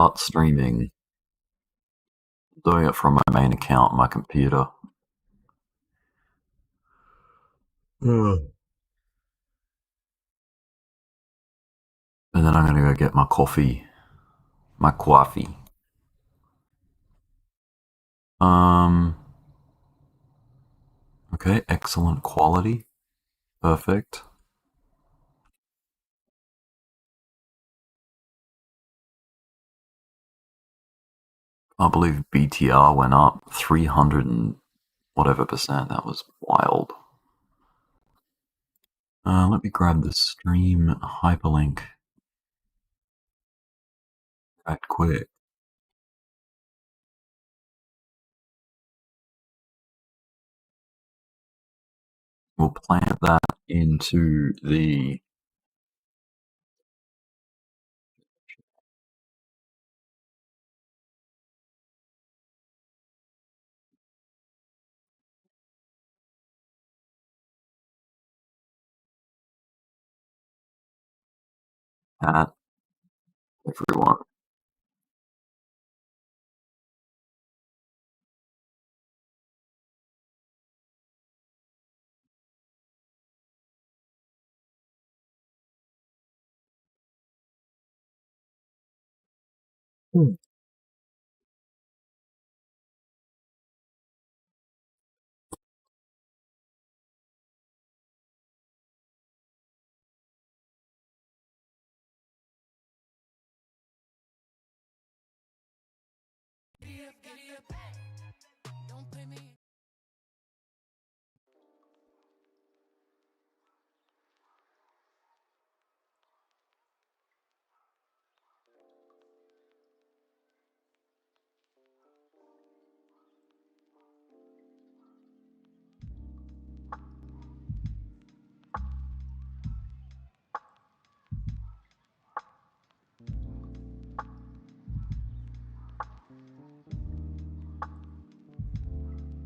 Start streaming. I'm doing it from my main account on my computer. And then I'm gonna go get my coffee. My coffee. Okay, excellent quality. Perfect. I believe BTR went up 300 and whatever percent. That was wild. Let me grab the stream hyperlink right quick. We'll plant that into the chat, everyone.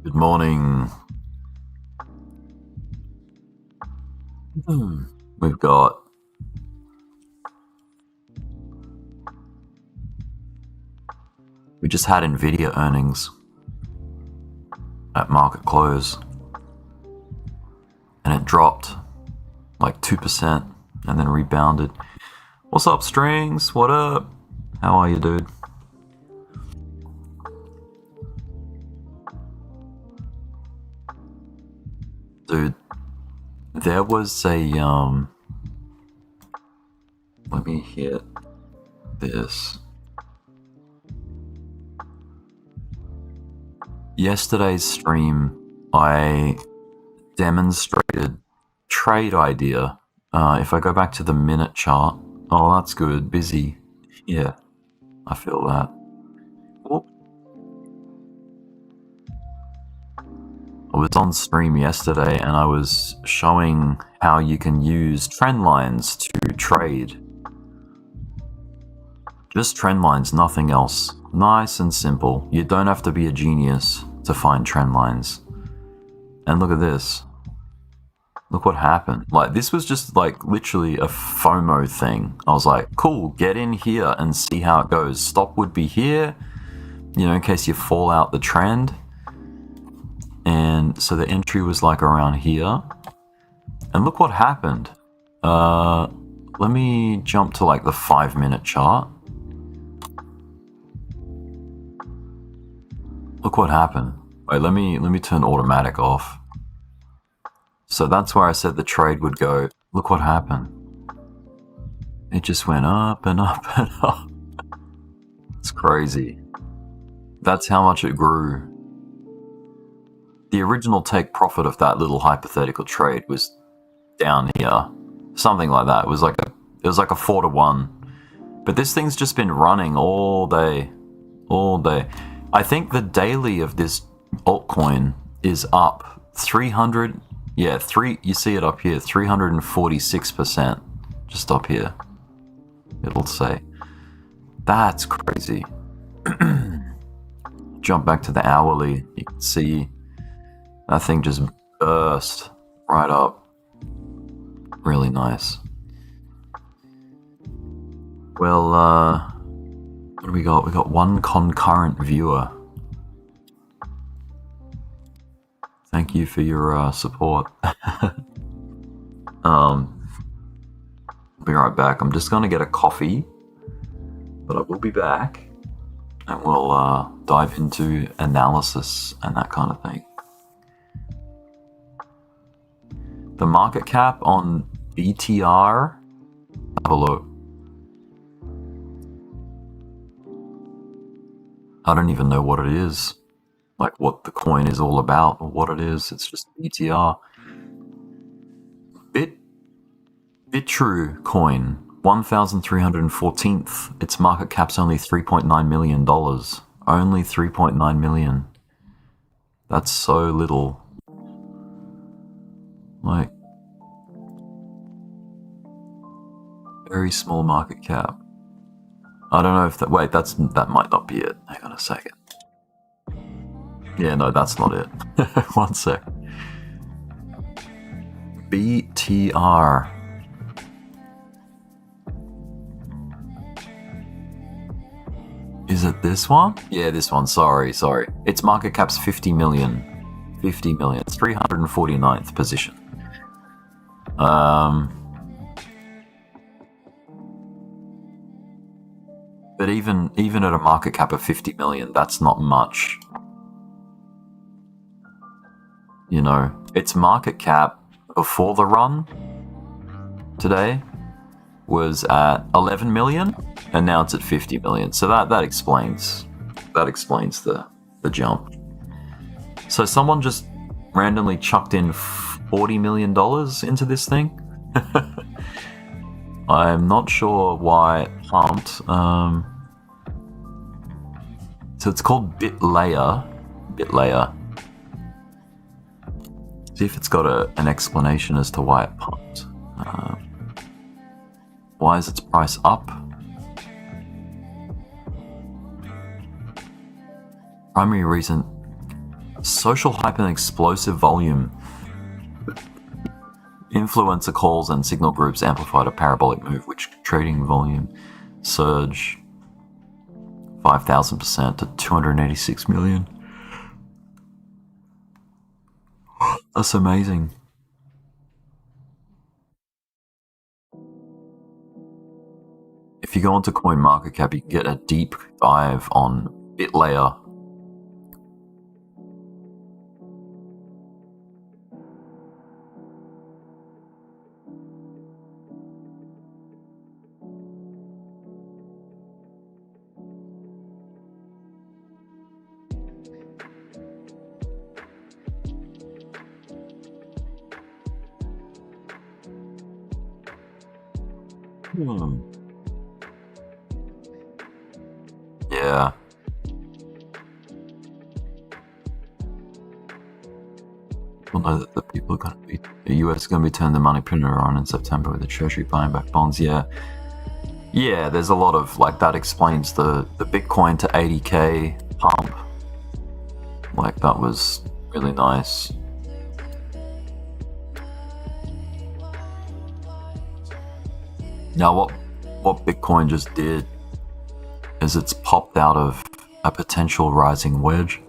Good morning. We've got we just had NVDA earnings at market close, and it dropped like 2% and then rebounded. What's up, Strings? What up? How are you, dude? Dude, there was a let me hit this. Yesterday's stream, I demonstrated trade idea. If I go back to the minute chart, oh, that's good. Busy. Yeah, I feel that. Oh. I was on stream yesterday and I was showing how you can use trend lines to trade. Just trend lines, nothing else. Nice and simple. You don't have to be a genius to find trend lines. And look at this. Look what happened. Like, this was just like literally a FOMO thing. I was like, cool, get in here and see how it goes. Stop would be here, you know, in case you fall out the trend. And so the entry was like around here. And look what happened. Let me jump to like the 5-minute chart. Look what happened. Wait, let me turn automatic off. So that's where I said the trade would go. Look what happened. It just went up and up and up. It's crazy. That's how much it grew. The original take profit of that little hypothetical trade was down here. Something like that. It was like a 4-to-1. But this thing's just been running all day. All day. I think the daily of this altcoin is up 300. Yeah, you see it up here, 346%. Just up here. It'll say. That's crazy. Jump back to the hourly. You can see that thing just burst right up. Really nice. Well, What do we got? We got one concurrent viewer. Thank you for your support. I'll be right back. I'm just gonna get a coffee, but I will be back, and we'll dive into analysis and that kind of thing. The market cap on BTR. Have a look. I don't even know what it is. Like what the coin is all about or what it is. It's just BTR. Bitrue coin, 1,314th. Its market cap's only $3.9 million. Only $3.9 million. That's so little. Like, very small market cap. I don't know if that. Wait, that might not be it. Hang on a second. Yeah, no, that's not it. One sec. BTR. Is it this one? Yeah, this one. Sorry. Its market cap's 50 million. 50 million. It's 349th position. But even at a market cap of 50 million, that's not much. You know, its market cap before the run today was at 11 million, and now it's at 50 million. So that explains the jump. So someone just randomly chucked in $40 million into this thing. I'm not sure why it pumped. So it's called BitLayer. See if it's got an explanation as to why it pumped. Why is its price up? Primary reason: social hype and explosive volume. Influencer calls and signal groups amplified a parabolic move, which trading volume surge 5,000% to 286 million. That's amazing. If you go onto CoinMarketCap, you can get a deep dive on BitLayer. Yeah. We'll know that the people are going to be. The US is going to be turning the money printer on in September with the Treasury buying back bonds. Yeah. Yeah, there's a lot of, like, that explains the Bitcoin to 80K pump. Like, that was really nice. Now, what Bitcoin just did is it's popped out of a potential rising wedge.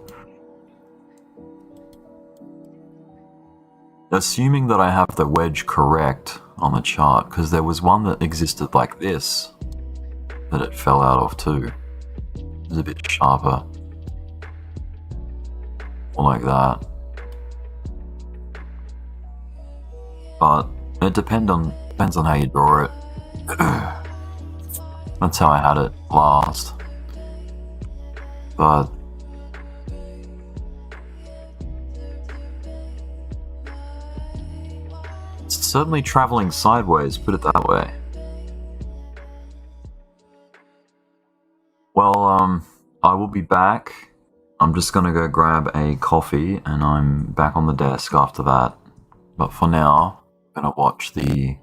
Assuming that I have the wedge correct on the chart, because there was one that existed like this that it fell out of too. It was a bit sharper. Or like that. But it depends on how you draw it. That's how I had it last. But it's certainly traveling sideways, put it that way. Well, I will be back. I'm just gonna go grab a coffee and I'm back on the desk after that. But for now, I'm gonna watch the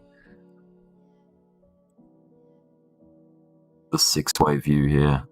6-way view here.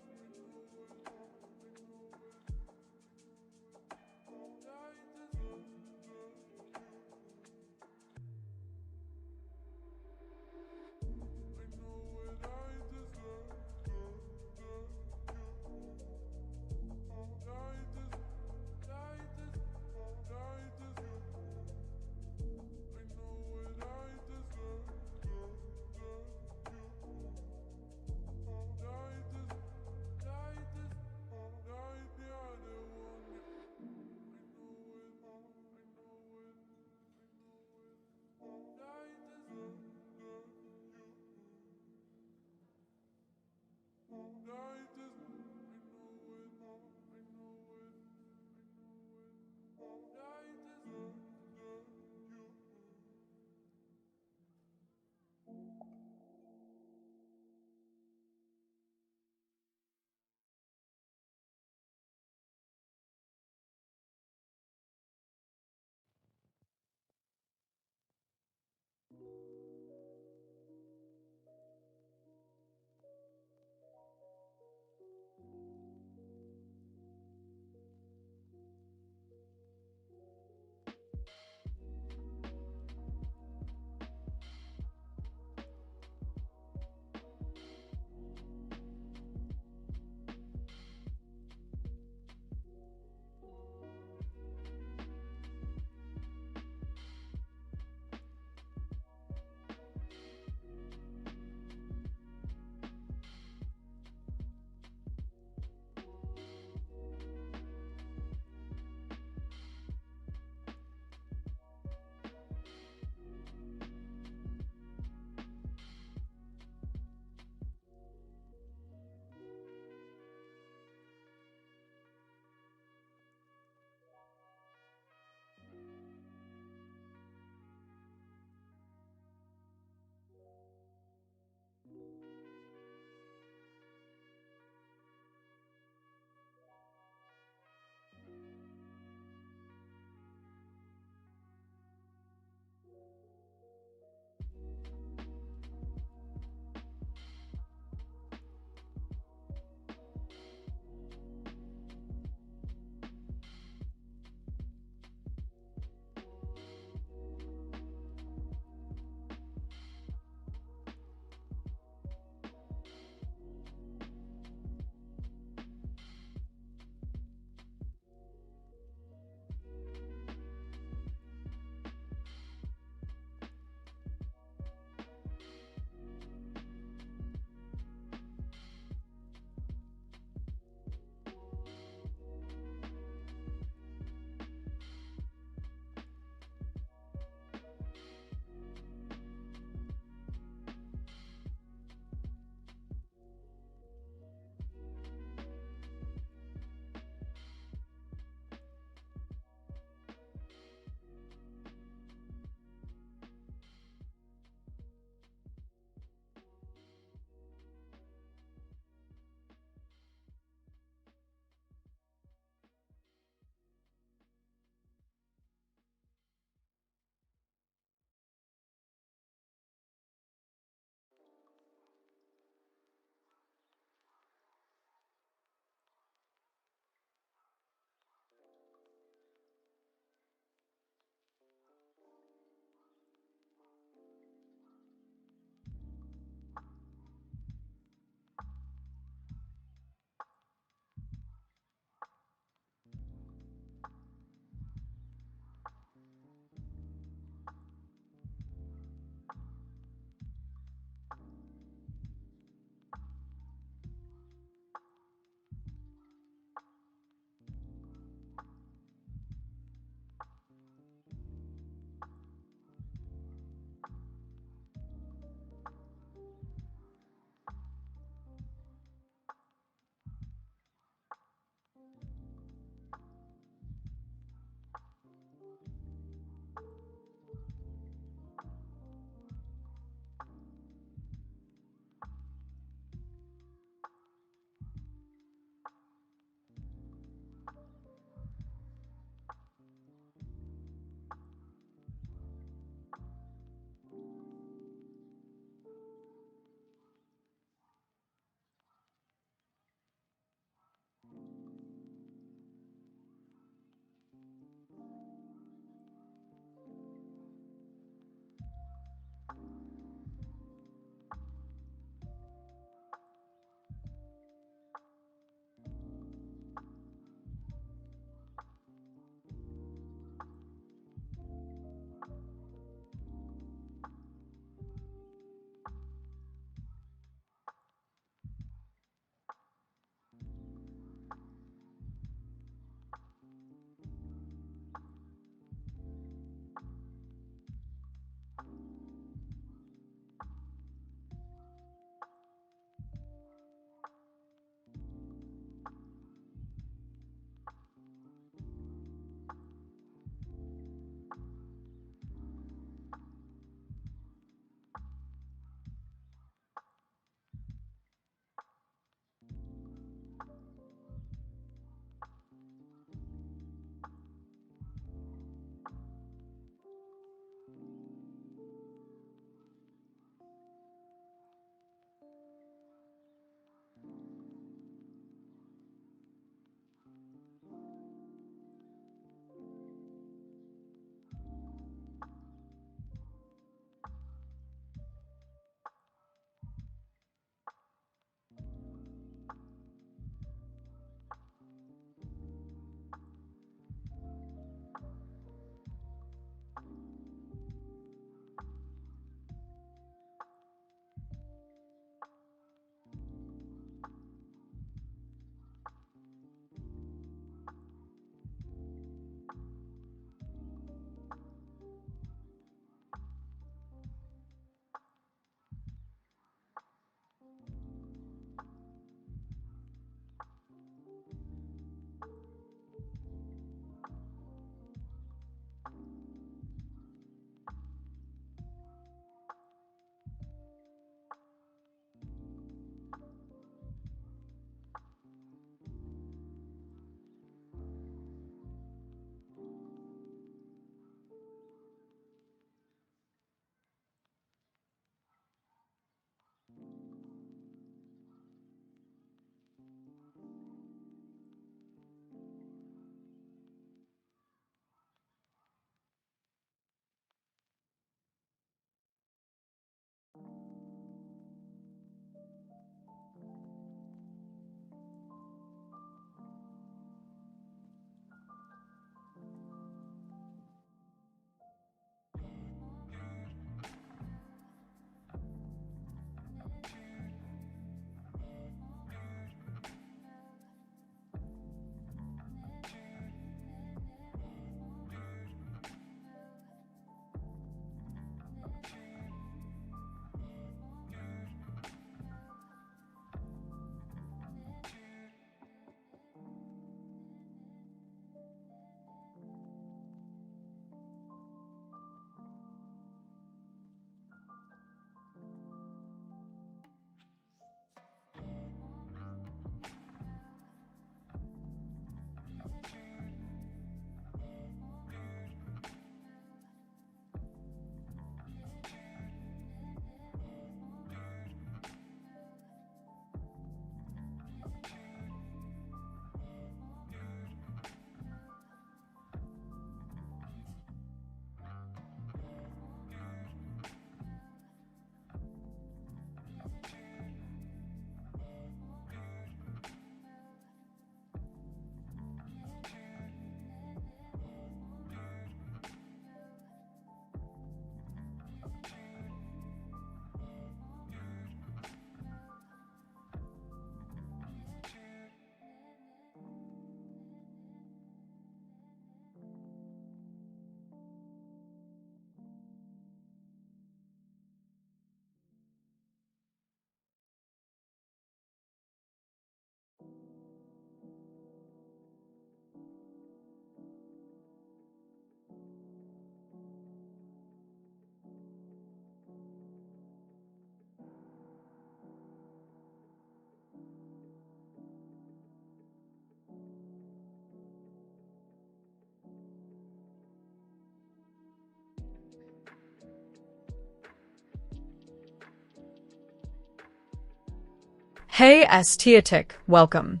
Hey Estietic, welcome.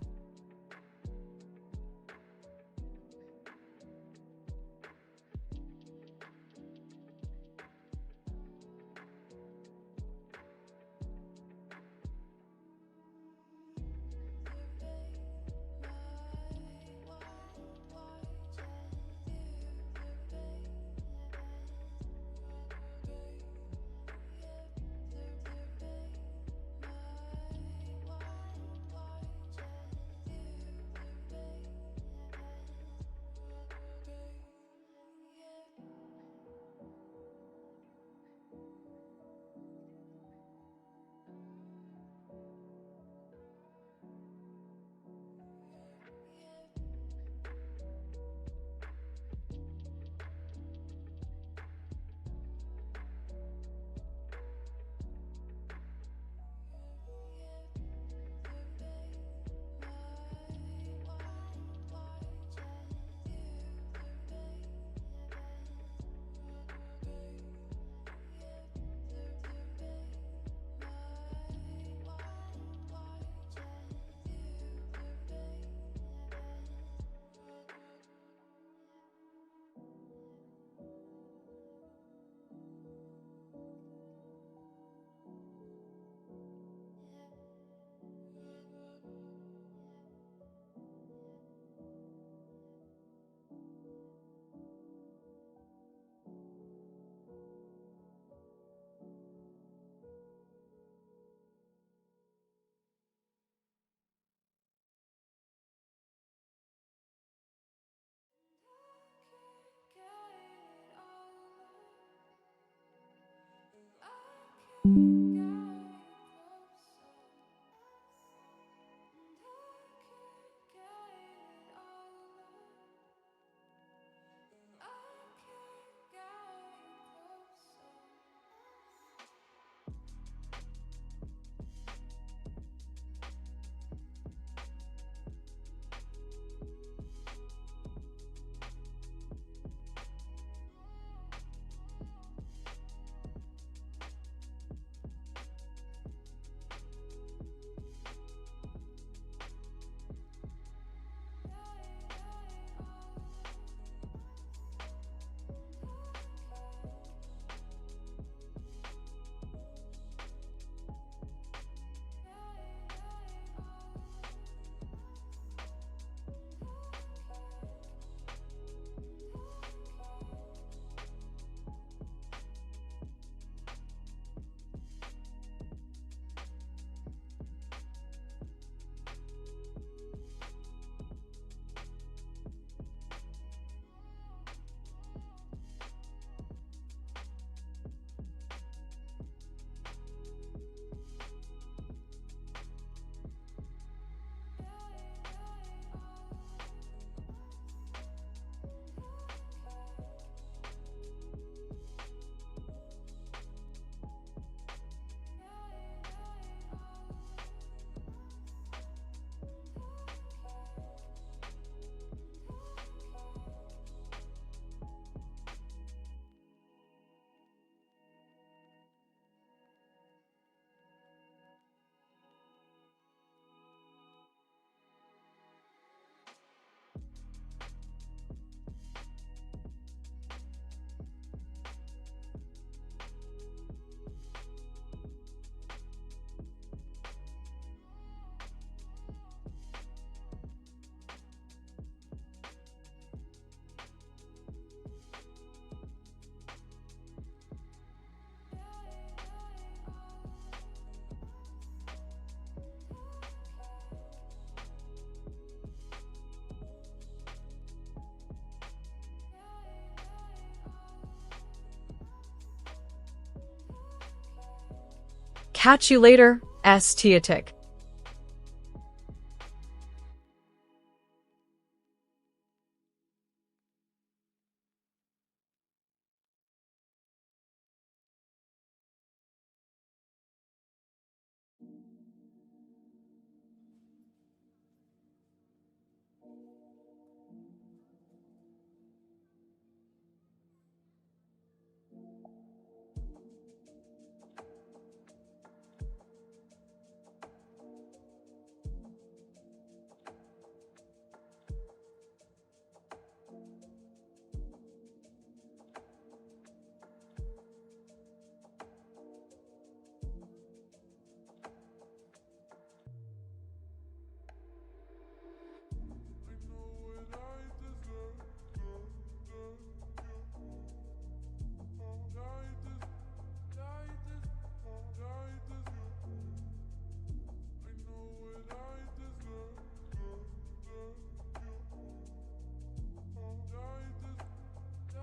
Catch you later, Estietic.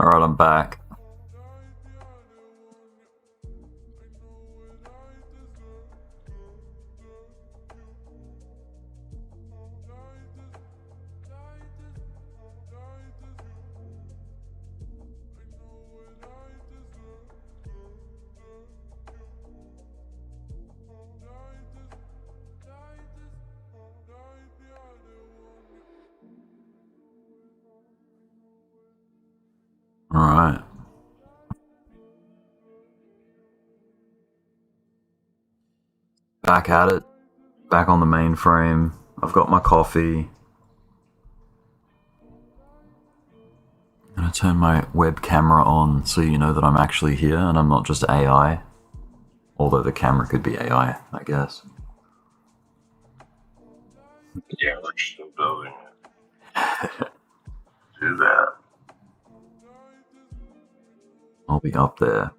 Alright, I'm back. Alright. Back at it. Back on the mainframe. I've got my coffee. I'm gonna turn my web camera on so you know that I'm actually here and I'm not just AI. Although the camera could be AI, I guess. Yeah, we're still building it. Do that. I'll be up there.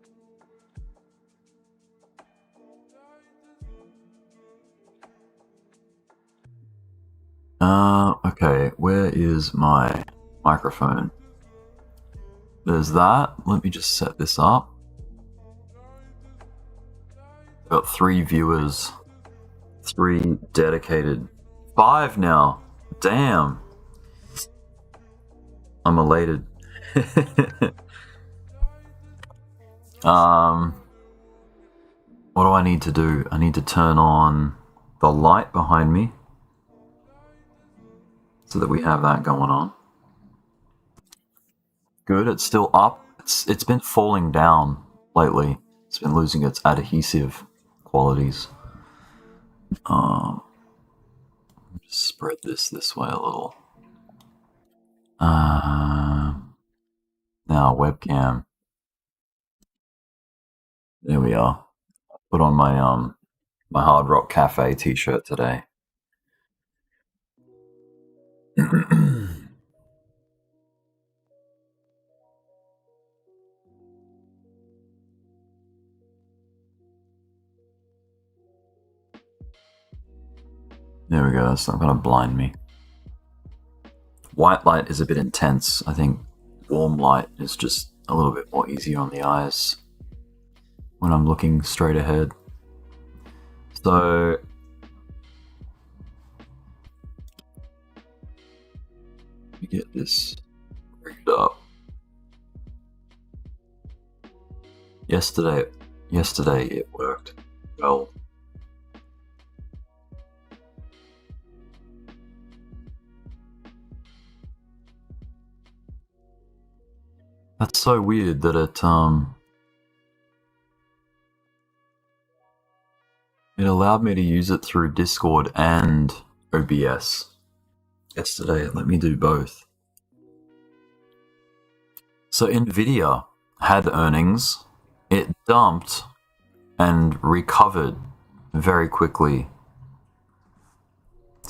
Okay, where is my microphone? There's that. Let me just set this up. Got 3 viewers. 3 dedicated. 5 now. Damn. I'm elated. What do I need to do? I need to turn on the light behind me so that we have that going on. Good, it's still up. It's been falling down lately. It's been losing its adhesive qualities. Just spread this way a little. Now webcam. There we are. Put on my my Hard Rock Cafe t-shirt today. There we go, that's not gonna blind me. White light is a bit intense. I think warm light is just a little bit more easier on the eyes when I'm looking straight ahead. So let me get this rigged up. Yesterday it worked well. That's so weird that it allowed me to use it through Discord and OBS yesterday. Let me do both. So NVDA had earnings. It dumped and recovered very quickly.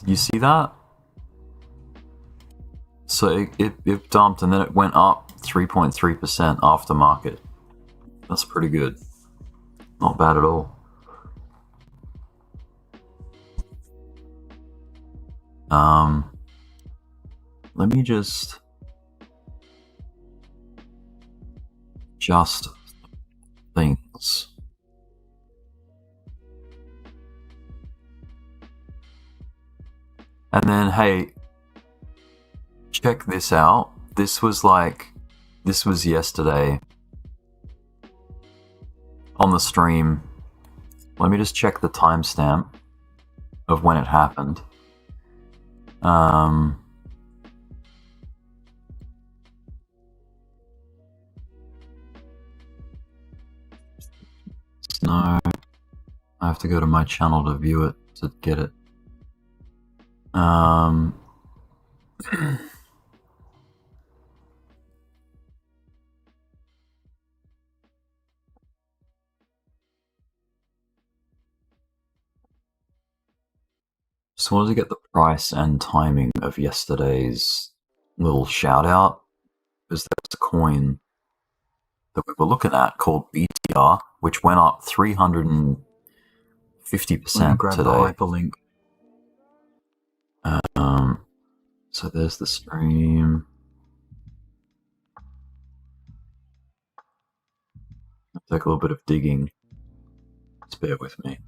Did you see that? So it dumped and then it went up 3.3% after market. That's pretty good. Not bad at all. Let me just things. And then, hey, check this out. This was yesterday on the stream. Let me just check the timestamp of when it happened. No, I have to go to my channel to view it, to get it. Just wanted to get the price and timing of yesterday's little shout out, because there's a coin that we were looking at called BTR, which went up 350% grab today. the hyperlink. So there's the stream. Take a little bit of digging. Just bear with me.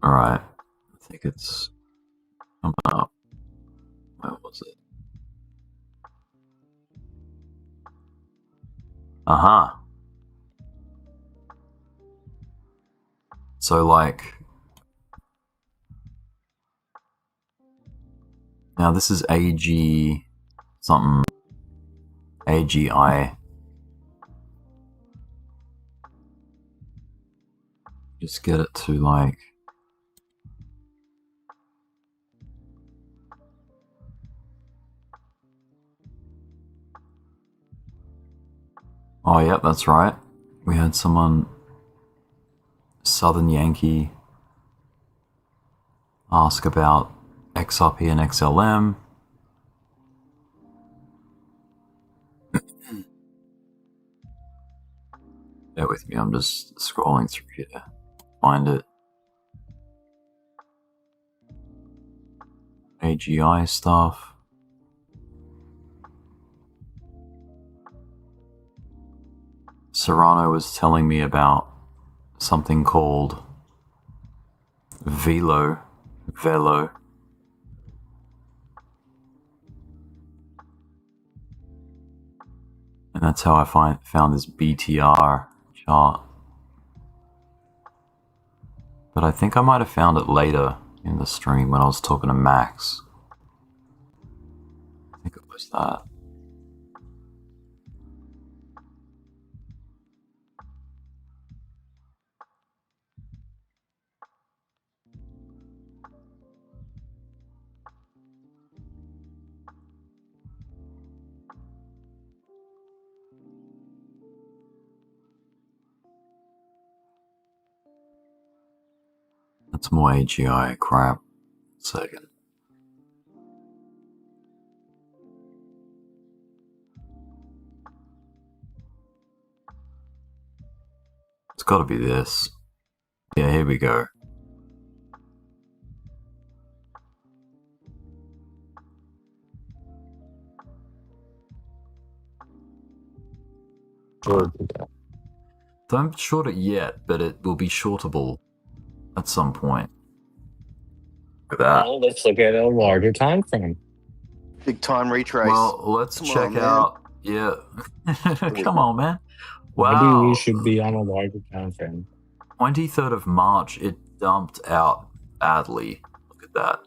Alright. I think it's coming up. Where was it? Uh-huh. So, like... Now, this is AG... something... AGI. Just get it to, like... Oh, yep, that's right. We had someone, Southern Yankee, ask about XRP and XLM. Bear with me, I'm just scrolling through here to find it. AGI stuff. Serrano was telling me about something called Velo. And that's how I found this BTR chart. But I think I might have found it later in the stream when I was talking to Max. I think it was that. That's more AGI crap. Second. It's gotta be this. Yeah, here we go. Don't short it yet, but it will be shortable at some point. Look at that. Well, let's look at a larger time frame. Big time retrace. Well, let's Come check on, man. out. Yeah. Come on, man. Wow. Maybe we should be on a larger time frame. 23rd of March, it dumped out badly. Look at that.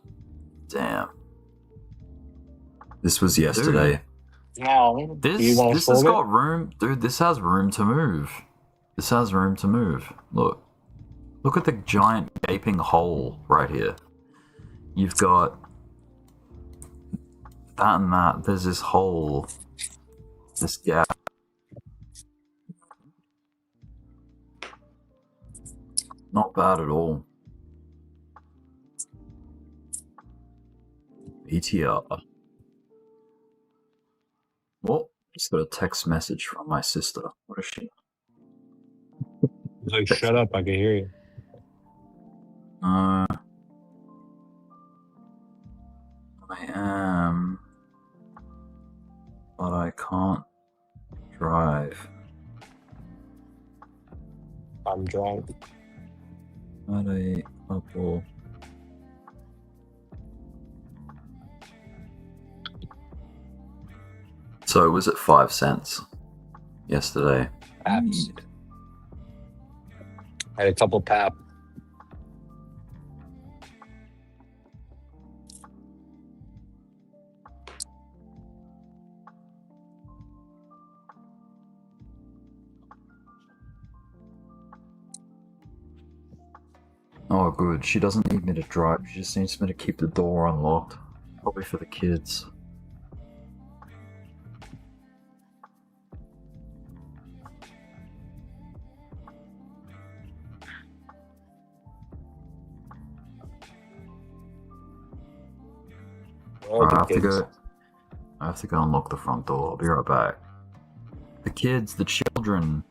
Damn. This was yesterday. Now, This has got room. Dude, this has room to move. This has room to move. Look. Look at the giant gaping hole right here. You've got that and that. There's this hole. This gap. Not bad at all. BTR. Oh, just got a text message from my sister. What is she? Like, shut up, I can hear you. I am, but I can't drive. I'm drunk. Had a couple. So it was at 5 cents yesterday. Paps. I had a couple pap. Oh, good. She doesn't need me to drive. She just needs me to keep the door unlocked. Probably for the kids. All the I have to kids. go. I have to go unlock the front door. I'll be right back. The kids, the children.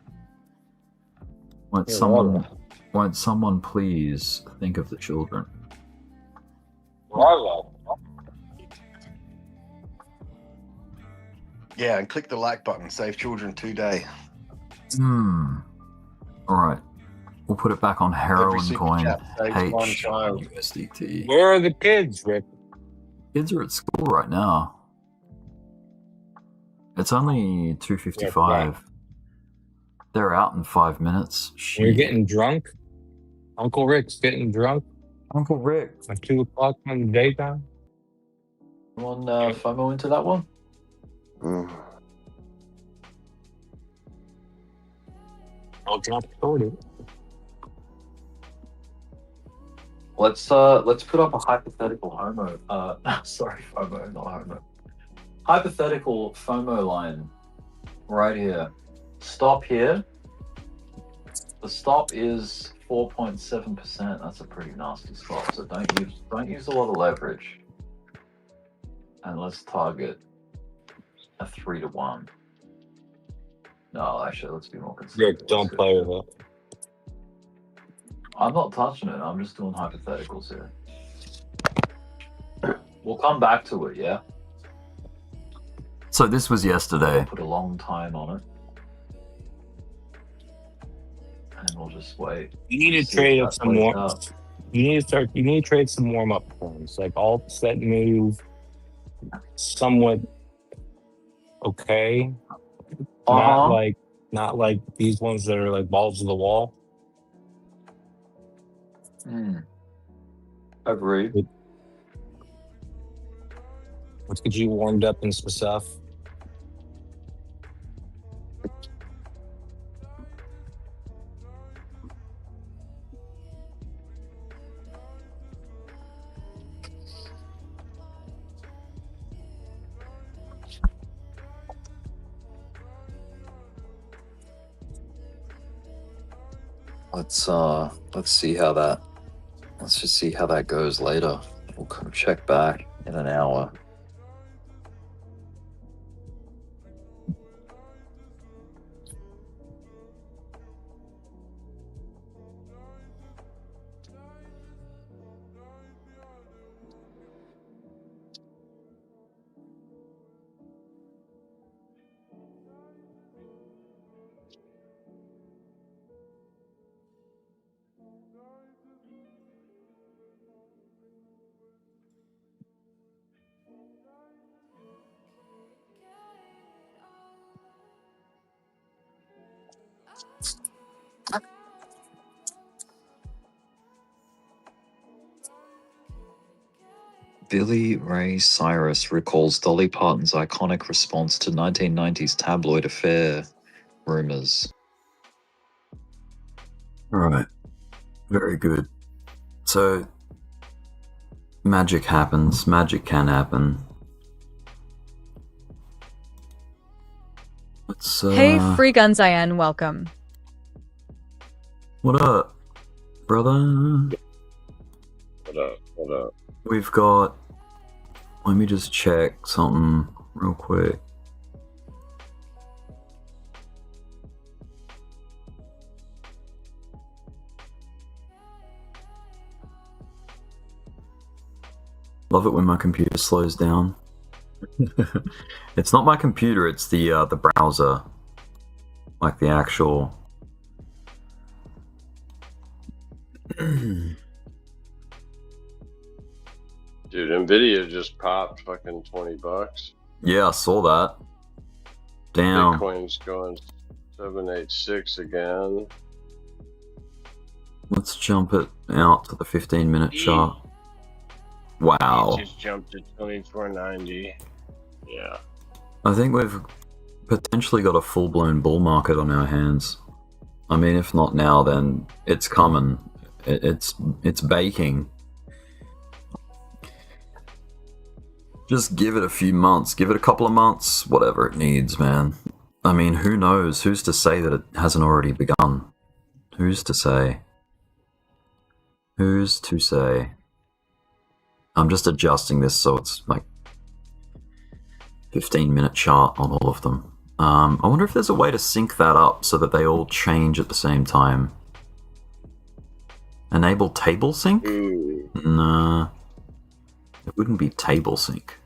Won't Yeah, someone please think of the children? Bravo. Yeah, and click the like button. Save children today. Alright. We'll put it back on Every heroin super coin. chat saves one H child. USDT. Where are the kids, Rick? Kids are at school right now. It's only 2:55. They're out in 5 minutes. You're Shit. getting drunk? Uncle Rick's getting drunk Uncle Rick. at 2 o'clock in the daytime? You want FOMO into that one? I'll drop 40. Let's put up a hypothetical FOMO. Sorry, FOMO, not homo. Hypothetical FOMO line right here. Stop here. The stop is 4.7%. That's a pretty nasty stop. So don't use a lot of leverage. And let's target a 3-to-1. No, actually, let's be more conservative. Rick, don't play with it. I'm not touching it. I'm just doing hypotheticals here. We'll come back to it, yeah? So this was yesterday. Put a long time on it. And we'll just wait. You need to trade some more. You need to trade some warm-up coins, like alts that move somewhat okay. Not like these ones that are like balls to the wall. Agreed. Let's get you warmed up and some stuff. Let's see how that. Let's just see how that goes later. We'll come check back in an hour. Billy Ray Cyrus recalls Dolly Parton's iconic response to 1990s tabloid affair rumors. Right. Very good. So, magic happens. Magic can happen. Let's, Hey, Free Guns IN, welcome. What up, brother? What up? We've got... Let me just check something real quick. Love it when my computer slows down. It's not my computer, it's the browser. Like the actual... Dude, NVDA just popped fucking $20. Yeah, I saw that. Damn. Bitcoin's going 786 again. Let's jump it out to the 15-minute chart. Wow. It just jumped to 24.90. Yeah. I think we've potentially got a full-blown bull market on our hands. I mean, if not now, then it's coming. It's baking. Just give it a few months. Give it a couple of months. Whatever it needs, man. I mean, who knows? Who's to say that it hasn't already begun? Who's to say? Who's to say? I'm just adjusting this so it's like 15-minute chart on all of them. I wonder if there's a way to sync that up so that they all change at the same time. Enable table sync? Nah. It wouldn't be table sync.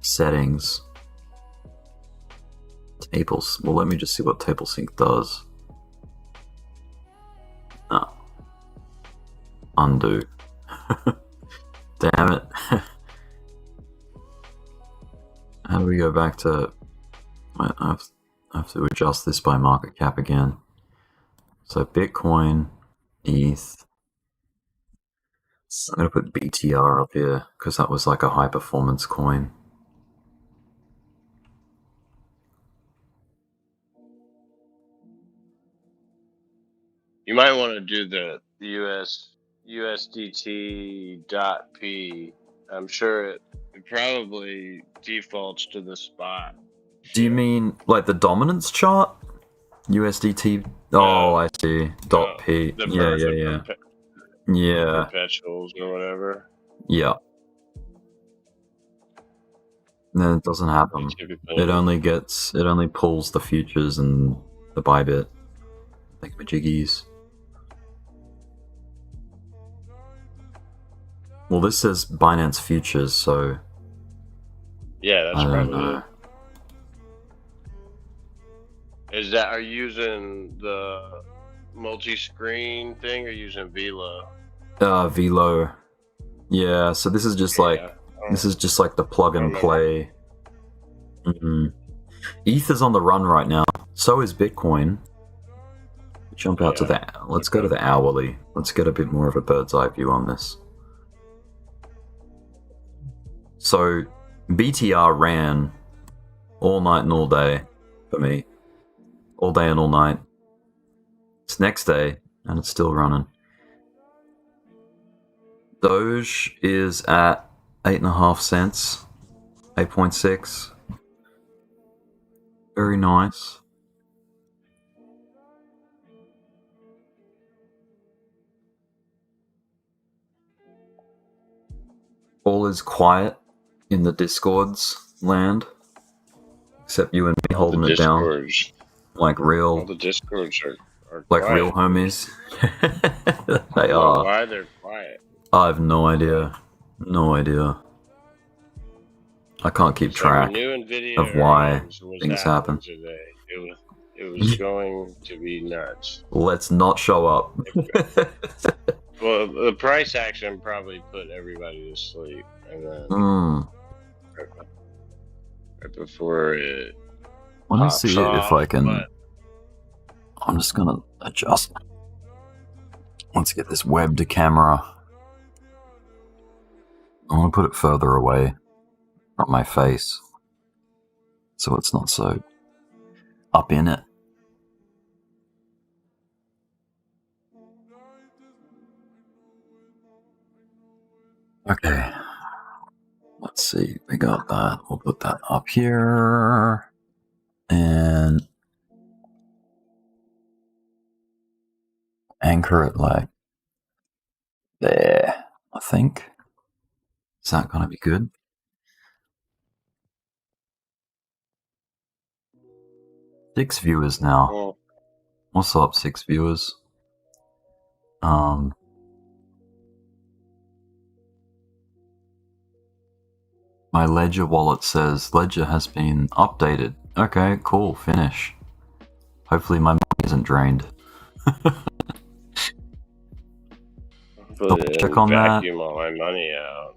Settings. Tables. Well, let me just see what table sync does. Ah. Undo. Damn it. How do we go back to... I have to adjust this by market cap again. So Bitcoin, ETH. I'm going to put BTR up here because that was like a high performance coin. You might want to do the USDT.P. I'm sure it probably defaults to the spot. Do you mean like the dominance chart? USDT? Oh, I see. Dot P. Yeah. Perpetuals or whatever. Yeah. No, it doesn't happen. It only pulls the futures and the Bybit. Like majiggies. Well, this says Binance Futures, so... Yeah, that's I don't probably know. it. Are you using the multi-screen thing or using Velo? Velo. Yeah, so this is just like... This is just like the plug and play. ETH is on the run right now. So is Bitcoin. Jump out to the... Let's go to the hourly. Let's get a bit more of a bird's eye view on this. So, BTR ran all night and all day for me. All day and all night. It's next day, and it's still running. Doge is at 8.5 cents. 8.6. Very nice. All is quiet in the Discords land, except you and me holding it down like real. All the Discords are like quiet. real homies. They Well, are. why they're quiet? I have no idea. No idea. I can't keep track new NVDA of why was things out happen. today. It was going to be nuts. Let's not show up. Well, the price action probably put everybody to sleep, and then right before it. Let me see if I can. But I'm just gonna adjust. Let's get this web to camera. I'm gonna put it further away from my face, so it's not so up in it. Okay, let's see, we got that. We'll put that up here, and anchor it like there, I think. Is that gonna be good? Six viewers now. well, What's up, 6 viewers? My Ledger wallet says Ledger has been updated. Okay, cool, finish. Hopefully my money isn't drained. Check on that. Vacuum all my money out.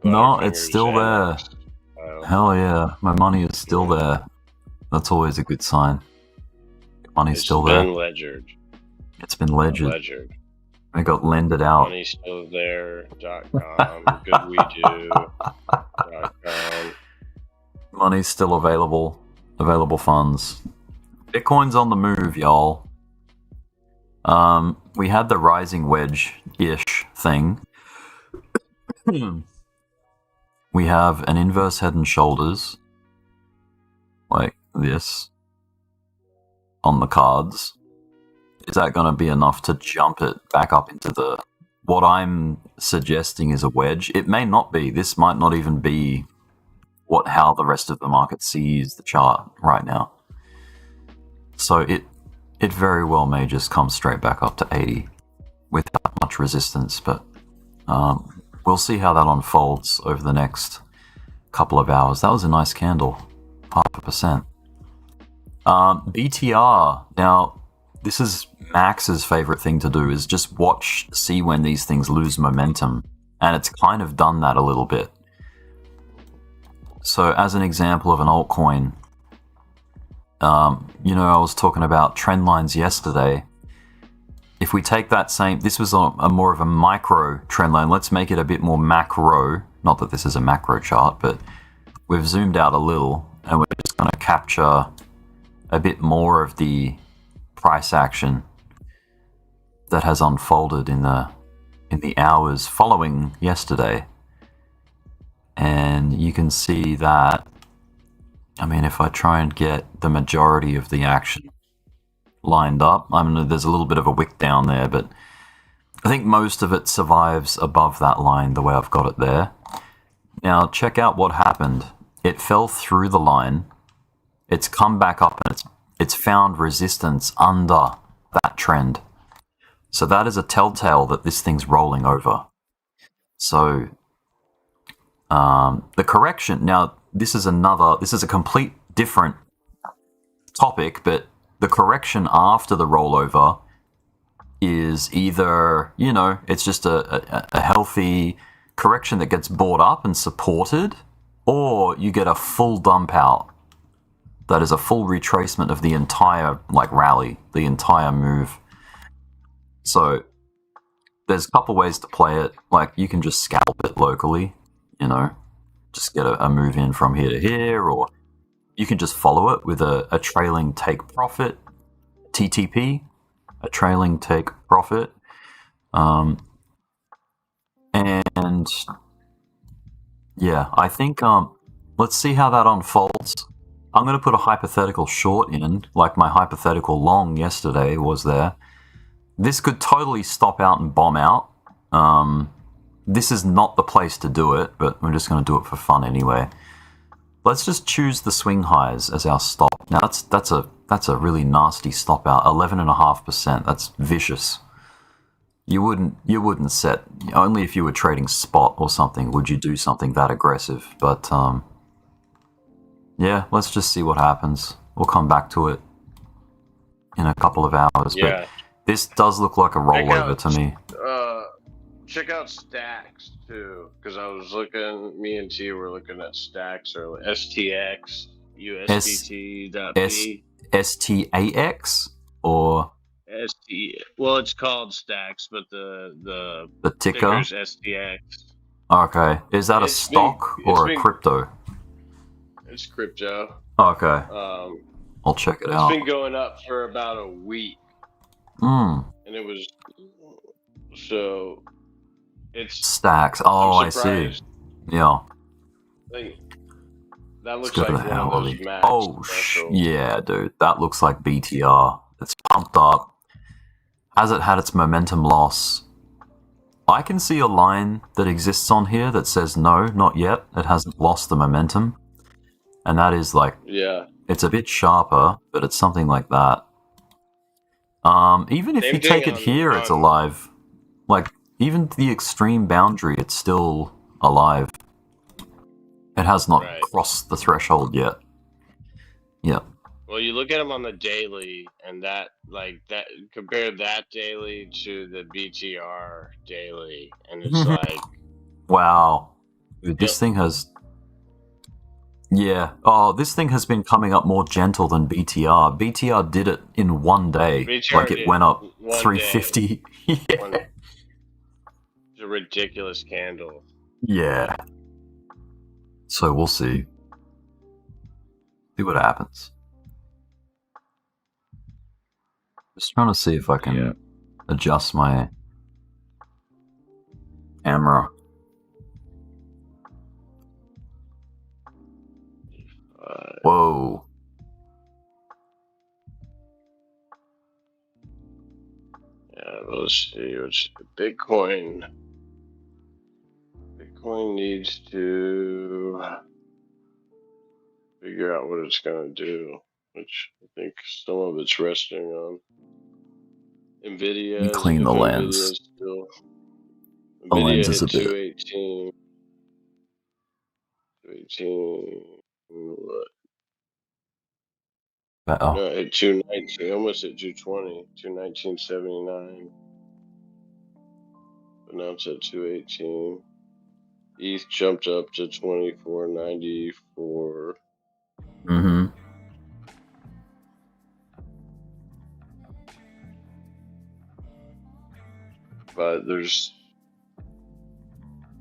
No, it's still there. Hell yeah, my money is still there. That's always a good sign. Money's still there. It's been ledgered. It's been ledgered. I got lended out. Money's still there. .com. goodwedo.com. Money's still available. Available funds. Bitcoin's on the move, y'all. We had the rising wedge-ish thing. We have an inverse head and shoulders. Like this. On the cards. Is that going to be enough to jump it back up into the... What I'm suggesting is a wedge. It may not be. This might not even be how the rest of the market sees the chart right now. So it very well may just come straight back up to 80 without much resistance, but we'll see how that unfolds over the next couple of hours. That was a nice candle, 0.5%. BTR. Now, this is Max's favorite thing to do, is just see when these things lose momentum. And it's kind of done that a little bit. So as an example of an altcoin, I was talking about trend lines yesterday. If we take that same, this was a more of a micro trend line. Let's make it a bit more macro. Not that this is a macro chart, but we've zoomed out a little and we're just going to capture a bit more of the price action that has unfolded in the hours following yesterday. And you can see that, I mean, if I try and get the majority of the action lined up, I mean, there's a little bit of a wick down there, but I think most of it survives above that line the way I've got it there. Now, check out what happened. It fell through the line. It's come back up and it's found resistance under that trend. So that is a telltale that this thing's rolling over. So the correction, now this is a complete different topic, but the correction after the rollover is either, it's just a healthy correction that gets bought up and supported, or you get a full dump out. That is a full retracement of the entire rally, the entire move. So there's a couple ways to play it. You can just scalp it locally, just get a move in from here to here, or you can just follow it with a trailing take profit, TTP, a trailing take profit. And yeah, I think let's see how that unfolds. I'm going to put a hypothetical short in, like my hypothetical long yesterday was there. This could totally stop out and bomb out. This is not the place to do it, but we're just going to do it for fun anyway. Let's just choose the swing highs as our stop. Now that's a really nasty stop out, 11.5%. That's vicious. You wouldn't set, only if you were trading spot or something would you do something that aggressive. But yeah, let's just see what happens. We'll come back to it in a couple of hours. Yeah. But this does look like a rollover to me. Check out stacks too, because I was looking. Me and T were looking at stacks or STX, USDT.P. STAX or ST. Well, it's called stacks, but the ticker is STX. Okay, is that a stock or a crypto? It's crypto. Okay, I'll check it out. It's been going up for about a week. And it was so. It's stacks. Oh, I see. Yeah. That looks Let's go like to the one of those hourly. max Oh, thresholds. yeah, dude. That looks like BTR. It's pumped up. Has it had its momentum loss? I can see a line that exists on here that says no, not yet. It hasn't lost the momentum. And that is Yeah. it's a bit sharper, but it's something like that. Even if Same you take thing it here, it's alive. Even the extreme boundary, it's still alive. It has not crossed the threshold yet. Yeah. Well, you look at them on the daily, and that compare that daily to the BTR daily, and it's wow. Dude, this thing has. Yeah. Oh, this thing has been coming up more gentle than BTR. BTR did it in one day. BTR it went up 350. Yeah. It's a ridiculous candle. Yeah. So we'll see. See what happens. Just trying to see if I can adjust my camera. Whoa. Yeah, let's see. What's Bitcoin? Bitcoin needs to figure out what it's going to do, which I think some of it's resting on NVDA. Clean the lens. Lines NVIDIA is a hit bit. 218. 218. What? Better. No, it hit 219. Almost hit 220. 219.79. But now it's at 218. ETH jumped up to 24.94. Mm-hmm. But there's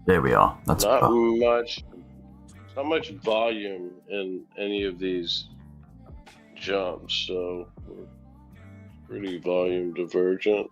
There we are. That's not better. much volume in any of these jumps, so we're pretty volume divergent.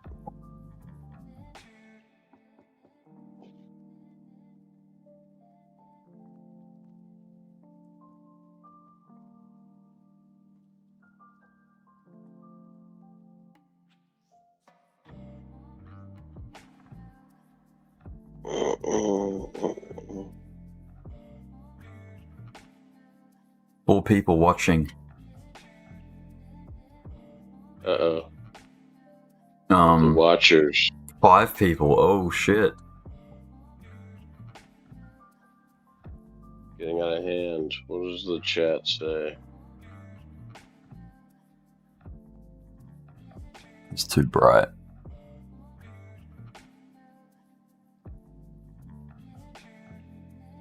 All people watching. The Um, watchers. 5 people. Oh shit. Getting out of hand. What does the chat say? It's too bright.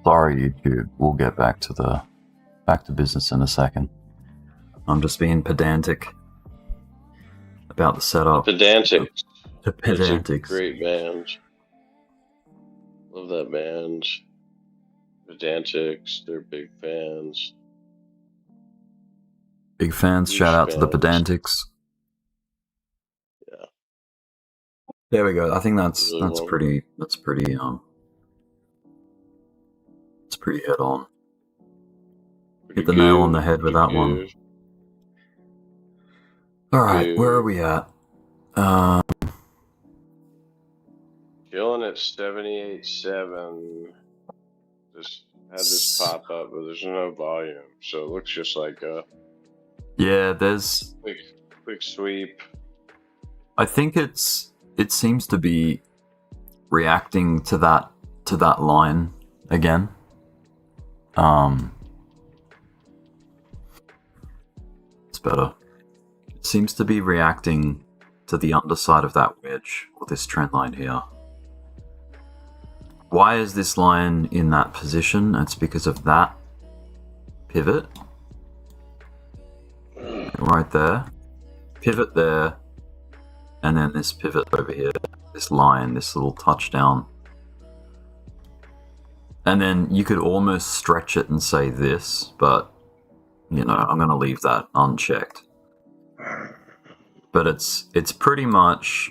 Sorry, YouTube. We'll get back to business in a second. I'm just being pedantic about the setup. Pedantics. The It's a pedantics. great band. Love that band. Pedantics. They're big fans. Big fans. Shout out to the fans. pedantics. Yeah. There we go. I think that's Really well. pretty. It's pretty head on. Hit the nail on the head with that one. All right, where are we at? Chilling at 78.7. Just had this pop up, but there's no volume, so it looks just like a Yeah, there's. quick sweep. I think it seems to be reacting to that line again. It's better. It seems to be reacting to the underside of that wedge, or this trend line here. Why is this line in that position? It's because of that pivot. Right there. Pivot there. And then this pivot over here. This line, this little touchdown. And then you could almost stretch it and say this, but, you know, I'm going to leave that unchecked. But it's pretty much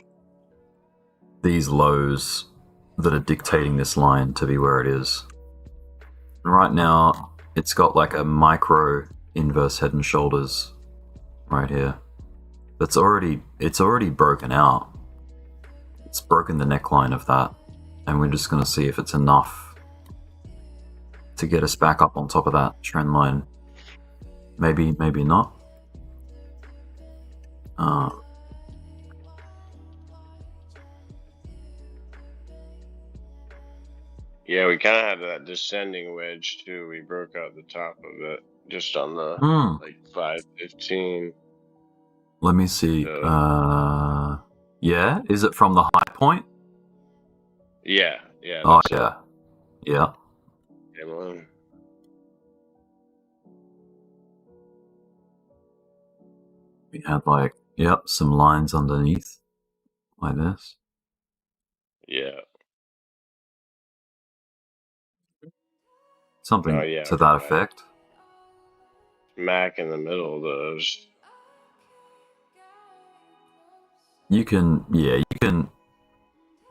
these lows that are dictating this line to be where it is. Right now, it's got like a micro inverse head and shoulders right here. It's already broken out. It's broken the neckline of that, and we're just going to see if it's enough to get us back up on top of that trend line. Maybe not. Yeah, we kind of had that descending wedge too. We broke out the top of it just on the like 515. Let me see. So, yeah, is it from the high point? yeah. Oh That's yeah, yeah. it. We had like, yep, some lines underneath, like this. Yeah. Something Oh, yeah, to that right. effect. Smack in the middle of those. You can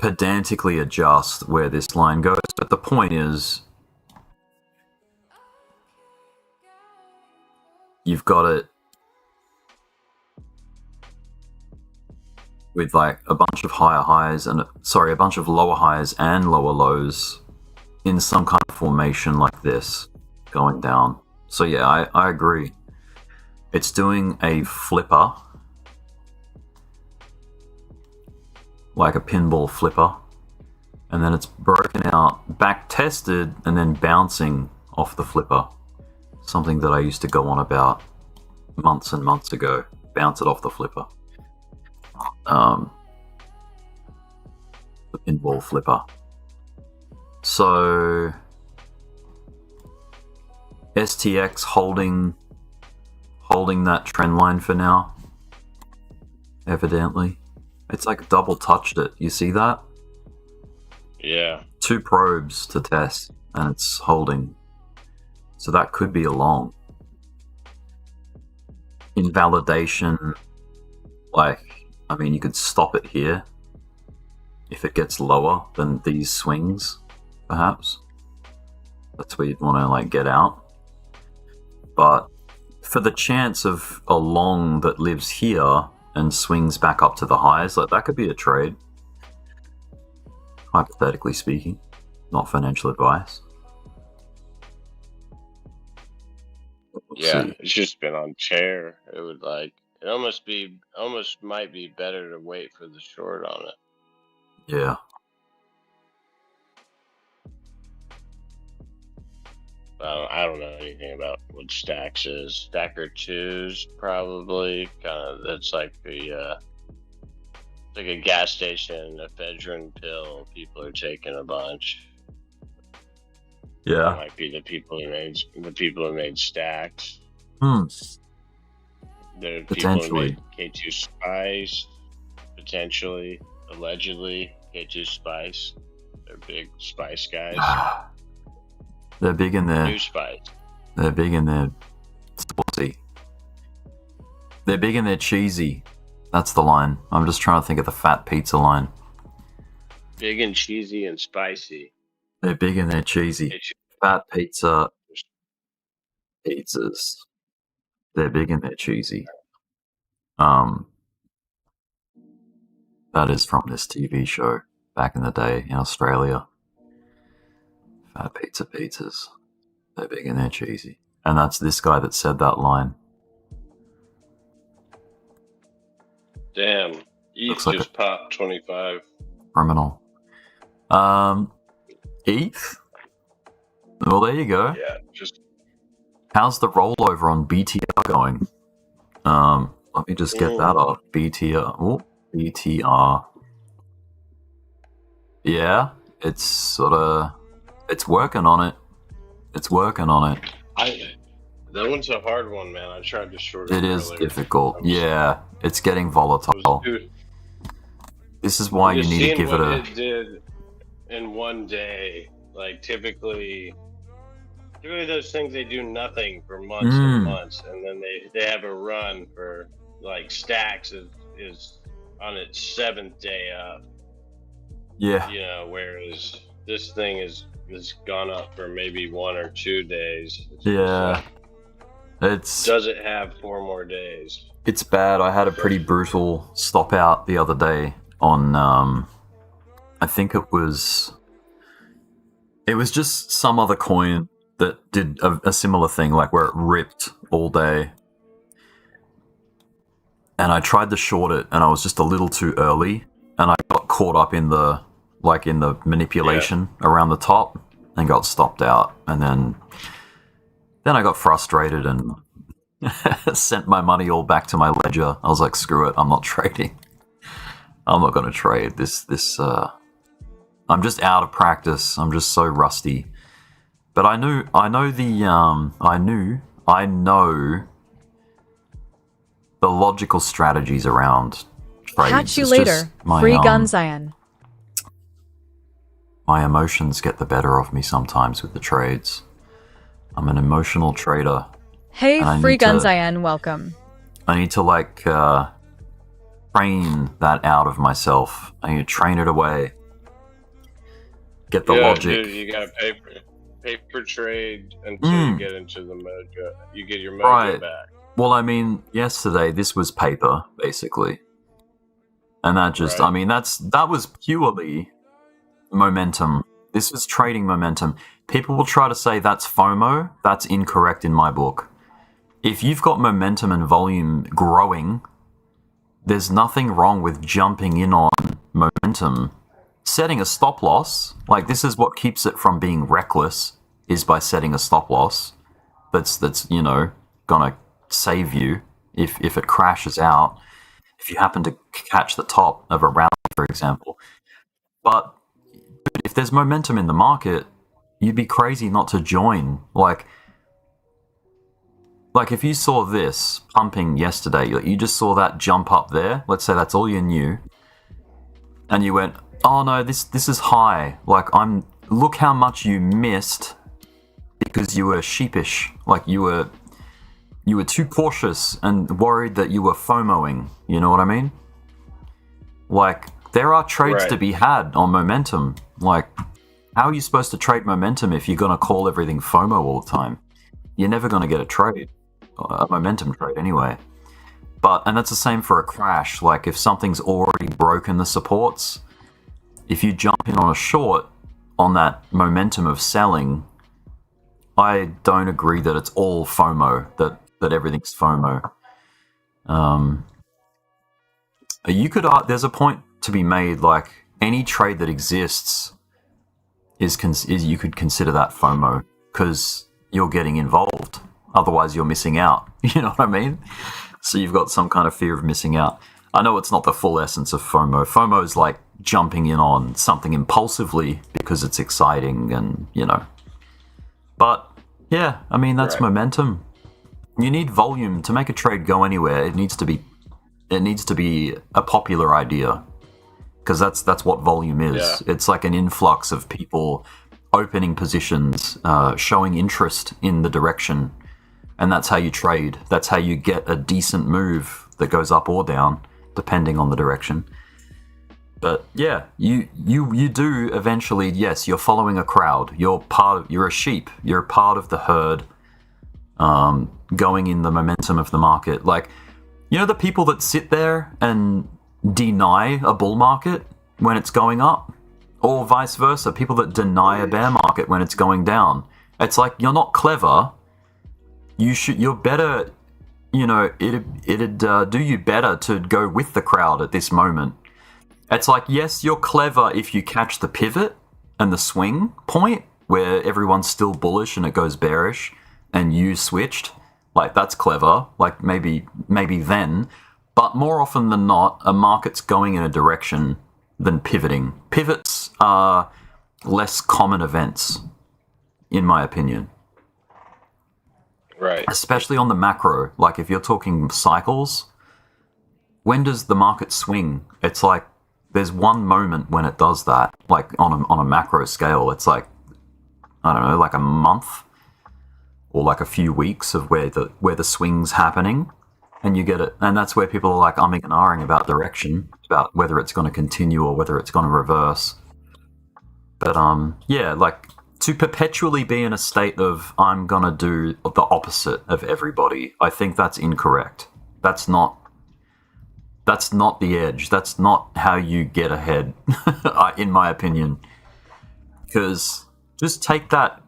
pedantically adjust where this line goes, but the point is, you've got it with like a bunch of higher highs and a bunch of lower highs and lower lows in some kind of formation like this going down. So yeah, I agree. It's doing a flipper, like a pinball flipper, and then it's broken out, back tested, and then bouncing off the flipper. Something that I used to go on about months and months ago. Bounce it off the flipper. The pinball flipper. So STX holding that trend line for now. Evidently. It's like double touched it. You see that? Yeah. 2 probes to test, and it's holding. So that could be a long. Invalidation, like, I mean, you could stop it here if it gets lower than these swings, perhaps. That's where you'd want to, like, get out. But for the chance of a long that lives here and swings back up to the highs, like, that could be a trade. Hypothetically speaking, not financial advice. Yeah, it's just been on chair. It would like it almost might be better to wait for the short on it. Yeah. I don't know anything about what stacks is. Stacker 2's probably kind of that's like the like a gas station, a ephedrine pill. People are taking a bunch. Yeah. Might be the people who made stacks. The people who made K2 Spice, potentially, allegedly K2 Spice. They're big Spice guys. They're big in their New Spice. They're big in their sporty. They're big in their cheesy. That's the line. I'm just trying to think of the fat pizza line. Big and cheesy and spicy. They're big in their cheesy. Fat pizza pizzas. They're big in their cheesy. That is from this TV show back in the day in Australia. Fat pizza pizzas. They're big in their cheesy. And that's this guy that said that line. Damn. ETH like just popped 25. Criminal. ETH? Well, there you go. Yeah, just How's the rollover on BTR going? Let me just get that up. BTR. Oh, BTR. Yeah, it's working on it. It's working on it. that one's a hard one, man. I tried to short It is earlier. difficult. Yeah, it's getting volatile. This is why you Just need to seeing give it what a. it did in one day. Like typically those things they do nothing for months and months, and then they have a run for like stacks is on its 7th day up. Yeah. You know, whereas this thing is gone up for maybe 1 or 2 days. Yeah. It's Does it have 4 more days? It's bad. I had a pretty brutal stop out the other day on I think it was just some other coin that did a similar thing, like where it ripped all day. And I tried to short it and I was just a little too early and I got caught up in the manipulation around the top and got stopped out. And then I got frustrated and sent my money all back to my ledger. I was like, screw it, I'm not trading. I'm not going to trade this. I'm just out of practice. I'm just so rusty. But I know the logical strategies around trades. Catch you It's later. just my, Free gun Zion. my emotions get the better of me sometimes with the trades. I'm an emotional trader. Hey, I Free need gun to- Zion, welcome. I need to train that out of myself. I need to train it away. Get the logic. Dude, you gotta paper trade until you get into the mojo. You get your mojo Right. back. Well, I mean, yesterday this was paper basically, and that just, Right. I mean, that was purely momentum. This was trading momentum. People will try to say that's FOMO. That's incorrect in my book. If you've got momentum and volume growing, there's nothing wrong with jumping in on momentum setting a stop loss, like this is what keeps it from being reckless, is by setting a stop loss that's you know, gonna save you if it crashes out, if you happen to catch the top of a rally, for example. But if there's momentum in the market, you'd be crazy not to join. Like if you saw this pumping yesterday, you just saw that jump up there, let's say that's all you knew, and you went, oh no, this is high, like look how much you missed because you were sheepish, like you were too cautious and worried that you were FOMOing, you know what I mean? Like, there are trades to be had on momentum. Like, how are you supposed to trade momentum if you're going to call everything FOMO all the time? You're never going to get a momentum trade anyway. And that's the same for a crash. Like, if something's already broken the supports, if you jump in on a short on that momentum of selling, I don't agree that it's all FOMO, that everything's FOMO. There's a point to be made, like, any trade that exists is you could consider that FOMO, because you're getting involved. Otherwise, you're missing out. You know what I mean? So you've got some kind of fear of missing out. I know it's not the full essence of FOMO. FOMO is like jumping in on something impulsively because it's exciting and, you know. But, yeah, I mean, that's momentum. You need volume to make a trade go anywhere. It needs to be a popular idea, because that's what volume is. Yeah. It's like an influx of people opening positions, showing interest in the direction, and that's how you trade. That's how you get a decent move that goes up or down, depending on the direction. But yeah, you do eventually. Yes, you're following a crowd. You're a sheep. You're a part of the herd, going in the momentum of the market. Like, you know, the people that sit there and deny a bull market when it's going up, or vice versa, people that deny a bear market when it's going down. It's like, you're not clever. You're better, you know, it'd do you better to go with the crowd at this moment. It's like, yes, you're clever if you catch the pivot and the swing point where everyone's still bullish and it goes bearish and you switched. Like, that's clever. Like, maybe then. But more often than not, a market's going in a direction than pivoting. Pivots are less common events, in my opinion. Right. Especially on the macro. Like, if you're talking cycles, when does the market swing? It's like, there's one moment when it does that. Like, on a macro scale, it's like, I don't know, like a month or like a few weeks of where the swing's happening, and you get it. And that's where people are like umming and ahhing about direction, about whether it's going to continue or whether it's going to reverse. But yeah, like, to perpetually be in a state of I'm going to do the opposite of everybody, I think that's incorrect. That's not the edge. That's not how you get ahead, in my opinion. Because just take that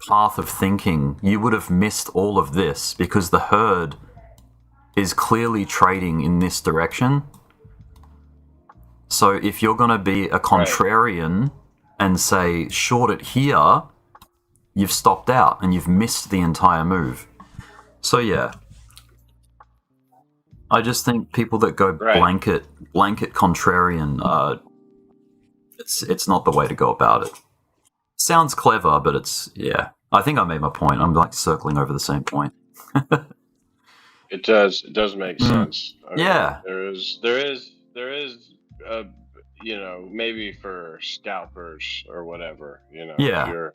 path of thinking, you would have missed all of this, because the herd is clearly trading in this direction. So if you're going to be a contrarian and say short it here, you've stopped out and you've missed the entire move. So yeah, I just think people that go blanket contrarian, it's not the way to go about it. Sounds clever, but I think I made my point. I'm like circling over the same point. It does make sense. I mean, there is you know, maybe for scalpers or whatever, you know, you're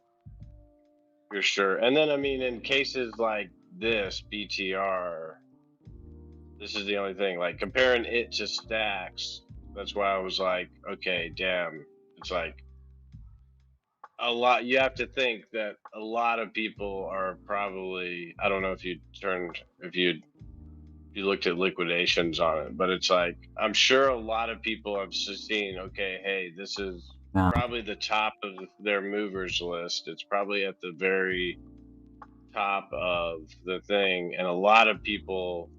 sure. And then, I mean, in cases like this BTR, this is the only thing, like, comparing it to stacks. That's why I was like, okay, damn, it's like a lot. You have to think that a lot of people are probably, I don't know if you looked at liquidations on it, but it's like, I'm sure a lot of people have seen, okay, hey, this is probably the top of their movers list. It's probably at the very top of the thing. And a lot of people,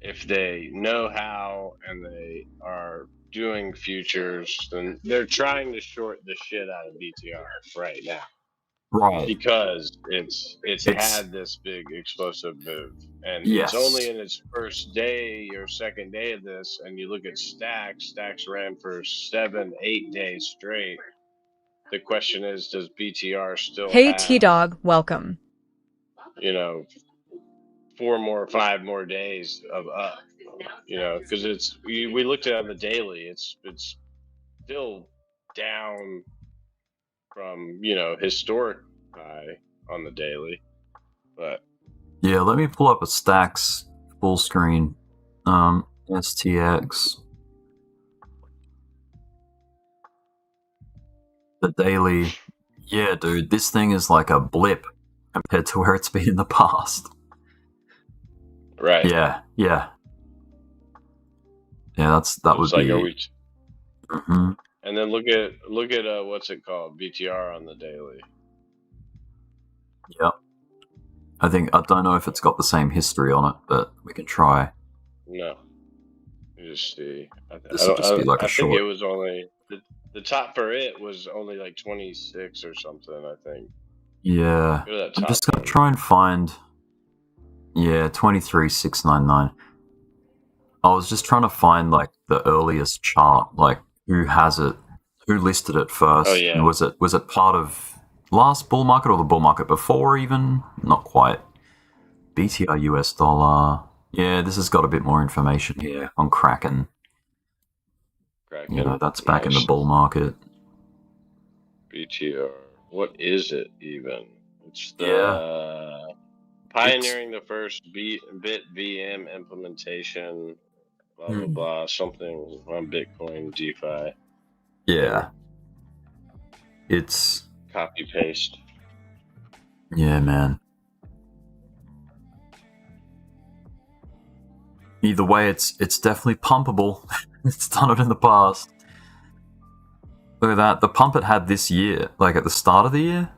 if they know how and they are doing futures, and they're trying to short the shit out of BTR right now Right. because it's It's had this big explosive move, and yes. it's only in its first day or second day of this. And you look at stacks ran for 7-8 days straight. The question is, does BTR still Hey, have, T-Dog, welcome. 5 more days of up? Because we looked at it on the daily. It's still down from historic high on the daily, but Yeah, let me pull up a stacks full screen. STX. The daily. Yeah, dude, this thing is like a blip compared to where it's been in the past. right. Yeah. That would It's like, be. are we? Mhm. And then look at what's it called, BTR on the daily. Yep. I don't know if it's got the same history on it, but we can try. No, you just see. This will just be like a I think short. it was only the top for it was only like 26 or something. I think. Yeah. Go to that I'm top just gonna one. try and find. Yeah, 23,699. I was just trying to find like the earliest chart, like who has it, who listed it first. Oh, yeah. And was it part of last bull market or the bull market before even? Not quite. BTR US dollar. Yeah, this has got a bit more information here on Kraken. That's back in the bull market. BTR. What is it even? It's the pioneering the first bit VM implementation. Blah blah blah. Something on Bitcoin DeFi. Yeah. It's copy paste. Yeah, man. Either way, it's definitely pumpable. It's done it in the past. Look at that. The pump it had this year, like at the start of the year,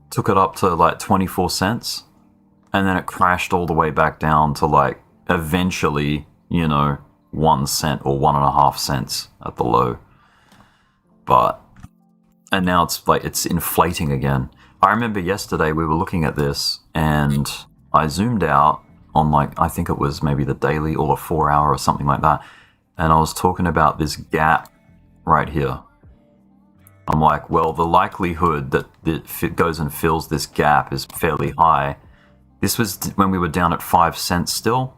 took it up to like 24 cents. And then it crashed all the way back down to like eventually, 1 cent or 1.5 cents at the low. And now it's inflating again. I remember yesterday we were looking at this and I zoomed out on I think it was maybe the daily or the 4 hour or something like that. And I was talking about this gap right here. I'm like, well, the likelihood that it goes and fills this gap is fairly high. This was when we were down at 5 cents still.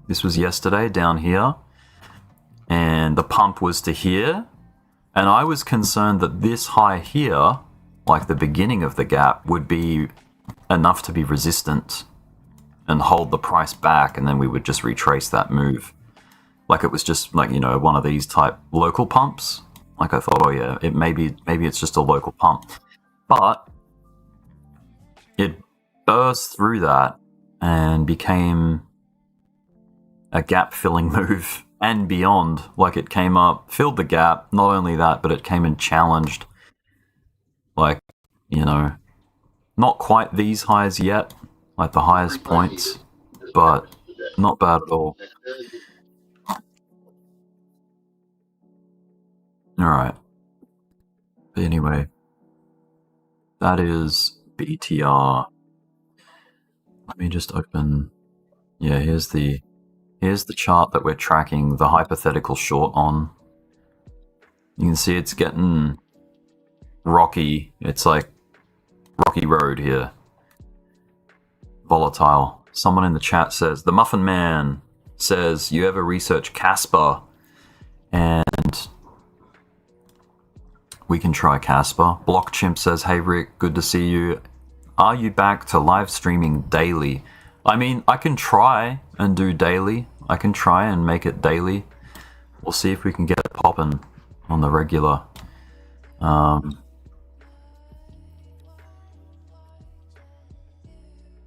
This was yesterday down here. And the pump was to here. And I was concerned that this high here, like the beginning of the gap, would be enough to be resistant and hold the price back, and then we would just retrace that move. Like it was just one of these type local pumps. Like I thought, oh yeah, maybe it's just a local pump. But it burst through that and became a gap filling move and beyond. Like it came up, filled the gap. Not only that, but it came and challenged not quite these highs yet, like the highest points, but not bad at all. Alright. But anyway, that is BTR. Let me just open. Yeah, here's the chart that we're tracking the hypothetical short on. You can see it's getting rocky. It's like rocky road here. Volatile. Someone in the chat says, the Muffin Man says, you ever research Casper? And we can try Casper. Blockchimp says, hey Rick, good to see you. Are you back to live streaming daily? I mean, I can try and do daily. I can try and make it daily. We'll see if we can get it popping on the regular.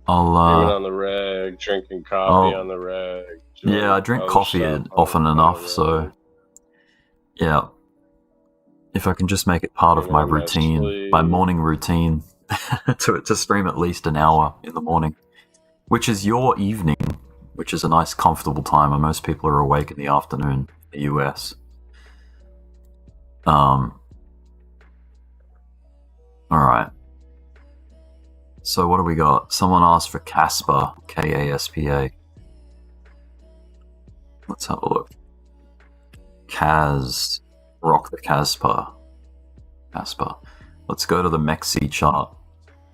Streaming on the reg, drinking coffee on the reg. Yeah, I drink coffee often enough, so yeah. If I can just make it part of my routine, my morning routine, to stream at least an hour in the morning, which is your evening, which is a nice comfortable time, and most people are awake in the afternoon in the US. All right. So what do we got? Someone asked for Caspa, Kaspa. Let's have a look. Rock the Caspa. Let's go to the MEXC chart.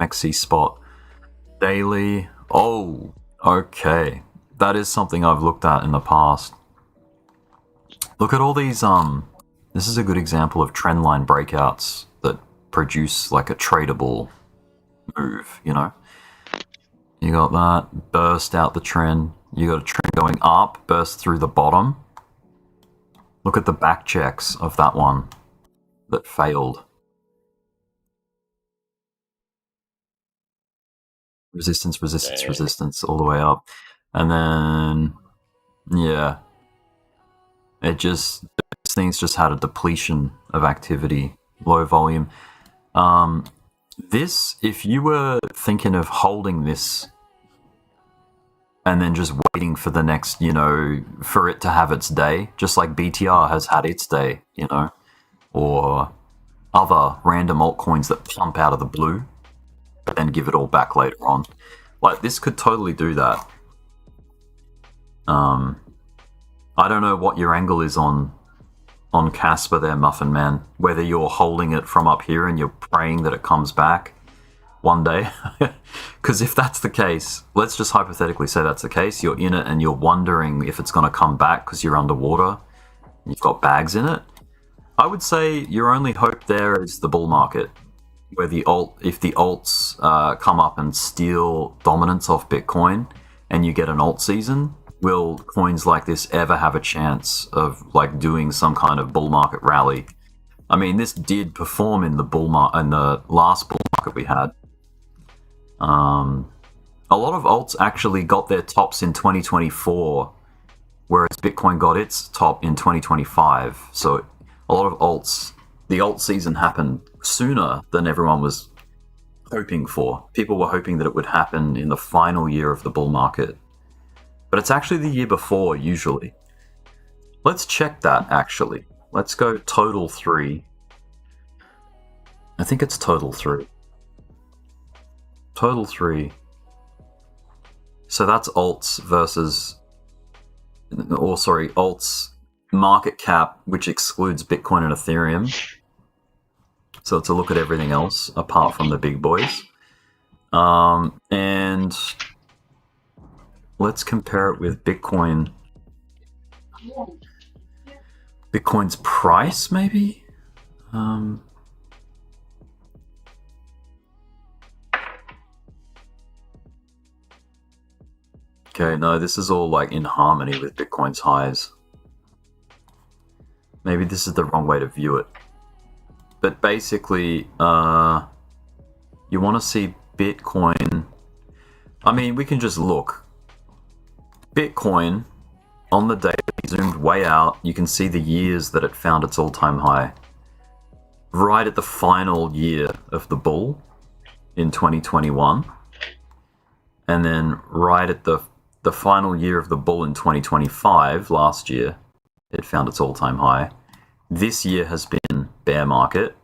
MEXC spot. Daily. Oh, okay. That is something I've looked at in the past. Look at all these, this is a good example of trendline breakouts that produce like a tradable move, you know? You got that, burst out the trend. You got a trend going up, burst through the bottom. Look at the back checks of that one that failed. Resistance, resistance, all the way up. And then, yeah. These things just had a depletion of activity, low volume. This, if you were thinking of holding this and then just waiting for the next, you know, for it to have its day, just like BTR has had its day, you know, or other random altcoins that pump out of the blue, but then give it all back later on. Like, this could totally do that. I don't know what your angle is on Caspa there, Muffin Man. Whether you're holding it from up here and you're praying that it comes back one day. Because if that's the case, let's just hypothetically say that's the case. You're in it and you're wondering if it's going to come back because you're underwater. You've got bags in it. I would say your only hope there is the bull market, where if the alts come up and steal dominance off Bitcoin and you get an alt season, will coins like this ever have a chance of like doing some kind of bull market rally? I mean, this did perform in the last bull market we had. A lot of alts actually got their tops in 2024, whereas Bitcoin got its top in 2025. So a lot of alts, the alt season happened sooner than everyone was hoping for. People were hoping that it would happen in the final year of the bull market. But it's actually the year before, usually. Let's check that, actually. Let's go total 3. I think it's total 3. Total 3. So that's alts versus... alts market cap, which excludes Bitcoin and Ethereum. So it's a look at everything else, apart from the big boys. And... let's compare it with Bitcoin. Bitcoin's price, maybe? Okay, no, this is all like in harmony with Bitcoin's highs. Maybe this is the wrong way to view it. But basically, you want to see Bitcoin... I mean, we can just look. Bitcoin, on the day that we zoomed way out, you can see the years that it found its all-time high. Right at the final year of the bull in 2021. And then right at the final year of the bull in 2025, last year, it found its all-time high. This year has been bear market,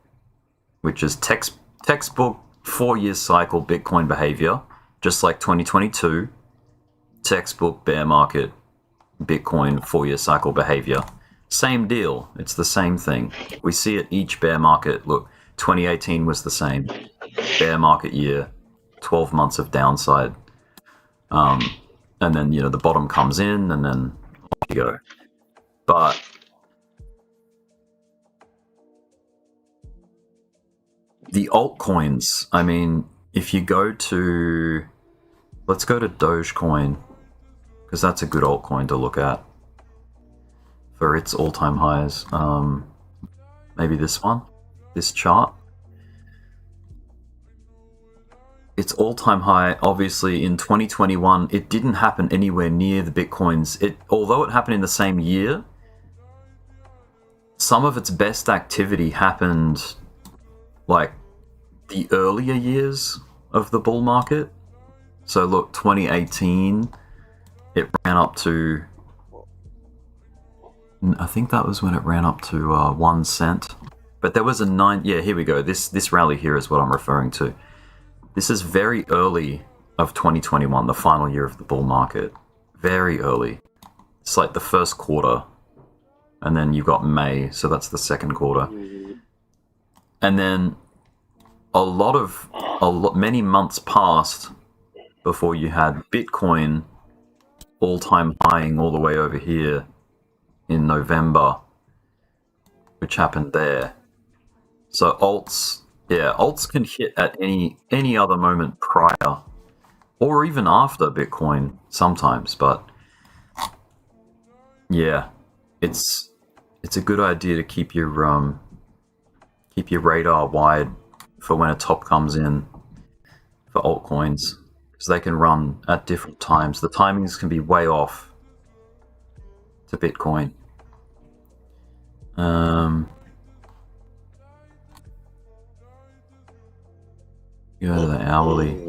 which is textbook 4-year cycle Bitcoin behavior, just like 2022. Textbook bear market Bitcoin 4-year cycle behavior. Same deal. It's the same thing. We see it each bear market. Look, 2018 was the same. Bear market year, 12 months of downside. And then, you know, the bottom comes in and then off you go. But the altcoins, I mean, if you go to... let's go to Dogecoin, because that's a good altcoin to look at for its all-time highs. Maybe this one, this chart. Its all-time high, obviously, in 2021, it didn't happen anywhere near the Bitcoins. Although it happened in the same year, some of its best activity happened like the earlier years of the bull market. So look, 2018, it ran up to, I think that was when it ran up to 1 cent. But there was a yeah, here we go. This rally here is what I'm referring to. This is very early of 2021, the final year of the bull market. Very early. It's like the first quarter. And then you've got May, so that's the second quarter. And then many months passed before you had Bitcoin all-time highing all the way over here in November, which happened there. So alts can hit at any other moment prior or even after Bitcoin sometimes, but yeah, it's a good idea to keep your radar wide for when a top comes in for altcoins, because they can run at different times. The timings can be way off to Bitcoin. Go to the hourly.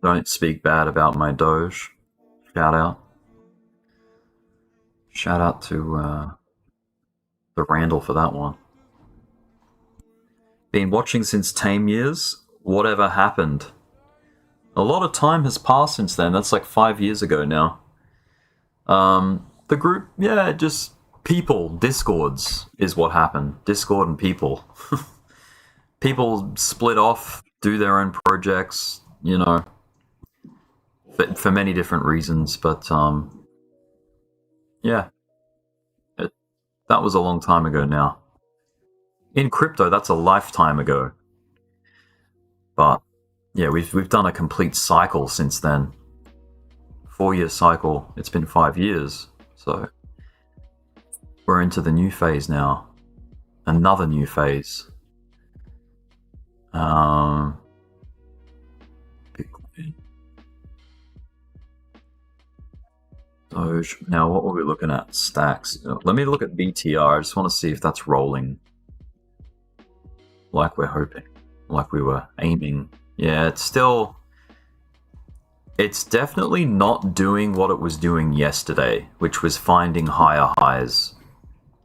Don't speak bad about my Doge. Shout out. Shout out to the Randall for that one. Been watching since Tame years. Whatever happened? A lot of time has passed since then. That's like 5 years ago now. The group, yeah, just people, Discords is what happened. Discord and people. People split off, do their own projects, you know, for many different reasons. But yeah, that was a long time ago now. In crypto, that's a lifetime ago. But yeah, we've done a complete cycle since then. 4-year cycle. It's been 5 years, so we're into the new phase now. Another new phase. Bitcoin. Doge. Now, what were we looking at? Stacks. Let me look at BTR. I just want to see if that's rolling. Like we're hoping. Like we were aiming. Yeah, it's definitely not doing what it was doing yesterday, which was finding higher highs.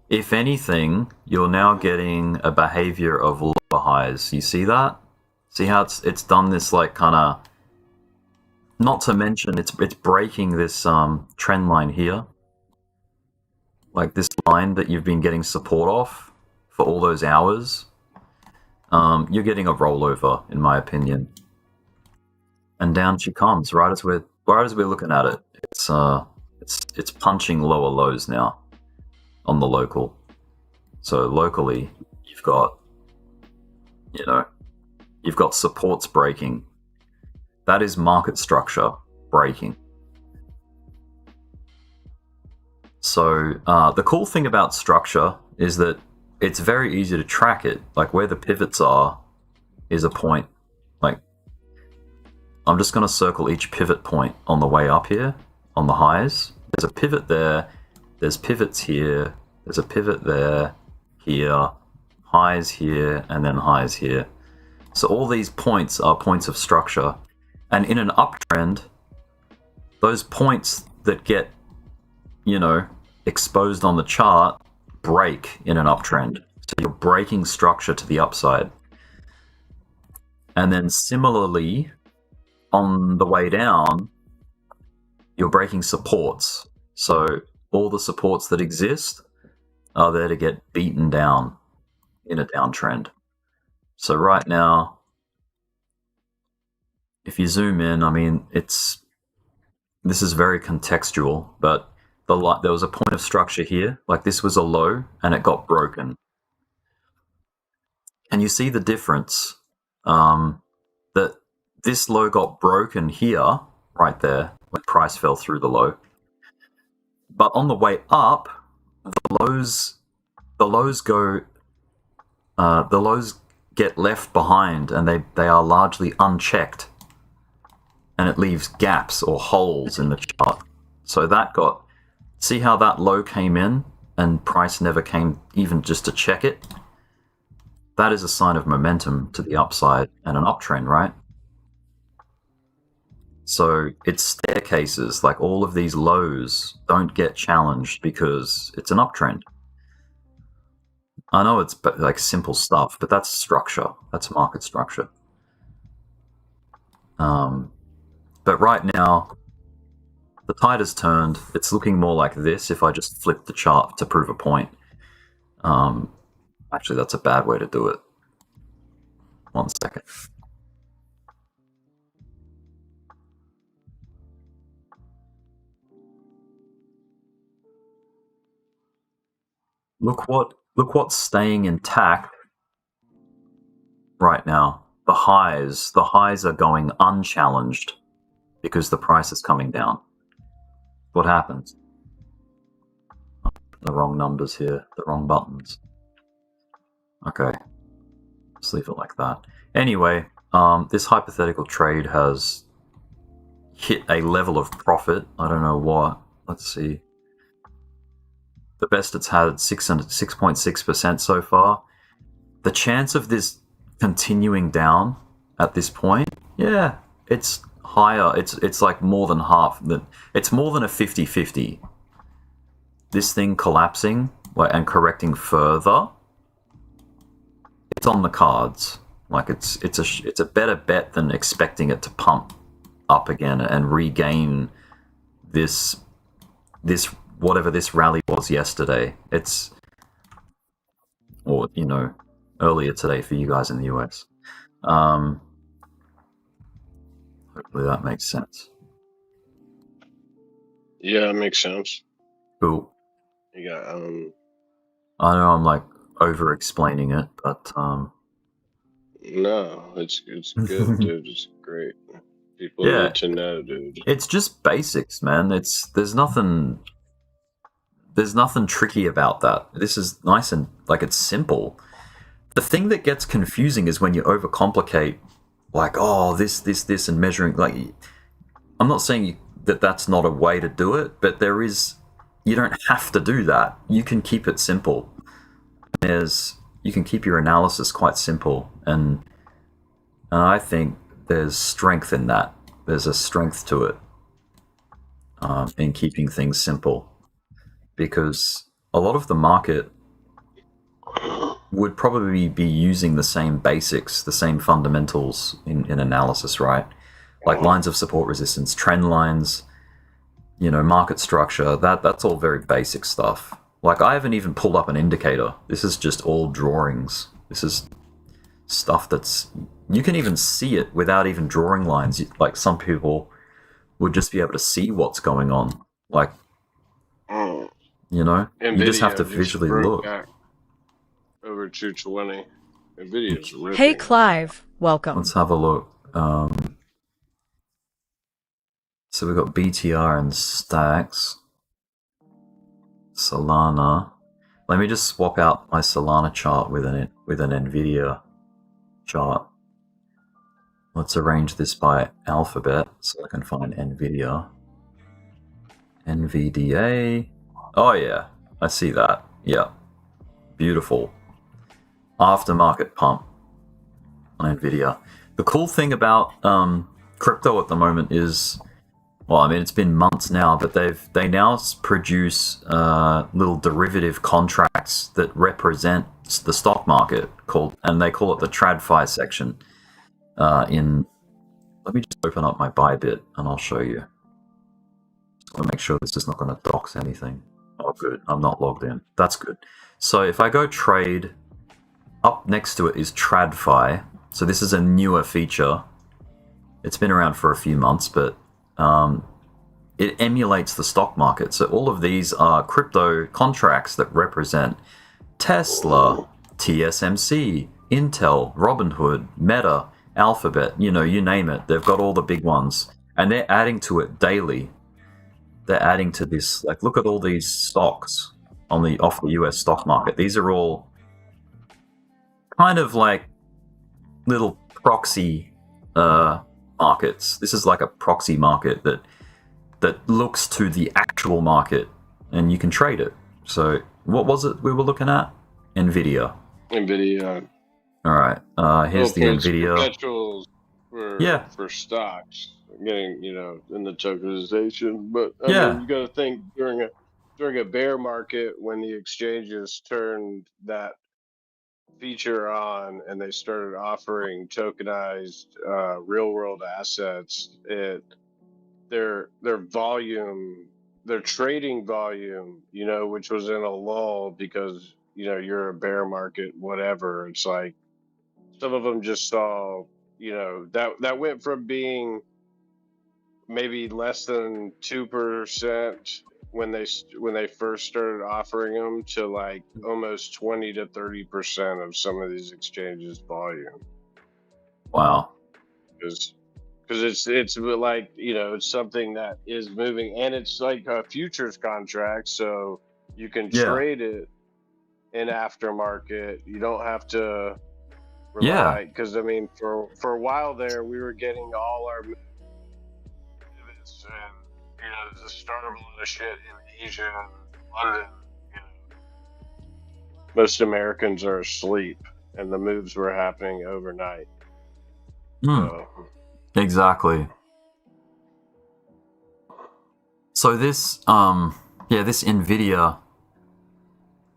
If anything, you're now getting a behavior of lower highs. You see that? See how it's done this like kind of, not to mention it's breaking this trend line here. Like this line that you've been getting support off for all those hours. You're getting a rollover, in my opinion. And down she comes, right as we're looking at it. It's punching lower lows now on the local. So locally, you've got supports breaking. That is market structure breaking. So the cool thing about structure is that it's very easy to track it. Like where the pivots are is a point. Like I'm just going to circle each pivot point on the way up here on the highs. There's a pivot there. There's pivots here. There's a pivot there, here, highs here, and then highs here. So all these points are points of structure. And in an uptrend, those points that get, exposed on the chart break in an uptrend. So you're breaking structure to the upside. And then similarly, on the way down, you're breaking supports. So all the supports that exist are there to get beaten down in a downtrend. So right now, if you zoom in, I mean, this is very contextual, but there was a point of structure here, like this was a low and it got broken. And you see the difference, that this low got broken here, right there, when price fell through the low. But on the way up, the lows get left behind and they are largely unchecked. And it leaves gaps or holes in the chart. So see how that low came in and price never came even just to check it? that is a sign of momentum to the upside and an uptrend, right? So it's staircases, like all of these lows don't get challenged because it's an uptrend. I know it's like simple stuff, but that's structure. That's market structure. But right now, the tide has turned. It's looking more like this if I just flip the chart to prove a point. Actually, that's a bad way to do it. 1 second. Look what's staying intact right now. The highs are going unchallenged because the price is coming down. What happens? The wrong numbers here, the wrong buttons. Okay, let's leave it like that. Anyway, this hypothetical trade has hit a level of profit. I don't know what. Let's see. The best it's had 6.6% so far. The chance of this continuing down at this point, yeah, it's higher. It's like more than half. It's more than a 50-50. This thing collapsing and correcting further, it's on the cards. Like it's a better bet than expecting it to pump up again and regain this whatever this rally was yesterday. Or earlier today for you guys in the US. Hopefully that makes sense. Yeah, it makes sense. Cool. You got I know I'm like over explaining it, but no, it's good, dude. It's great. People need to know, dude. It's just basics, man. There's nothing tricky about that. This is nice and like it's simple. The thing that gets confusing is when you overcomplicate, like, oh, this, and measuring. Like, I'm not saying that that's not a way to do it, but you don't have to do that. You can keep it simple. You can keep your analysis quite simple, and I think there's strength in that. There's a strength to it in keeping things simple, because a lot of the market would probably be using the same basics, the same fundamentals in analysis, right? Like lines of support, resistance, trend lines, market structure. That's all very basic stuff. Like, I haven't even pulled up an indicator. This is just all drawings. This is stuff you can even see it without even drawing lines. Like, some people would just be able to see what's going on. Like, you just have to visually look. Over 220. NVIDIA's ripping. Hey, Clive. Welcome. Let's have a look. So we've got BTR and stacks. Solana. Let me just swap out my Solana chart with an NVIDIA chart. Let's arrange this by alphabet so I can find NVIDIA. NVDA. Oh yeah, I see that. Yeah, beautiful. Aftermarket pump on NVIDIA. The cool thing about crypto at the moment is, well, I mean, it's been months now, but they now produce little derivative contracts that represent the stock market, and they call it the TradFi section. Let me just open up my Bybit and I'll show you. Just want to make sure this is not going to dox anything. Oh, good. I'm not logged in. That's good. So if I go trade, up next to it is TradFi. So this is a newer feature. It's been around for a few months, but it emulates the stock market. So all of these are crypto contracts that represent Tesla, TSMC, Intel, Robinhood, Meta, Alphabet, you name it. They've got all the big ones, and they're adding to it daily. They're adding to this. Like, look at all these stocks off the US stock market. These are all kind of like little proxy markets. This is like a proxy market that looks to the actual market, and you can trade it. So what was it we were looking at? NVIDIA. All right. Here's the it's NVIDIA. perpetuals Yeah. for stocks getting, in the tokenization. But I Yeah. mean, you got to think during a bear market when the exchanges turned that feature on and they started offering tokenized real world assets, their volume, their trading volume, which was in a lull because you're a bear market, whatever. It's like some of them just saw, that went from being maybe less than 2% when they first started offering them to like almost 20 to 30% of some of these exchanges volume. Wow. Because it's like, it's something that is moving, and it's like a futures contract, so you can trade it in aftermarket. You don't have to rely, because I mean, for a while there, we were getting all our pivots and the start of a lot of shit in Asia and London. Most Americans are asleep, and the moves were happening overnight. So, exactly. So this, this NVIDIA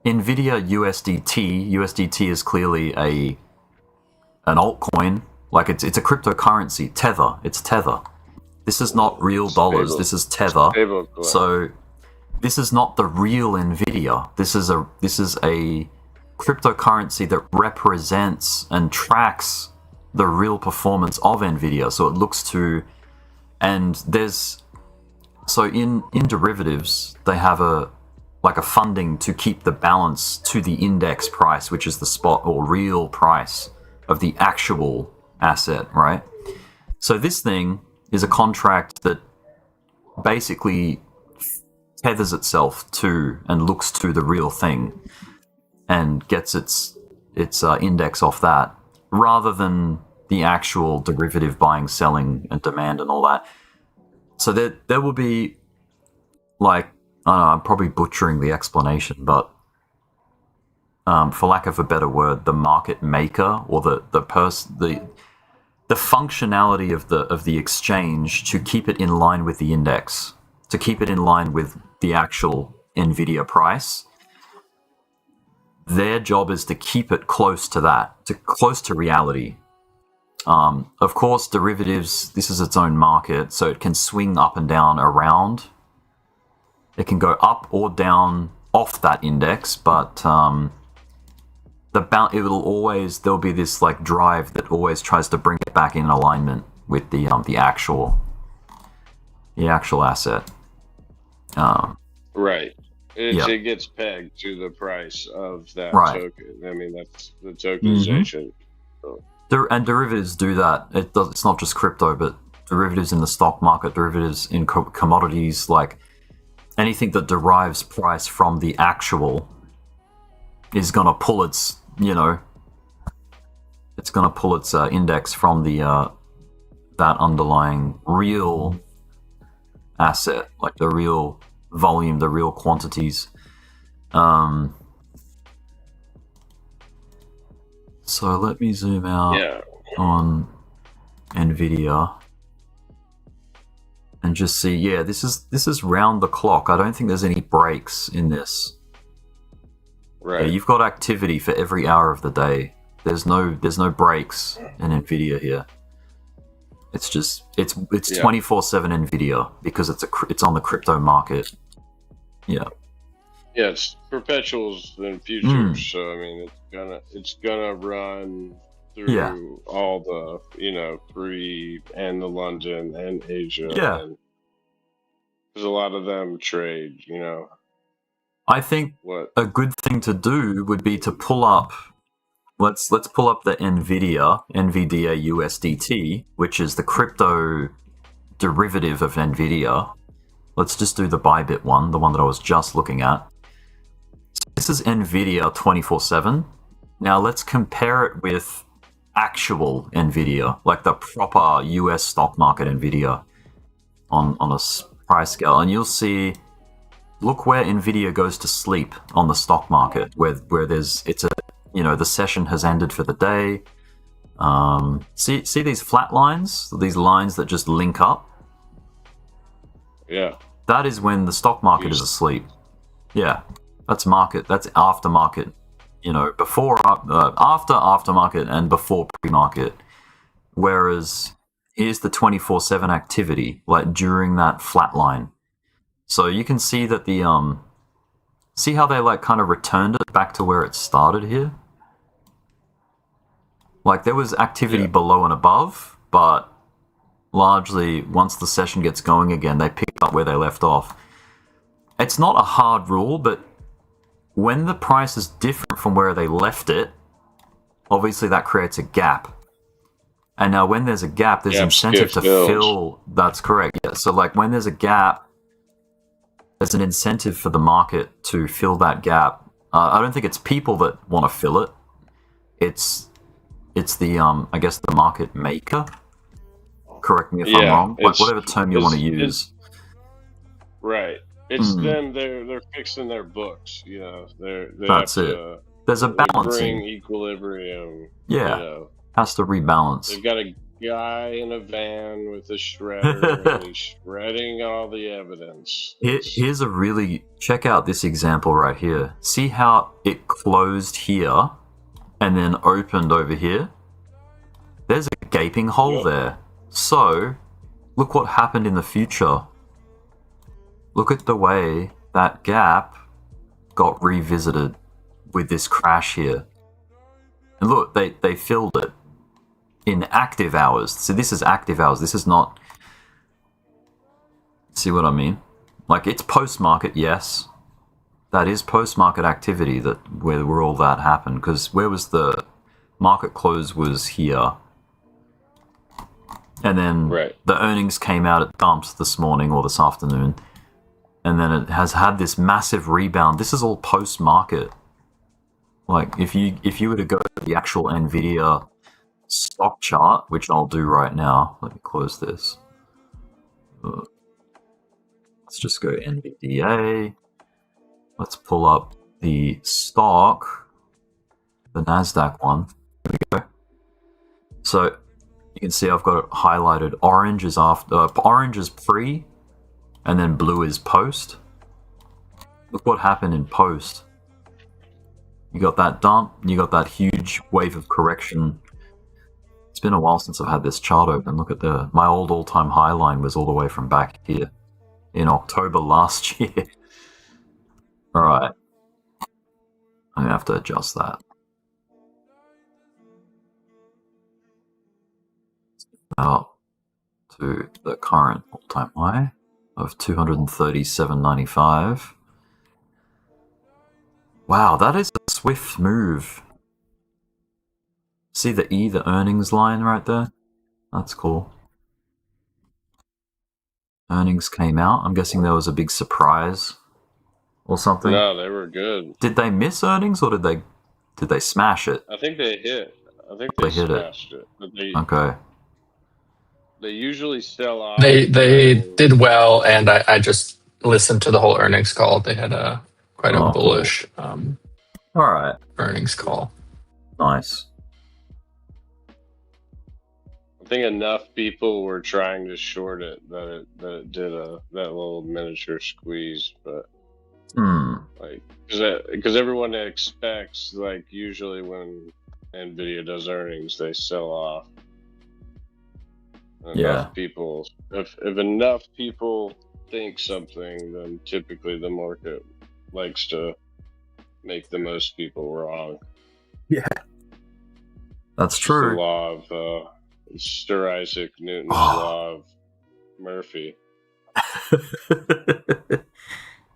USDT is clearly an altcoin. Like it's a cryptocurrency. Tether. It's Tether. This is not real dollars. This is Tether. So this is not the real NVIDIA. This is a cryptocurrency that represents and tracks the real performance of NVIDIA. So it looks to, and there's, so in derivatives, they have a funding to keep the balance to the index price, which is the spot or real price of the actual asset, right? So this thing is a contract that basically tethers itself to and looks to the real thing and gets its index off that, rather than the actual derivative buying, selling, and demand and all that. So there will be, like, I don't know, I'm probably butchering the explanation, but for lack of a better word, the market maker or the functionality of the exchange to keep it in line with the index, to keep it in line with the actual NVIDIA price. Their job is to keep it close to that, close to reality. Of course, derivatives, this is its own market, so it can swing up and down around. It can go up or down off that index, but there'll be this like drive that always tries to bring it back in alignment with the actual asset. Right. It gets pegged to the price of that token. I mean, that's the tokenization. And derivatives do that. It's not just crypto, but derivatives in the stock market, derivatives in commodities, like anything that derives price from the actual is going to pull its, it's going to pull its index from the that underlying real asset, like the real volume, the real quantities. So let me zoom out on NVIDIA and just see. Yeah, this is round the clock. I don't think there's any breaks in this. Right. Yeah, you've got activity for every hour of the day. There's no breaks in NVIDIA here. It's just it's 24/7 NVIDIA because it's on the crypto market. Yeah. Yeah, it's perpetuals and futures. So I mean, it's gonna run through all the pre and the London and Asia. Yeah. Because a lot of them trade. I think a good thing to do would be to pull up. Let's pull up the NVDA USDT, which is the crypto derivative of NVIDIA. Let's just do the Bybit one, the one that I was just looking at. So this is NVIDIA 24/7. Now let's compare it with actual NVIDIA, like the proper US stock market NVIDIA on a price scale, and you'll see. Look where NVIDIA goes to sleep on the stock market, where it's the session has ended for the day. See these flat lines, these lines that just link up. Yeah. That is when the stock market is asleep. Yeah, that's market. That's aftermarket. Before, aftermarket, and before pre-market. Whereas here's the 24/7 activity, like during that flat line. So you can see that see how they like kind of returned it back to where it started here. Like there was activity below and above, but largely once the session gets going again, they pick up where they left off. It's not a hard rule, but when the price is different from where they left it, obviously that creates a gap. And now when there's a gap, there's incentive to fill. That's correct. Yeah. So like when there's a gap, there's an incentive for the market to fill that gap. I don't think it's people that want to fill it. It's the I guess the market maker. Correct me if I'm wrong. Like whatever term you want to use. Right. It's them. They're fixing their books. That's it. There's a balancing. Bring equilibrium. Yeah. Has to rebalance. They've got a guy in a van with a shredder and he's shredding all the evidence. Here's a really... Check out this example right here. See how it closed here and then opened over here? There's a gaping hole there. So, look what happened in the future. Look at the way that gap got revisited with this crash here. And look, they filled it in active hours. So this is active hours. This is not... See what I mean? Like, it's post-market, yes. That is post-market activity where all that happened. Because where was the market close was here. And then the earnings came out at dumps this morning or this afternoon. And then it has had this massive rebound. This is all post-market. Like, if you were to go to the actual NVDA stock chart, which I'll do right now. Let me close this. Let's just go NVDA. Let's pull up the stock, the NASDAQ one. There we go. So you can see I've got it highlighted. Orange is pre, and then blue is post. Look what happened in post. You got that dump, and you got that huge wave of correction. It's been a while since I've had this chart open. Look at my old all-time high line was all the way from back here in October last year. All right. I'm gonna have to adjust that. Now to the current all-time high of 237.95. Wow, that is a swift move. See the the earnings line right there? That's cool. Earnings came out. I'm guessing there was a big surprise or something. No, they were good. Did they miss earnings or did they smash it? I think they hit. I think they smashed it. But okay. They usually sell off. They did well, and I just listened to the whole earnings call. They had quite a bullish all right. earnings call. Nice. I think enough people were trying to short it that it did that little miniature squeeze, but like because everyone expects, like, usually when NVIDIA does earnings they sell off. Enough people, if enough people think something, then typically the market likes to make the most people wrong. Yeah, that's true. It's the law of Sir Isaac Newton's law of Murphy.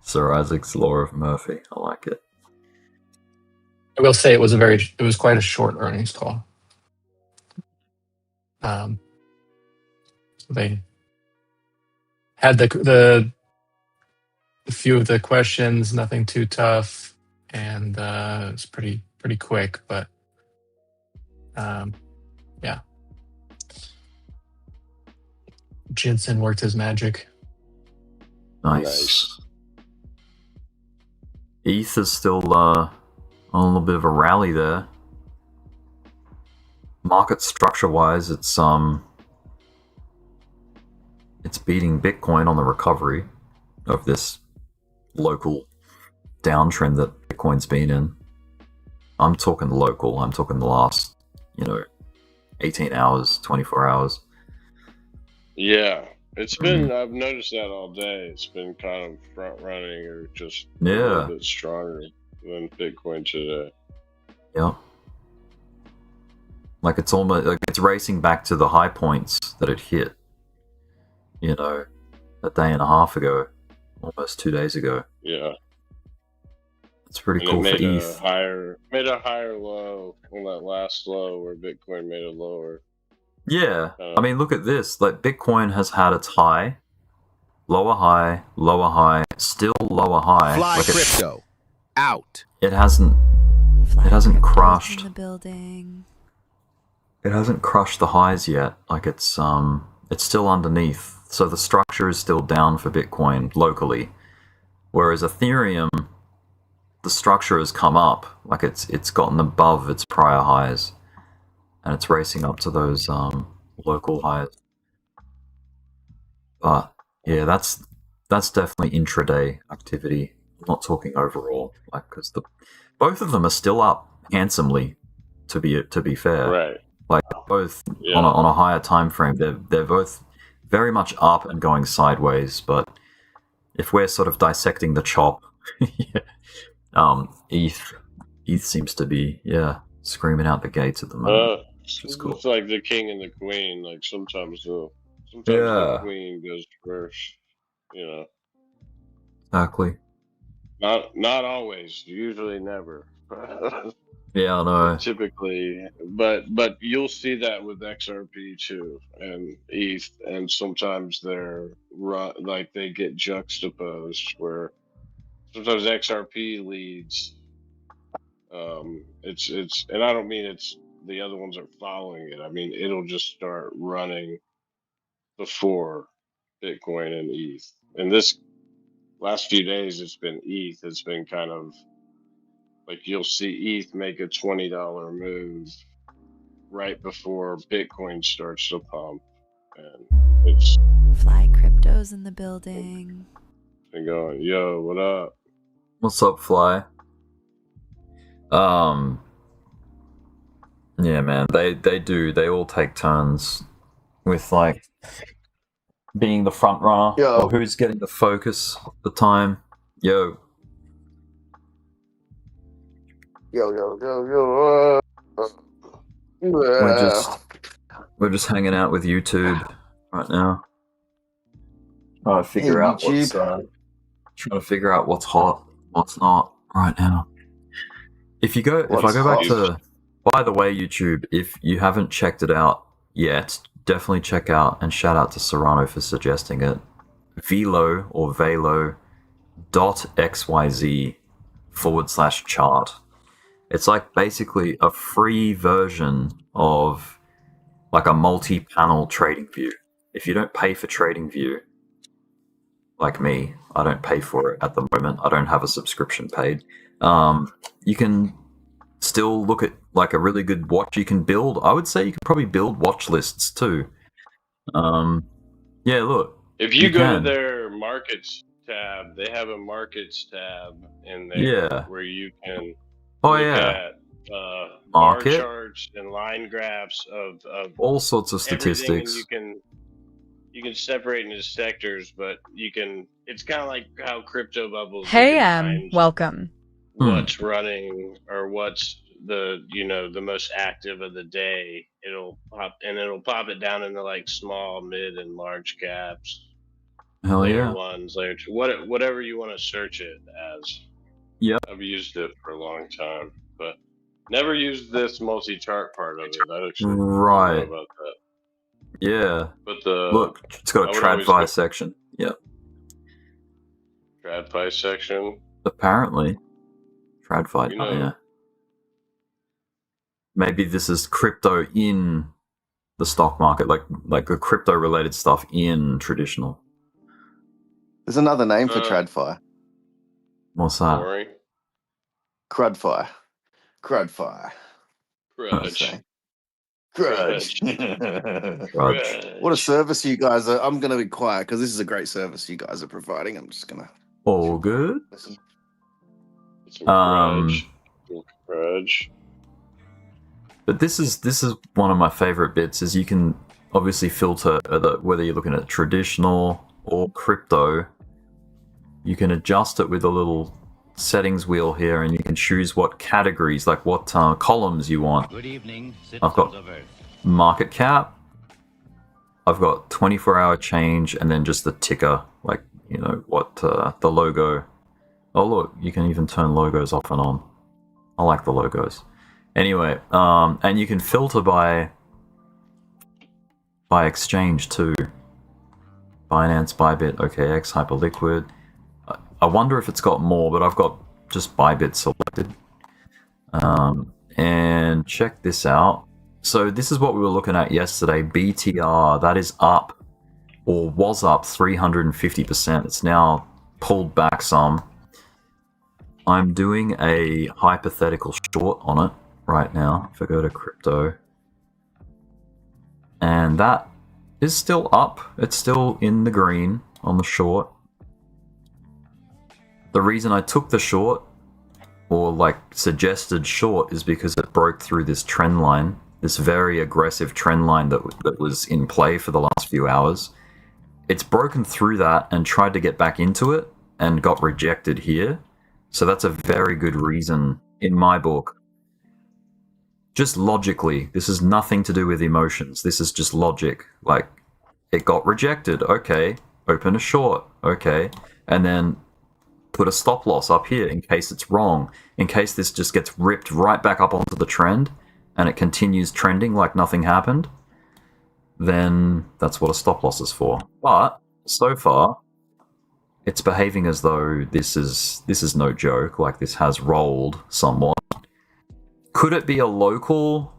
Sir Isaac's law of Murphy. I like it. I will say it was quite a short earnings call. They had the few of the questions, nothing too tough, and it was pretty quick. But yeah, Jensen worked his magic. Nice. ETH is still a little bit of a rally there. Market structure wise, it's beating Bitcoin on the recovery of this local downtrend that Bitcoin's been in. I'm talking local. I'm talking the last, 18 hours, 24 hours. Yeah, it's been. I've noticed that all day. It's been kind of front running or just a Yeah. little bit stronger than Bitcoin today. Yeah. Like it's almost like it's racing back to the high points that it hit, a day and a half ago, almost 2 days ago. Yeah, It's pretty and cool it for made ETH. made a higher low on that last low where Bitcoin made a lower. Yeah. I mean, look at this. Like Bitcoin has had its high, lower high, still lower high. Fly Like crypto. Out. it hasn't Fly hasn't cryptos crushed. in the building. It hasn't crushed the highs yet. Like it's still underneath. So the structure is still down for Bitcoin locally. Whereas Ethereum, the structure has come up. Like it's gotten above its prior highs. And it's racing up to those local highs. But yeah, that's definitely intraday activity. I'm not talking overall, like because both of them are still up handsomely. To be fair, Right. like both Yeah. on a higher time frame, they're both very much up and going sideways. But if we're sort of dissecting the chop, ETH seems to be screaming out the gates at the moment. It's cool. like the king and the queen. Like sometimes the Yeah. queen goes first. Exactly. Not always. Usually never. Yeah, I know. Typically, but you'll see that with XRP too and ETH, and sometimes they get juxtaposed where sometimes XRP leads. It's and I don't mean it's the other ones are following it. I mean it'll just start running before Bitcoin and ETH. And this last few days, it's been ETH. It's been kind of like you'll see ETH make a $20 move right before Bitcoin starts to pump, and it's Fly cryptos in the building. been going, yo, what up? What's up, Fly? Yeah, man, they all take turns with like being the front runner Yo. or who's getting the focus at the time. Yo, we're just hanging out with YouTube right now. Trying to figure Hey, out YouTube. what's hot, what's not right now. If I go back to, by the way, YouTube, if you haven't checked it out yet, definitely check out and shout out to Serrano for suggesting it. Velo or Velo.xyz/chart. It's like basically a free version of like a multi-panel trading view. If you don't pay for trading view, like me, I don't pay for it at the moment. I don't have a subscription paid. You can still look at like a really good watch. You can build. I would say you can probably build watch lists too. Yeah, look. If you go can. to their markets tab, they have a markets tab in there Yeah. where you can Oh look yeah. at bar Market. charts and line graphs of All sorts of everything, and statistics. you can separate into sectors, but it's kind of like how crypto bubbles. Hey, you can find welcome. what's running or what's the most active of the day. It'll pop it down into like small, mid, and large caps. Hell Layer yeah. ones, layer two, whatever you want to search it as. Yeah. I've used it for a long time, but never used this multi-chart part of it. I actually don't Right. know about that. Yeah. But Look, it's got I a would always TradFi go- section. Yep. TradFi section. Apparently. TradFi. You know- Oh, yeah. Maybe this is crypto in the stock market, like the crypto related stuff in traditional. There's another name for Uh, TradFi. What's that? Boring. Crudfi. Crudfire. Grudge. Grudge. Grudge. What a service you guys are. I'm going to be quiet because this is a great service you guys are providing. I'm just going to All good. listen. Some grudge. Grudge. But this is one of my favorite bits. Is you can obviously filter whether you're looking at traditional or crypto. You can adjust it with a little settings wheel here, and you can choose what categories, like what columns you want. Good evening, I've got citizens of Earth. market cap. I've got 24-hour change, and then just the ticker, like what the logo. Oh look, you can even turn logos off and on. I like the logos. Anyway, and you can filter by exchange too. Binance, Bybit, OKX, Hyperliquid. I wonder if it's got more, but I've got just Bybit selected. And check this out. So this is what we were looking at yesterday. BTR, that is up, or was up 350%. It's now pulled back some. I'm doing a hypothetical short on it right now. If I go to crypto, and that is still up. It's still in the green on the short. The reason I took the short, or like suggested short, is because it broke through this trend line, this very aggressive trend line that was in play for the last few hours. It's broken through that and tried to get back into it and got rejected here. So that's a very good reason in my book. Just logically, this is nothing to do with emotions. This is just logic. Like, it got rejected. Okay, open a short. Okay, and then put a stop loss up here in case it's wrong. In case this just gets ripped right back up onto the trend and it continues trending like nothing happened, then that's what a stop loss is for. But so far, it's behaving as though this is no joke. Like, this has rolled somewhat. Could it be a local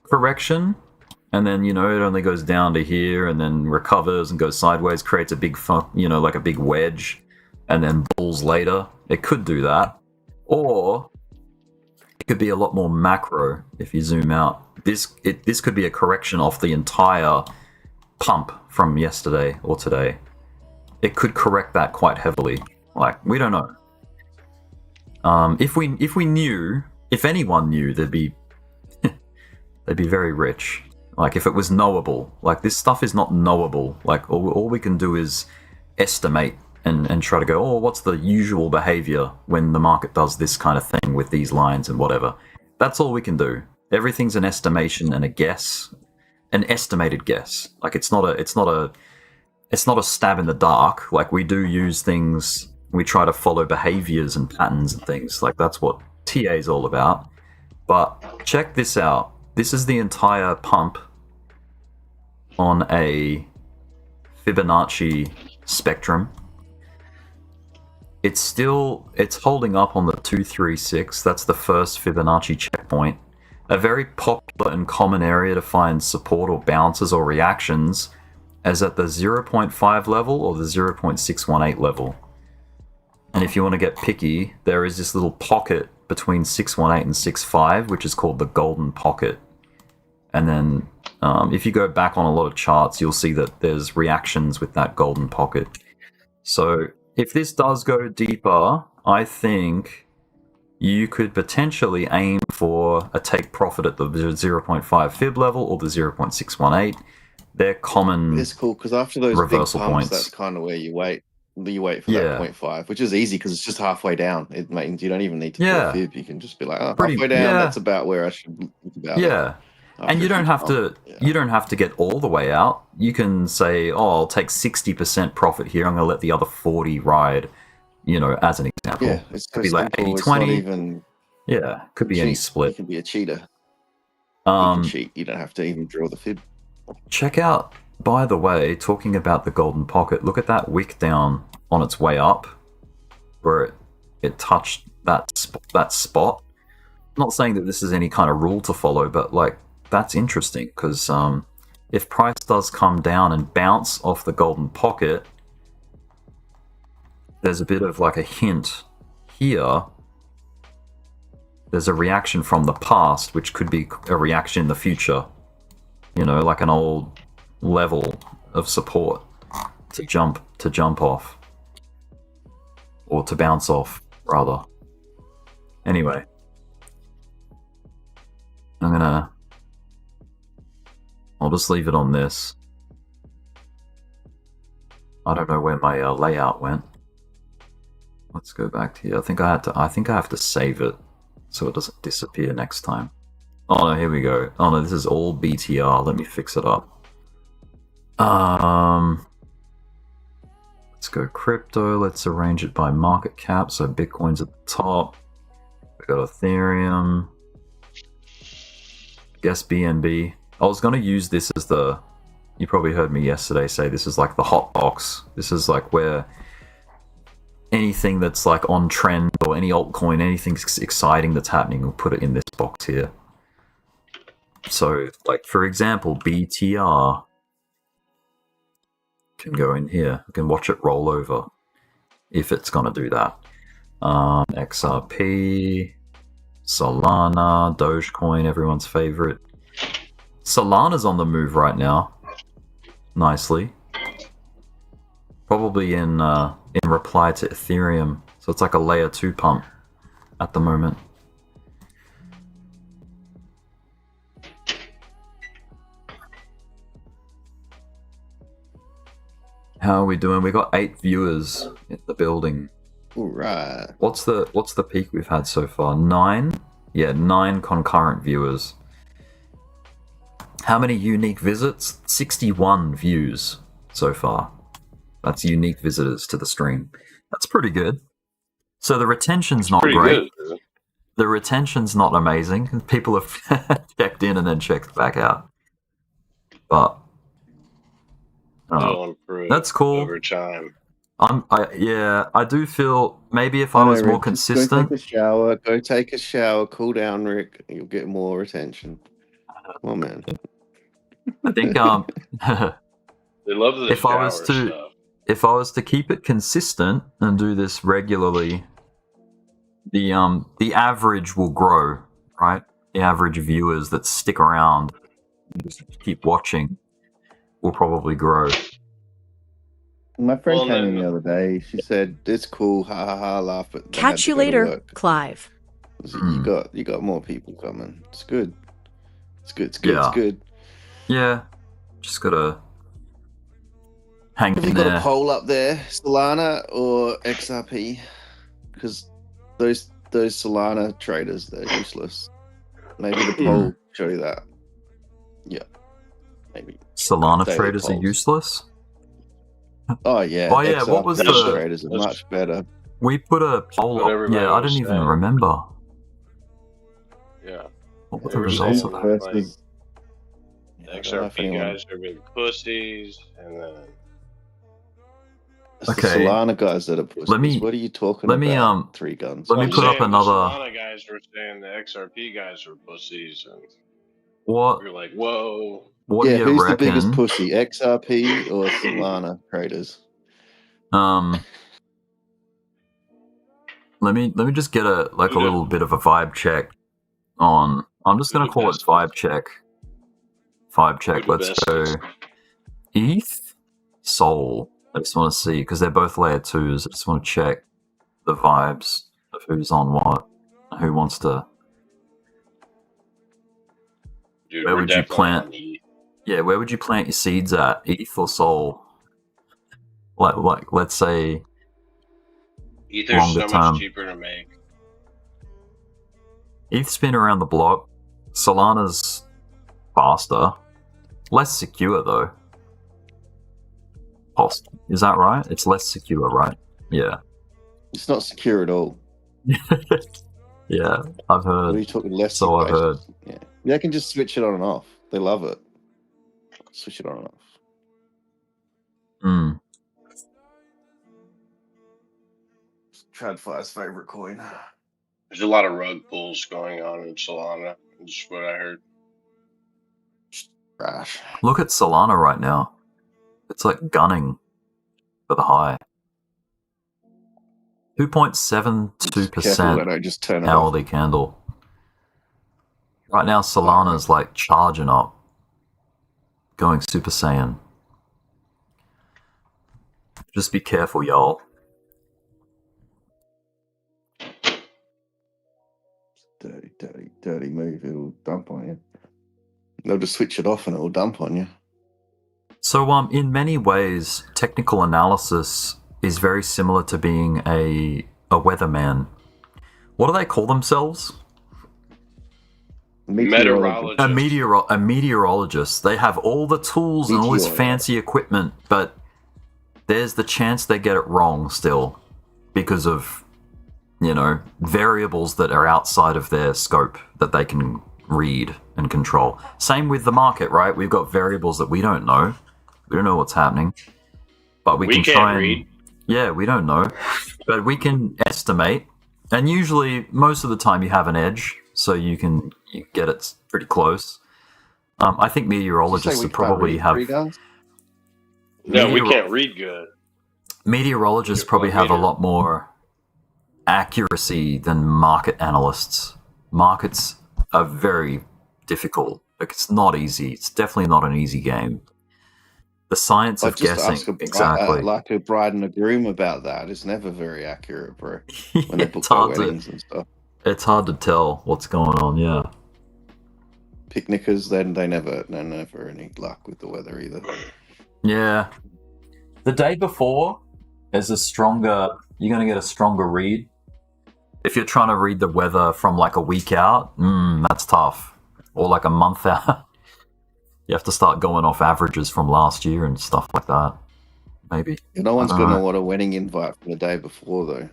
correction? And then, it only goes down to here and then recovers and goes sideways, creates a big, like a big wedge, and then bulls later. It could do that. Or it could be a lot more macro if you zoom out. This could be a correction off the entire pump from yesterday or today. It could correct that quite heavily. Like, we don't know. If we knew, if anyone knew, they'd be very rich. Like, if it was knowable. Like, this stuff is not knowable. Like, all we can do is estimate and try to go, oh, what's the usual behavior when the market does this kind of thing with these lines and whatever. That's all we can do. Everything's an estimation and a guess, an estimated guess. Like, it's not a stab in the dark. Like, we do use things, we try to follow behaviors and patterns and things. Like, that's what TA is all about. But check this out. This is the entire pump on a Fibonacci spectrum. It's holding up on the 236. That's the first Fibonacci checkpoint. A very popular and common area to find support or bounces or reactions is at the 0.5 level or the 0.618 level. And if you want to get picky, there is this little pocket between 618 and 65, which is called the golden pocket. And then if you go back on a lot of charts, you'll see that there's reactions with that golden pocket. So if this does go deeper, I think you could potentially aim for a take profit at the 0.5 fib level or the 0.618. They're common. It's cool because after those reversal big pumps, points, that's kind of where you wait. You wait for that 0.5, which is easy because it's just halfway down. It means you don't even need to pull a fib. You can just be like, oh, halfway down. That's about where I should think about it. And you don't have to. You don't have to get all the way out. You can say, "Oh, I'll take 60% profit here. I'm going to let the other 40 ride." As an example. Yeah, it's could be like 80-20. Even. Yeah, could be any split. You can be a cheater. You can cheat. You don't have to even draw the fib. Check out, by the way, talking about the golden pocket. Look at that wick down on its way up, where it touched that spot. I'm not saying that this is any kind of rule to follow, but like, that's interesting because if price does come down and bounce off the golden pocket, there's a bit of like a hint here there's a reaction from the past, which could be a reaction in the future. You know, like an old level of support to jump off, or to bounce off, rather. Anyway, I'll just leave it on this. I don't know where my layout went. Let's go back to here. I think I have to save it so it doesn't disappear next time. Oh no, here we go. Oh no, this is all BTR. Let me fix it up. Let's go crypto. Let's arrange it by market cap. So Bitcoin's at the top. We got Ethereum. Guess BNB. I was going to use this as the... You probably heard me yesterday say this is like the hot box. This is like where anything that's like on trend or any altcoin, anything exciting that's happening, we'll put it in this box here. So, like, for example, BTR can go in here. You can watch it roll over if it's going to do that. XRP, Solana, Dogecoin, everyone's favorite. Solana's on the move right now. Nicely. Probably in reply to Ethereum. So it's like a layer 2 pump at the moment. How are we doing? We got 8 viewers in the building. All right. What's the peak we've had so far? 9? Yeah, 9 concurrent viewers. How many unique visits? 61 views so far. That's unique visitors to the stream. That's pretty good. So the retention's not great. Good. The retention's not amazing. People have checked in and then checked back out. But It'll improve. That's cool. Over time. I do feel maybe if I was more consistent. Go take a shower, cool down, Rick. You'll get more retention. Come on, man. I think They love the shower stuff. If I was to keep it consistent and do this regularly, the average will grow, right? The average viewers that stick around and just keep watching will probably grow. My friend came in the other day. She said, "It's cool, ha ha ha, laugh." But Catch you later, Clive. You got more people coming. It's good. It's good. It's good. Yeah. It's good. Yeah, just gotta hang Have in you got there. a poll up there, Solana or XRP? Because those Solana traders, they're useless. Maybe the poll show you that. Yeah, maybe. Solana Daily traders are polls. useless. Oh yeah. Oh, yeah, what was XRP the- traders are much better. We put a poll what up. everybody Yeah, I was didn't even saying. remember. Yeah. What were They the were results saying, of that? like, I don't know if XRP anyone- guys are big pussies, and then It's Okay. the Solana guys that are pussies. Let me- What are you talking let about? me, Three guns. let me I'm put up saying another- The Solana guys were saying the XRP guys were pussies, and What you're like, whoa. What yeah, do you who's reckon? the biggest pussy, XRP or Solana traders? Let me just get a little bit of a vibe check on. I'm just gonna call it vibe check. Vibe check. Who the Let's best go. is? ETH, Sol. I just want to see because they're both layer 2s. I just want to check the vibes of who's on what, who wants to. Dude, Where we're would you definitely plant? on E. Yeah, where would you plant your seeds at? ETH or Sol? Like let's say Ether's longer so term. much cheaper to make. ETH's been around the block. Solana's faster, less secure though. Is that right? It's less secure, right? Yeah. It's not secure at all. Yeah, I've What are heard. you talking less? So I've secure? heard. Yeah, they can just switch it on and off. They love it. Switch it on and off. Mm. TradFi's favorite coin. There's a lot of rug pulls going on in Solana. That's what I heard. Trash. Look at Solana right now. It's like gunning for the high. Careful 2.72% that I just turn it off. hourly candle. Right now, Solana's like charging up, going Super Saiyan. Just be careful, y'all. Dirty move. It'll dump on you. They'll just switch it off and it'll dump on you. So, in many ways, technical analysis is very similar to being a weatherman. What do they call themselves? Meteorologist. A meteorologist. They have all the tools and all this fancy equipment, but there's the chance they get it wrong still because of, variables that are outside of their scope that they can read and control. Same with the market, right? We've got variables that we don't know. We don't know what's happening, but we can try and read. Yeah, we don't know, but we can estimate. And usually, most of the time, you have an edge, so you get it pretty close. I think meteorologists would probably have. No, we can't read good. Meteorologists probably have a lot more accuracy than market analysts. Markets are very difficult. Like, it's not easy. It's definitely not an easy game. The science of guessing, exactly. Like a bride and a groom about that. It's never very accurate, bro. When they book weddings and stuff. It's hard to tell what's going on. Yeah. Picnickers, then they never any luck with the weather either. Yeah. The day before is you're going to get a stronger read. If you're trying to read the weather from like a week out, that's tough. Or like a month out. You have to start going off averages from last year and stuff like that. Maybe. No one's going to want a wedding invite from the day before, though.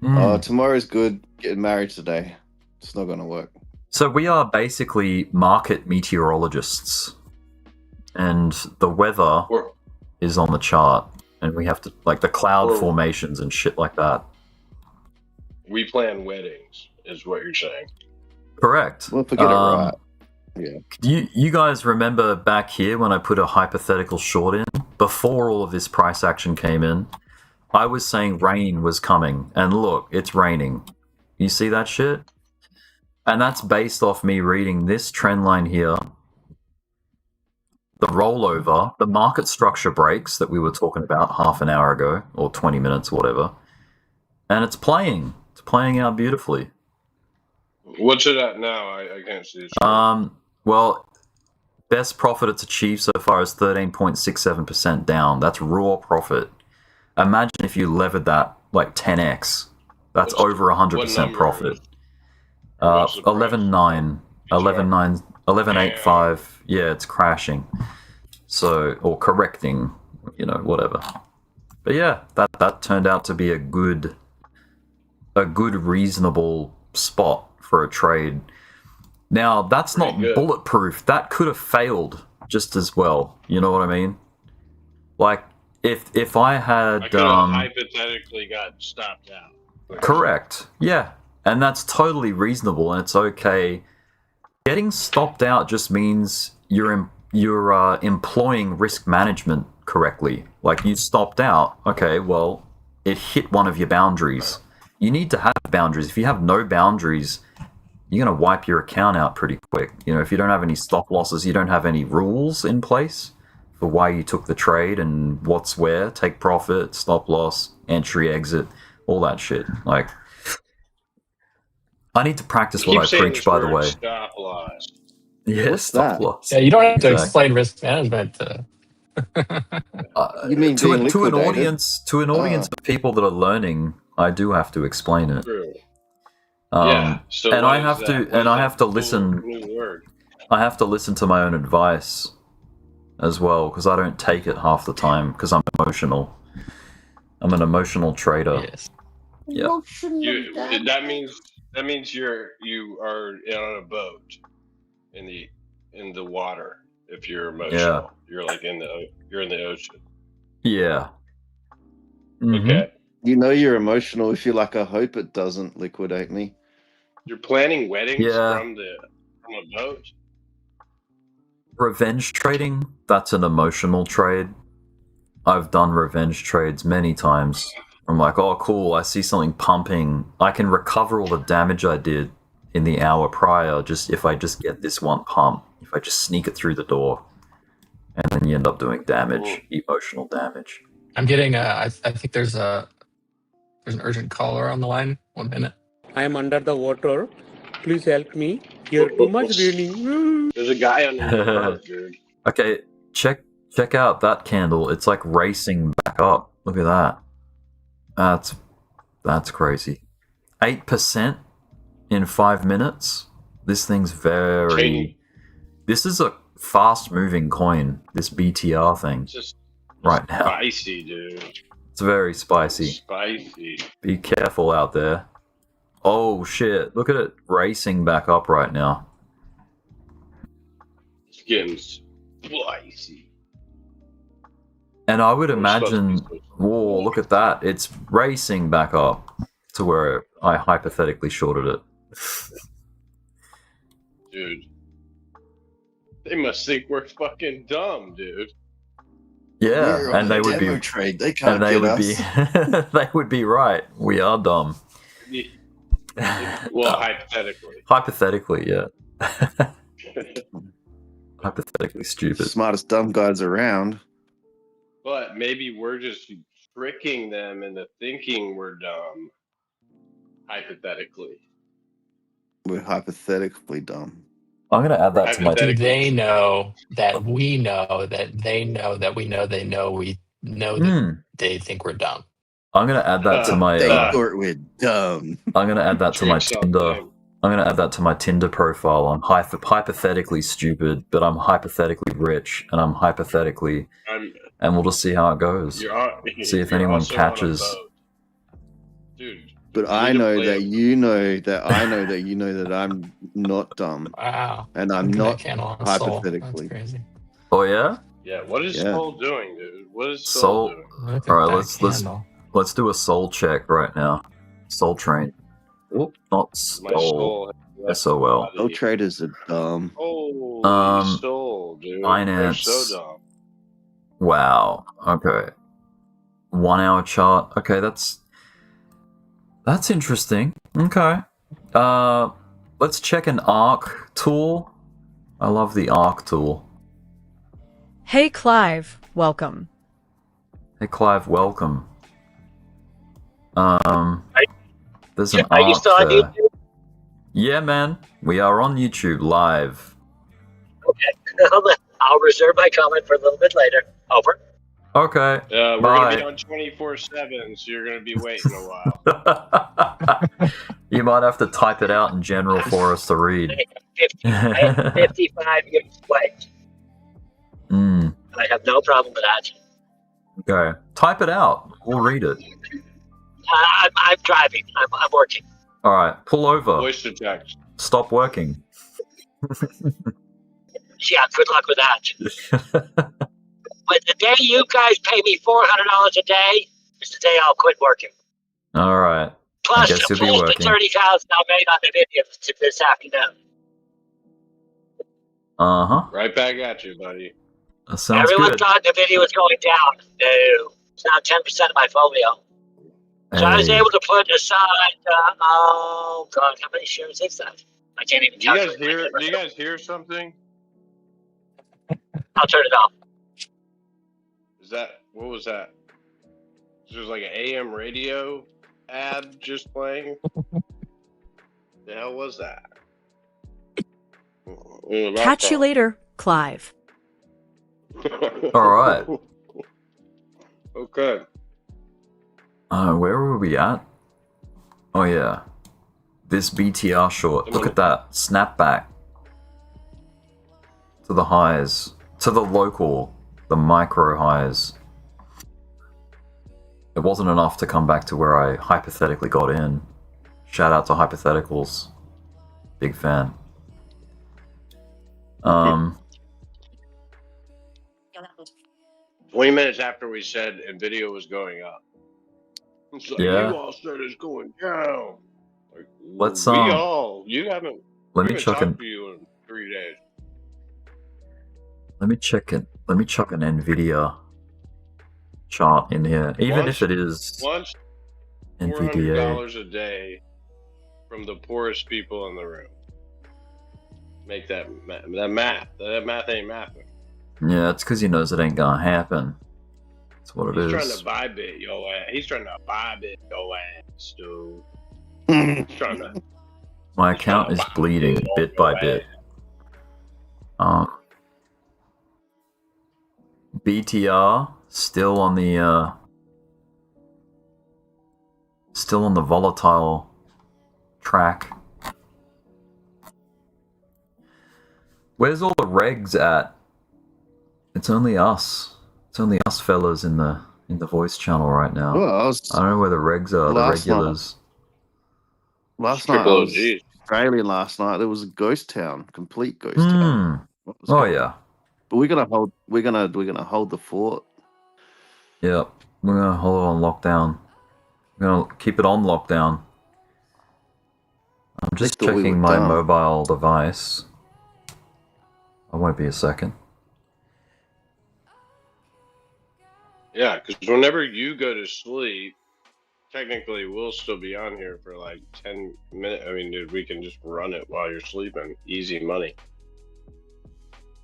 Oh, tomorrow's good. Getting married today. It's not going to work. So we are basically market meteorologists. And the weather is on the chart. And we have to, like, the cloud formations and shit like that. We plan weddings, is what you're saying. Correct. We'll forget it right. Yeah. You guys remember back here when I put a hypothetical short in? Before all of this price action came in, I was saying rain was coming. And look, it's raining. You see that shit? And that's based off me reading this trend line here. The rollover, the market structure breaks that we were talking about half an hour ago, or 20 minutes, or whatever. And it's playing. It's playing out beautifully. What's it at now? I can't see it. Well, best profit it's achieved so far is 13.67% down. That's raw profit. Imagine if you levered that like 10x. That's over 100% profit. 11.9, 11.9, 11.85. Yeah, it's crashing. So, or correcting, whatever. But yeah, that turned out to be a good reasonable spot for a trade. Now, that's not bulletproof. That could have failed just as well. You know what I mean? Like, if I had... I could have hypothetically got stopped out. Correct. Yeah. And that's totally reasonable, and it's okay. Getting stopped out just means you're employing risk management correctly. Like, you stopped out. Okay, well, it hit one of your boundaries. You need to have boundaries. If you have no boundaries, you're going to wipe your account out pretty quick. If you don't have any stop losses, you don't have any rules in place for why you took the trade and what's where, take profit, stop loss, entry, exit, all that shit. Like, I need to practice what I preach, by the way. Stop loss. Yeah, stop loss. Yeah, you don't have to explain risk management. You mean to an audience of people that are learning? I do have to explain it. True. So and I have to listen. I have to listen to my own advice as well, because I don't take it half the time because I'm emotional. I'm an emotional trader. Yes. Yeah. That means you are on a boat in the water. If you're emotional, you're like you're in the ocean. Yeah. Mm-hmm. Okay. You're emotional if you're like, I hope it doesn't liquidate me. You're planning weddings from a boat? Revenge trading, that's an emotional trade. I've done revenge trades many times. I'm like, oh, cool, I see something pumping. I can recover all the damage I did in the hour prior, just if I just get this one pump, if I just sneak it through the door, and then you end up doing damage, emotional damage. I'm getting I think there's an urgent caller on the line. 1 minute. I am under the water. Please help me. Here too much raining. There's a guy under the boat, dude. Okay, check out that candle. It's like racing back up. Look at that. That's crazy. 8% in 5 minutes. This thing's very. This is a fast-moving coin. This BTR thing. It's just right now. Spicy, dude. It's very spicy. Spicy. Be careful out there. Oh shit! Look at it racing back up right now. It's getting spicy. And I would imagine, whoa, look at that. It's racing back up to where I hypothetically shorted it. Dude. They must think we're fucking dumb, dude. Yeah, and they would be trade. They can't and they get would us. be they would be right. We are dumb. Well, hypothetically. Hypothetically, yeah. Hypothetically stupid. Smartest dumb guys around. But maybe we're just tricking them into thinking we're dumb. Hypothetically. We're hypothetically dumb. I'm gonna add that to my. Do they know that we know that they know that we know they know we know that they think we're dumb? I'm gonna add that to my. They thought we're dumb. I'm gonna add that to my Tricks Tinder. on them. I'm gonna add that to my Tinder profile. I'm hypothetically stupid, but I'm hypothetically rich, and I'm hypothetically, and we'll just see how it goes. See if anyone also on a catches. boat. Dude. But I know that you know that I know that you know that I'm not dumb. Wow. And I'm not Soul. hypothetically. That's crazy. Oh yeah. Yeah. What is Yeah. Soul doing, dude? What is Soul. Soul doing? Look at All right, that let's do a soul check right now. Soul train. Oop, not My soul. soul. SOL. All traders are dumb. Holy soul, dude. Finance. They're so dumb. Wow. Okay. 1 hour chart. Okay, that's interesting. Okay. Let's check an ARC tool. I love the ARC tool. Hey Clive, welcome. Hey Clive, welcome. There's an Are you ARC still on there. YouTube? Yeah, man. We are on YouTube live. Okay. I'll reserve my comment for a little bit later. Over. Okay. We're Bye. going to be on 24/7, so you're going to be waiting a while. You might have to type it out in general for us to read. I have 55 years left. I have no problem with that. Okay. Type it out. We'll read it. I'm driving. I'm working. All right. Pull over. Voice to text. Stop working. Yeah, good luck with that. But the day you guys pay me $400 a day is the day I'll quit working. All right. Plus, I guess you'll be plus the working. 30,000 I made on NVDA this afternoon. Right back at you, buddy. That sounds Everyone good. thought NVIDIA was going down. No, it's now 10% of my folio. So I was Hey. able to put aside, oh God, how many shares is that? I can't even Do you guys calculate. hear? Do you guys hear something? I'll turn it off. Is that what was that? There's like an AM radio ad just playing. The hell was that? Catch you later, Clive. All right. Okay. Where were we at? Oh yeah. This BTR short. Look at that. Snapback. To the highs. To the local. The micro highs. It wasn't enough to come back to where I hypothetically got in. Shout out to hypotheticals. Big fan. 20 minutes after we said NVIDIA was going up. It's like, Yeah. you all said it's going down. Like, Let's, you haven't. let we me haven't chuck talked in. to you in 3 days. Let me check it. Let me chuck an NVIDIA chart in here, even Once- if it is Once NVDA. $400 a day from the poorest people in the room. Make that math. That math ain't mathing. Yeah, it's because he knows it ain't gonna happen. That's what it is. He's trying to buy bit yo ass. He's trying to buy bit yo ass, dude. He's trying to. My account is bleeding bit by bit. BTR still on the volatile track. Where's all the regs at? It's only us. It's only us fellas in the voice channel right now. Well, I don't know where the regs are. The regulars. Last night I was Australian. Last night there was a ghost town, complete ghost town. Oh yeah. But we're gonna hold. We're gonna hold the fort. Yep, we're gonna hold it on lockdown. We're gonna keep it on lockdown. I'm just checking my mobile device. I won't be a second. Yeah, because whenever you go to sleep, technically we'll still be on here for like 10 minutes. I mean, dude, we can just run it while you're sleeping. Easy money.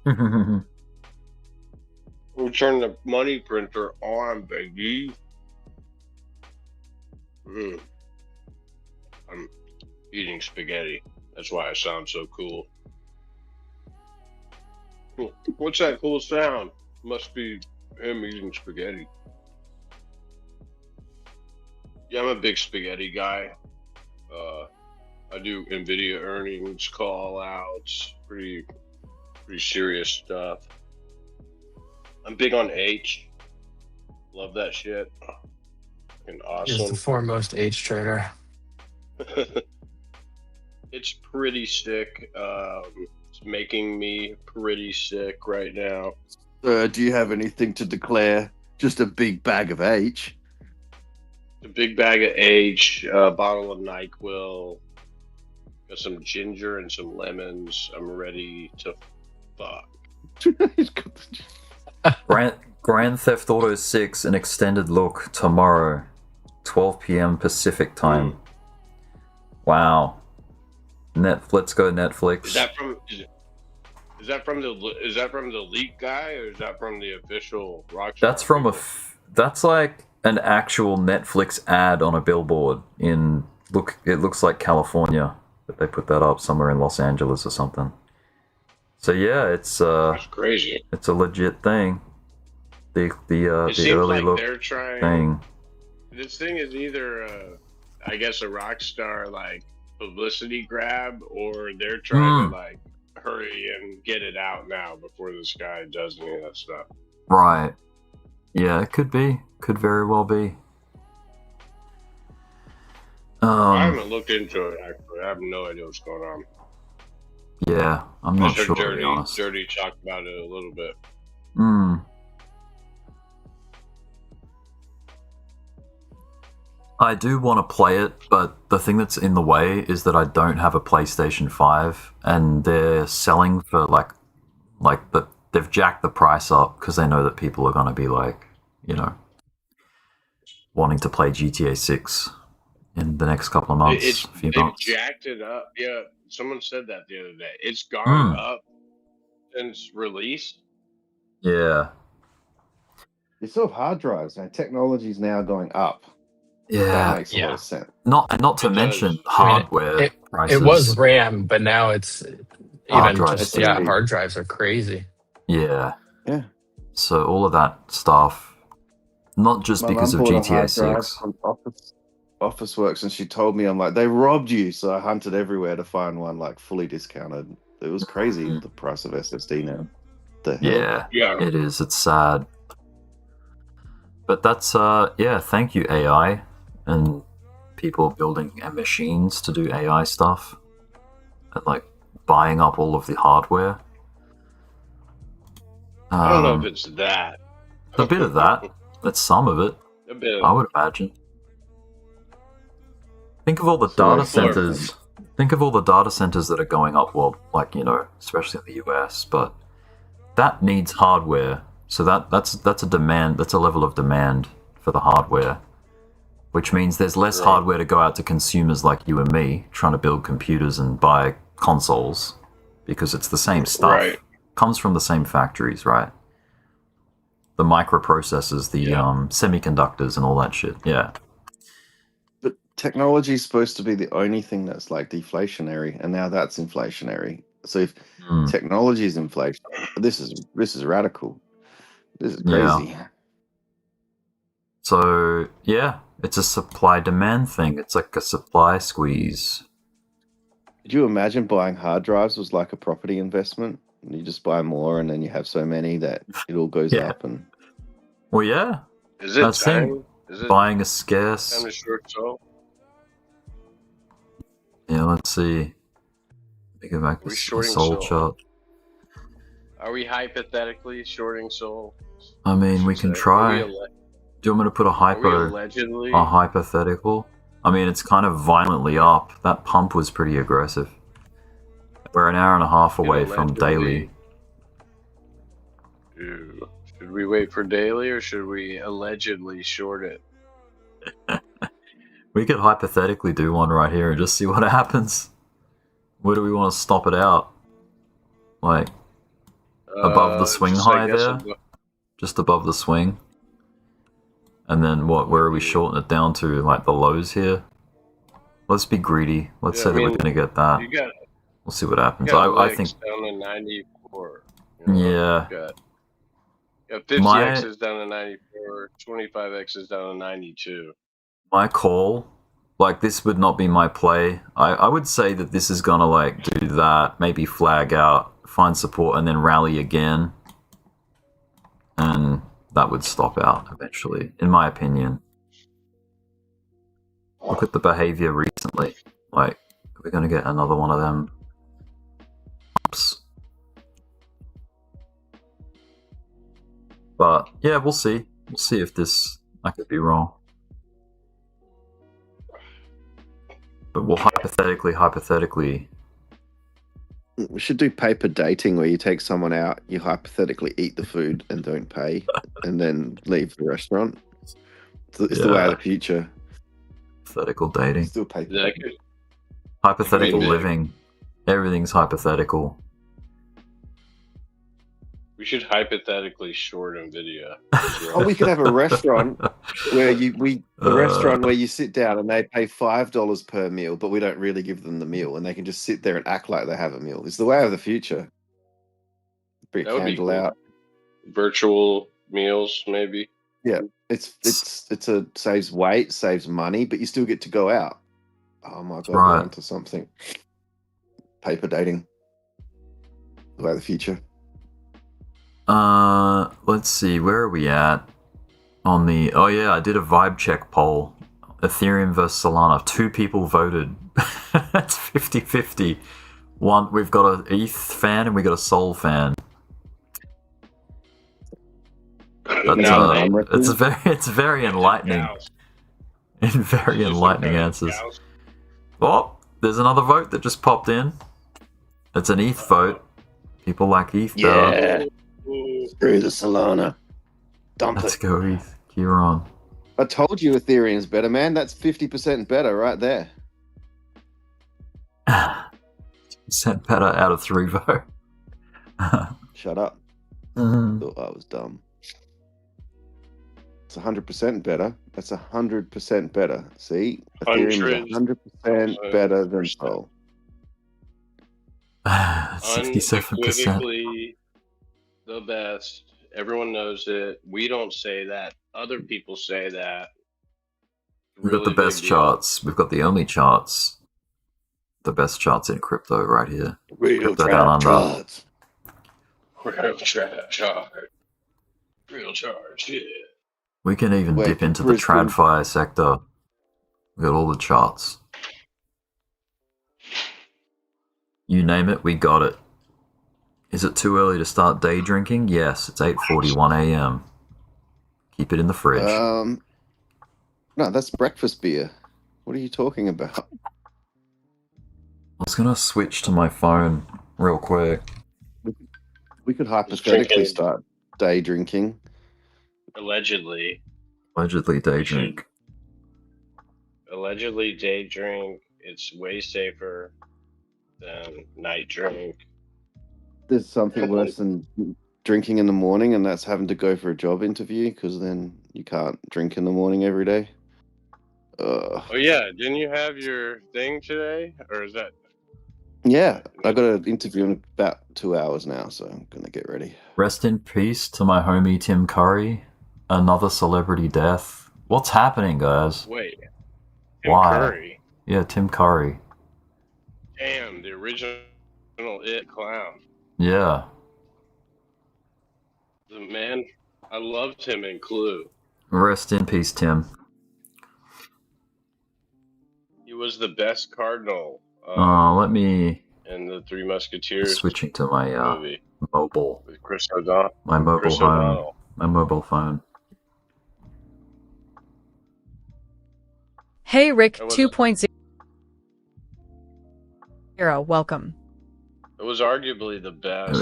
We'll turn the money printer on, baby. I'm eating spaghetti. That's why I sound so cool. What's that cool sound? Must be him eating spaghetti. Yeah, I'm a big spaghetti guy. I do NVDA earnings, call outs, pretty serious stuff. I'm big on H. Love that shit. Fucking awesome. He's the foremost H trader. It's pretty sick. It's making me pretty sick right now. Do you have anything to declare? Just a big bag of H. A big bag of H, a bottle of NyQuil, got some ginger and some lemons. I'm ready to fuck. Grand Theft Auto 6, an extended look tomorrow, 12 p.m. Pacific time. Wow. Let's go Netflix. Is that from the leak guy, or is that from the official Rockstar? That's from that's like an actual Netflix ad on a billboard in it looks like California, but they put that up somewhere in Los Angeles or something. So yeah, that's crazy. It's a legit thing. The early look thing. This thing is either I guess a Rockstar like publicity grab, or they're trying to like hurry and get it out now before this guy does any of that stuff. Right. Yeah, it could be. Could very well be. I haven't looked into it actually. I have no idea what's going on. Yeah, I'm not sure, to be honest. Dirty talked about it a little bit. I do want to play it, but the thing that's in the way is that I don't have a PlayStation 5, and they're selling for they've jacked the price up because they know that people are going to be wanting to play GTA 6 in the next couple of months. They've jacked it up. Yeah, someone said that the other day. It's gone up since release. Yeah. You still have hard drives, man. Technology's now going up. Yeah, that makes a lot of sense. Not to mention hardware prices. It was RAM, but now it's hard even drives. hard drives are crazy. Yeah. Yeah. So all of that stuff, not just because of GTA 6. From Office Works, and she told me, I'm like, they robbed you. So I hunted everywhere to find one like fully discounted. It was crazy the price of SSD now. Yeah, it is. It's sad. But that's thank you AI and people building machines to do AI stuff and like buying up all of the hardware. I don't know if it's that. A bit of that. That's some of it. A bit. I would imagine. Think of all the data centers. Think of all the data centers that are going up, especially in the US. But that needs hardware. So that's a demand. That's a level of demand for the hardware. which means there's less Right. hardware to go out to consumers like you and me trying to build computers and buy consoles, because it's the same stuff. Right. Comes from the same factories, right? The microprocessors, the semiconductors and all that shit. Yeah. But technology is supposed to be the only thing that's like deflationary, and now that's inflationary. So if technology is inflation, this is radical. This is crazy. So yeah, it's a supply demand thing. It's like a supply squeeze. Could you imagine buying hard drives was like a property investment? You just buy more, and then you have so many that it all goes up. And well, yeah, Is it that's time? it. Is it Buying a scarce. time to short sell? Yeah, let's see. Let me go back to We the shorting soul Sol? chart. Are we hypothetically shorting Sol? I mean, we can try. Do you want me to put a allegedly? a hypothetical? I mean, it's kind of violently up. That pump was pretty aggressive. We're an hour and a half away from daily. Ew. Should we wait for daily, or should we allegedly short it? We could hypothetically do one right here and just see what happens. Where do we want to stop it out? Like, above the swing just, high there? Just above the swing? And then what? Where are we shorting it down to? Like the lows here? Let's be greedy. Let's say that we're going to get that. We'll see what happens. I think down to 94. Yeah. Got 50x is down to 94. 25x is down to 92. My call, like this would not be my play. I would say that this is gonna like do that, maybe flag out, find support, and then rally again, and that would stop out eventually, in my opinion. Look at the behavior recently. Like, we're gonna get another one of them. Oops. But yeah, we'll see. We'll see if this. I could be wrong. But we'll hypothetically. We should do paper dating, where you take someone out, you hypothetically eat the food and don't pay, and then leave the restaurant. It's the way of the future. Hypothetical dating. Still paper. Hypothetical living. Everything's hypothetical. We should hypothetically short NVIDIA. Oh, we could have a restaurant where restaurant where you sit down and they pay $5 per meal, but we don't really give them the meal, and they can just sit there and act like they have a meal. It's the way of the future. Bring a candle out. Virtual meals, maybe. Yeah, it's a saves weight, saves money, but you still get to go out. Oh my god, we're onto something. Paper dating. The way of the future. Let's see, where are we at? On the I did a vibe check poll. Ethereum versus Solana. 2 people voted. That's 50-50. We've got an ETH fan and we got a Sol fan. It's very enlightening. Very enlightening answers. Oh, there's another vote that just popped in. It's an ETH vote. People like ETH. Yeah. Screw the Solana. Let's go ETH. Kieran. I told you Ethereum's better, man. That's 50% better right there. 50% better out of 3 vote. Shut up. Thought I was dumb. It's 100% better. That's 100% better. See? Ethereum is 100% better than Sol. 67%. Unequivocally the best. Everyone knows it. We don't say that. Other people say that. We've got the best charts. We've got the only charts. The best charts in crypto right here. Real charts. Real chart. Real charts, yeah. We can even dip into the TradFi sector. We got all the charts. You name it, we got it. Is it too early to start day drinking? Yes, it's 8:41 a.m. Keep it in the fridge. No, that's breakfast beer. What are you talking about? I was gonna switch to my phone real quick. We could hypothetically start day drinking. Allegedly day drink. allegedly day drink. It's way safer than night drink. There's something worse than drinking in the morning, and that's having to go for a job interview because then you can't drink in the morning every day. Oh yeah, didn't you have your thing today, or is that? Yeah, I got an interview in about 2 hours now, so I'm gonna get ready. Rest in peace to my homie Tim Curry. Another celebrity death. What's happening, guys? Wait, Tim Why? Curry? Yeah, Tim Curry. Damn, the original It clown. Yeah. The man, I loved him in Clue. Rest in peace, Tim. He was the best cardinal. Let me in the Three Musketeers. Switching to my movie mobile. with Chris O'Donnell. My mobile Chris phone. O'Donnell. My mobile phone. Hey Rick 2.0. Welcome. It was arguably the best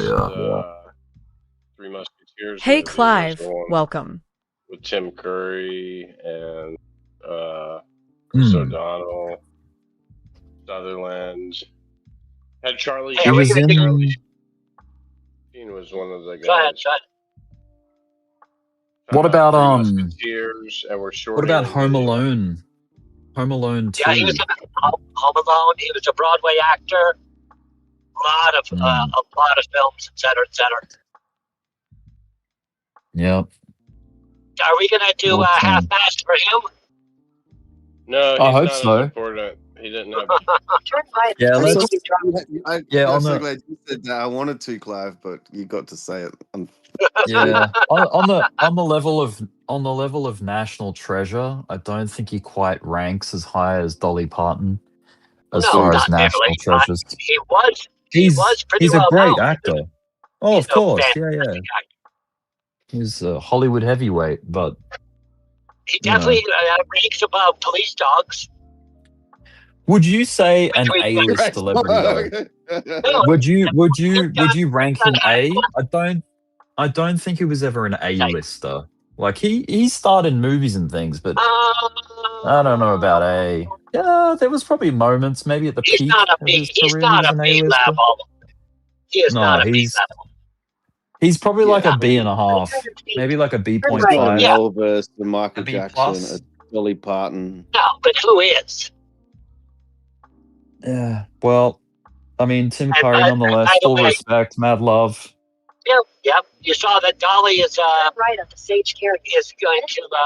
Three Musketeers. Hey movie. Clive, welcome. With Tim Curry and Chris O'Donnell, Sutherland. Had Charlie. Hey, was in. Charlie Sheen was one of the guys. Go ahead, Chad. What about Musketeers, and we're short. What about Home Alone? Home Alone 2. Yeah, he was in Home Alone. He was a Broadway actor. A lot of films, etc., etc. Yep. Are we gonna do a half-mast for him? No, he's I hope not so. as important. He didn't have. Yeah, I'm let's. I'm so glad you said that. I wanted to, Clive, but you got to say it. Yeah, on the level of national treasure, I don't think he quite ranks as high as Dolly Parton as far as national treasures. He was pretty he's a well great known. actor. Oh, He's of course, a yeah. fantastic actor. He's a Hollywood heavyweight, but He definitely ranks above Police Dogs. would you say an A-list celebrity though? Would you rank him A? I don't think he was ever an A-lister. Like he starred in movies and things, but I don't know about A. Yeah, there was probably moments, maybe at the peak of his career, he was an A-lister. He is not a B level. He's probably like a B.5, maybe like a B.5. Elvis, the Michael Jackson, a Dolly Parton. No, but who is? Yeah, well, I mean, Tim Curry nonetheless, full respect, mad love. Yep. You saw that Dolly is right up the Sage Carrot is going to hit the.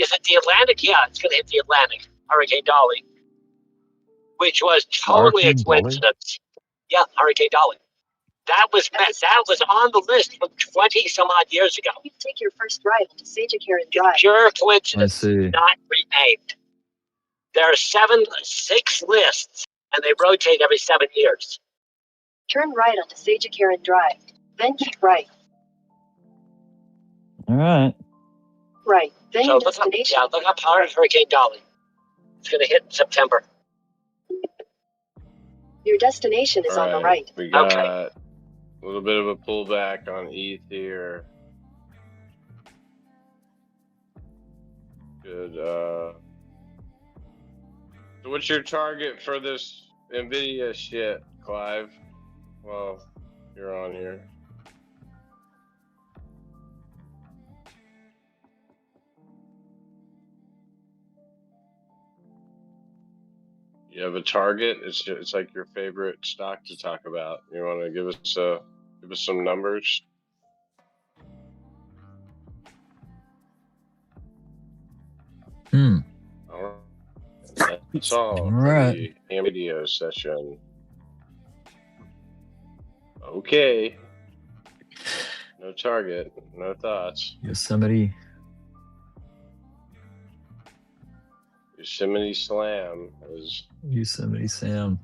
Is it the Atlantic? Yeah, it's going to hit the Atlantic. Hurricane Dolly, which was totally a coincidence. Yeah, Hurricane Dolly. That was on the list from 20 some odd years ago. You take your first ride to Sage Carrot Drive. Pure coincidence. Not renamed. There are 6 lists, and they rotate every 7 years. Turn right onto Sage Carrot Drive, then keep right. All right. Right. Then your destination. Look up Hurricane Dolly. It's going to hit in September. Your destination is on the right. We got a little bit of a pullback on ETH here. Good. So what's your target for this NVIDIA shit, Clive? Well, you're on here. You have a target? It's like your favorite stock to talk about. You want to give us some numbers? That's all for the NVIDIA session. Okay. No target, no thoughts. Yosemite Slam is Yosemite Sam.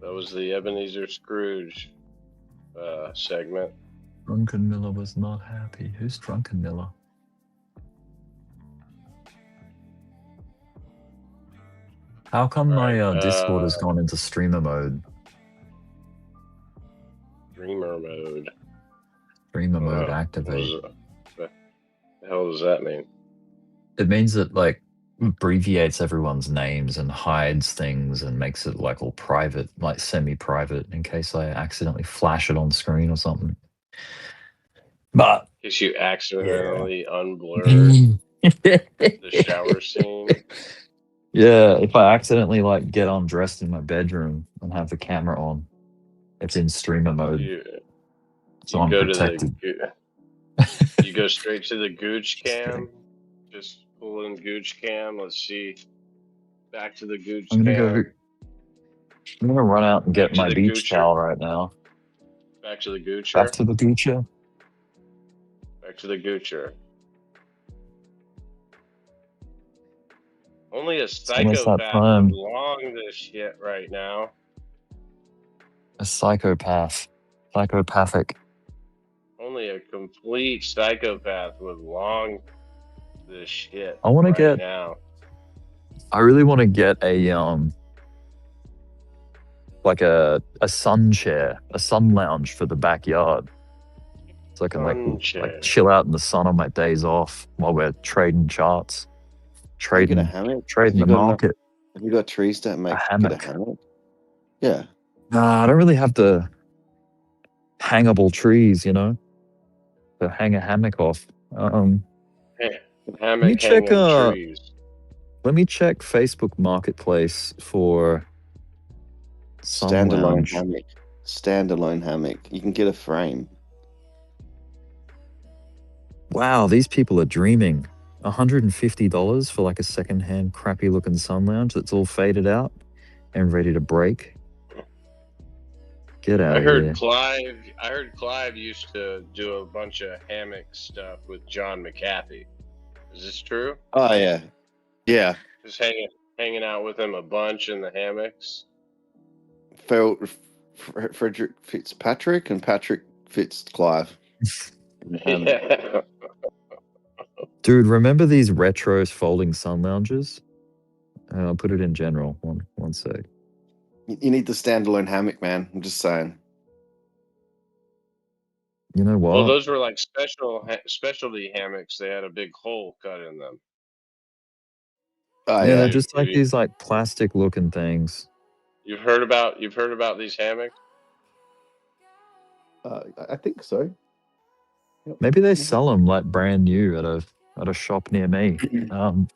That was the Ebenezer Scrooge segment. Drunken Miller was not happy. Who's Drunken Miller? How come my Discord has gone into streamer mode? Streamer mode. Streamer mode activate. What the hell does that mean? It means that, like, abbreviates everyone's names and hides things and makes it like all private, like semi-private, in case I accidentally flash it on screen or something. But In case you accidentally unblur the shower scene. yeah, if I accidentally like get undressed in my bedroom and have the camera on, it's in streamer mode, so I'm protected. You go straight to the Gooch cam. Just pull in Gooch cam. Let's see. Back to the Gooch I'm cam. gonna run out and get my beach Goocher. towel right now. Back to the Goocher. Back to the Goocher. Back to the Goocher. Only a psychopath would long this shit right now. A psychopath. Psychopathic. Only a complete psychopath would long this shit. I want to get. Now. I really want to get a like a sun chair, a sun lounge for the backyard, so I can like chill out in the sun on my days off while we're trading charts, trading a hammock, trading the market. Have you got trees that make a hammock? Yeah. Nah, I don't really have the hangable trees, you know, to hang a hammock off. Let me check. Let me check Facebook Marketplace for standalone hammock. Standalone hammock. You can get a frame. Wow, these people are dreaming. $150 for like a secondhand, crappy-looking sun lounge that's all faded out and ready to break. Get out of here. I heard Clive used to do a bunch of hammock stuff with John McAfee. Is this true? Oh yeah, yeah. Just hanging out with him a bunch in the hammocks. Frederick Fitzpatrick and Patrick Fitzclive. Yeah. Dude, remember these retro folding sun lounges? I'll put it in general. One sec. You need the standalone hammock, man. I'm just saying. You know what? Well, those were like specialty hammocks. They had a big hole cut in them. Oh, yeah, just like these like plastic looking things. You've heard about these hammocks? I think so. Yep. Maybe they sell them like brand new at a shop near me. I'm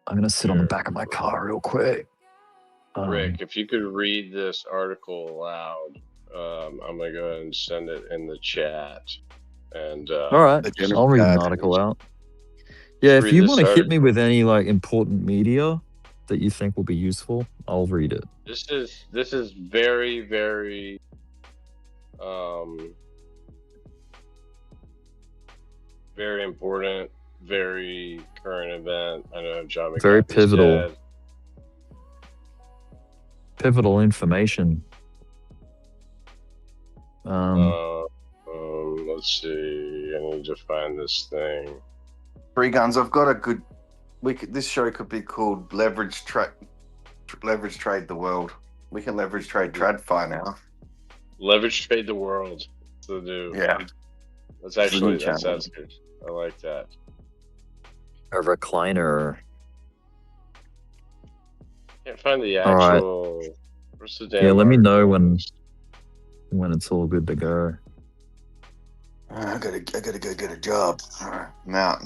gonna sit on the back of my car real quick. Rick, if you could read this article aloud, I'm gonna go ahead and send it in the chat. And all right, I'll read an article out. Yeah, if you want to hit me with any like important media that you think will be useful, I'll read it. This is very, very very important, very current event. I know John McAfee very pivotal. Dead. Pivotal information. Let's see. I need to find this thing. Three Guns. I've got a good. This show could be called Leverage Trade the World. We can leverage trade TradFi now. Leverage Trade the World. The new. Yeah. That sounds good. I like that. A recliner. Can't find the actual. Right. Where's the damn let me know when it's all good to go. I gotta go get a job. I'm out.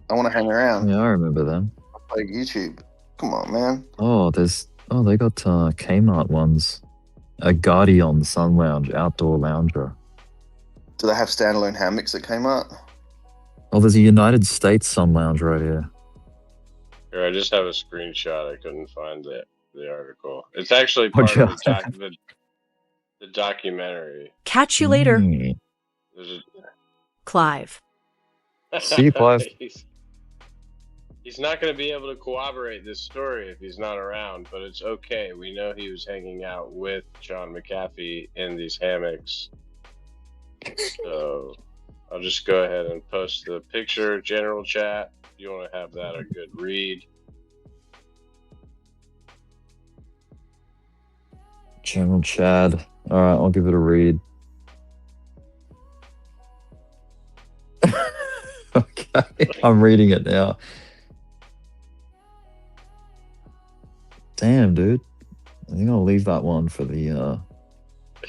I want to hang around. Yeah, I remember them. I play YouTube. Come on, man. They got Kmart ones. A Guardian Sun Lounge, outdoor lounger. Do they have standalone hammocks at Kmart? Oh, there's a United States Sun Lounge right here. Here, I just have a screenshot. I couldn't find the article. It's actually part of the documentary. Catch you later. Clive. See you, Clive. He's not going to be able to corroborate this story if he's not around, but it's okay. We know he was hanging out with John McAfee in these hammocks. So I'll just go ahead and post the picture, general chat. If you want to have that a good read. General Chad. All right, I'll give it a read. Okay, I'm reading it now. Damn, dude. I think I'll leave that one for the.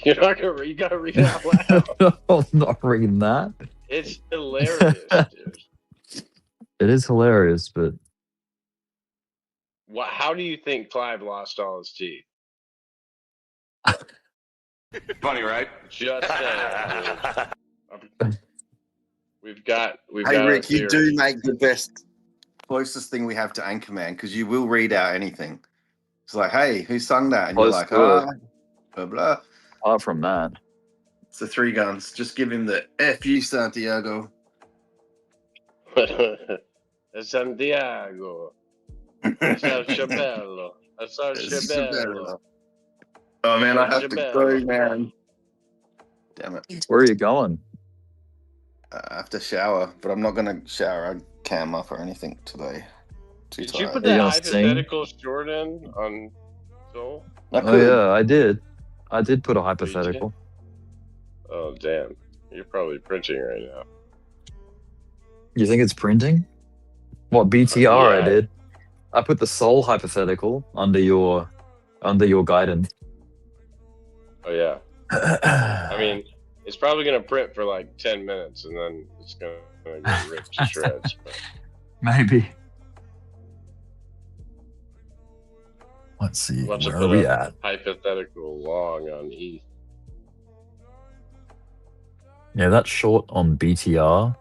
You're not gonna. You gotta read it out loud. I'm not reading that. It's hilarious, dude. It is hilarious, but How do you think Clive lost all his teeth? Funny, right? Just saying. We've got. Hey, Rick, a you theory. do make the best, closest thing we have to Anchorman because you will read out anything. It's like, hey, who sung that? And you're Close like, to it. blah, blah. apart from that, It's the three guns. Just give him the F you, Santiago. Santiago. Chapello. Chapello. Oh, man, I have to go, man. Damn it. where are you going? I have to shower, but I'm not going to shower. I cam up or anything today. Too Did you tired. put Are you that gonna sing? hypothetical short in on Soul? I Oh could. yeah, I did. I did put a hypothetical. Oh, damn. You're probably printing right now. You think it's printing? What BTR? Yeah. I did. I put the soul hypothetical under your guidance. Oh, yeah. I mean, it's probably going to print for like 10 minutes and then it's going to get ripped to shreds. But Maybe. Let's see. What's Where up are with we a at? hypothetical long on ETH? Yeah, that short on BTR.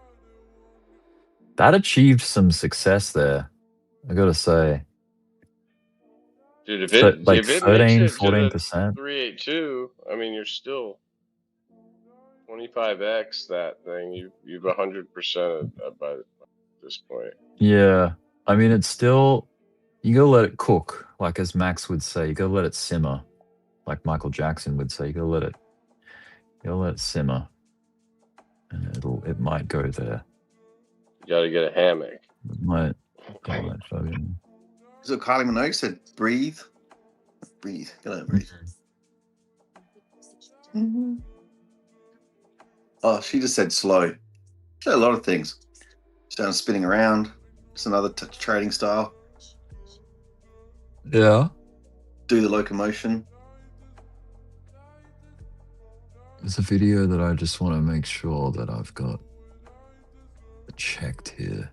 That achieved some success there. I gotta say. Dude, if So, it, like if it 13, makes it to the 14%. 382, I mean, you're still 25x that thing. You've 100% by this point. Yeah. I mean, it's still, you gotta let it cook. Like as Max would say, you gotta let it simmer. Like Michael Jackson would say, you gotta let it simmer. And it might go there. You got to get a hammock. It might fucking. So Kylie Minogue said, breathe. Breathe. Gotta breathe. Oh, she just said slow. She said a lot of things. Sounds spinning around. It's another trading style. Yeah. Do the locomotion. There's a video that I just want to make sure that I've got checked here.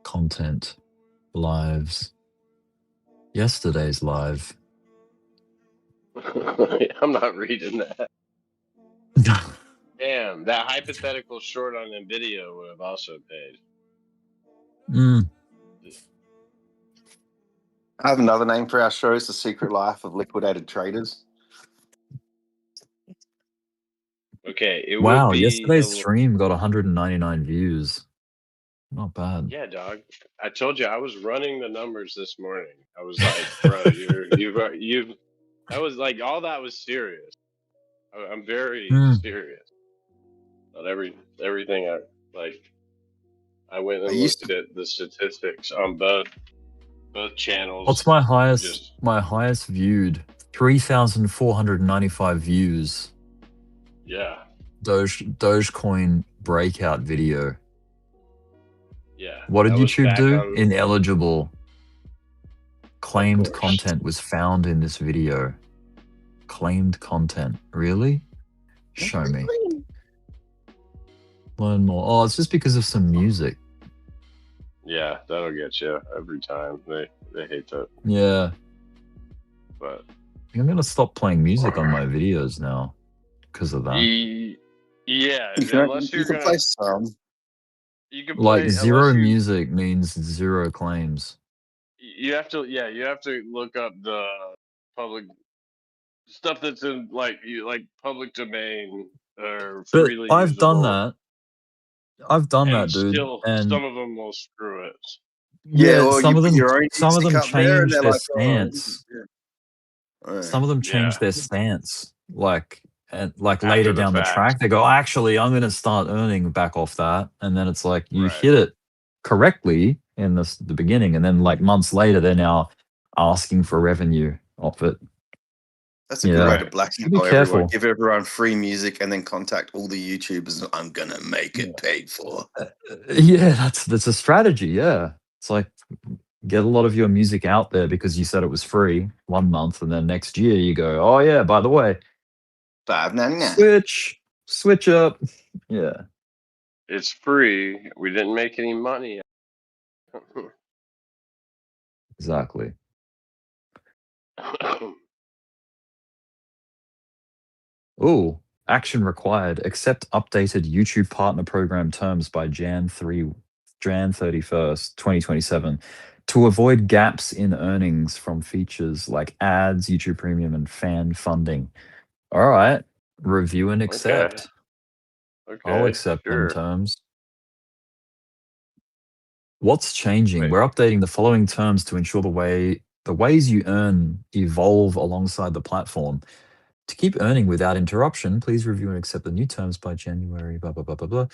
Content. Lives. Yesterday's live. I'm not reading that. Damn, that hypothetical short on NVDA would have also paid. I have another name for our show. It's The Secret Life of Liquidated Traders. Okay, it Wow, would be yesterday's stream got 199 views. Not bad. Yeah, dog. I told you I was running the numbers this morning. I was like, bro, you've. I was like, all that was serious. I'm very serious. Not everything I like. I went and looked at the statistics on both channels. What's my highest? My highest viewed 3,495 views. Yeah. Dogecoin breakout video. Yeah. What did YouTube do? Ineligible. Claimed course. content was found in this video. Claimed content. Really? Show me. Learn more. Oh, it's just because of some music. Yeah, that'll get you every time. They hate that. Yeah. But I'm gonna stop playing music on my videos now because of that. Yeah, unless you can play some. You can like play, zero music means zero claims. You have to look up the public stuff that's in like public domain or freely I've usable. done that. I've done that, dude. Still, and some of them will screw it. Yeah, well, some of them change their stance. Some of them change their stance, like later down the track. They go, actually, I'm going to start earning back off that, and then it's like you hit it correctly in the beginning, and then like months later, they're now asking for revenue off it. That's a good way to Be blackmail everyone. careful. Give everyone free music and then contact all the YouTubers. I'm gonna make it paid for. Yeah, that's a strategy. Yeah, it's like get a lot of your music out there because you said it was free 1 month, and then next year you go, oh yeah, by the way, $5.99. switch up. Yeah, It's free. We didn't make any money. exactly. Oh, action required. Accept updated YouTube partner program terms by Jan 31st, 2027 to avoid gaps in earnings from features like ads, YouTube Premium, and fan funding. All right. Review and accept. I'll accept them terms. What's changing? We're updating the following terms to ensure the ways you earn evolve alongside the platform. To keep earning without interruption, please review and accept the new terms by January, blah, blah, blah, blah, blah.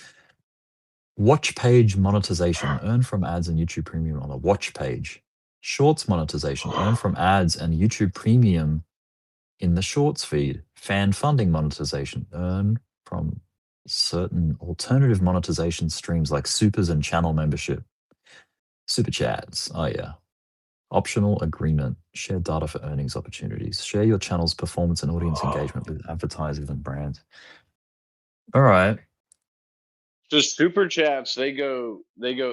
Watch page monetization. Earn from ads and YouTube Premium on a watch page. Shorts monetization. Earn from ads and YouTube Premium in the Shorts feed. Fan funding monetization. Earn from certain alternative monetization streams like supers and channel membership. Super chats. Oh, yeah. Optional agreement. Share data for earnings opportunities. Share your channel's performance and audience engagement with advertisers and brands. All right. Just super chats, they go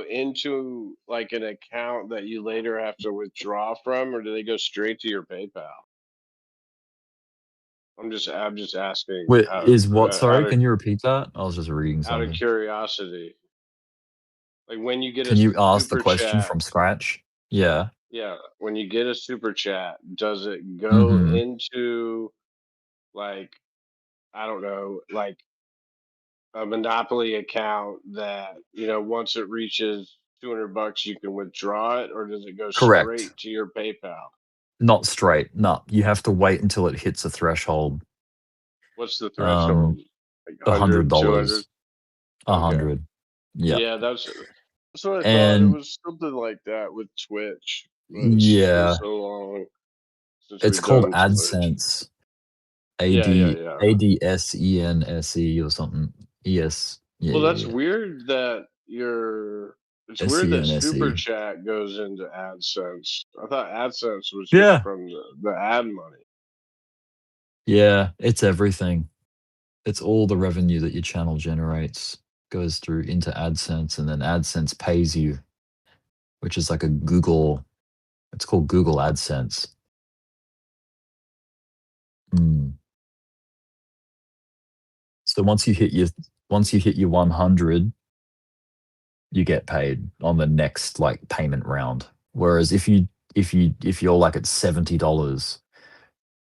into like an account that you later have to withdraw from, or do they go straight to your PayPal? I'm just asking. Wait, is what? Sorry, can you repeat that? I was just reading Out of something. curiosity. Like when you get Can you ask the super question chat, from scratch? Yeah. yeah, when you get a super chat, does it go into like, I don't know, like a Monopoly account that, once it reaches $200 you can withdraw it, or does it go Correct. straight to your PayPal? Not straight. No, you have to wait until it hits a threshold. What's the threshold? Like $100. 200? 100. Yeah. Yeah, that's what I thought. It And was something like that with Twitch. But it's been yeah, so long since it's we've called done Twitch. AdSense. Yeah. ADSENSE or something. ES. Yeah. Well, that's yeah. weird that it's weird that Super SENSE. Chat goes into AdSense. I thought AdSense was just Yeah. from the ad money. Yeah, it's everything. It's all the revenue that your channel generates goes through into AdSense, and then AdSense pays you, which is like a Google. It's called Google AdSense. So once you hit your 100, you get paid on the next like payment round. Whereas if you're like at $70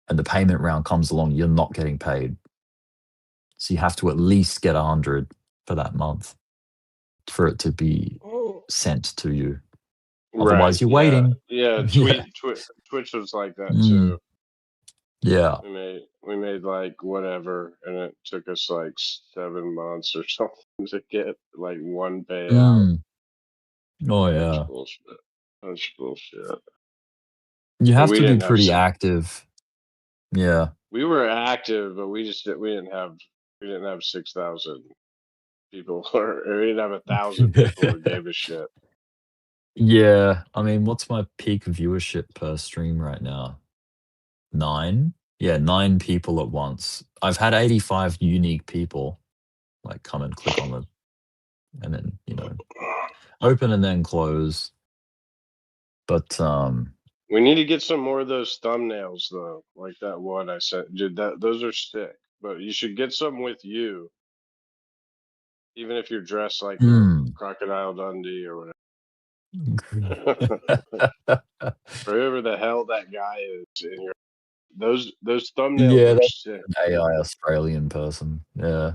and the payment round comes along, you're not getting paid. So you have to at least get 100 for that month for it to be sent to you. Otherwise, you're waiting. Yeah, Twitch was like that too. Yeah. We made like whatever, and it took us like 7 months or something to get like one payout. Oh yeah. That's bullshit. You have to be pretty active. Yeah. We were active, but we didn't have 6,000 people, or we didn't have 1,000 people who gave a shit. Yeah, I mean, what's my peak viewership per stream right now? 9? Yeah, 9 people at once. I've had 85 unique people like come and click on it, and then open and then close. But we need to get some more of those thumbnails though, like that one I sent. Dude, those are sick. But you should get some with you, even if you're dressed like Crocodile Dundee or whatever. Whoever the hell that guy is in your those thumbnails are sick. An AI Australian person. Yeah,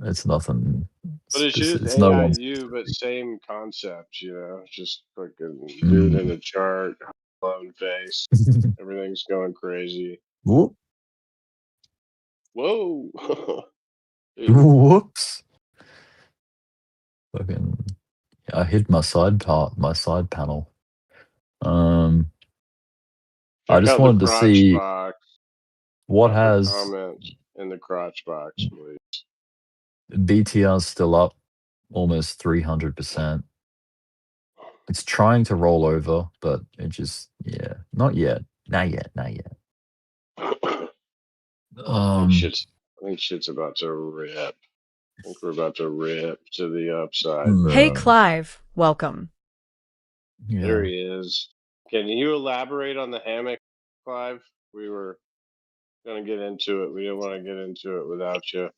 it's nothing. But it's just it's AI no one's but same concept, just fucking dude in a chart, blown face, everything's going crazy. Whoop. Whoa. Whoops. Fucking I hid my side panel. I just wanted to see. Box. What Drop a has comment in the crotch box, please. BTR still up almost 300%. It's trying to roll over, but it just, yeah, not yet. Not yet. I Um, think shit's about to rip. I think we're about to rip to the upside, Mm. bro. Hey, Clive. Welcome. There yeah. he is. Can you elaborate on the hammock, Clive? We were gonna get into it. We didn't want to get into it without you.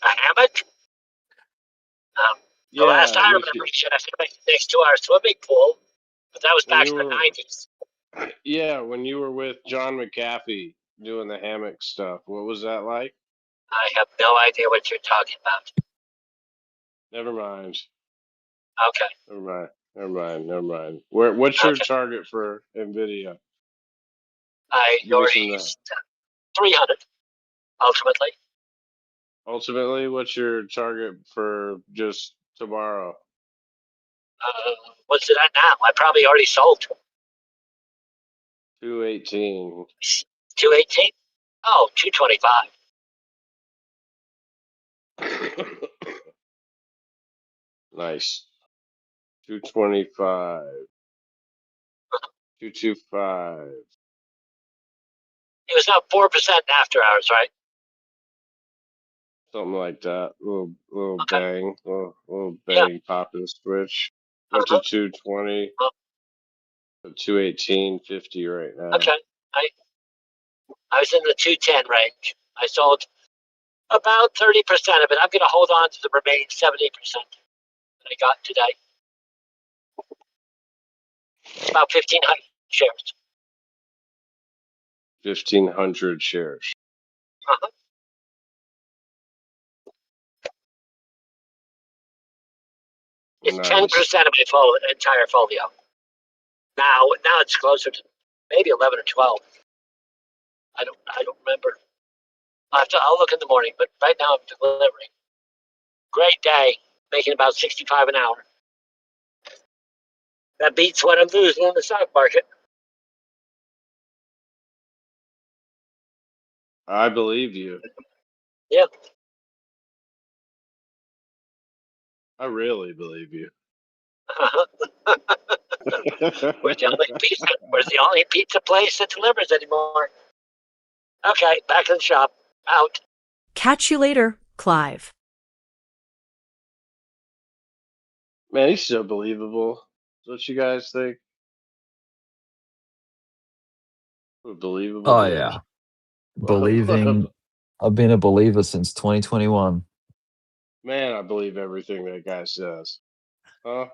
A hammock? The last I remember, you should have hammock next to our swimming pool, but that was back in the 90s. Yeah, when you were with John McAfee doing the hammock stuff, what was that like? I have no idea what you're talking about. Never mind. Okay. Never mind. What's your target for NVIDIA? I already used 300, ultimately. Ultimately, what's your target for just tomorrow? What's it at now? I probably already sold. 218. 218? Oh, 225. Nice. 225. 225. It was up 4% after hours, right? Something like that. Little bang. Little bang popping switch. Went to 220. 218.50 right now. Okay. I was in the 210 range. I sold about 30% of it. I'm going to hold on to the remaining 70% that I got today. About 1,500 shares. 1,500 shares. It's Nice. 10% of my entire folio. Now it's closer to maybe 11 or 12. I don't remember. I'll look in the morning, but right now I'm delivering. Great day, making about 65 an hour. That beats what I'm losing in the stock market. I believe you. Yeah. I really believe you. We're the only pizza place that delivers anymore. Okay, back in the shop. Out. Catch you later, Clive. Man, he's so believable. What you guys think? What a believable Oh, dude. yeah. Believing. I've been a believer since 2021. Man, I believe everything that guy says. Huh?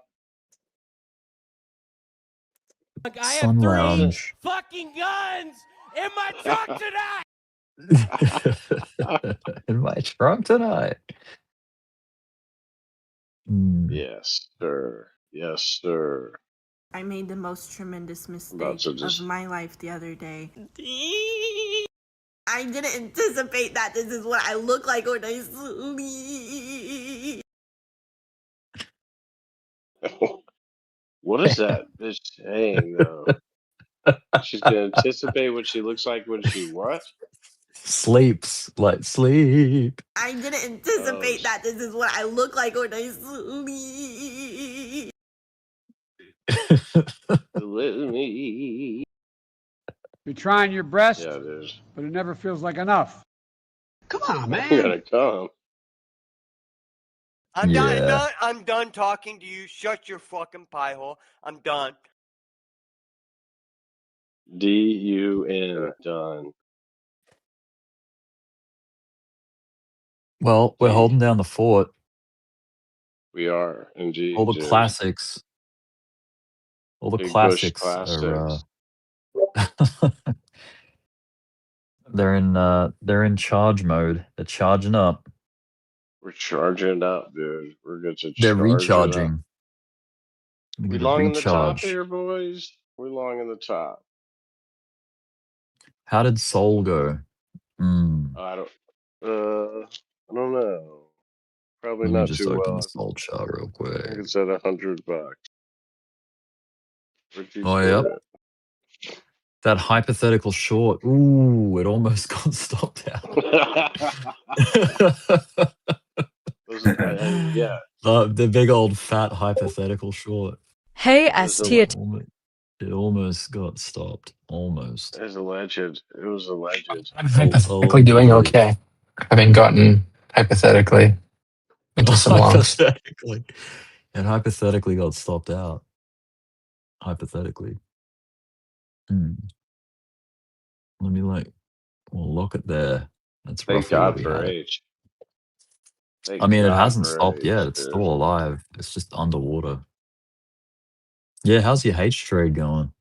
Look, I Sun have 3 Lounge. fucking guns in my truck tonight. In my trunk tonight. Yes, sir. Yes, sir. I made the most tremendous mistake of my life the other day. I didn't anticipate that this is what I look like when I sleep. What is that bitch saying, though? She's going to anticipate what she looks like when she what? Sleeps like sleep. I didn't anticipate that this is what I look like when I sleep. Let me. You're trying your best, Yeah, it is. but it never feels like enough. Come on, man. I'm gonna come. I'm Yeah. done. I'm done talking to you. Shut your fucking pie hole. I'm done. DUN. Done. Well, we're holding down the fort. We are, indeed. All the dude. classics. All the Big Bush classics are classics. they're in charge mode. They're charging up. We're charging up, dude. We're going to They're charge recharging. it up. We long in the top here, boys. We long in the top. How did Soul go? I don't know. Probably Let me not just too open well. the Soul chart real I think quick. it's at $100. Where'd you Oh, put yep. it? That hypothetical short. Ooh, it almost got stopped out. Yeah. The big old fat hypothetical short. Hey, There's a, ST. It almost got stopped. Almost. there's a legend. It was a legend. I'm hypothetically doing okay, having gotten hypothetically into some longs. Hypothetically. It hypothetically got stopped out. Hypothetically. Let me we'll lock it there. That's Thank roughly where God we for had it. H. Thank I mean, it God hasn't for stopped H, yet. It's dude. still alive. It's just underwater. Yeah, how's your H trade going?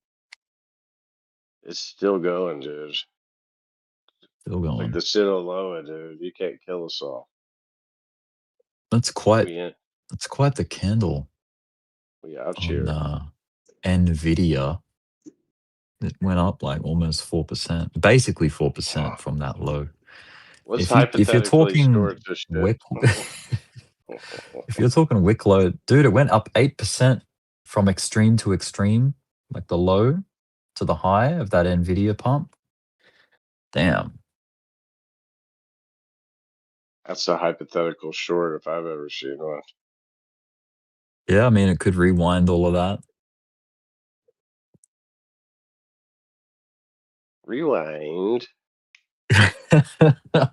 It's still going, dude. Still Like going. the Sinaloa, dude. You can't kill us all. That's quite We the candle out on here. NVDA. It went up like almost 4%, basically 4% from that low. What's If you're hypothetically talking stored this shit? wick, if you're talking wick low, dude, it went up 8% from extreme to extreme, like the low to the high of that NVIDIA pump. Damn. That's a hypothetical short if I've ever seen one. Yeah, I mean, it could rewind all of that. Rewind.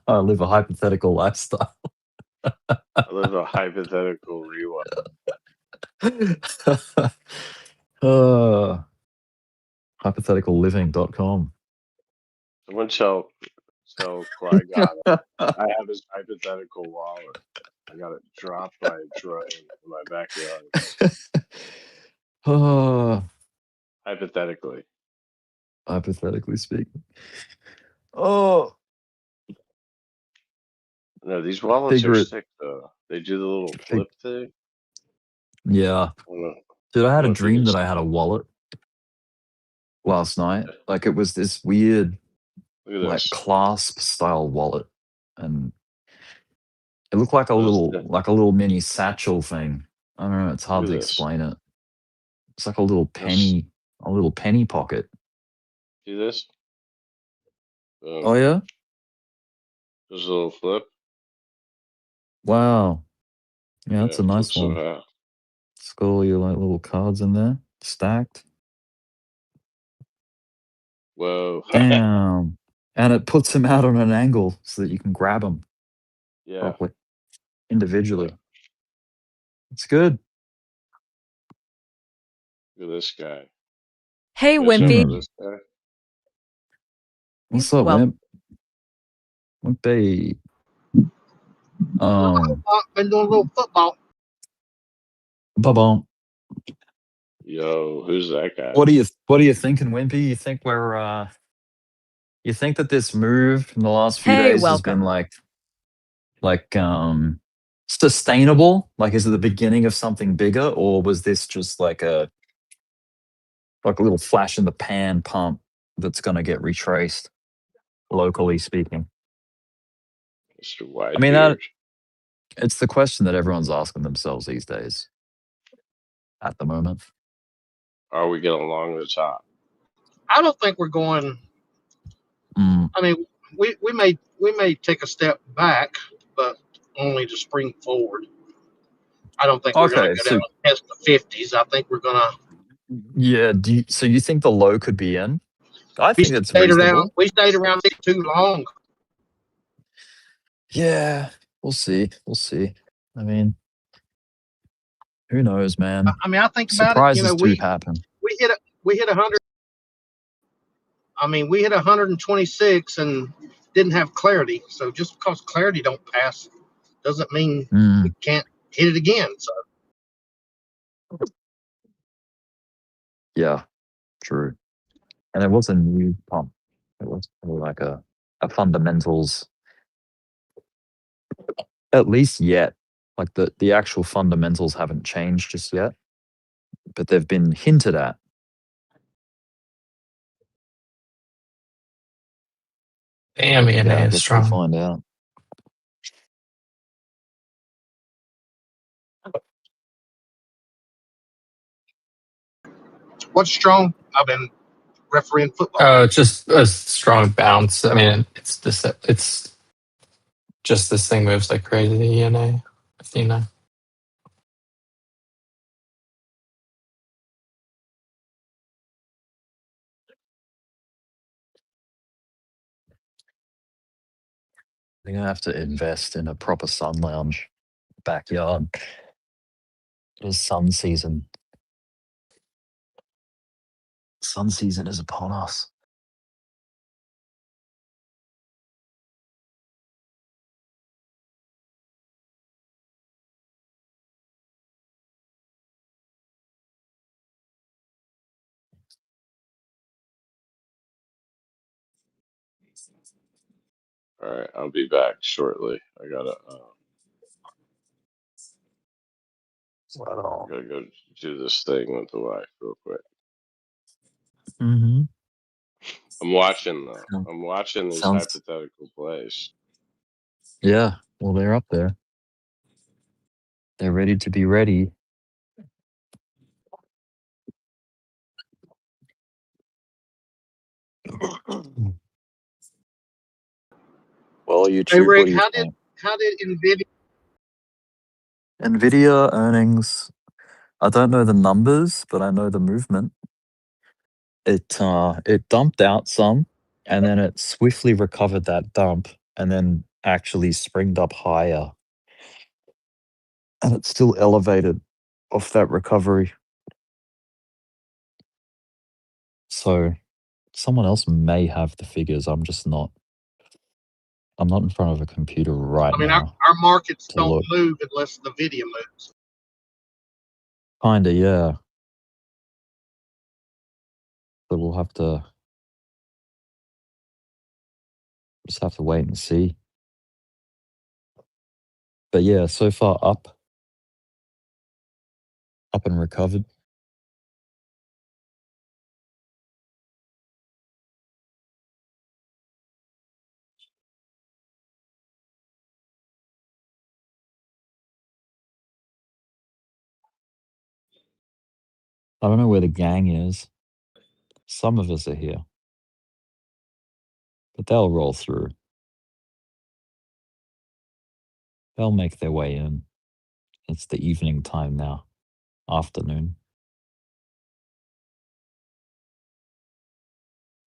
I live a hypothetical lifestyle. I live a hypothetical rewind. Hypotheticalliving.com. Someone tell Qui-Gon I have his hypothetical wallet. I got it dropped by a drone in my backyard. Hypothetically. Hypothetically speaking. Oh. No, these wallets are sick though. They do the little flip thing. Yeah. Dude, I had a dream that I had a wallet wallet last night. Like it was this weird, Look at like this. clasp style wallet. And it looked like a little mini satchel thing. I don't know, it's hard Look to at this. explain it. It's like a little penny pocket. See this? Boom. Oh yeah? There's a little flip. Wow. Yeah, that's a nice flips it one. out. It's got all your like little cards in there, stacked. Whoa. Damn. And it puts them out on an angle so that you can grab them Yeah. properly, individually. It's good. Look at this guy. Hey, You guys know Wimpy. this guy? What's up, Well- Wimp? Wimpy. Been doing a little football. Ba-bum. Yo, who's that guy? What are you thinking, Wimpy? You think we're you think that this move in the last few Hey, days has been welcome. like sustainable? Like is it the beginning of something bigger, or was this just like a little flash in the pan pump that's gonna get retraced, locally speaking? Mr. White I mean Beard. it's the question that everyone's asking themselves these days. At the moment. Are we getting along the top? I don't think we're going. I mean, we may take a step back, but only to spring forward. I don't think we're going to go down and test the 50s. I think we're going to. Yeah. So you think the low could be in? I think it's We stayed around too long. Yeah, we'll see. We'll see. I mean, who knows, man? I mean, I think surprises about it. Do happen. We hit 100. I mean, we hit 126 and didn't have clarity. So just because clarity don't pass doesn't mean we can't hit it again. So. Yeah, true. And it was a new pump. It was like a fundamentals, at least yet. Like the actual fundamentals haven't changed just yet, but they've been hinted at. Damn, I is guess strong. we'll find out. What's strong? I've been refereeing football. Oh, just a strong bounce. I mean, it's just this thing moves like crazy. The ENA, Athena. I'm gonna have to invest in a proper sun lounge backyard. It is sun season. Sun season is upon us. All right, I'll be back shortly. I gotta go do this thing with the wife real quick. Mm-hmm. I'm watching these Sounds. hypothetical plays. Yeah. Well, they're up there. They're ready to be ready. Well, Hey YouTube, what Rick, do you how think? did NVIDIA? NVIDIA earnings. I don't know the numbers, but I know the movement. It dumped out some, and then it swiftly recovered that dump, and then actually springed up higher, and it's still elevated off that recovery. So someone else may have the figures. I'm just not. I'm not in front of a computer right I mean, our now markets to don't look. move unless the video moves. Kinda, yeah. But we'll have to just have to wait and see. But yeah, so far up and recovered. I don't know where the gang is. Some of us are here, but they'll roll through. They'll make their way in. It's the evening time now, afternoon.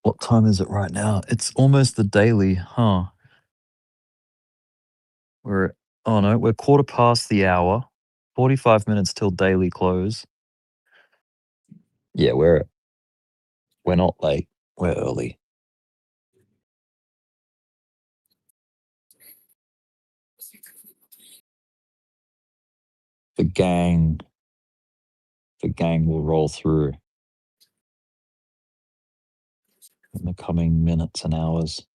What time is it right now? It's almost the daily, huh? Oh no, we're quarter past the hour. 45 minutes till daily close. Yeah, we're not late. We're early. The gang will roll through in the coming minutes and hours.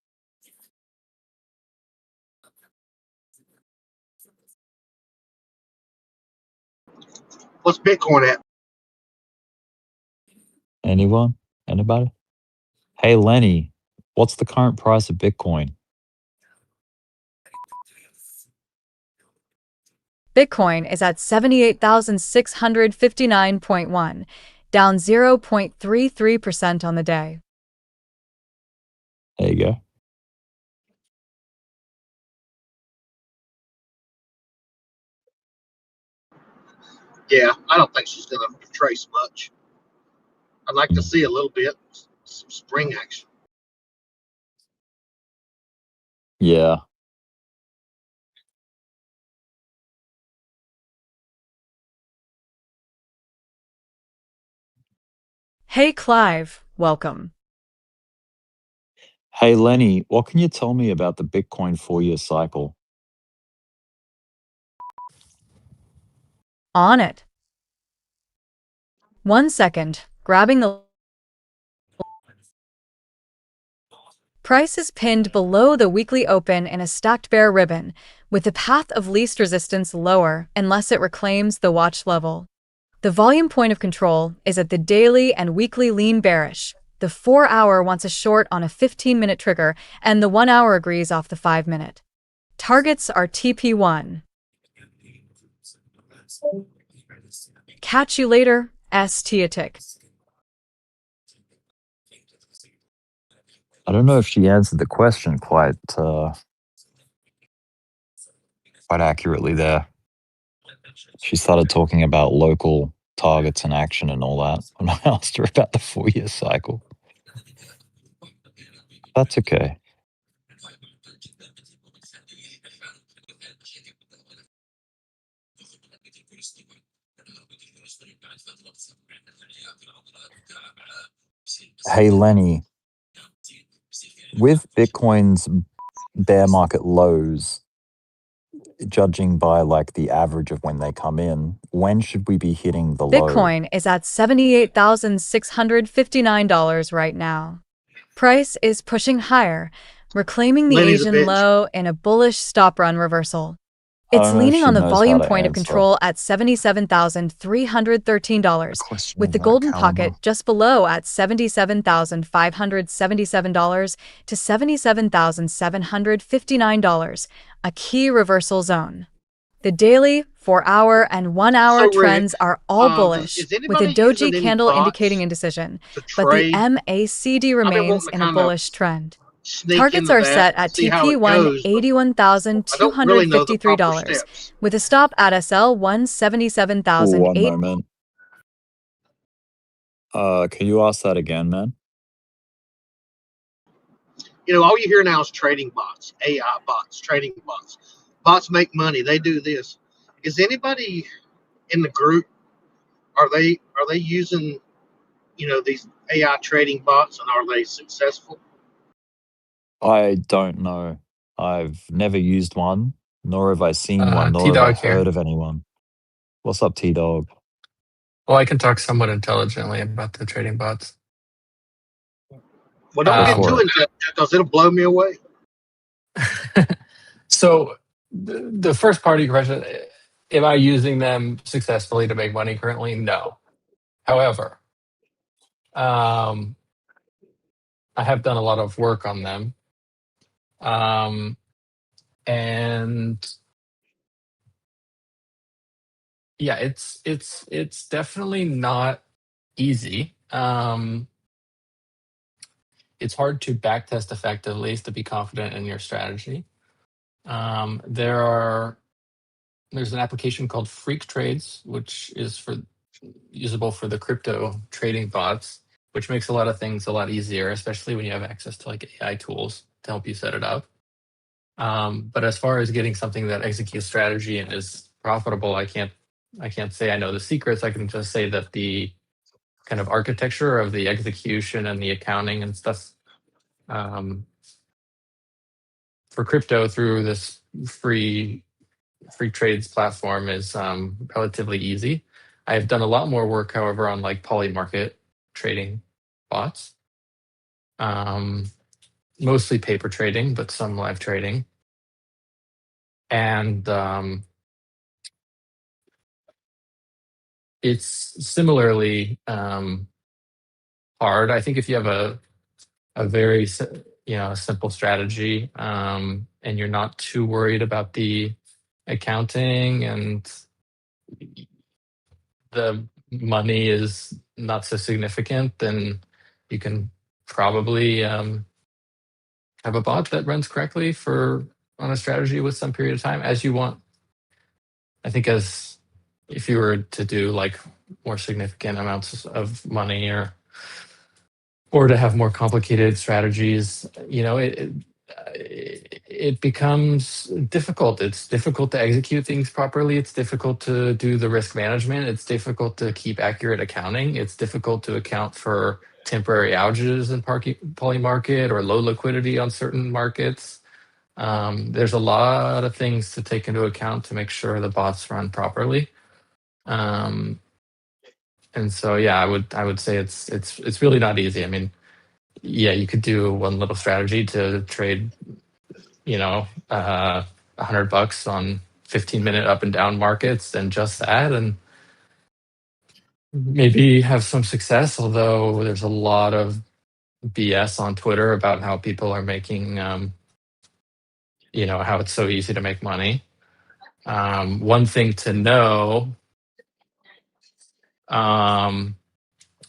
What's Bitcoin at? Anyone? Anybody? Hey, Lenny, what's the current price of Bitcoin? Bitcoin is at 78,659.1, down 0.33% on the day. There you go. Yeah, I don't think she's going to trace much. I'd like to see a little bit, some spring action. Yeah. Hey, Clive, welcome. Hey, Lenny, what can you tell me about the Bitcoin 4-year cycle? On it. 1 second, grabbing the price is pinned below the weekly open in a stacked bear ribbon, with the path of least resistance lower unless it reclaims the watch level. The volume point of control is at the daily and weekly lean bearish. The 4-hour wants a short on a 15-minute trigger, and the 1-hour agrees off the 5-minute. Targets are TP1. Catch you later, S. Tiatic. I don't know if she answered the question quite accurately there. She started talking about local targets and action and all that when I asked her about the 4-year cycle. That's okay. Hey, Lenny, with Bitcoin's bear market lows, judging by like the average of when they come in, when should we be hitting the low? Bitcoin is at $78,659 right now. Price is pushing higher, reclaiming the Lenny's a Asian bitch. low in a bullish stop-run reversal. I It's don't know if leaning she on the knows volume how to point of answer. control at $77,313, Question with of the that golden caliber. pocket just below at $77,577 to $77,759, a key reversal zone. The daily, 4-hour, and 1-hour So, Rick, trends are all bullish, is with a anybody doji using any candle bots indicating indecision, to but the trade? MACD I've been remains wanting to in a kind of bullish trend. sneak Targets into are that, set at see how it goes, but I don't really know the proper TP1 steps. with a stop at SL One 177,008. moment. Can you ask that again, man? You know, all you hear now is trading bots, AI bots, trading bots. Bots make money. They do this. Is anybody in the group? Are they using, you know, these AI trading bots, and are they successful? I don't know. I've never used one, nor have I seen one, nor have I T-Dog here. heard of anyone. What's up, T-Dog? Well, I can talk somewhat intelligently about the trading bots. Well, don't get for too it. into it because it'll blow me away. So the first part of your question, am I using them successfully to make money currently? No. However, I have done a lot of work on them. And yeah, it's definitely not easy. It's hard to backtest effectively to be confident in your strategy. There's an application called Freak Trades, which is usable for the crypto trading bots, which makes a lot of things a lot easier, especially when you have access to like AI tools to help you set it up. But as far as getting something that executes strategy and is profitable, I can't say I know the secrets. I can just say that the kind of architecture of the execution and the accounting and stuff for crypto through this free trades platform is relatively easy. I have done a lot more work, however, on like polymarket trading bots, mostly paper trading, but some live trading. And it's similarly hard. I think if you have a very simple strategy and you're not too worried about the accounting and the money is not so significant, then you can probably have a bot that runs correctly on a strategy with some period of time as you want. I think as if you were to do like more significant amounts of money or to have more complicated strategies, it becomes difficult. It's difficult to execute things properly. It's difficult to do the risk management. It's difficult to keep accurate accounting. It's difficult to account for temporary outages in polymarket or low liquidity on certain markets. There's a lot of things to take into account to make sure the bots run properly. And so, yeah, I would say it's really not easy. I mean, yeah, you could do one little strategy to trade, $100 on 15-minute up and down markets and just that, and maybe have some success. Although there's a lot of BS on Twitter about how people are making, how it's so easy to make money. One thing to know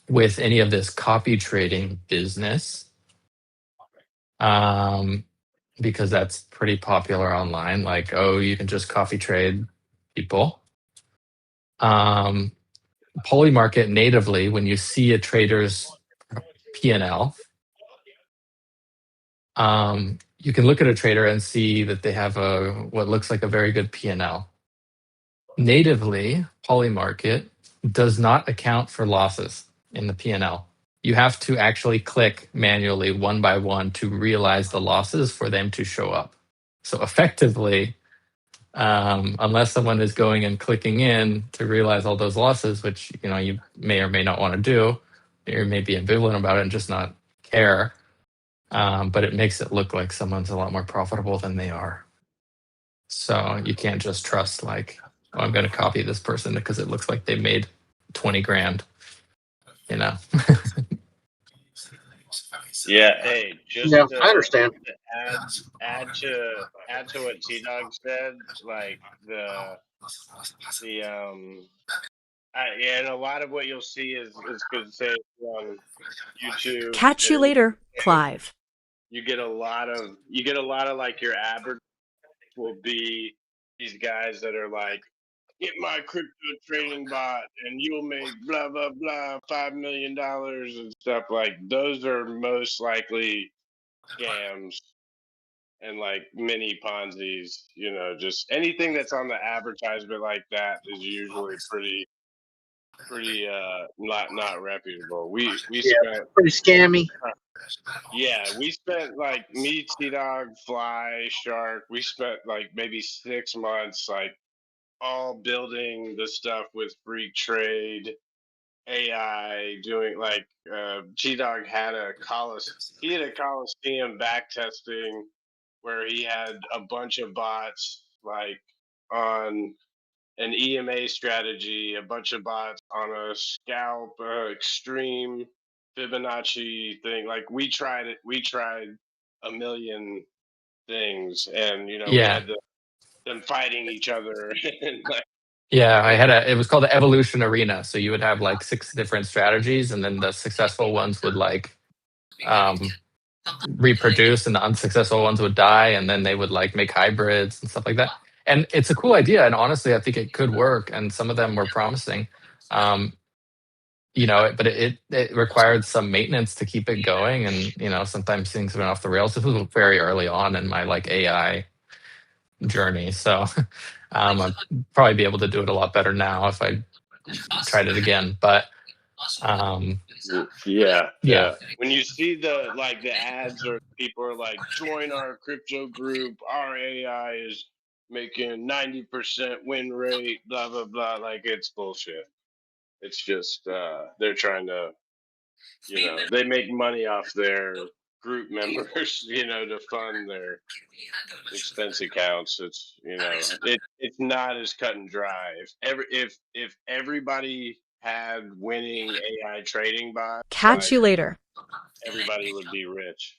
with any of this copy trading business because that's pretty popular online. Like, oh, you can just coffee trade people. Polymarket natively, when you see a trader's P&L, you can look at a trader and see that they have what looks like a very good P&L. Natively, Polymarket does not account for losses in the P&L. You have to actually click manually one by one to realize the losses for them to show up. So effectively, unless someone is going and clicking in to realize all those losses, which you may or may not want to do, you may be ambivalent about it and just not care, but it makes it look like someone's a lot more profitable than they are. So you can't just trust like, oh, I'm going to copy this person because it looks like they made 20 grand. Yeah, hey, just Yeah, I understand. to add to what T Dog said, like and a lot of what you'll see is good say on YouTube. Catch you later, Clive. You get a lot of like your average will be these guys that are like, get my crypto trading bot and you'll make blah blah blah $5 million and stuff. Like those are most likely scams and like mini Ponzi's. Just anything that's on the advertisement like that is usually pretty not reputable. We spent pretty scammy. Yeah, we spent like me, T Dog, Fly, Shark. We spent like maybe 6 months like all building the stuff with Freak Trade, AI, doing like T Dog had a Coliseum back testing where he had a bunch of bots like on an EMA strategy, a bunch of bots on a scalp extreme Fibonacci thing. Like we tried a million things, and we had them fighting each other. And like, yeah, it was called the Evolution Arena. So you would have like 6 different strategies, and then the successful ones would like reproduce, and the unsuccessful ones would die, and then they would like make hybrids and stuff like that. And it's a cool idea, and honestly, I think it could work, and some of them were promising. But it required some maintenance to keep it going, and sometimes things went off the rails. This was very early on in my like AI journey, so I'd probably be able to do it a lot better now if I tried it again. But yeah. When you see the ads or people are like, join our crypto group, our AI is making 90% win rate, blah blah blah. Like it's bullshit. It's just they're trying to, they make money off their group members, to fund their expense accounts. It's it's not as cut and dry. If everybody had winning AI trading bots, Catch you later. Everybody would be rich.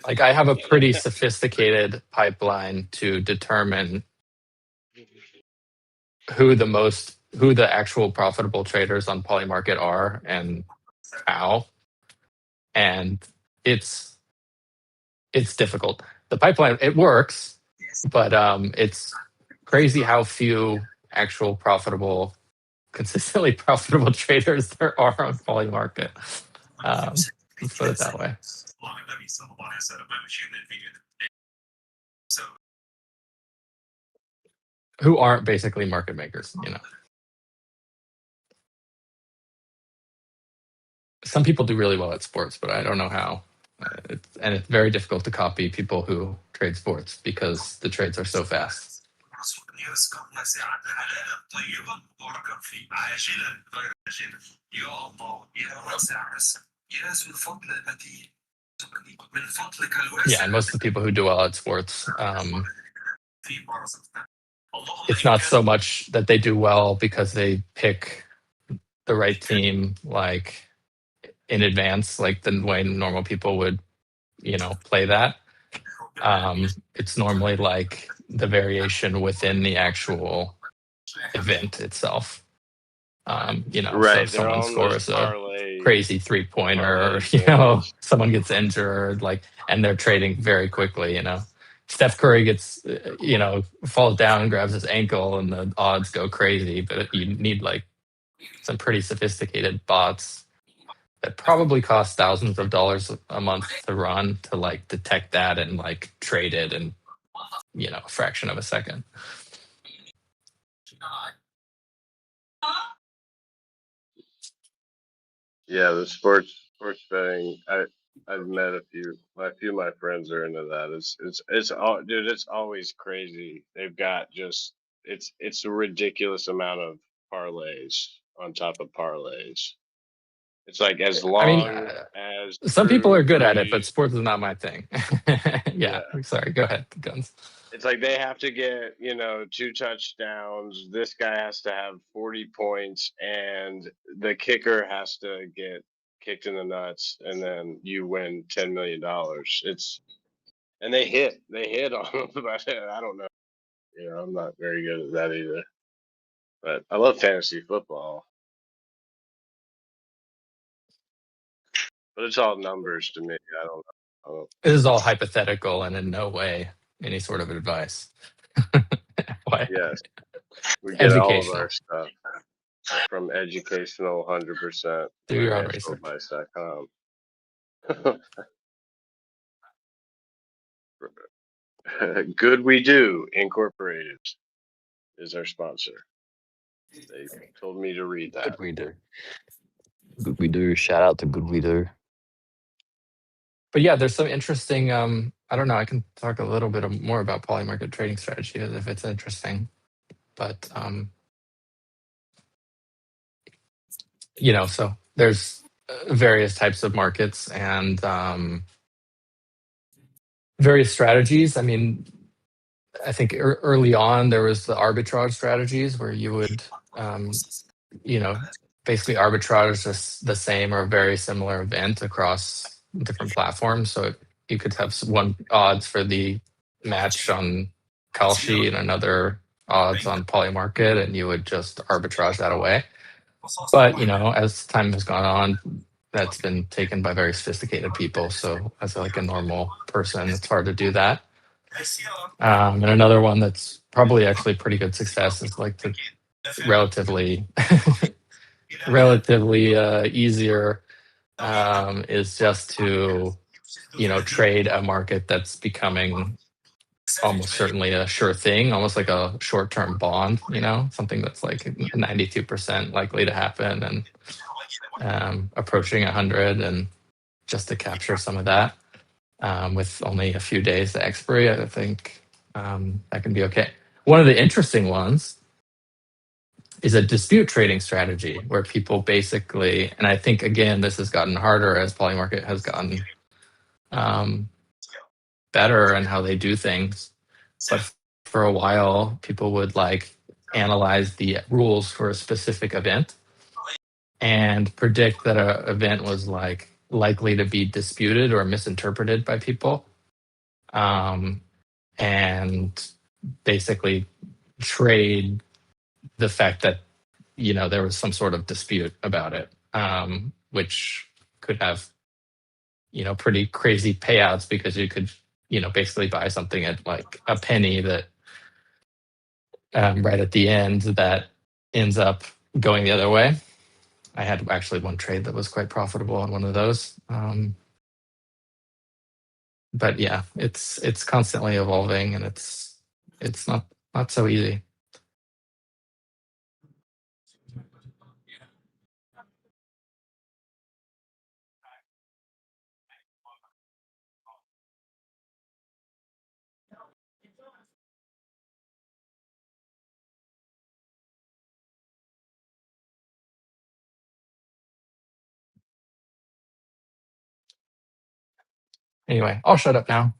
Like I have a pretty sophisticated pipeline to determine who the actual profitable traders on Polymarket are and how. And it's difficult. The pipeline, it works, but it's crazy how few actual consistently profitable traders there are on Polymarket. Let's put it that way. Who aren't basically market makers, Some people do really well at sports, but I don't know how. It's very difficult to copy people who trade sports because the trades are so fast. Yeah, and most of the people who do well at sports, it's not so much that they do well because they pick the right team like in advance, like the way normal people would, play that. It's normally like the variation within the actual event itself. Right. So if They're someone on those scores a parlay crazy 3-pointer, or things. someone gets injured, and they're trading very quickly. Steph Curry gets, falls down and grabs his ankle, and the odds go crazy. But you need some pretty sophisticated bots that probably cost thousands of dollars a month to run to detect that and trade it in a fraction of a second. Yeah, the sports betting. I've met a few of my friends are into that. It's all, dude. It's always crazy. They've got just it's a ridiculous amount of parlays on top of parlays. It's like as I mean, long as some people are good at it, three. but sports is not my thing. Yeah. Sorry. Go ahead, Guns. It's like they have to get 2 touchdowns. This guy has to have 40 points, and the kicker has to get kicked in the nuts, and then you win $10 million. And they hit on them. But I don't know. I'm not very good at that either. But I love fantasy football. But it's all numbers to me. I don't know. This is all hypothetical and in no way any sort of advice. Yes. We get all of our stuff from educational 100% Do your own financialadvice.com. Good We Do Incorporated is our sponsor. They told me to read that. Good We Do. Good We Do. Shout out to Good We Do. But yeah, there's some interesting. I don't know. I can talk a little bit more about polymarket trading strategy if it's interesting. But so there's various types of markets and various strategies. I mean, I think early on there was the arbitrage strategies where you would, basically arbitrage the same or very similar event across different platforms. So you could have one odds for the match on Kalshi and another odds on Polymarket, and you would just arbitrage that away. But as time has gone on, that's been taken by very sophisticated people. So as a normal person, it's hard to do that. And another one that's probably actually pretty good success is the relatively easier is just to trade a market that's becoming almost certainly a sure thing, almost like a short-term bond, something that's 92% likely to happen and approaching 100, and just to capture some of that with only a few days to expiry, I think that can be okay. One of the interesting ones is a dispute trading strategy where people basically, and I think again this has gotten harder as Polymarket has gotten better in how they do things, but for a while people would analyze the rules for a specific event and predict that an event was likely to be disputed or misinterpreted by people, and basically trade the fact that there was some sort of dispute about it, which could have pretty crazy payouts because you could basically buy something at a penny that right at the end that ends up going the other way. I had actually one trade that was quite profitable on one of those. But yeah, it's constantly evolving, and it's not so easy. Anyway, I'll shut up now.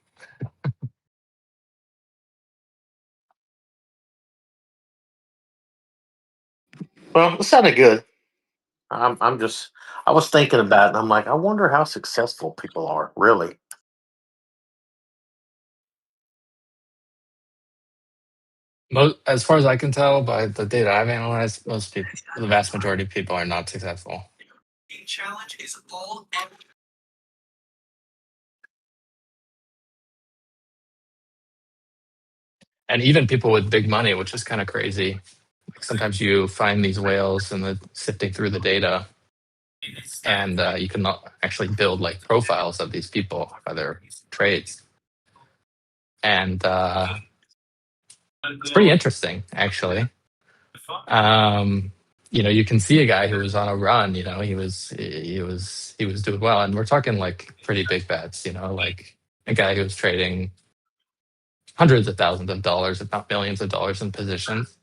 Well, it sounded good. I was thinking about it, and I'm like, I wonder how successful people are, really. As far as I can tell by the data I've analyzed, most people, the vast majority of people, are not successful. And even people with big money, which is kind of crazy. Sometimes you find these whales and the sifting through the data, and you can actually build like profiles of these people by their trades, and it's pretty interesting actually. You can see a guy who was on a run. He was doing well, and we're talking like pretty big bets. Like a guy who was trading hundreds of thousands of dollars, if not millions of dollars in positions.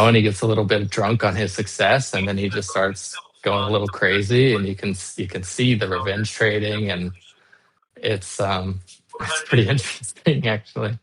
And he gets a little bit drunk on his success, and then he just starts going a little crazy, and you can see the revenge trading, and it's pretty interesting actually.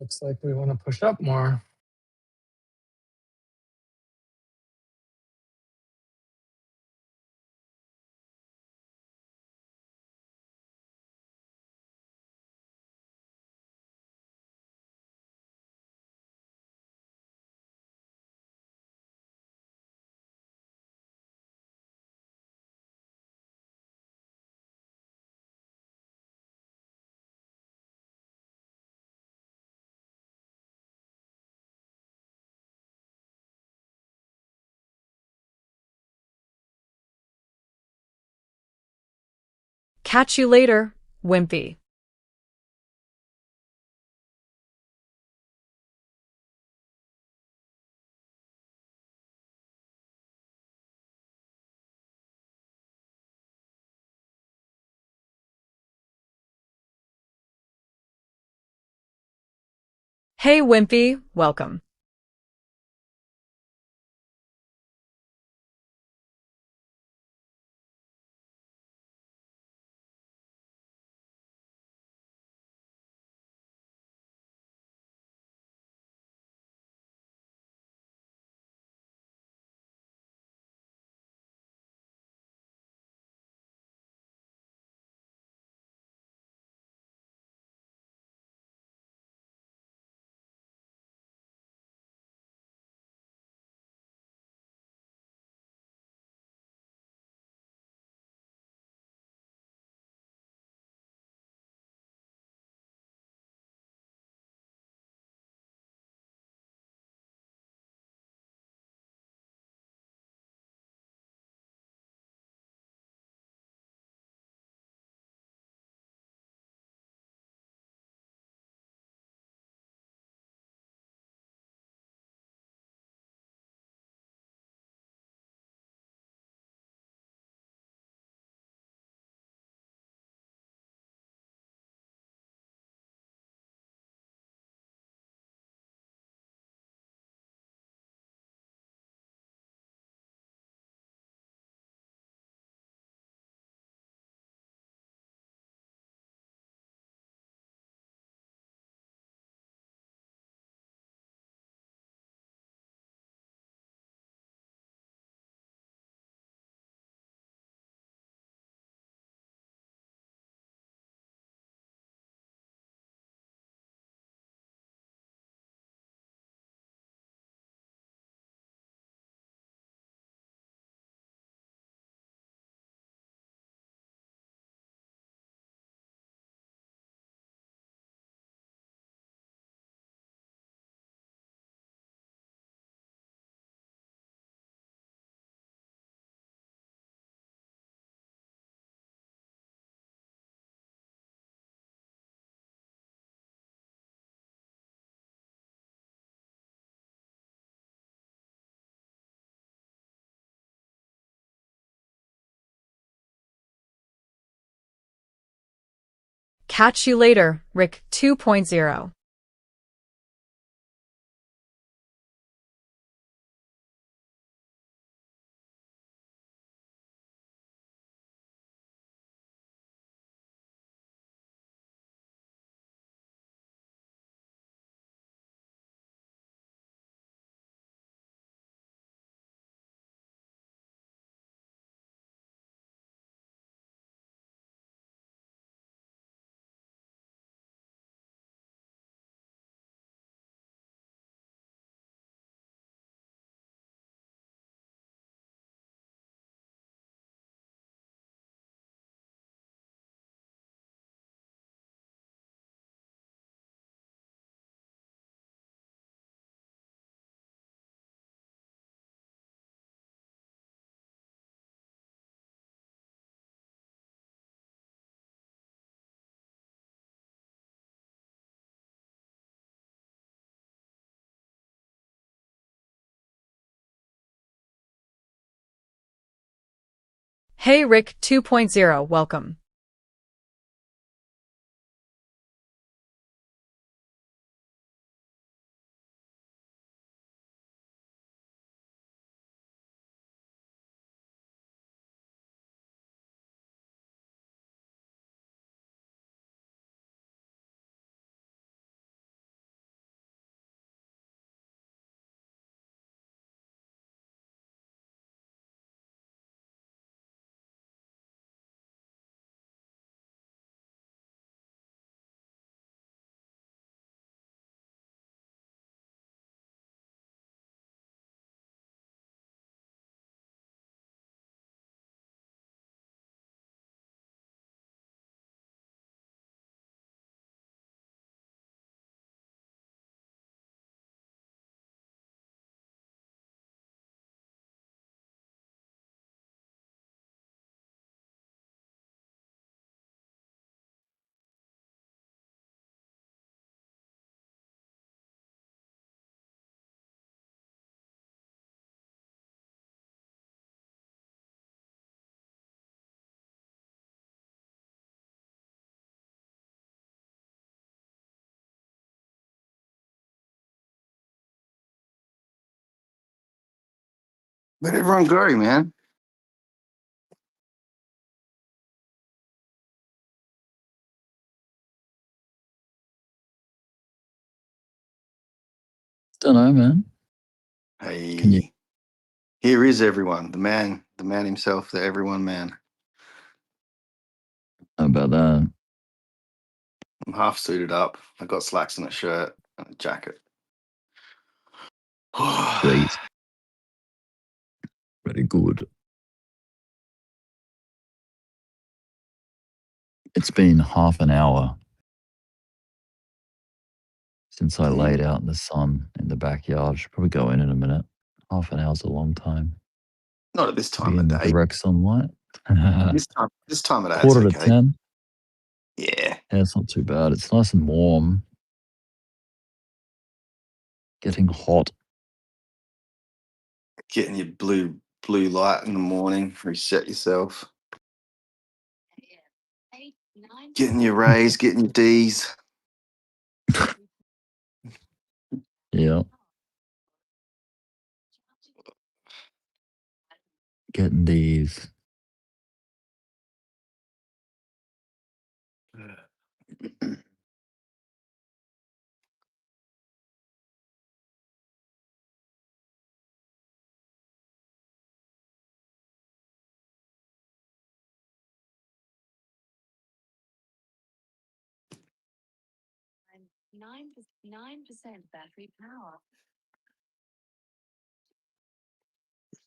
Looks like we want to push up more. Catch you later, Wimpy. Hey, Wimpy, welcome. Catch you later, Rick 2.0. Hey, Rick 2.0, welcome. Let everyone go, man. Don't know, man. Hey, Can you? here is everyone. The man himself, the everyone man. How about that? I'm half suited up. I got slacks and a shirt and a jacket. Sweet. Very good. It's been half an hour since I laid out in the sun in the backyard. Should probably go in a minute. Half an hour's a long time. Not at this To time be of in day. direct sunlight. This time of day, Quarter it's to okay. 10. Yeah. Yeah, it's not too bad. It's nice and warm. Getting hot. Getting your blue light in the morning. Reset yourself. Getting your rays, getting your D's. Yeah. Getting these.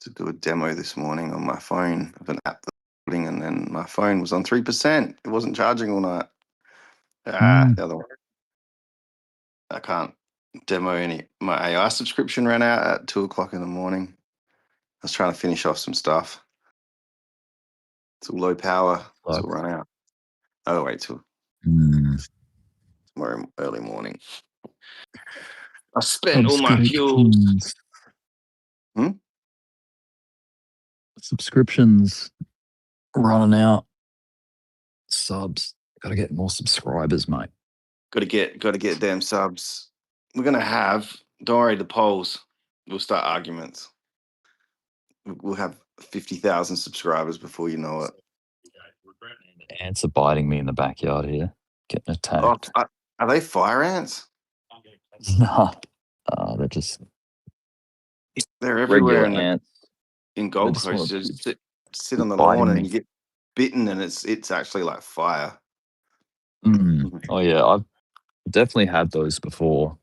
To do a demo this morning on my phone of an app and then my phone was on 3%. It wasn't charging all night. The other one. I can't demo any. My AI subscription ran out at 2:00 in the morning. I was trying to finish off some stuff. It's all low power. It's all run out. Oh, wait till tomorrow early morning. I spent all my fuel. Subscriptions running out. Subs. Got to get more subscribers, mate. Got to get them subs. We're gonna have. Don't worry, the polls. We'll start arguments. We'll have 50,000 subscribers before you know it. Ants are biting me in the backyard here. Getting attacked. Are they fire ants? Nah. They're just They're everywhere regular ants. in Gold Coast. You just sit on the biting lawn and me. you get bitten, and it's actually like fire. Oh yeah, I've definitely had those before.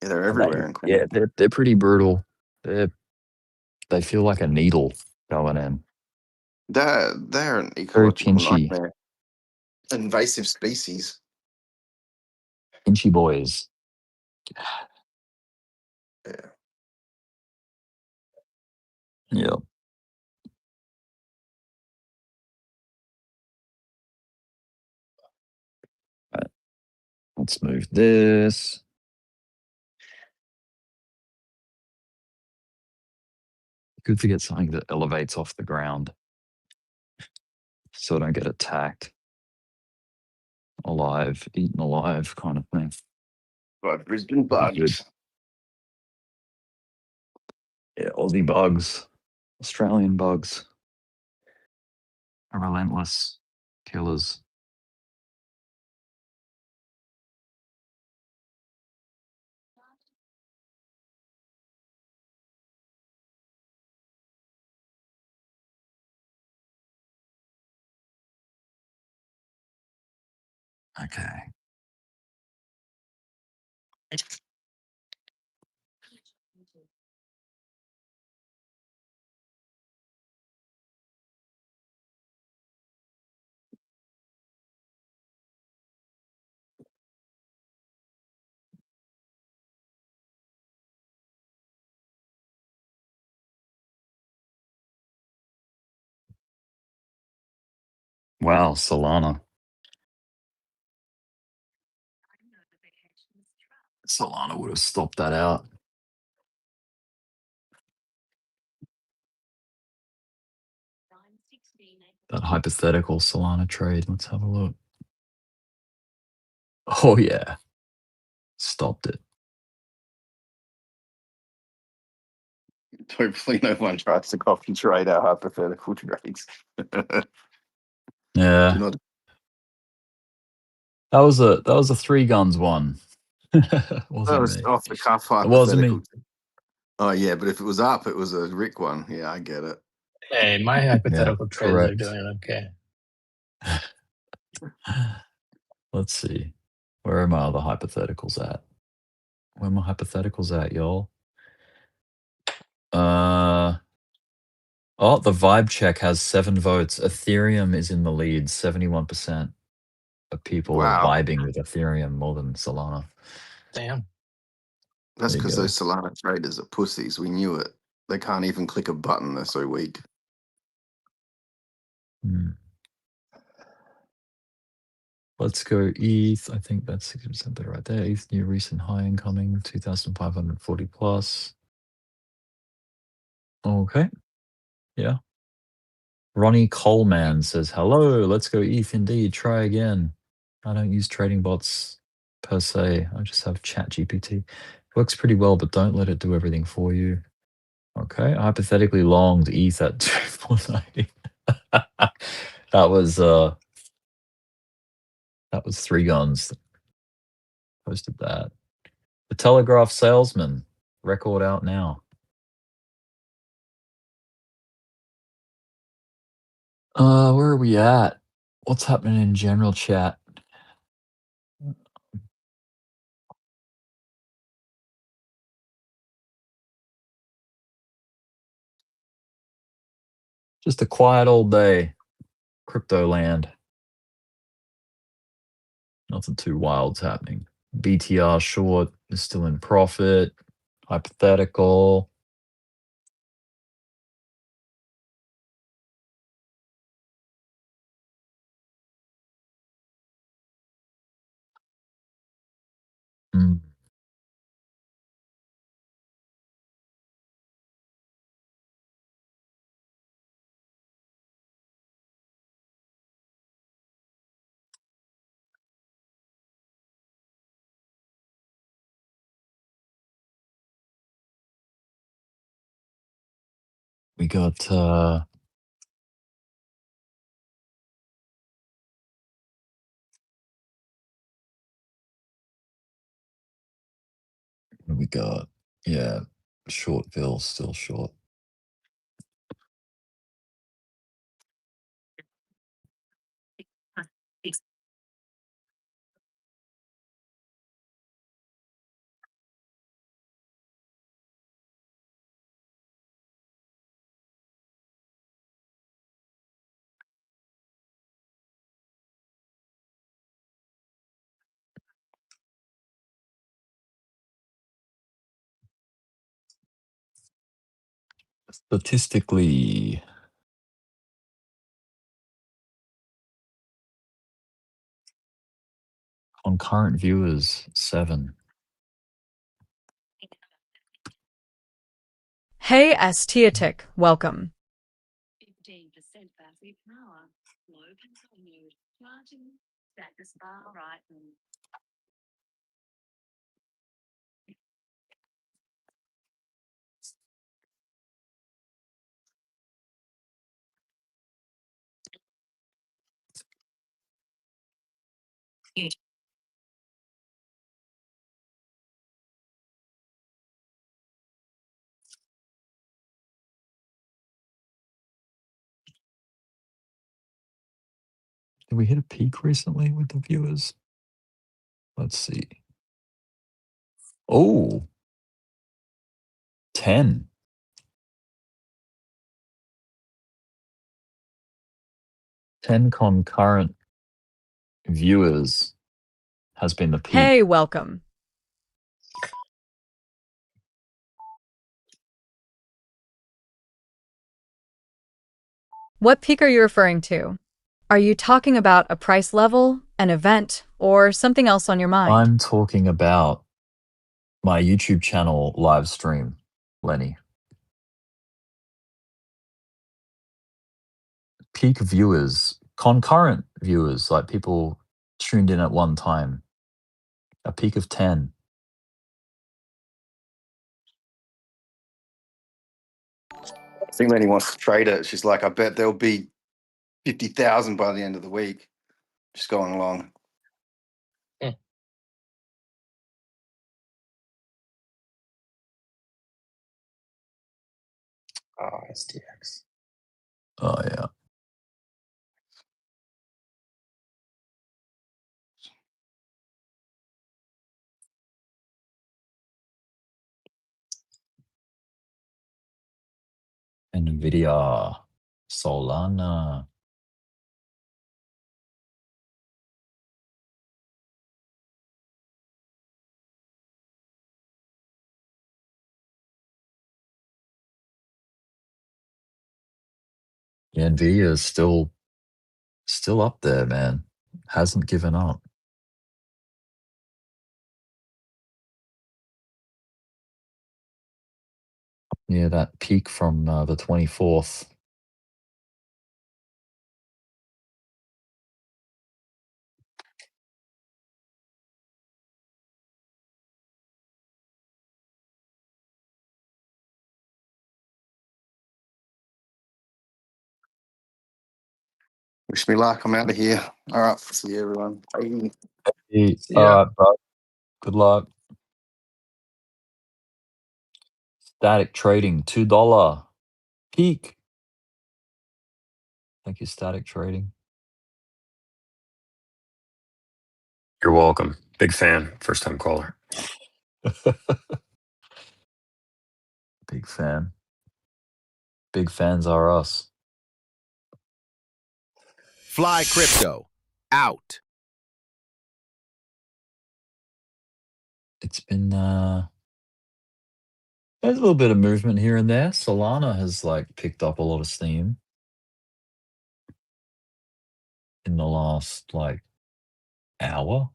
Yeah, they're everywhere in Yeah, Queensland. they're pretty brutal. They feel like a needle going in. They're an Very ecological pinchy. nightmare. Invasive species. Pinchy boys. Yeah. Yep. Right. Let's move this. Good to get something that elevates off the ground so I don't get attacked. Alive, eaten alive kind of thing. Right, Brisbane bugs. Yeah, Aussie bugs, Australian bugs are relentless killers. Okay. Wow, Solana. Solana would have stopped that out. That hypothetical Solana trade. Let's have a look. Oh, yeah. Stopped it. Hopefully, no one tries to copy trade our hypothetical trades. Yeah. Do not. That was a three guns one. That Wasn't was me. off the cuff It wasn't hypothetical. me. Oh yeah, but if it was up, it was a Rick one. Yeah, I get it. Hey, my Yeah, hypothetical trades are correct. doing okay. Let's see. Where are my other hypotheticals at? Where are my hypotheticals at, y'all? Oh, the vibe check has 7 votes. Ethereum is in the lead. 71% of people are Wow, vibing with Ethereum more than Solana. Damn. that's There you because go. those Solana traders are pussies. We knew it. They can't even click a button. They're so weak. Let's go ETH. I think that's 60% there right there. ETH new recent high incoming, 2,540 plus. Okay. Yeah. Ronnie Coleman says, hello, let's go ETH indeed. Try again. I don't use trading bots per se. I just have ChatGPT. Works pretty well, but don't let it do everything for you. Okay. I hypothetically longed ETH at 249. That was three guns that posted that. The Telegraph Salesman, record out now. Where are we at? What's happening in general chat? Just a quiet old day. Crypto land. Nothing too wild's happening. BTR short is still in profit. Hypothetical. We got what do we got? Yeah, Shortville still short. Statistically, on current viewers, 7. Hey, Estiatic, welcome. Did we hit a peak recently with the viewers? Let's see. Oh, 10. 10 concurrent viewers has been the peak. Hey, welcome. What peak are you referring to? Are you talking about a price level, an event, or something else on your mind? I'm talking about my YouTube channel live stream, Lenny. Peak viewers, concurrent viewers, like people tuned in at one time. A peak of 10. I think Lenny wants to trade it. She's like, I bet there'll be 50,000 by the end of the week. Just going along. Oh, STX. Oh, yeah. NVDA, Solana. Yeah, NVIDIA is still up there, man. Hasn't given up. Yeah, that peak from the 24th. Wish me luck. I'm out of here. All right. See you, everyone. Bye. Hey, See ya. bro. Good luck. Static trading, $2 peak. Thank you, Static Trading. You're welcome. Big fan. First time caller. Big fan. Big fans are us. Fly crypto. Out. It's been there's a little bit of movement here and there. Solana has like picked up a lot of steam in the last like hour.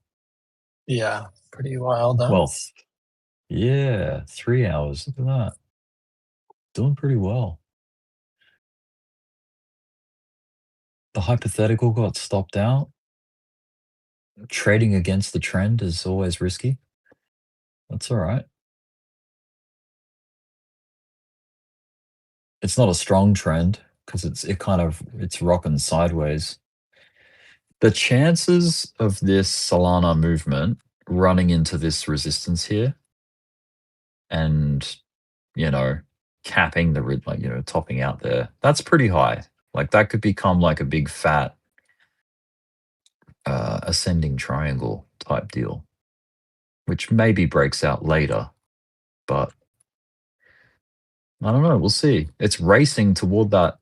Yeah, pretty wild, huh? Well, yeah, 3 hours. Look at that. Doing pretty well. The hypothetical got stopped out. Trading against the trend is always risky. That's all right. It's not a strong trend because it's rocking sideways. The chances of this Solana movement running into this resistance here and, capping topping out there, that's pretty high. Like that could become like a big fat ascending triangle type deal, which maybe breaks out later, but I don't know. We'll see. It's racing toward that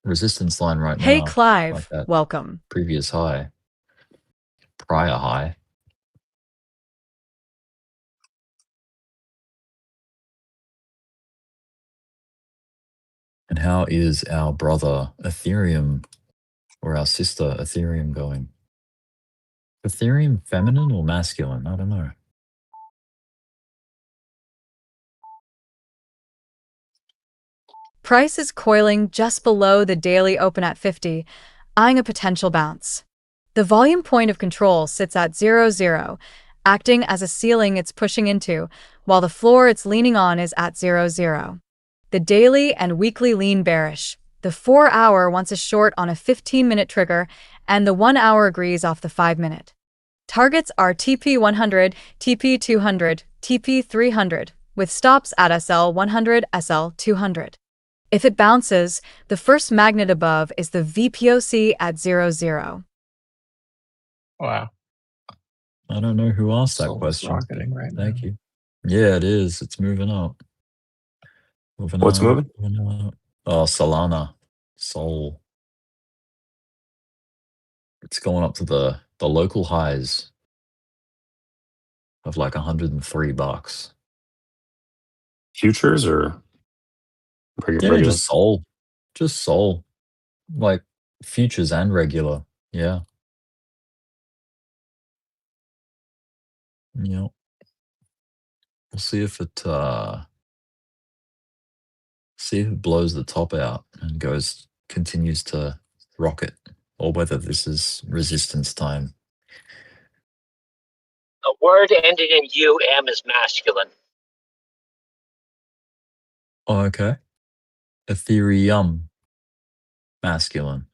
resistance line right now. Hey, Clive, like that welcome. previous high, prior high. And how is our brother Ethereum or our sister Ethereum going? Ethereum feminine or masculine? I don't know. Price is coiling just below the daily open at 50, eyeing a potential bounce. The volume point of control sits at 0.0, acting as a ceiling it's pushing into, while the floor it's leaning on is at 0.0. The daily and weekly lean bearish. The 4-hour wants a short on a 15-minute trigger, and the 1-hour agrees off the 5-minute. Targets are TP100, TP200, TP300, with stops at SL100, SL200. If it bounces, the first magnet above is the VPOC at 0.0. Wow. I don't know who asked that Soul's question. rocketing right now. Thank you. Yeah, it is. It's moving up. What's moving? Moving up. Oh, Solana. Sol. It's going up to the local highs of like $103. Futures or Yeah, regular? just Sol. Just Sol. Like futures and regular. Yeah. Yeah. We'll see if it blows the top out and continues to rocket, or whether this is resistance time. A word ending in UM is masculine. Oh, okay. Ethereum. Masculine.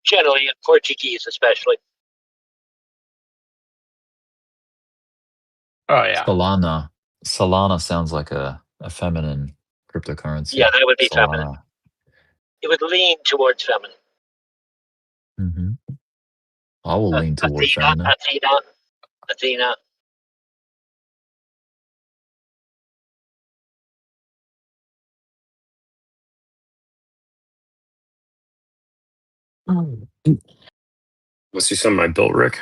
Generally, in Portuguese especially. Oh yeah. Solana. Solana sounds like a feminine cryptocurrency. Yeah, that would be Solana. feminine. It would lean towards feminine. Mm-hmm. I will lean towards feminine. Athena. Let's see something I built, Rick.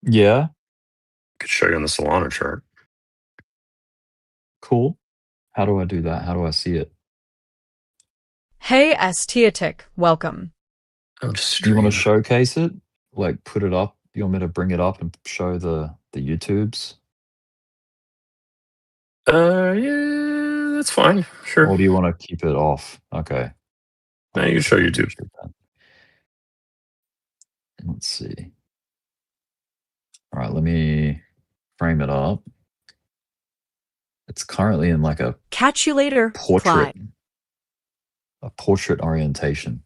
Yeah. Could show you on the Solana chart. Cool. How do I do that? How do I see it? Hey, Astiotic, welcome. I'll just You want to stream. showcase it? Like put it up? You want me to bring it up and show the YouTubes? Yeah, that's fine. Sure. Or do you want to keep it off? Okay. No, you can show YouTube. Then. Let's see. All right, let me frame it up. It's currently in like a Catch you later, portrait. Clyde. A portrait orientation.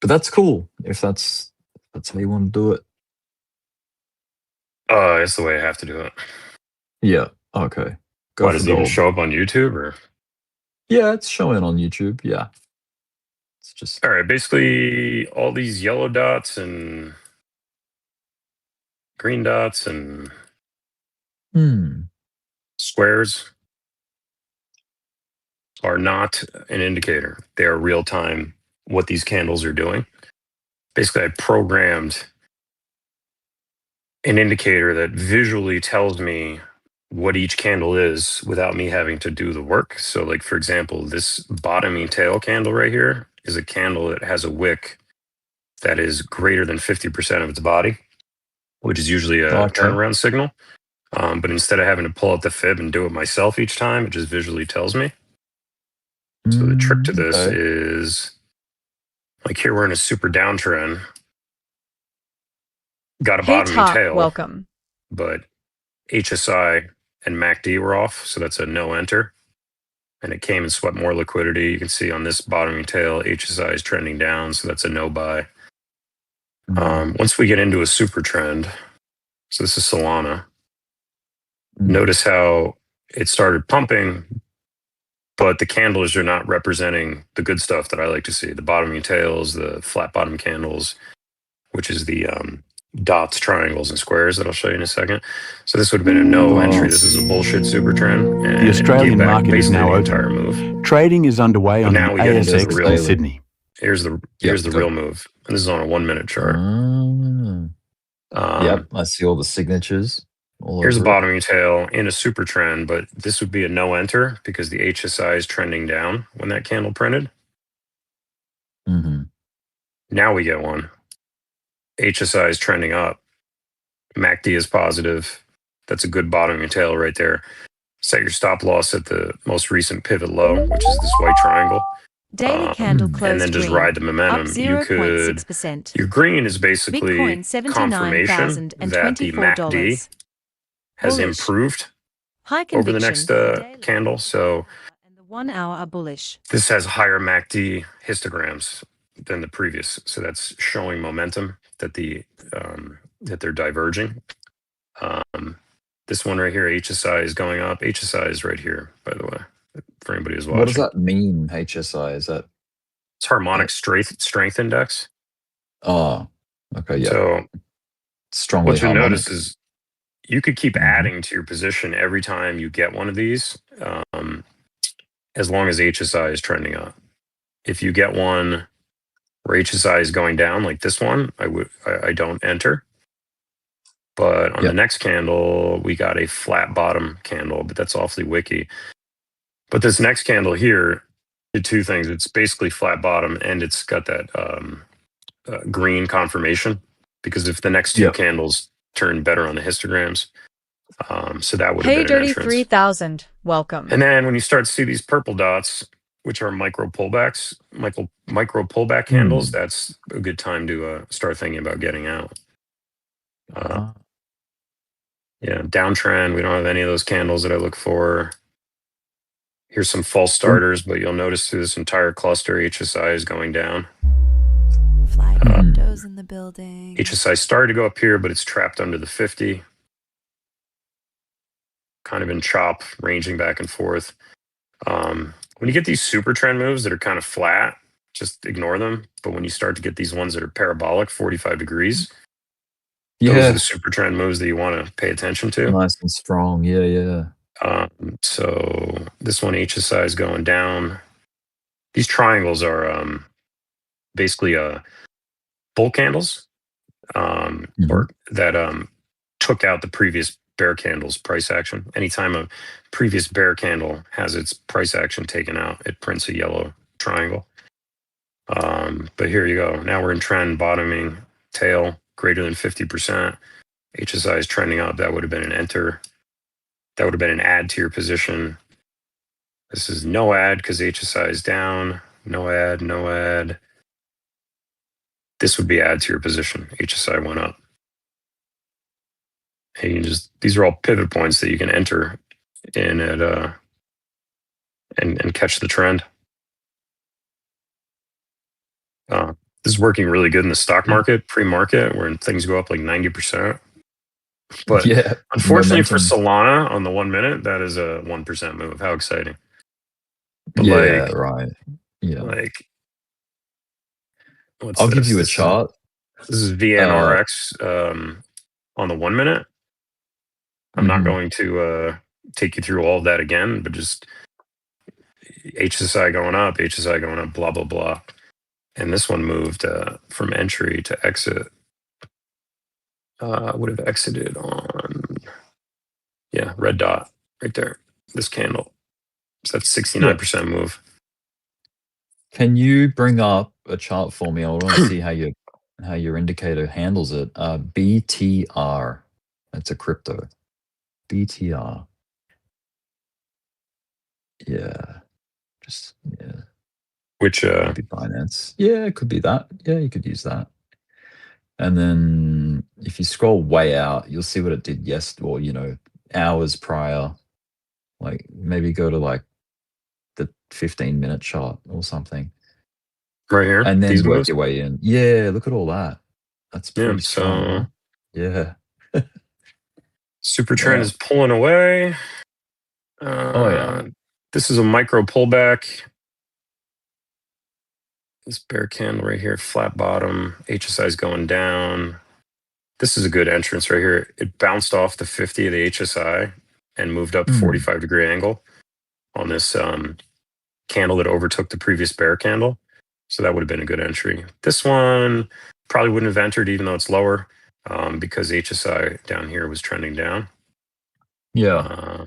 But that's cool if that's how you want to do it. It's the way I have to do it. Yeah. Okay. Why does it even show up on YouTube or? Yeah, it's showing on YouTube. Yeah. It's just all right. Basically, all these yellow dots and green dots and squares are not an indicator. They are real time what these candles are doing. Basically, I programmed an indicator that visually tells me what each candle is without me having to do the work. So like, for example, this bottoming tail candle right here is a candle that has a wick that is greater than 50% of its body, which is usually a turnaround signal. But instead of having to pull out the fib and do it myself each time, it just visually tells me. So the trick to this is, like here we're in a super downtrend. Got a bottoming tail. Welcome. But HSI and MACD were off, so that's a no enter. And it came and swept more liquidity. You can see on this bottoming tail, HSI is trending down, so that's a no buy. Once we get into a super trend, so this is Solana. Notice how it started pumping, but the candles are not representing the good stuff that I like to see. The bottoming tails, the flat bottom candles, which is the dots, triangles, and squares that I'll show you in a second. So this would have been a no entry. This is a bullshit super trend. And The Australian market is now the open. entire move. Trading is underway on the now we get into the ASX real in Sydney. Here's the real move. And this is on a 1 minute chart. Yep, I see all the signatures. Here's a bottoming tail in a super trend, but this would be a no enter because the HSI is trending down when that candle printed. Now we get one. HSI is trending up. MACD is positive. That's a good bottoming tail right there. Set your stop loss at the most recent pivot low, which is this white triangle. Daily candle closed and then just green, ride the momentum. up You could 0.6%. your green is basically Bitcoin confirmation that the MACD has Bullish. improved High over the conviction. next candle. So And the 1 hour are bullish. this has higher MACD histograms than the previous. So that's showing momentum that that they're diverging. This one right here, HSI is going up. HSI is right here, by the way, for anybody who's watching. What does that mean, HSI? Is that? It's harmonic strength index. Oh, okay, yeah. So strongly what you'll harmonic. notice is you could keep adding to your position every time you get one of these, as long as HSI is trending up. If you get one where HSI is going down, like this one, I don't enter. But on the next candle, we got a flat bottom candle, but that's awfully wicky. But this next candle here did two things. It's basically flat bottom, and it's got that green confirmation, because if the next two candles turn better on the histograms, so that would have Hey, been an Dirty entrance. 3000, welcome. And then when you start to see these purple dots, which are micro pullbacks, micro pullback candles, that's a good time to start thinking about getting out. Yeah, downtrend. We don't have any of those candles that I look for. Here's some false starters, but you'll notice through this entire cluster, HSI is going down. Fly cryptos in the building. HSI started to go up here, but it's trapped under the 50. Kind of in chop, ranging back and forth. When you get these super trend moves that are kind of flat, just ignore them. But when you start to get these ones that are parabolic, 45 degrees, those are the super trend moves that you want to pay attention to. Nice and strong. Yeah. So this one, HSI is going down. These triangles are basically bull candles or that took out the previous bear candle's price action. Anytime a previous bear candle has its price action taken out, it prints a yellow triangle. But here you go. Now we're in trend bottoming tail greater than 50%. HSI is trending up. That would have been an enter. That would have been an add to your position. This is no add because HSI is down. No add, no add. This would be add to your position. HSI went up. And you just, these are all pivot points that you can enter in at and catch the trend. This is working really good in the stock market, pre-market, where things go up like 90%. But unfortunately for Solana on the 1 minute, that is a 1% move. How exciting. But right. Yeah. Like, I'll give you a chart. This is VNRX on the 1 minute. I'm not going to take you through all of that again, but just HSI going up, blah, blah, blah. And this one moved from entry to exit. Would have exited on, red dot right there, this candle. So that's 69% move. Can you bring up a chart for me? I want to see how your indicator handles it. BTR. That's a crypto. BTR. Yeah. Which could be Binance. Yeah, it could be that. Yeah, you could use that. And then if you scroll way out, you'll see what it did hours prior. Like maybe go to like the 15-minute chart or something. Right here. And then work your way in. Yeah, look at all that. That's pretty strong. So, huh? Yeah. Super trend is pulling away. This is a micro pullback. This bear candle right here, flat bottom. HSI is going down. This is a good entrance right here. It bounced off the 50 of the HSI and moved up 45-degree angle on this candle that overtook the previous bear candle. So that would have been a good entry. This one probably wouldn't have entered even though it's lower because HSI down here was trending down. Yeah.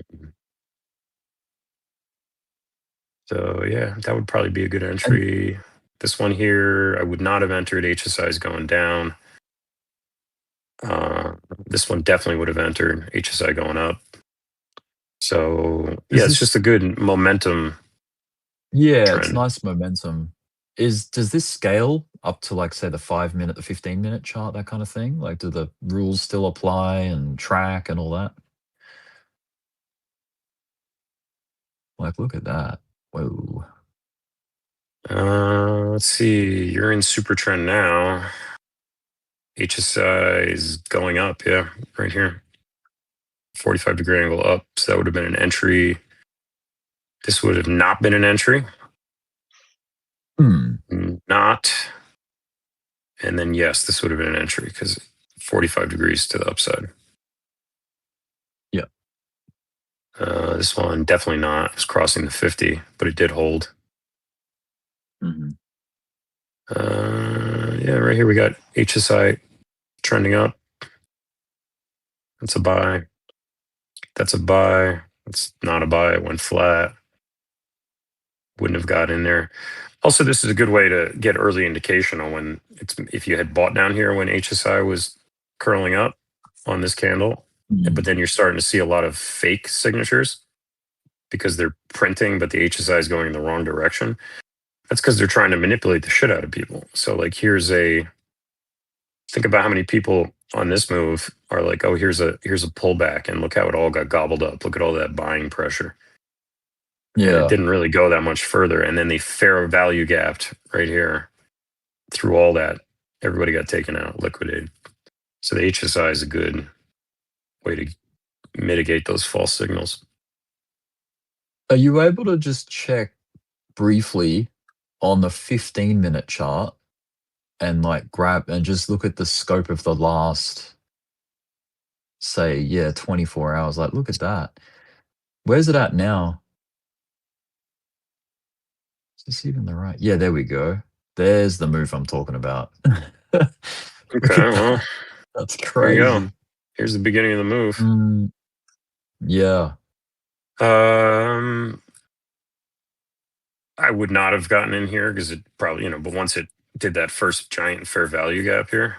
So yeah, that would probably be a good entry. This one here, I would not have entered. HSI is going down. This one definitely would have entered. HSI going up. So it's just a good momentum. Yeah, trend. It's nice momentum. Does this scale up to like say the 5-minute, the 15-minute chart, that kind of thing? Like do the rules still apply and track and all that? Like look at that. Whoa. Let's see. You're in super trend now. HSI is going up. Yeah, right here. 45-degree angle up. So that would have been an entry. This would have not been an entry. Not. And then, yes, this would have been an entry because 45 degrees to the upside. Yeah. This one, definitely not. It was crossing the 50, but it did hold. Right here we got HSI trending up. That's a buy. That's a buy. It's not a buy. It went flat. Wouldn't have got in there. Also, this is a good way to get early indication on when if you had bought down here when HSI was curling up on this candle, but then you're starting to see a lot of fake signatures because they're printing, but the HSI is going in the wrong direction. That's because they're trying to manipulate the shit out of people. So like here's a think about how many people on this move are like, oh, here's a pullback, and look how it all got gobbled up. Look at all that buying pressure. And it didn't really go that much further. And then they fair value gapped right here through all that. Everybody got taken out, liquidated. So the HSI is a good way to mitigate those false signals. Are you able to just check briefly on the 15-minute chart and like grab and just look at the scope of the last, say, 24 hours? Like, look at that. Where's it at now? Is this even the right? Yeah, there we go. There's the move I'm talking about. Okay, well, that's there you crazy. go. Here's the beginning of the move. Yeah. I would not have gotten in here because it probably, but once it did that first giant fair value gap here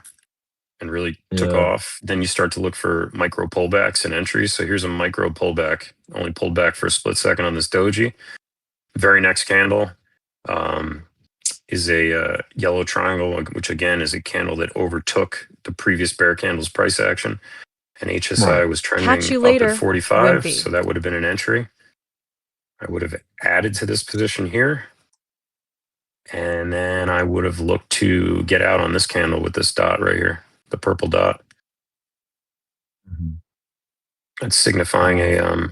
and really took off, then you start to look for micro pullbacks and entries. So here's a micro pullback, only pulled back for a split second on this doji. Very next candle is a yellow triangle, which again is a candle that overtook the previous bear candle's price action. And HSI was trending up at 45, so that would have been an entry. I would have added to this position here. And then I would have looked to get out on this candle with this dot right here, the purple dot. That's signifying a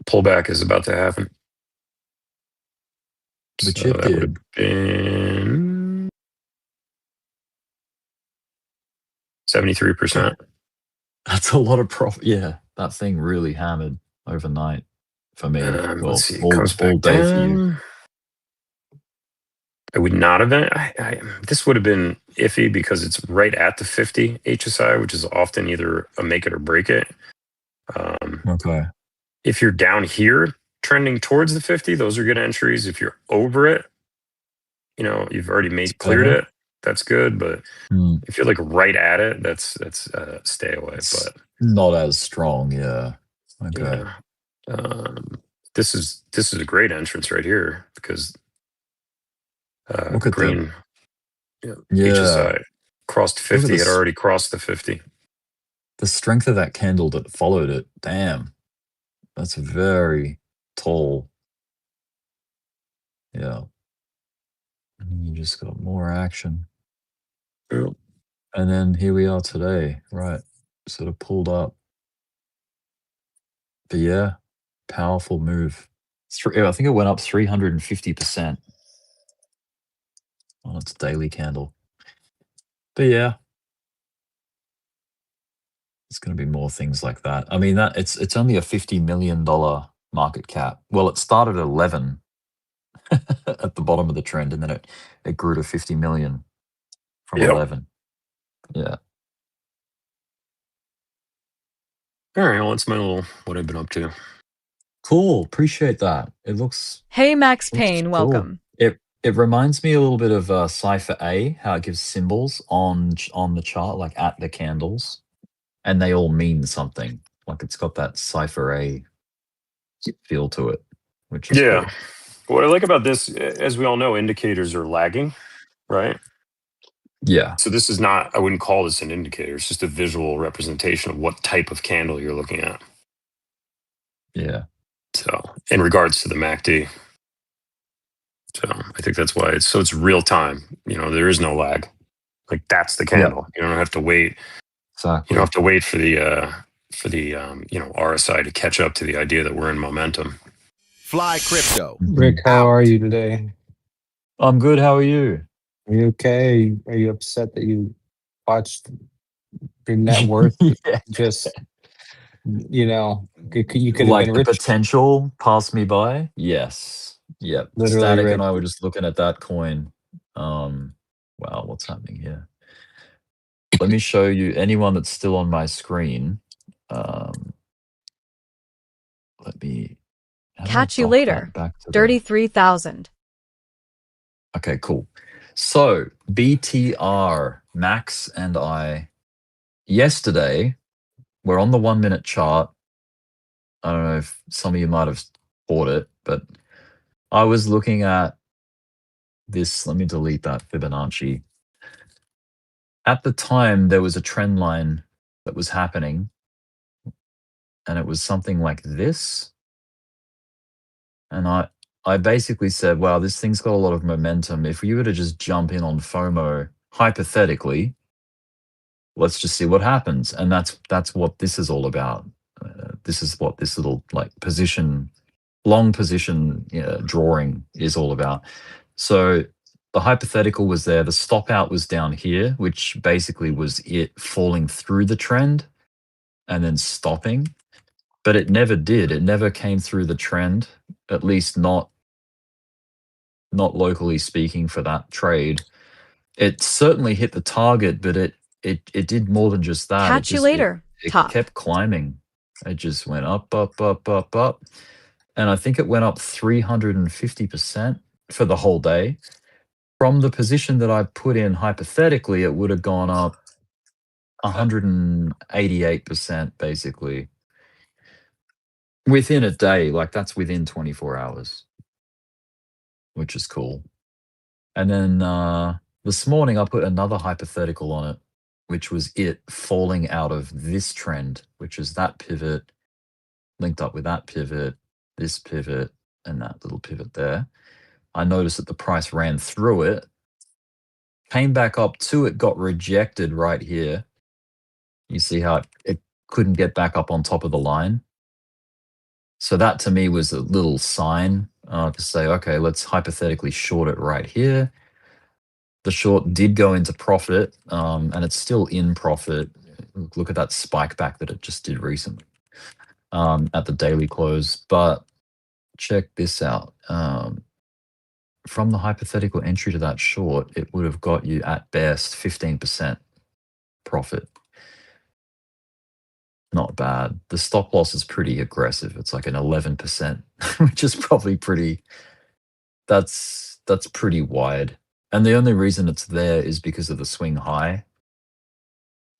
pullback is about to happen. Which so it that would did. have been 73%. That's a lot of profit. Yeah, that thing really hammered overnight for me. Well, let's see, it all comes back day down. for you. I would not have. This would have been iffy because it's right at the 50 HSI, which is often either a make it or break it. Okay. If you're down here trending towards the 50, those are good entries. If you're over it, you've already cleared it. That's good. But if you're like right at it, that's stay away. But not as strong. Yeah. Okay. Yeah. This is a great entrance right here because look at green HSI crossed 50. Had already crossed the 50. The strength of that candle that followed it. Damn. That's very tall. Yeah. And you just got more action. Yep. And then here we are today. Right. Sort of pulled up. But yeah, powerful move. I think it went up 350% on its daily candle. But yeah, it's going to be more things like that. I mean, it's only a $50 million market cap. Well, it started at 11 at the bottom of the trend, and then it grew to 50 million from 11. Yeah. All right, well, that's my little what I've been up to. Cool. Appreciate that. It looks. Hey, Max Payne, welcome. It reminds me a little bit of Cypher A, how it gives symbols on the chart, like at the candles, and they all mean something. Like it's got that Cypher A feel to it, which is cool. What I like about this, as we all know, indicators are lagging, right? Yeah. So this is not, I wouldn't call this an indicator. It's just a visual representation of what type of candle you're looking at. Yeah. So in regards to the MACD. So I think that's why it's real time. There is no lag. Like that's the candle. You don't have to wait. Exactly. You don't have to wait for the RSI to catch up to the idea that we're in momentum. Fly crypto. Rick, how are you today? I'm good. How are you? Are you okay? Are you upset that you watched your net worth just, you could have been rich? The potential passed me by? Yes. Yep. Literally, Static Rick. and I were just looking at that coin. Wow, what's happening here? Let me show you anyone that's still on my screen. Let me catch you later. Dirty 3000. Okay, cool. So BTR, Max and I, yesterday, we're on the 1 minute chart. I don't know if some of you might have bought it, but I was looking at this. Let me delete that Fibonacci. At the time, there was a trend line that was happening, and it was something like this. And I basically said, wow, this thing's got a lot of momentum. If you were to just jump in on FOMO, hypothetically, let's just see what happens. And that's what this is all about. This is what this little like long position drawing is all about. So the hypothetical was there. The stop out was down here, which basically was it falling through the trend and then stopping. But it never did. It never came through the trend, at least not locally speaking for that trade. It certainly hit the target, but it did more than just that. Catch you later. It Top. kept climbing. It just went up, up, up, up, up. And I think it went up 350% for the whole day. From the position that I put in hypothetically, it would have gone up 188% basically. Within a day, like that's within 24 hours, which is cool. And then this morning I put another hypothetical on it, which was it falling out of this trend, which is that pivot linked up with that pivot, this pivot, and that little pivot there. I noticed that the price ran through it, came back up to it, got rejected right here. You see how it couldn't get back up on top of the line. So that to me was a little sign to say, okay, let's hypothetically short it right here. The short did go into profit, and it's still in profit. Look at that spike back that it just did recently at the daily close. But check this out. From the hypothetical entry to that short, it would have got you at best 15% profit. Not bad. The stop loss is pretty aggressive. It's like an 11%, which is probably pretty, that's pretty wide. And the only reason it's there is because of the swing high.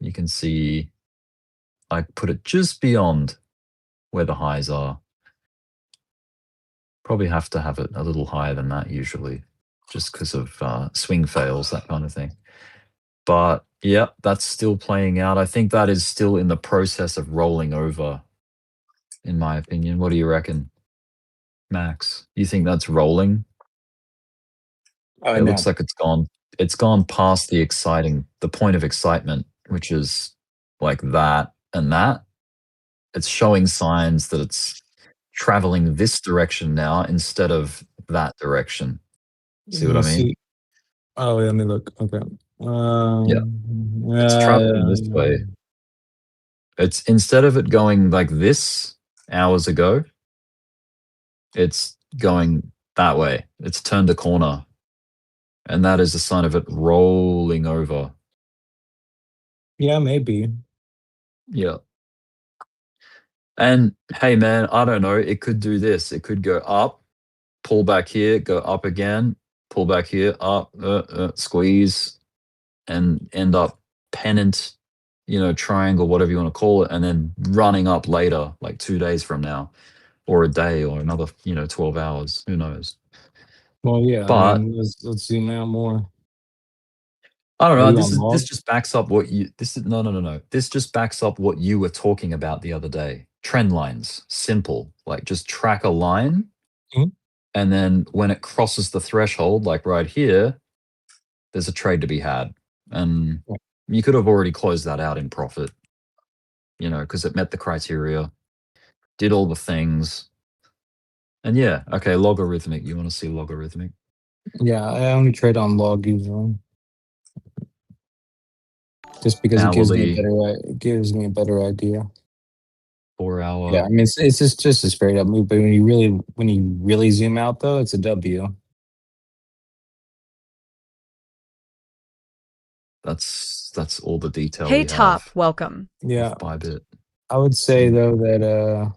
You can see I put it just beyond where the highs are. Probably have to have it a little higher than that usually, just because of swing fails, that kind of thing. But yeah, that's still playing out. I think that is still in the process of rolling over, in my opinion. What do you reckon, Max? You think that's rolling? It looks like it's gone past the point of excitement, which is like that and that. It's showing signs that it's traveling this direction now instead of that direction. See what I mean? Oh, let me look. Okay. It's traveling this way. It's instead of it going like this hours ago, it's going that way. It's turned a corner. And that is a sign of it rolling over. Yeah, maybe. Yeah. And hey, man, I don't know. It could do this. It could go up, pull back here, go up again, pull back here, up, squeeze, and end up pennant, triangle, whatever you want to call it, and then running up later, like 2 days from now, or a day, or another, 12 hours. Who knows? Well, yeah. But let's zoom out more. I don't know. This just backs up what you. No. This just backs up what you were talking about the other day. Trend lines, simple. Like just track a line, and then when it crosses the threshold, like right here, there's a trade to be had, and you could have already closed that out in profit. Because it met the criteria, did all the things, and yeah, okay. Logarithmic. You want to see logarithmic? Yeah, I only trade on log usually. Just because it gives me a better idea. 4 hour. Yeah, I mean it's just a straight up move, but when you really zoom out though, it's a W. That's all the detail. Hey, Top, welcome. Yeah, Bybit. I would say though that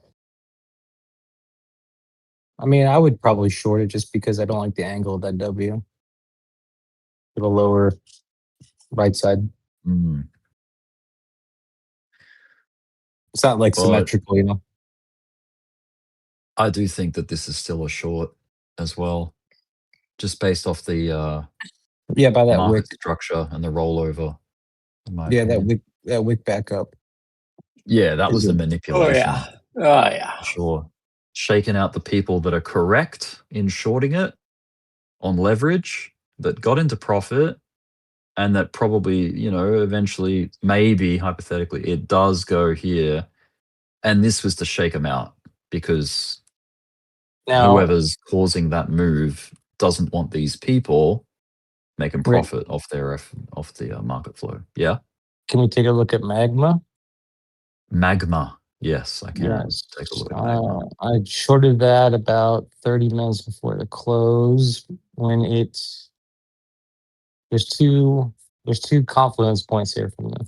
I mean I would probably short it just because I don't like the angle of that W. To the lower right side. It's not like symmetrical, I do think that this is still a short as well, just based off the by that market wick structure and the rollover. Yeah, that wick back up. Yeah, that was the Oh manipulation. yeah. Oh yeah. For sure. Shaking out the people that are correct in shorting it on leverage, that got into profit, and that probably, eventually, maybe hypothetically, it does go here. And this was to shake them out because Now, whoever's causing that move doesn't want these people making Rick, profit off the market flow. Yeah. can we take a look at magma? Magma. Yes, I can. Yes. Take a look at magma. I shorted that about 30 minutes before the close when there's two confluence points here from them.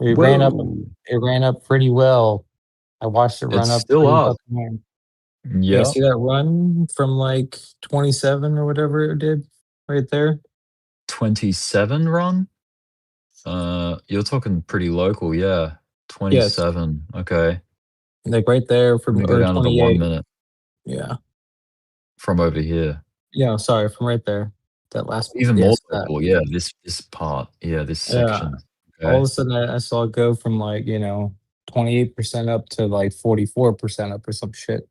It ran up Whoa. it ran up pretty well. I watched it run It's up still pretty up. fucking hard. Yeah, Yeah. see that run from like 27 or whatever it did right there? 27 run? You're talking pretty local, yeah. Yes. 27. Okay. Like right there Let from me go or down to the 1 28. minute Yeah. from over here. Yeah, sorry, from right there. That last Even more yes, that. local, yeah. This part, yeah. This Yeah. section. All of Okay. a sudden I saw it go from like, 28% up to like 44% up or some shit.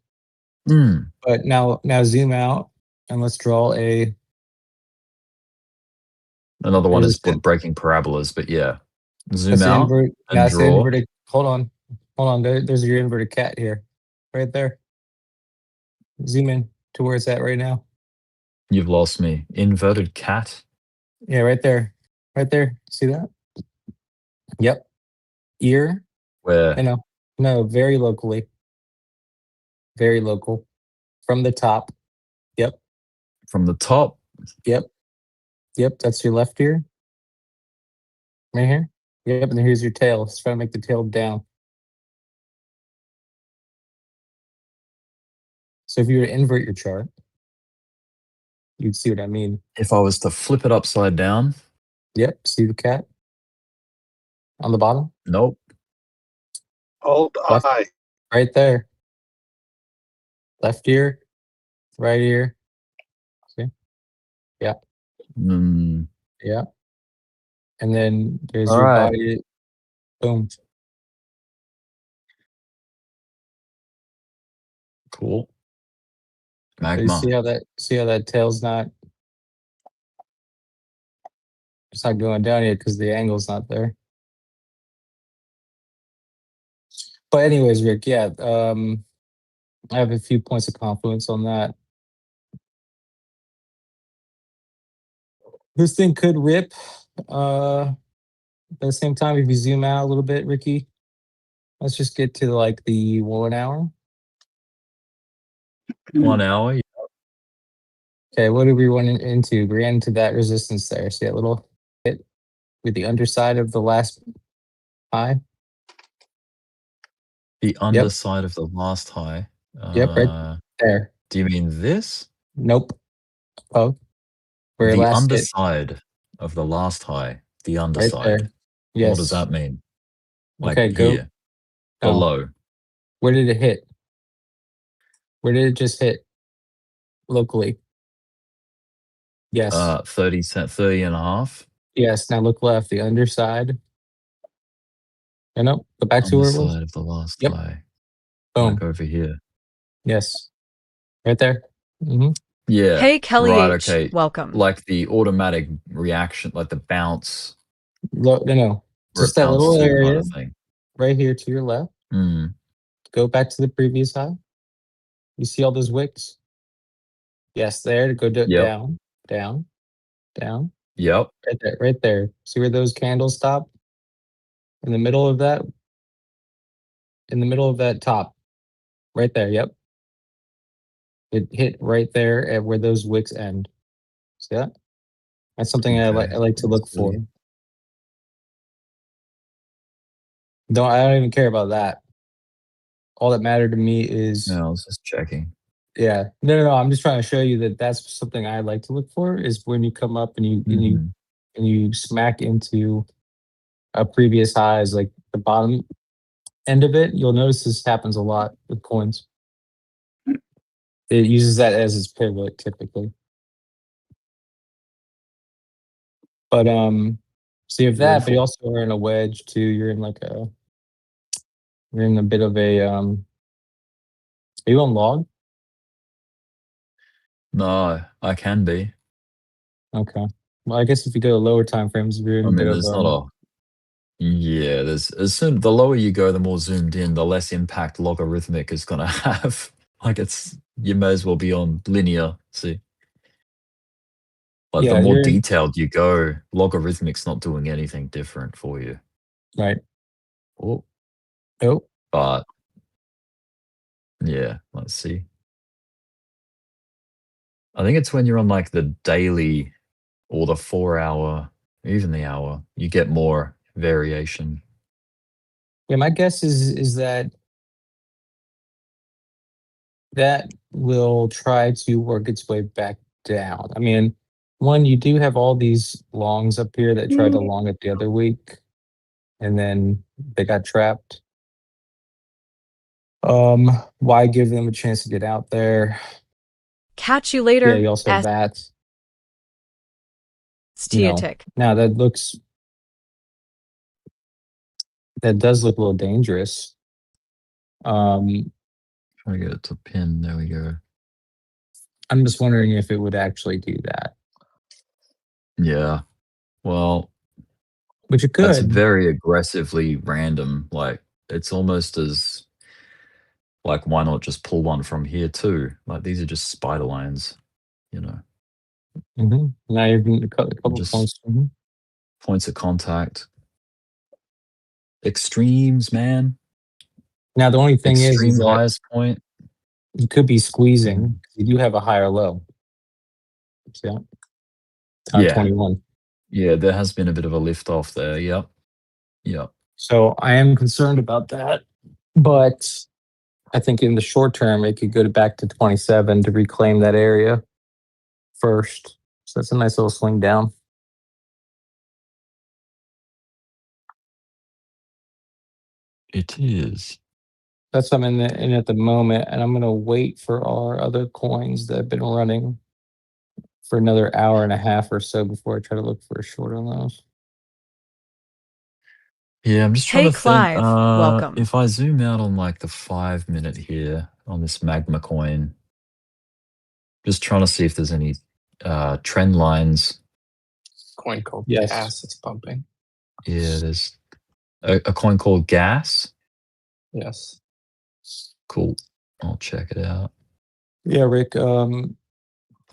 Mm. But now zoom out and let's draw Another one is resistance. breaking parabolas, but yeah. Zoom That's the out invert. and That's the draw. inverted. Hold on. There's your inverted cat here, right there. Zoom in to where it's at right now. You've lost me. Inverted cat. Yeah, right there. See that? Yep. Ear. Where? No, very locally. Very local. From the top. Yep. From the top. Yep. That's your left ear. Right here. Yep. And then here's your tail. Let's try to make the tail down. So if you were to invert your chart, you'd see what I mean. If I was to flip it upside down. Yep. See the cat on the bottom? Nope. Left, Alt-I. right there. Left ear, right ear. See? Yeah. Yeah. And then there's All your right. body. Boom. Cool. So you Magma. see how that tail's it's not going down yet because the angle's not there. But anyways, Rick, yeah, I have a few points of confluence on that. This thing could rip. At the same time, if you zoom out a little bit, Ricky, let's just get to like the 1 hour. 1 hour. Okay, what did we run into? We ran into that resistance there. See that little hit with the underside of the last high? The underside of the last high. Yep, right there. Do you mean this? Nope. Oh, where The last hit. underside of the last high. The Right underside. there. Yes. What does that mean? Like Okay, go. here. No. Below. Where did it hit? Where did it just hit? Locally. Yes. 30 and a half. Yes. Now look left. The underside. No. Go back to where it was. Underside of the last high. Boom. Like over here. Yes. Right there. Mm-hmm. Yeah. Hey, Kelly right, H. okay. Welcome. Like the automatic reaction, like the bounce. No. Just that bounce little through kind area of thing. right here to your left. Mm. Go back to the previous high. You see all those wicks? Yes, there to go down. Yep. Right there. See where those candles stop? In the middle of that top. Right there, yep. It hit right there at where those wicks end. See that? That's something I like to look for. I don't even care about that. All that mattered to me is. No, I was just checking. Yeah. No. I'm just trying to show you that that's something I like to look for is when you come up and you smack into a previous highs, like the bottom end of it. You'll notice this happens a lot with coins. It uses that as its pivot typically. But so you have that, but you Beautiful. also are in a wedge too. You're in a bit of a are you on log? No, I can be. Okay. Well, I guess if you go to lower time frames, you're in I a bit mean, of there's not a yeah. There's as soon the lower you go, the more zoomed in, the less impact logarithmic is gonna have. Like it's you may as well be on linear. See, like the yeah, more you're detailed you go, logarithmic's not doing anything different for you. right. Oh, Oh, but yeah, let's see. I think it's when you're on like the daily or the 4 hour, even the hour, you get more variation. yeah. My guess is that that will try to work its way back down. I mean, one, you do have all these longs up here that tried to long it the other week, and then they got trapped. Why give them a chance to get out there? Catch you Yeah, later, you also have that. You know, Steatic. now that does look a little dangerous. Trying to get it to pin. There we go. I'm just wondering if it would actually do that, Yeah. Well, which it that's could. very aggressively random. Like it's almost as like why not just pull one from here too? Like these are just spider lines, you know. Now you've a couple Just points. Mhm. points of contact. Extremes, man. Now the only thing is Extreme that highest point. you could be squeezing. Mm. You do have a higher low. See that? Yeah. 21. Yeah, there has been a bit of a lift off there. Yep. Yep. So I am concerned about that, but I think in the short term it could go back to 27 to reclaim that area first. So that's a nice little swing down. It is. That's what I'm in at the moment, and I'm gonna wait for our other coins that have been running for another hour and a half or so before I try to look for a short on those. Yeah, I'm just trying Hey, to think. Clive. Welcome. If I zoom out on like the 5 minute here on this magma coin, just trying to see if there's any trend lines. Coin called Yes. gas. It's pumping. Yeah, there's a coin called gas. Yes. Cool. I'll check it out. Yeah, Rick.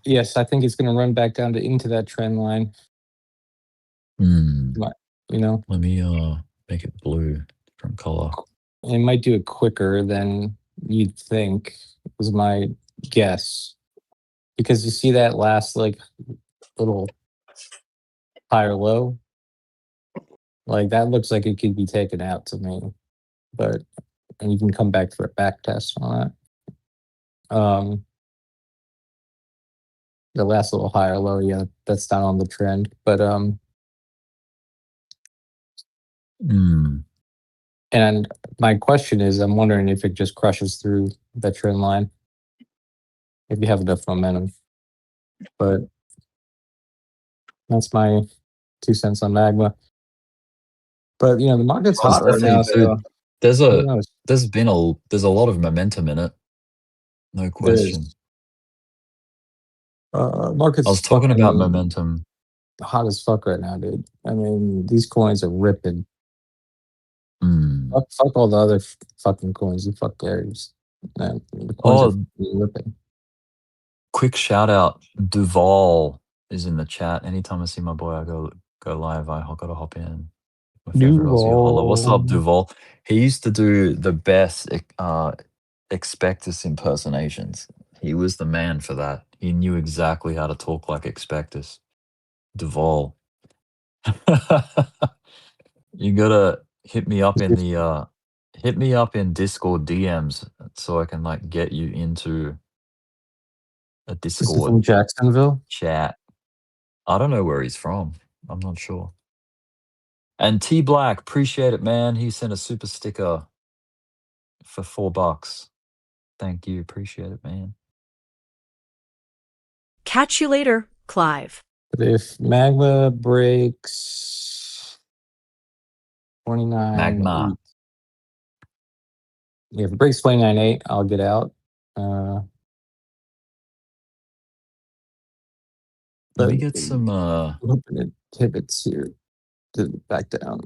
Yes, I think it's gonna run back down into that trend line. Hmm. You know, Let me make it blue, different color. it might do it quicker than you'd think, was my guess. Because you see that last like little higher low, like that looks like it could be taken out to me. But and you can come back for a back test on that. The last little higher low, yeah, that's not on the trend. But and my question is, I'm wondering if it just crushes through that trend line, if you have enough momentum. But that's my 2 cents on magma. But you know, the market's There's hot right now, definitely, so dude. There's who knows? a lot of momentum in it. No There question. is. I Market's was talking about fucking momentum. hot as fuck right now, dude. I mean, these coins are ripping. Fuck all the other fucking coins. You fuck theirs. Man, the coins are Oh, ripping. quick shout out. Duval is in the chat. Anytime I see my boy, I go live. I gotta hop in. My favorite Aussie holler. What's up, Duval? He used to do the best Expectus impersonations. He was the man for that. He knew exactly how to talk like Expectus. Duval. You gotta hit me up in the hit me up in Discord DMs so I can like get you into a This is Discord from Jacksonville. chat. I don't know where he's from. I'm not sure. And T Black, appreciate it, man. He sent a super sticker for $4. Thank you. Appreciate it, man. Catch you later, Clive. But if magma breaks 29, Magma. yeah, if it breaks 29.8, I'll get out. Let me get some. Hoping it pivots here to back down.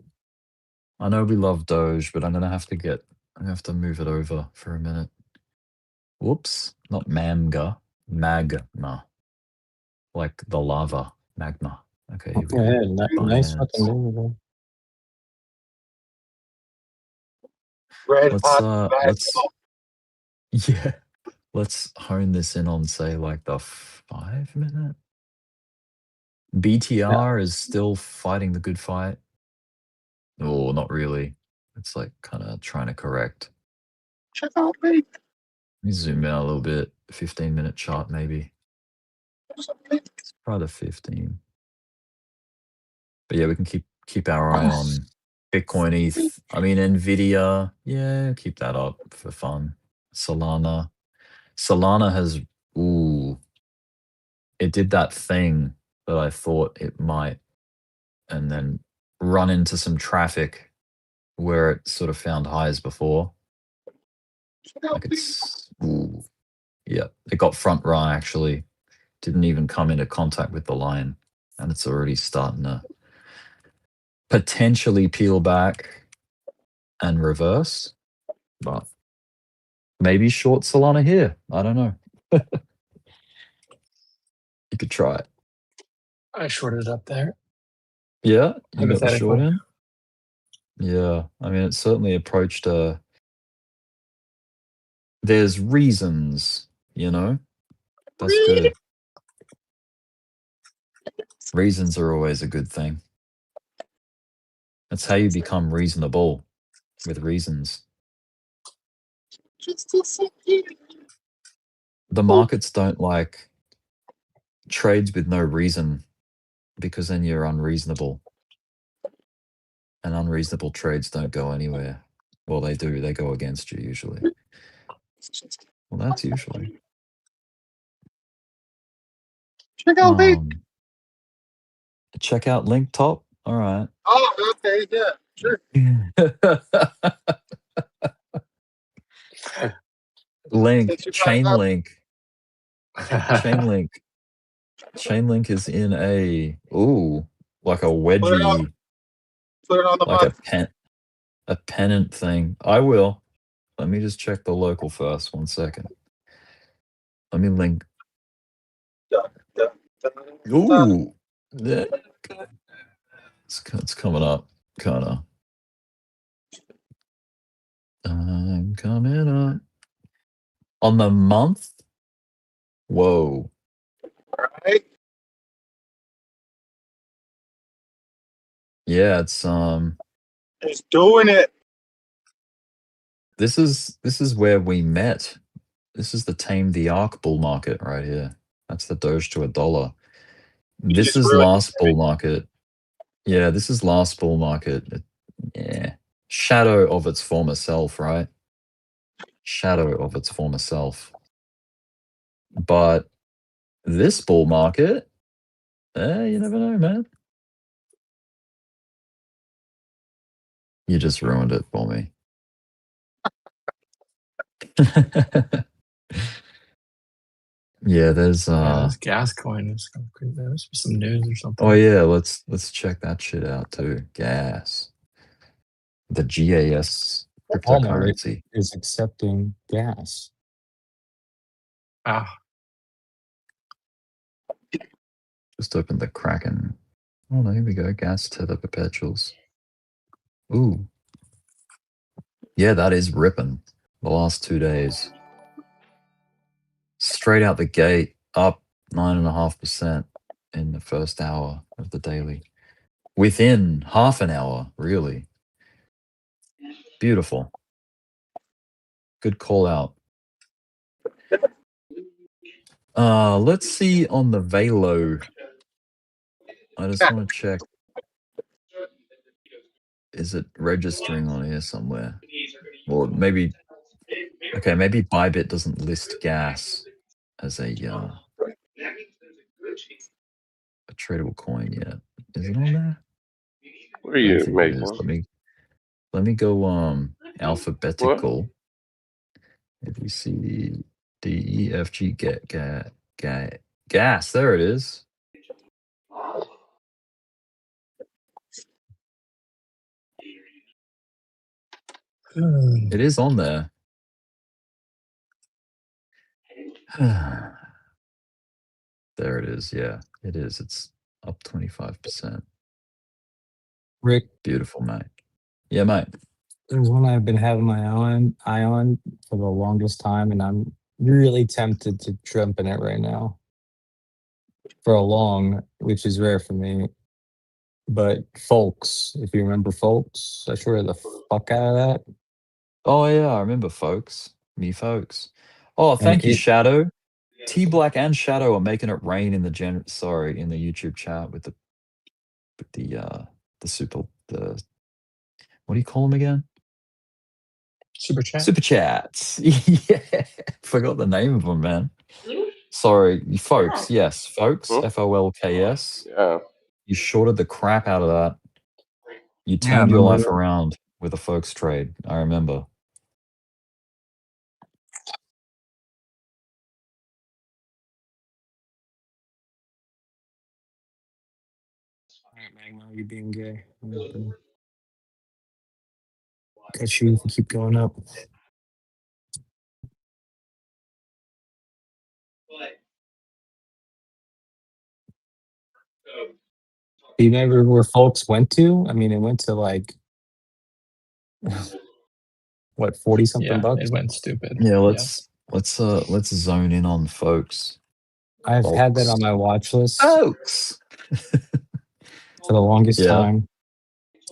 I know we love Doge, but I'm gonna have to move it over for a minute. Whoops, not Mamga, Magma, like the lava, magma. Okay, here we go. Yeah, nice Binance. fucking move. Yeah, let's hone this in on say like the 5 minute. BTR is still fighting the good fight. Oh, not really. It's like kind of trying to correct. Check out me. Let me zoom out a little bit. 15-minute chart maybe. It's probably the 15. But yeah, we can keep our eye on Bitcoin, ETH. I mean, NVDA. Yeah, keep that up for fun. Solana. Solana has, it did that thing that I thought it might, and then run into some traffic where it sort of found highs before. Like it's, yeah, it got front run actually. Didn't even come into contact with the line, and it's already starting to potentially peel back and reverse, but maybe short Solana here. I don't know. You could try it. I shorted up there. Yeah, you got the short Hypothetically. in? Yeah, I mean, it certainly approached there's reasons, you know? That's good. Reasons are always a good thing. That's how you become reasonable, with reasons. The markets don't like trades with no reason, because then you're unreasonable. And unreasonable trades don't go anywhere. Well, they do. They go against you usually. Well, that's usually. Check out link top. All right. Oh, okay, yeah, sure. Link, Chainlink. Chainlink. Chainlink is in a, like a wedgie. Put it on the Like button. a pennant thing. I will. Let me just check the local first. 1 second. Let me link. Ooh. Yeah. It's coming up, kind of. I'm coming up. On the month? Whoa. Right. Yeah, it's doing it. This is where we met. This is the Tame the Ark bull market right here. That's the Doge to $1. This is last bull market. Yeah, this is last bull market. Yeah. Shadow of its former self, right? Shadow of its former self. But this bull market, you never know, man. You just ruined it for me. Yeah, there's this gas coin is going crazy. There must be some news or something. Oh yeah, let's check that shit out too. Gas. The GAS cryptocurrency is accepting gas. Just opened the Kraken. Oh no, here we go. Gas to the perpetuals. Ooh. Yeah, that is ripping. The last 2 days. Straight out the gate, up 9.5% in the first hour of the daily. Within half an hour, really. Beautiful. Good call out. Let's see on the Velo. I just want to check. Is it registering on here somewhere? Or maybe, okay, maybe Bybit doesn't list gas as a tradable coin yet. Is it on there? What are I don't you think it making? is. Let me go alphabetical. If we see D, E, F, G, gas. There it is. It is on there. There it is. Yeah, it is. It's up 25%. Rick, Beautiful, mate. Yeah, mate. there's one I've been having my eye on for the longest time, and I'm really tempted to jump in it right now for a long, which is rare for me. But Folks, if you remember Folks, I swear the fuck out of that. Oh yeah, I remember, folks. Me, folks. Oh, And thank you, it, Shadow. T Black and Shadow are making it rain in the in the YouTube chat with the super what do you call them again? Super chat. Super chats. Yeah, forgot the name of them, man. Sorry, folks. Yes, folks. Huh? FOLKS. Yeah. You shorted the crap out of that. You yeah, turned your remember life that? around with a folks trade. I remember. All right, Magma, you being gay. I'm just gonna cut you if you keep going up. Do you remember where Folks went to? I mean, it went to like what, 40 something Yeah, bucks? it went stupid. Yeah, Yeah. let's zone in on folks. I've had that Folks. on my watch list Folks. for the longest Yeah. time.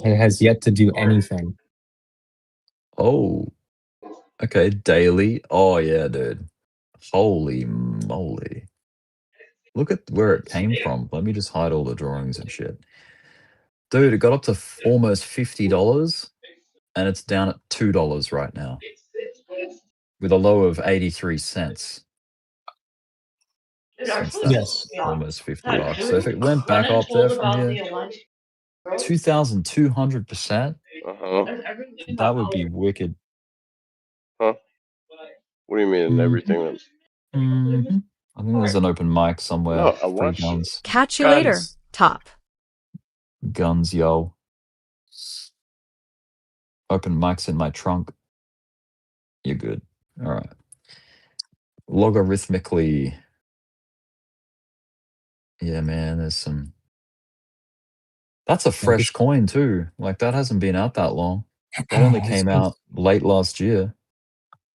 It has yet to do anything. Oh. Okay, daily. Oh yeah, dude. Holy moly. Look at where it came from. Let me just hide all the drawings and shit. Dude, it got up to almost $50 and it's down at $2 right now. With a low of 83 cents. Since that Yes. almost 50 bucks. So if it went back up there from here, 2,200%, Uh-huh. that would be wicked. Huh? What do you mean everything? Mm-hmm. I think there's an open mic somewhere. No, I Free watched it. guns. Catch you later. Top. Guns, yo. Open mics in my trunk. You're good. All right. Logarithmically. Yeah, man, there's some. That's a fresh coin too. Like that hasn't been out that long. That only came out late last year.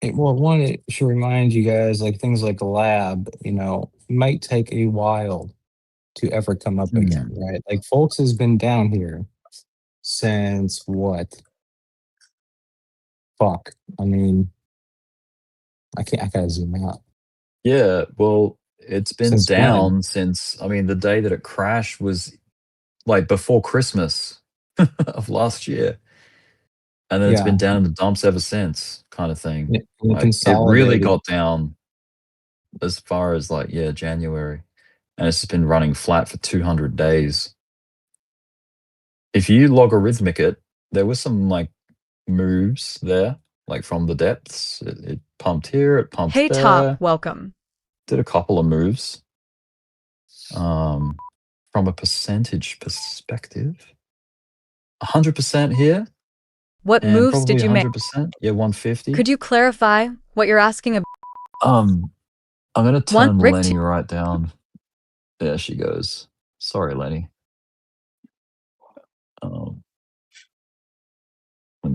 Well, one, it should remind you guys, like things like Lab, might take a while to ever come up again, right? Like Folks has been down here since what? Fuck. I mean, I gotta zoom out. Yeah, well, it's been Since when? down since, I mean, the day that it crashed was like before Christmas of last year. And then it's been Yeah. down in the dumps ever since, kind of thing. It Like it really consolidated. got down as far as like, yeah, January. And it's just been running flat for 200 days. If you logarithmic it, there was some like moves there, like from the depths. It pumped here, it pumped Hey, there. Top, welcome. Did a couple of moves. From a percentage perspective, 100% here. What And moves probably did you make? 100%. Yeah, 150. Could you clarify what you're asking about? I'm gonna turn Rick Lenny right down. There she goes. Sorry, Lenny. Let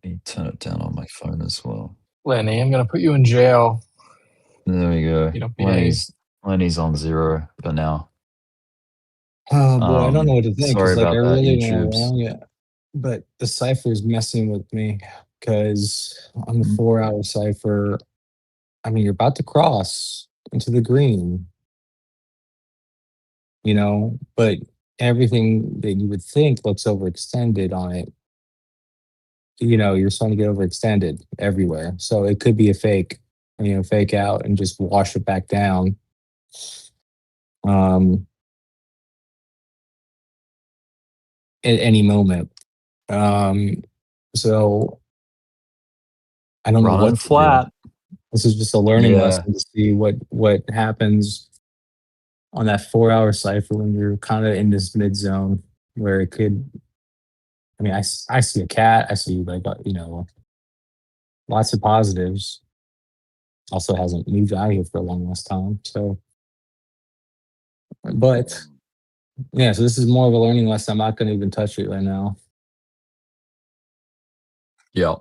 me turn it down on my phone as well. Lenny, I'm gonna put you in jail. There we go. You don't behave. Lenny's on 0 for now. Oh boy, I don't know what to think. Sorry Cause like I about that, really want YouTubes. to wrong it, but the cipher is messing with me because on the 4-hour cipher, I mean, you're about to cross into the green, but everything that you would think looks overextended on it. You're starting to get overextended everywhere. So it could be a fake, fake out and just wash it back down. at any moment. So I don't know Running what to do. flat. This is just a learning Yeah. lesson to see what happens on that 4-hour cipher when you're kind of in this mid zone where it could. I mean, I see a cat. I see like lots of positives. Also hasn't moved out here for a long last time. So, but yeah, so this is more of a learning lesson. I'm not going to even touch it right now. Yeah.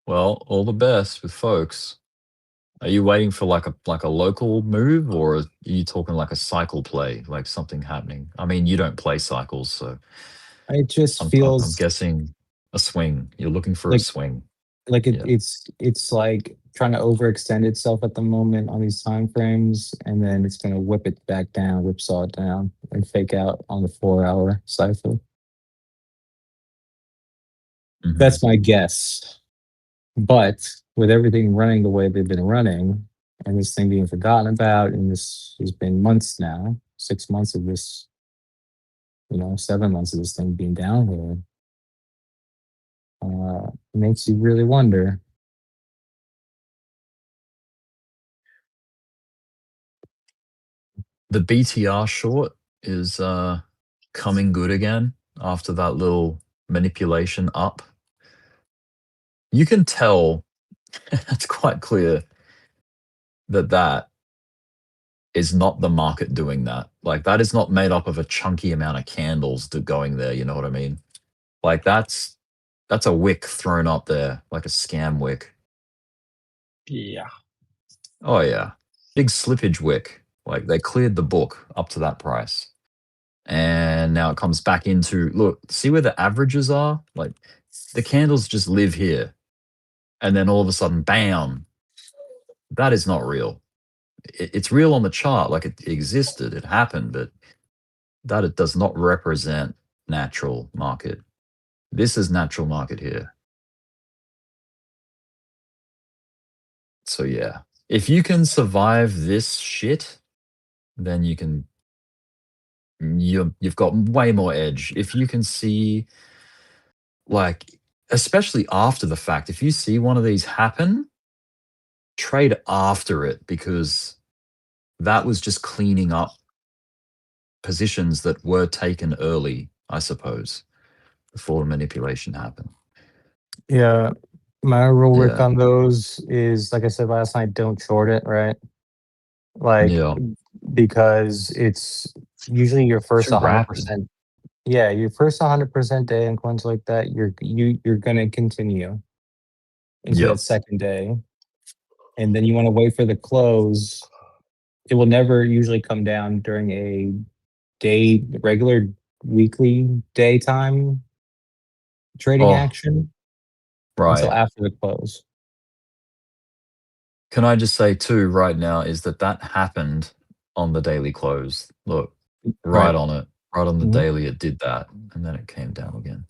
Well, all the best with folks. Are you waiting for like a local move, or are you talking like a cycle play, like something happening? I mean, you don't play cycles, so It just I'm feels guessing a swing. You're looking for a like swing. Yeah. it's like trying to overextend itself at the moment on these time frames, and then it's going to whip it back down, whipsaw it down, and fake out on the 4-hour cipher. Mhm. That's my guess. But with everything running the way they've been running, and this thing being forgotten about, and this has been months now, 6 months of this, 7 months of this thing being down here, it makes you really wonder. The BTR short is coming good again after that little manipulation up. You can tell, it's quite clear that is not the market doing that. Like, that is not made up of a chunky amount of candles going there, you know what I mean? Like, that's a wick thrown up there, like a scam wick. Yeah. Oh yeah. Big slippage wick. Like, they cleared the book up to that price. And now it comes back into, look, see where the averages are? Like, the candles just live here. And then all of a sudden, bam, that is not real. It's real on the chart, like it existed, it happened, but that it does not represent natural market. This is natural market here. So yeah, if you can survive this shit, then you've got way more edge. If you can see, like, especially after the fact, if you see one of these happen, trade after it, because that was just cleaning up positions that were taken early, I suppose, before manipulation happened. Yeah. My rule work Yeah. on those is, like I said last night, don't short it, right? Like, Yeah. because it's usually your first Too rapid. 100%. Yeah, your first 100% day in coins like that, you're gonna continue into Yep. that second day, and then you want to wait for the close. It will never usually come down during a regular weekly daytime trading Oh, action until right. after the close. Can I just say too, right now, is that happened on the daily close. Look, right Right. on it. Right on the Mhm. daily, it did that, and then it came down again.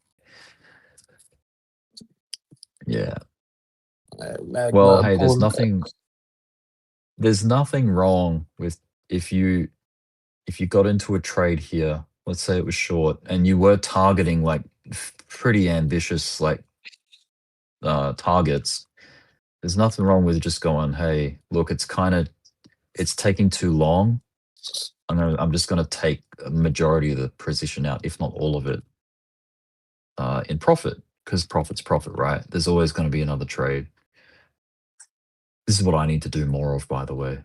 Yeah. Well, hey, there's nothing wrong with if you got into a trade here, let's say it was short, and you were targeting like pretty ambitious like targets. There's nothing wrong with just going, hey, look, it's taking too long. I'm just gonna take a majority of the position out, if not all of it, in profit, because profit's profit, right? There's always going to be another trade. This is what I need to do more of, by the way.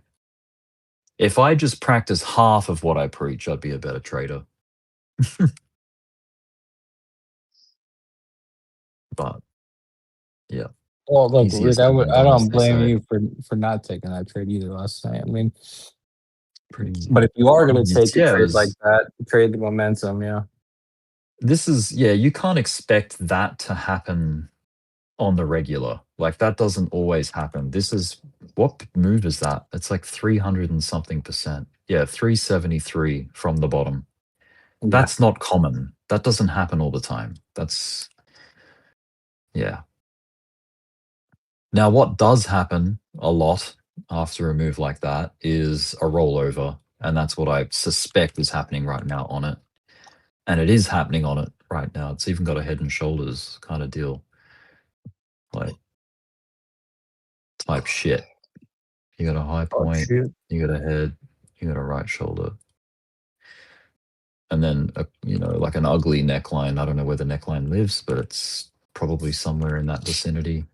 If I just practice half of what I preach, I'd be a better trader. But yeah. Well, look, Easier Rick, said than I done, as don't they blame say. you for not taking that trade either last night. I mean, Pretty. but if you are going to take a Yeah, trade like that, trade the momentum. Yeah. This is, you can't expect that to happen on the regular. Like, that doesn't always happen. This is, what move is that? It's like 300 and something percent. Yeah, 373 from the bottom. That's not common. That doesn't happen all the time. That's, yeah. Now, what does happen a lot after a move like that is a rollover. And that's what I suspect is happening right now on it. And it is happening on it right now. It's even got a head and shoulders kind of deal. Like, type shit. You got a high point, you got a head, you got a right shoulder. And then, like an ugly neckline. I don't know where the neckline lives, but it's probably somewhere in that vicinity.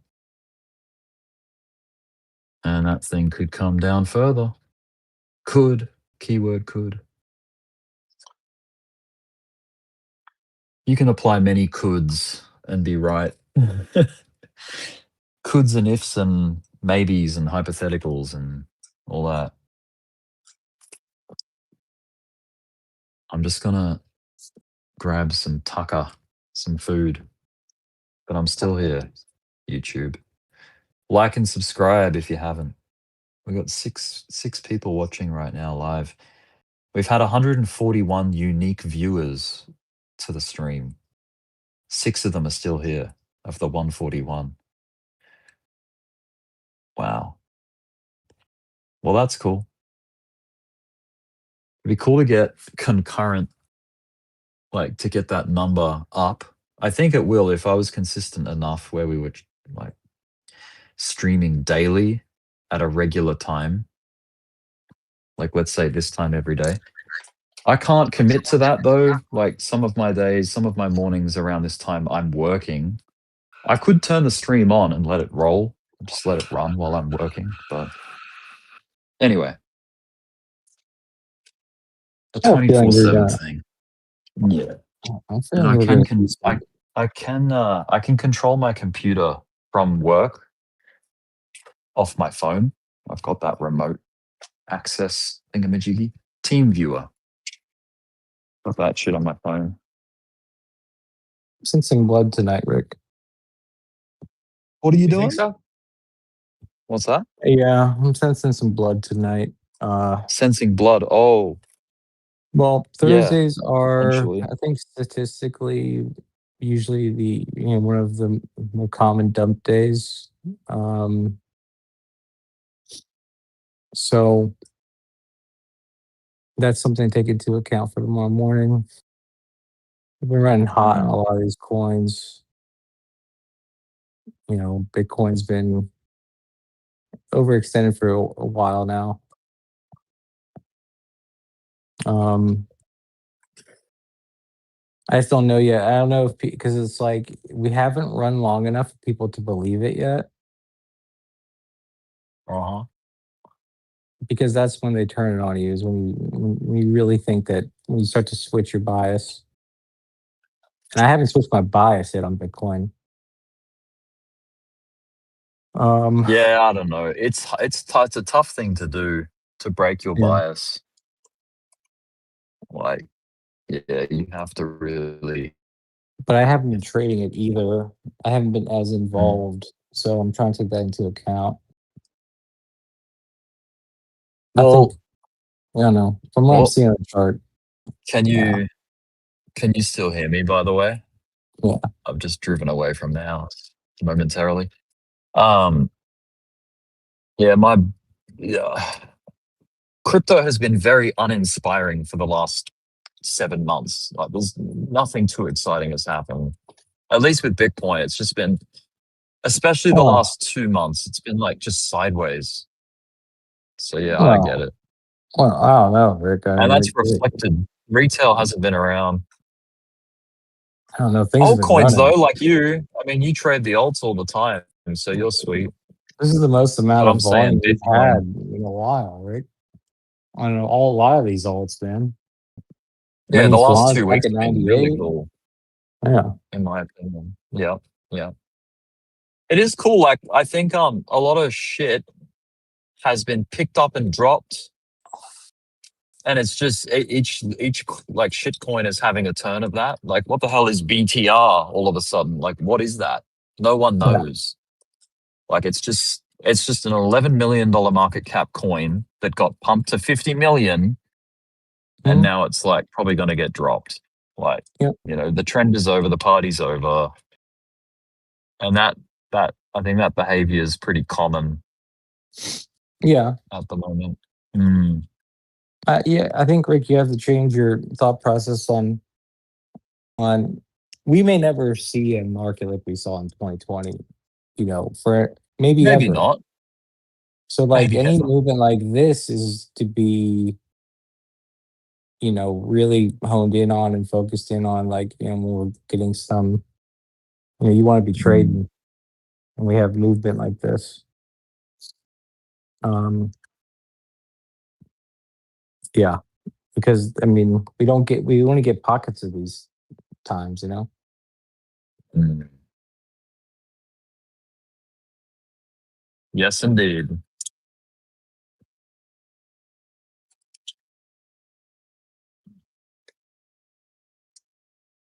And that thing could come down further. Could. Keyword could. You can apply many coulds and be right. Coulds and ifs and maybes and hypotheticals and all that. I'm just gonna grab some tucker, some food. But I'm still here, YouTube. Like and subscribe if you haven't. We've got six people watching right now live. We've had 141 unique viewers to the stream. 6 of them are still here of the 141. Wow. Well, that's cool. It'd be cool to get concurrent, like to get that number up. I think it will if I was consistent enough where we were like streaming daily at a regular time. Like let's say this time every day. I can't commit to that though. Like some of my days, some of my mornings around this time, I'm working. I could turn the stream on and let it roll, just let it run while I'm working. But anyway, the 24/7 thing. Yeah, and I can control my computer from work off my phone. I've got that remote access thingamajiggy. Team viewer. Got that shit on my phone. I'm sensing blood tonight, Rick. What are you doing? Think so? What's that? Yeah, I'm sensing some blood tonight. Sensing blood. Oh. Well, Thursdays are, potentially. I think, statistically, usually the one of the more common dump days. So that's something to take into account for tomorrow morning. We've been running hot on a lot of these coins. Bitcoin's been overextended for a while now. I just don't know yet. I don't know if because it's like we haven't run long enough for people to believe it yet. Because that's when they turn it on you, is when you really think that, when you start to switch your bias. And I haven't switched my bias yet on Bitcoin. Yeah, I don't know. It's a tough thing to do, to break your bias. Like, yeah, you have to really. But I haven't been trading it either. I haven't been as involved, so I'm trying to take that into account. I think, I don't know. From what I'm seeing on the chart. Can you still hear me, by the way? Yeah. I've just driven away from the house momentarily. Crypto has been very uninspiring for the last 7 months. Like, there's nothing too exciting has happened. At least with Bitcoin, it's just been, especially the last 2 months, it's been like just sideways. So yeah, I get it. Well, I don't know, Rick. And that's reflected. Retail hasn't been around. I don't know. Things have been Altcoins, running. though, like you, I mean, you trade the alts all the time, so you're sweet. This is the most amount But of I'm saying volume we've Bitcoin. had in a while, Rick. I don't know, a lot of these alts, man. Yeah, the last 2 back weeks at have been really 98. cool, Yeah. in my opinion. Yeah, yeah. It is cool. Like, I think a lot of shit has been picked up and dropped, and it's just each like shit coin is having a turn of that. Like, what the hell is BTR all of a sudden? Like, what is that? No one knows. Like, it's just an $11 million market cap coin that got pumped to 50 million, and now it's like probably going to get dropped. Like, the trend is over, the party's over, and that I think that behavior is pretty common. Yeah. At the moment. Yeah, I think, Rick, you have to change your thought process on We may never see a market like we saw in 2020, for maybe Maybe ever. not. So like Maybe any ever. movement like this is to be, really honed in on and focused in on, like, when we're getting some, you want to be trading and we have movement like this. Yeah, because we only get pockets of these times, Yes, indeed.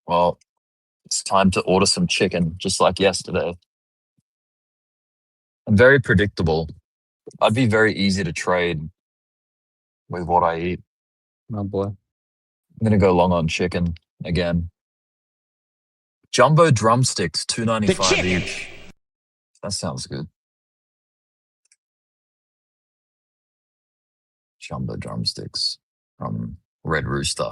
Well, it's time to order some chicken, just like yesterday. I'm very predictable. I'd be very easy to trade with what I eat. Oh boy. I'm going to go long on chicken again. Jumbo drumsticks, $2.95 each. That sounds good. Jumbo drumsticks from Red Rooster.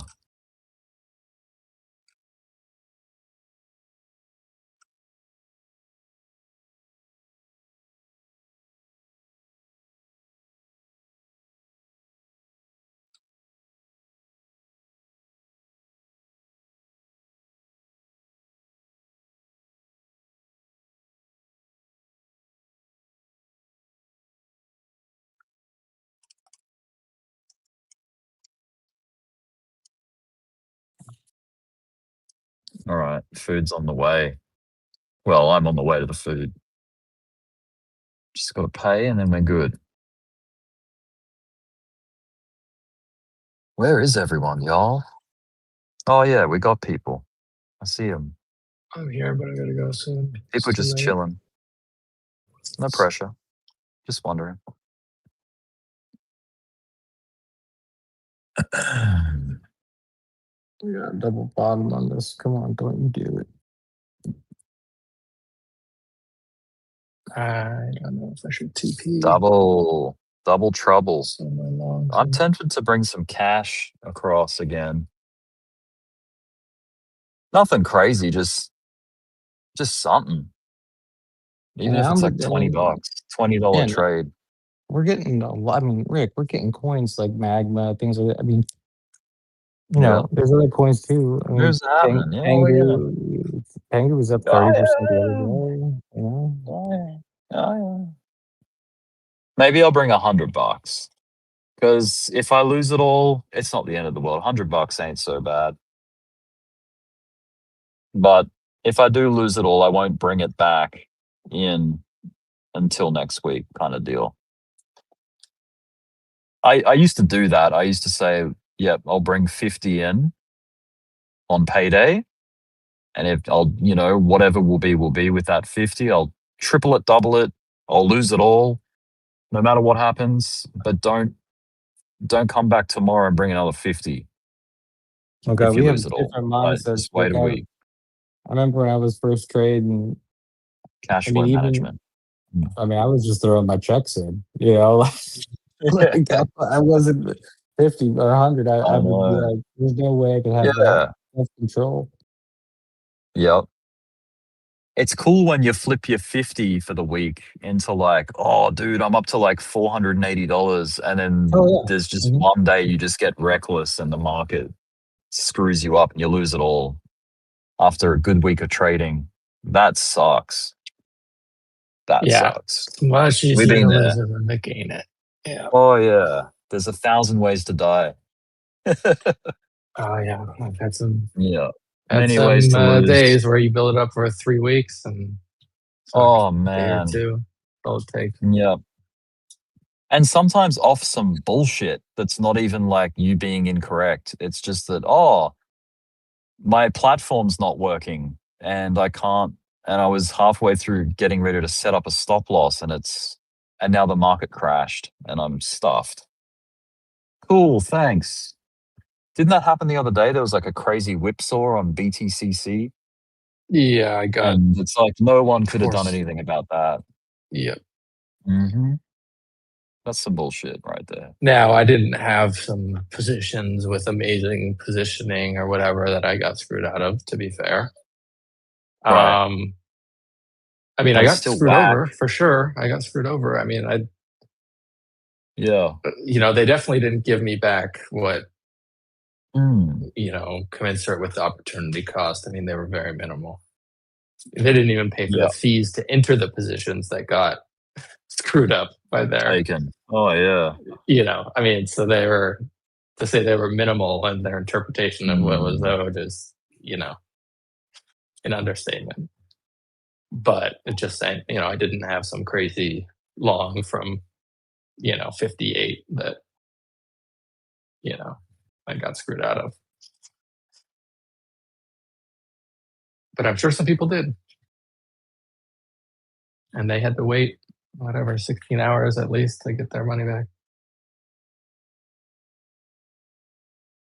All right, food's on the way. Well, I'm on the way to the food. Just got to pay and then we're good. Where is everyone, y'all? Oh, yeah, we got people. I see them. I'm here, but I gotta go soon. People just chilling. No pressure. Just wondering. We got a double bottom on this. Come on, don't you do it. I don't know if I should TP. Double trouble. I'm tempted to bring some cash across again. Nothing crazy, just something. Even if it's like $20, $20 trade. We're getting a lot. Rick, we're getting coins like Magma, things like that. There's other coins too. Who's happening? Pangu was up 30% the other day. Yeah. Maybe I'll bring $100. Because if I lose it all, it's not the end of the world. $100 ain't so bad. But if I do lose it all, I won't bring it back in until next week, kind of deal. I used to do that. I used to say, yep, I'll bring 50 in on payday. And if I'll, whatever will be with that 50, I'll triple it, double it. I'll lose it all, no matter what happens. But don't come back tomorrow and bring another 50. Okay, if you we have lose it all. different mindsets. Just wait a week. I remember when I was first trading, Cash flow management. I was just throwing my checks in, I wasn't 50 or 100. I would be like, there's no way I could have that control. Yep. It's cool when you flip your 50 for the week into like, oh, dude, I'm up to like $480. And then there's just one day you just get reckless and the market screws you up and you lose it all after a good week of trading. That sucks. That sucks. Much We've easier been to there. lose it than to gain it. Yeah. Oh, yeah. There's 1,000 ways to die. Oh, yeah. I've had some. Many ways to lose. Days where you build it up for 3 weeks and oh man, day or two. All it takes. Yeah. And sometimes off some bullshit that's not even like you being incorrect. It's just that, my platform's not working and I can't, and I was halfway through getting ready to set up a stop loss and now the market crashed and I'm stuffed. Cool, thanks. Didn't that happen the other day? There was like a crazy whipsaw on BTCC. Yeah, I got. And it's like no one could have done anything about that. Yep. Mm-hmm. That's some bullshit right there. Now, I didn't have some positions with amazing positioning or whatever that I got screwed out of, to be fair. Right. I mean, But I it's got still screwed whack. over for sure. I got screwed over. I mean, Yeah. they definitely didn't give me back what, Mm. commensurate with the opportunity cost. I mean, they were very minimal. They didn't even pay for Yeah. the fees to enter the positions that got screwed up by their, Taken. Oh, yeah. I mean, so they were, to say they were minimal in their interpretation of what was owed is, an understatement. But it's just saying, I didn't have some crazy long from, 58 that, I got screwed out of. But I'm sure some people did. And they had to wait, 16 hours at least to get their money back.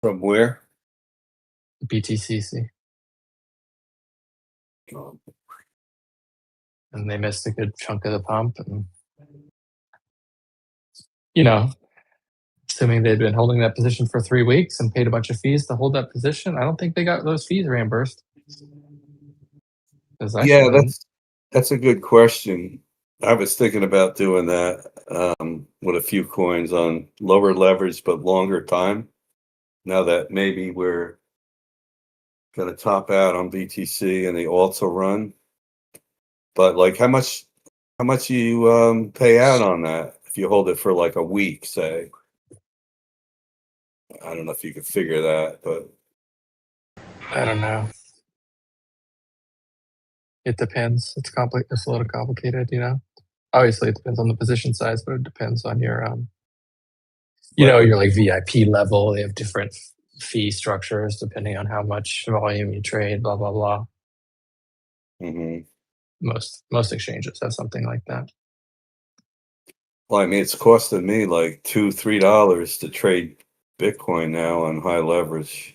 From where? BTCC. And they missed a good chunk of the pump. And, assuming they'd been holding that position for 3 weeks and paid a bunch of fees to hold that position, I don't think they got those fees reimbursed. Yeah, that's a good question. I was thinking about doing that with a few coins on lower leverage but longer time. Now that maybe we're going to top out on BTC and the alts will run, but like how much you pay out on that if you hold it for like a week, say? I don't know if you could figure that, but I don't know. It depends. It's a little complicated, Obviously, it depends on the position size, but it depends on your, your like VIP level. They have different fee structures depending on how much volume you trade. Blah blah blah. Mm-hmm. Most exchanges have something like that. Well, I mean, it's costing me like $2-3 to trade Bitcoin now on high leverage.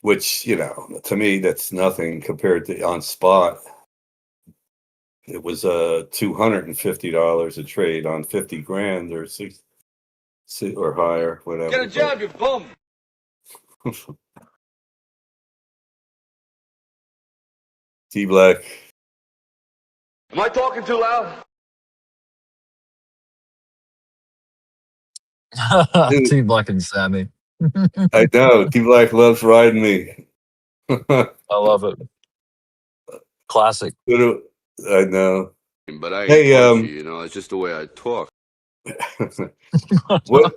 Which, to me, that's nothing compared to on spot. It was $250 a trade on 50 grand or six or higher, whatever. Get a job, you bum. T Black. Am I talking too loud? T Black and Sammy. I know. T Black loves riding me. I love it. Classic. I know. But I ain't punchy, it's just the way I talk. What?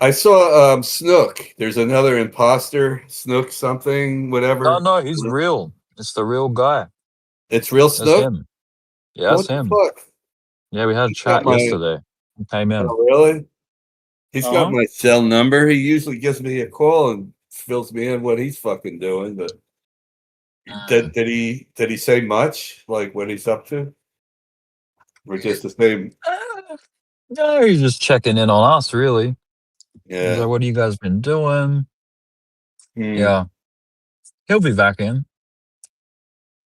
I saw Snook. There's another imposter, Snook something, whatever. Oh no, he's real. It's the real guy. It's real Snook? That's him. Yeah, that's him. What the fuck? Yeah, we had a chat yesterday. He came in. Oh, really? He's got my cell number. He usually gives me a call and fills me in what he's fucking doing, but did he say much, like what he's up to? Or just the same? No, he's just checking in on us, really. Yeah. He's like, what have you guys been doing? Yeah. He'll be back in.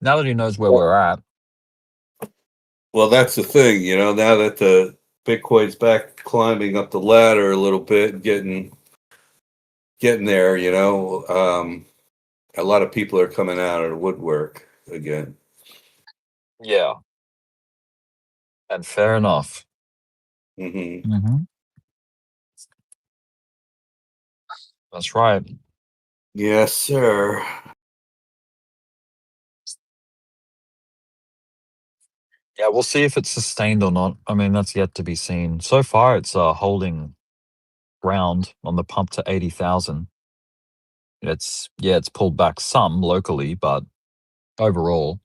Now that he knows where we're at. Well, that's the thing, now that the Bitcoin's back climbing up the ladder a little bit, getting there, a lot of people are coming out of the woodwork again. Yeah. And fair enough. Mm-hmm. Mm-hmm. That's right. Yes, sir. Yeah, we'll see if it's sustained or not. I mean, that's yet to be seen. So far, it's holding ground on the pump to 80,000. It's pulled back some locally, but overall,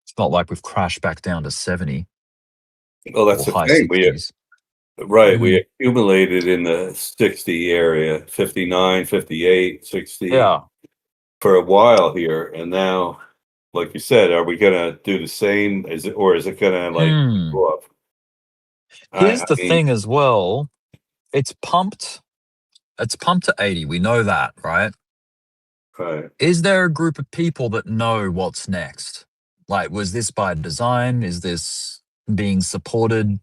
it's not like we've crashed back down to 70. Well, that's the thing. We accumulated in the 60 area, 59, 58, 60. Yeah. For a while here, and now, like you said, are we gonna do the same? Is it gonna go up? Here's the thing as well. It's pumped to 80. We know that, right? Right. Is there a group of people that know what's next? Like, was this by design? Is this being supported?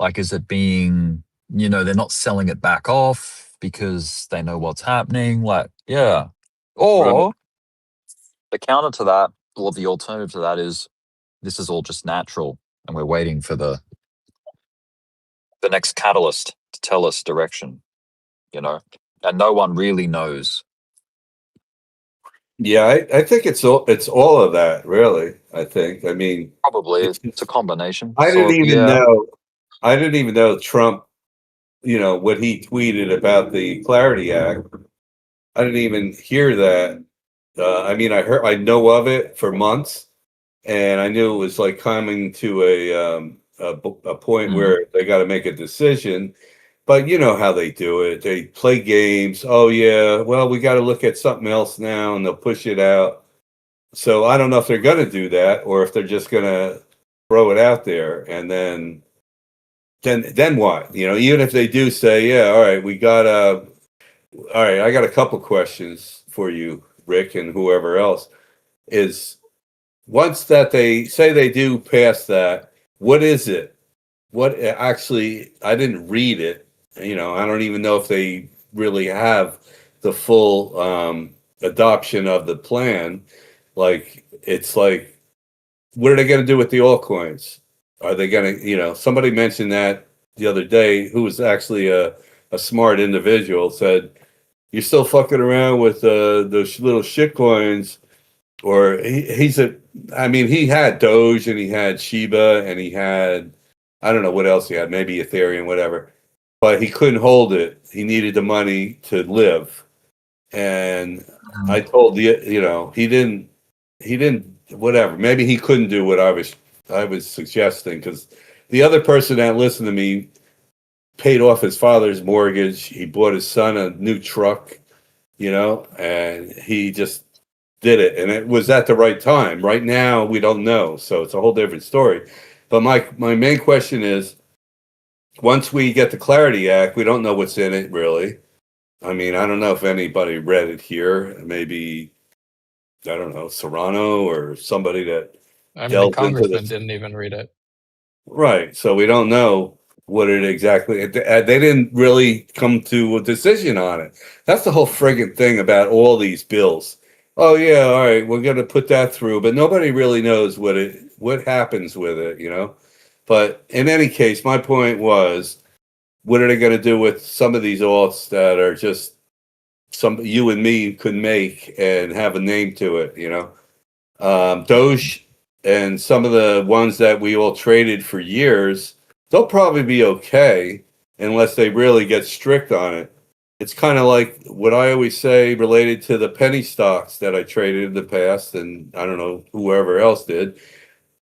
Like, is it being, they're not selling it back off because they know what's happening? Like, yeah. Right. Or the counter to that, or the alternative to that is this is all just natural and we're waiting for the next catalyst to tell us direction, and no one really knows. Yeah, I think it's all of that, really. I think. I mean, Probably it's a combination. I didn't So, even yeah. know. I didn't even know Trump. What he tweeted about the Clarity Act. I didn't even hear that. I mean, I know of it for months, and I knew it was like coming to a point where they got to make a decision. But you know how they do it. They play games. Oh yeah, well we got to look at something else now, and they'll push it out. So I don't know if they're going to do that or if they're just going to throw it out there, and then what? Even if they do say, yeah, all right, all right, I got a couple questions for you, Rick, and whoever else is. Once that they say they do pass that, what is it? What actually? I didn't read it. I don't even know if they really have the full adoption of the plan. Like, it's like, what are they going to do with the altcoins? Are they going to, somebody mentioned that the other day, who was actually a smart individual, said, you're still fucking around with those little shit coins. Or he had Doge and he had Shiba and he had, I don't know what else he had, maybe Ethereum, whatever. But he couldn't hold it. He needed the money to live. And I told he didn't, whatever. Maybe he couldn't do what I was suggesting, because the other person that listened to me paid off his father's mortgage. He bought his son a new truck, and he just did it, and it was at the right time. Right now, we don't know, so it's a whole different story. But my main question is, once we get the Clarity Act, we don't know what's in it, really. I mean, I don't know if anybody read it here. Maybe, I don't know, Serrano or somebody that I mean, the delved into congressman this. didn't even read it. Right. So we don't know what it exactly. They didn't really come to a decision on it. That's the whole friggin' thing about all these bills. Oh yeah, all right, we're gonna put that through, but nobody really knows what happens with it. But in any case, my point was, what are they gonna do with some of these alts that are just some you and me could make and have a name to it? Doge and some of the ones that we all traded for years, they'll probably be okay unless they really get strict on it. It's kind of like what I always say related to the penny stocks that I traded in the past, and I don't know whoever else did.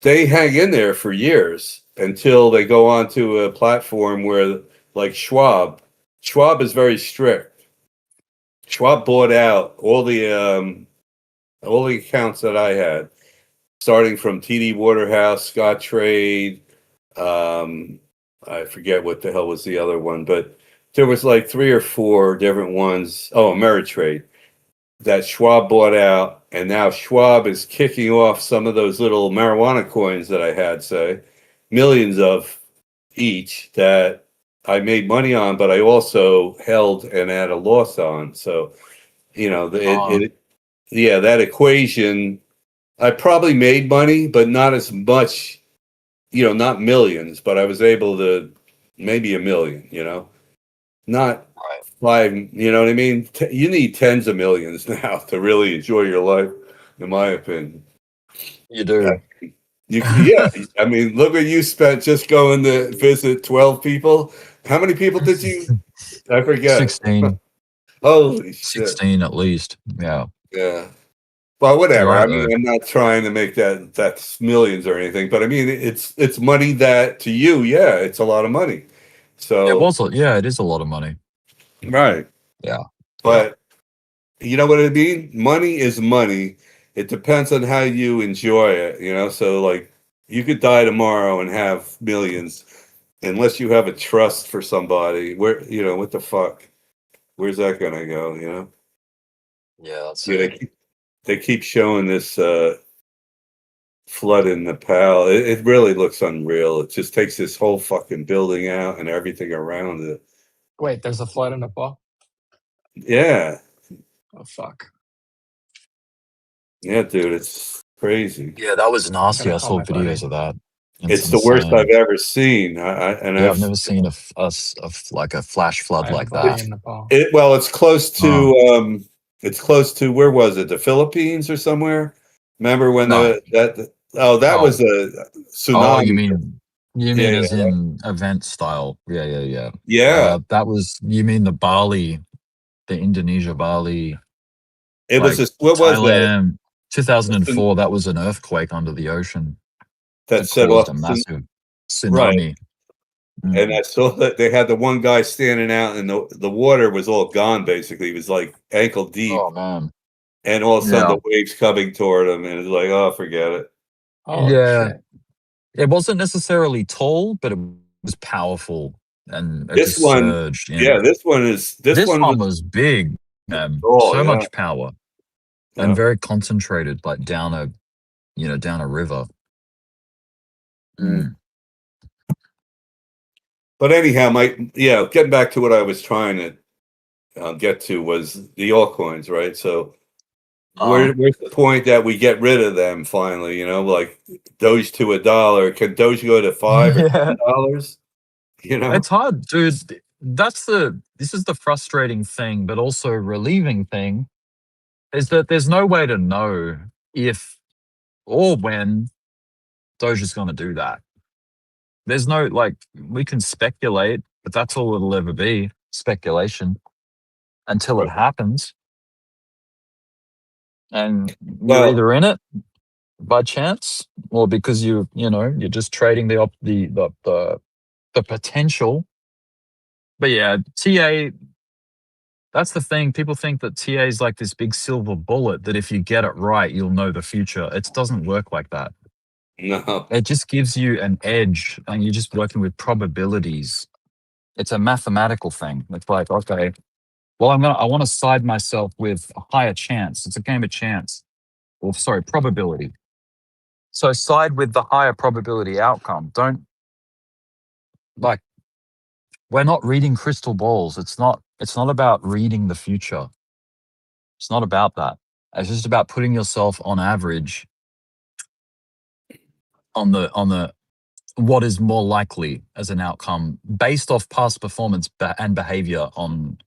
They hang in there for years until they go onto a platform where, like Schwab is very strict. Schwab bought out all the accounts that I had, starting from TD Waterhouse, Scott Trade. I forget what the hell was the other one, but there was like 3 or 4 different ones. Oh, Ameritrade, that Schwab bought out, and now Schwab is kicking off some of those little marijuana coins that I had, say, millions of each, that I made money on, but I also held and had a loss on. So, that equation, I probably made money, but not as much, not millions, but I was able to maybe $1 million, not 5, you know what I mean? You need tens of millions now to really enjoy your life, in my opinion. You do. Yeah. I mean, look what you spent just going to visit 12 people. How many people did you? I forget. 16. Holy shit. 16 at least. Yeah. Yeah. Well, whatever. Right, I mean, I'm not trying to make that's millions or anything, but I mean, it's money that to you, yeah, it's a lot of money. So it is a lot of money. Right. Yeah. But you know what I mean? Money is money. It depends on how you enjoy it, so like you could die tomorrow and have millions, unless you have a trust for somebody. Where, what the fuck? Where's that gonna go, Yeah, that's Yeah, it. they keep showing this flood in Nepal. It really looks unreal. It just takes this whole fucking building out and everything around it. Wait, there's a flood in Nepal? Yeah. Oh, fuck. Yeah, dude, it's crazy. Yeah, that was I'm nasty. gonna I call saw my buddy. videos of that. It's the worst I've insane. ever seen. Yeah, I've never seen like a flash flood I have a like buddy that. in Nepal. Well, it's close Oh. to where was it? The Philippines or somewhere? Remember when No. that was a Oh, tsunami. you Yeah, mean as in event style? Yeah. yeah. That was you mean the Bali, the Indonesia Bali, It was like what was that? Thailand, 2004. That was an earthquake under the ocean That that set caused off a massive right. tsunami. And I saw that they had the one guy standing out, and the water was all gone. Basically, it was like ankle deep. Oh man! And all of a sudden, Yeah. the waves coming toward him, and it's like, oh, forget it. Holy Yeah. shit. It wasn't necessarily tall, but it was powerful, and it This just one, surged. yeah, In. this one One was big, man. oh, So yeah. much power, Yeah. and very concentrated, like down a river. Mm. But anyhow, getting back to what I was trying to get to was the altcoins, right? So where's the point that we get rid of them finally? You know, like Doge to $1. Can Doge go to $5 or $10? You know, It's hard, dude. This is the frustrating thing, but also relieving thing, is that there's no way to know if or when Doge is going to do that. There's no, like, we can speculate, but that's all it'll ever be, speculation, until it happens. And you're either in it by chance, or because you're just trading the potential. But yeah, TA, that's the thing. People think that TA is like this big silver bullet that if you get it right, you'll know the future. It doesn't work like that. no. It just gives you an edge, and you're just working with probabilities. It's a mathematical thing. It's like, okay, well, I want to side myself with a higher chance. It's a game of chance. Or sorry, probability. So side with the higher probability outcome. Don't, like, we're not reading crystal balls. It's not about reading the future. It's not about that. It's just about putting yourself on average on the what is more likely as an outcome based off past performance and behavior on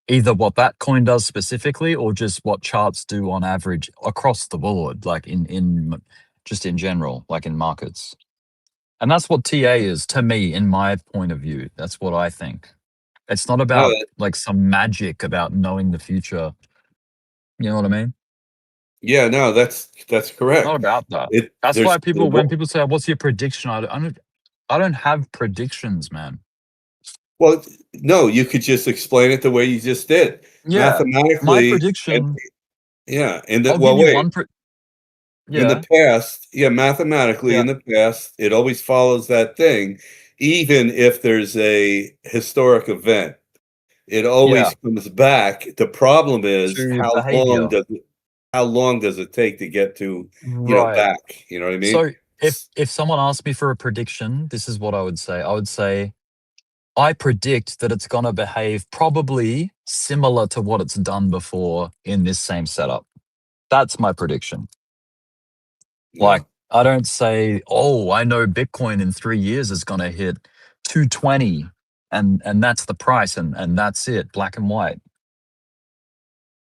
either what that coin does specifically or just what charts do on average across the board, like in just in general, like in markets. And that's what TA is to me, in my point of view. That's what I think. It's not about like some magic about knowing the future. You know what I mean? Yeah, no, that's correct. Not about that. That's why when people say, "What's your prediction?" I don't have predictions, man. Well, no, you could just explain it the way you just did. Yeah, mathematically. my prediction. Yeah, In the past, mathematically in the past, it always follows that thing, even if there's a historic event. It always comes back. The problem is how long does it take to get to back? You know what I mean? So if someone asked me for a prediction, this is what I would say. I would say, I predict that it's going to behave probably similar to what it's done before in this same setup. That's my prediction. Yeah. Like, I don't say, oh, I know Bitcoin in 3 years is going to hit 220 and that's the price and that's it, black and white.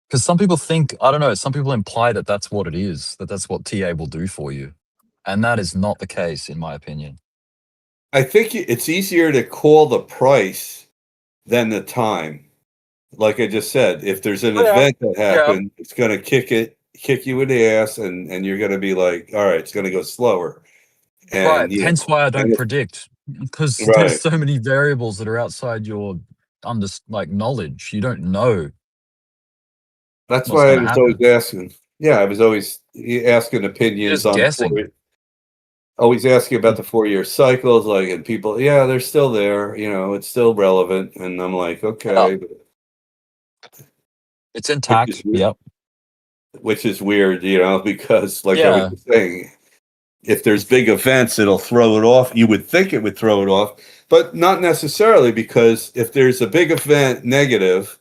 Because some people think, I don't know, some people imply that that's what it is, that's what TA will do for you. And that is not the case, in my opinion. I think it's easier to call the price than the time. Like I just said, if there's an event that happened, it's going to kick you in the ass, and you're going to be like, all right, it's going to go slower. And, hence why I don't predict, because there's so many variables that are outside your knowledge. You don't know. That's why I was always asking. Yeah, I was always asking opinions on guessing. Always asking about the 4-year cycles, like, and people, they're still there. You know, it's still relevant, and I'm like, okay. It's intact. Yep. Which is weird, you know, because like I was saying, if there's big events, it'll throw it off. You would think it would throw it off, but not necessarily, because if there's a big event negative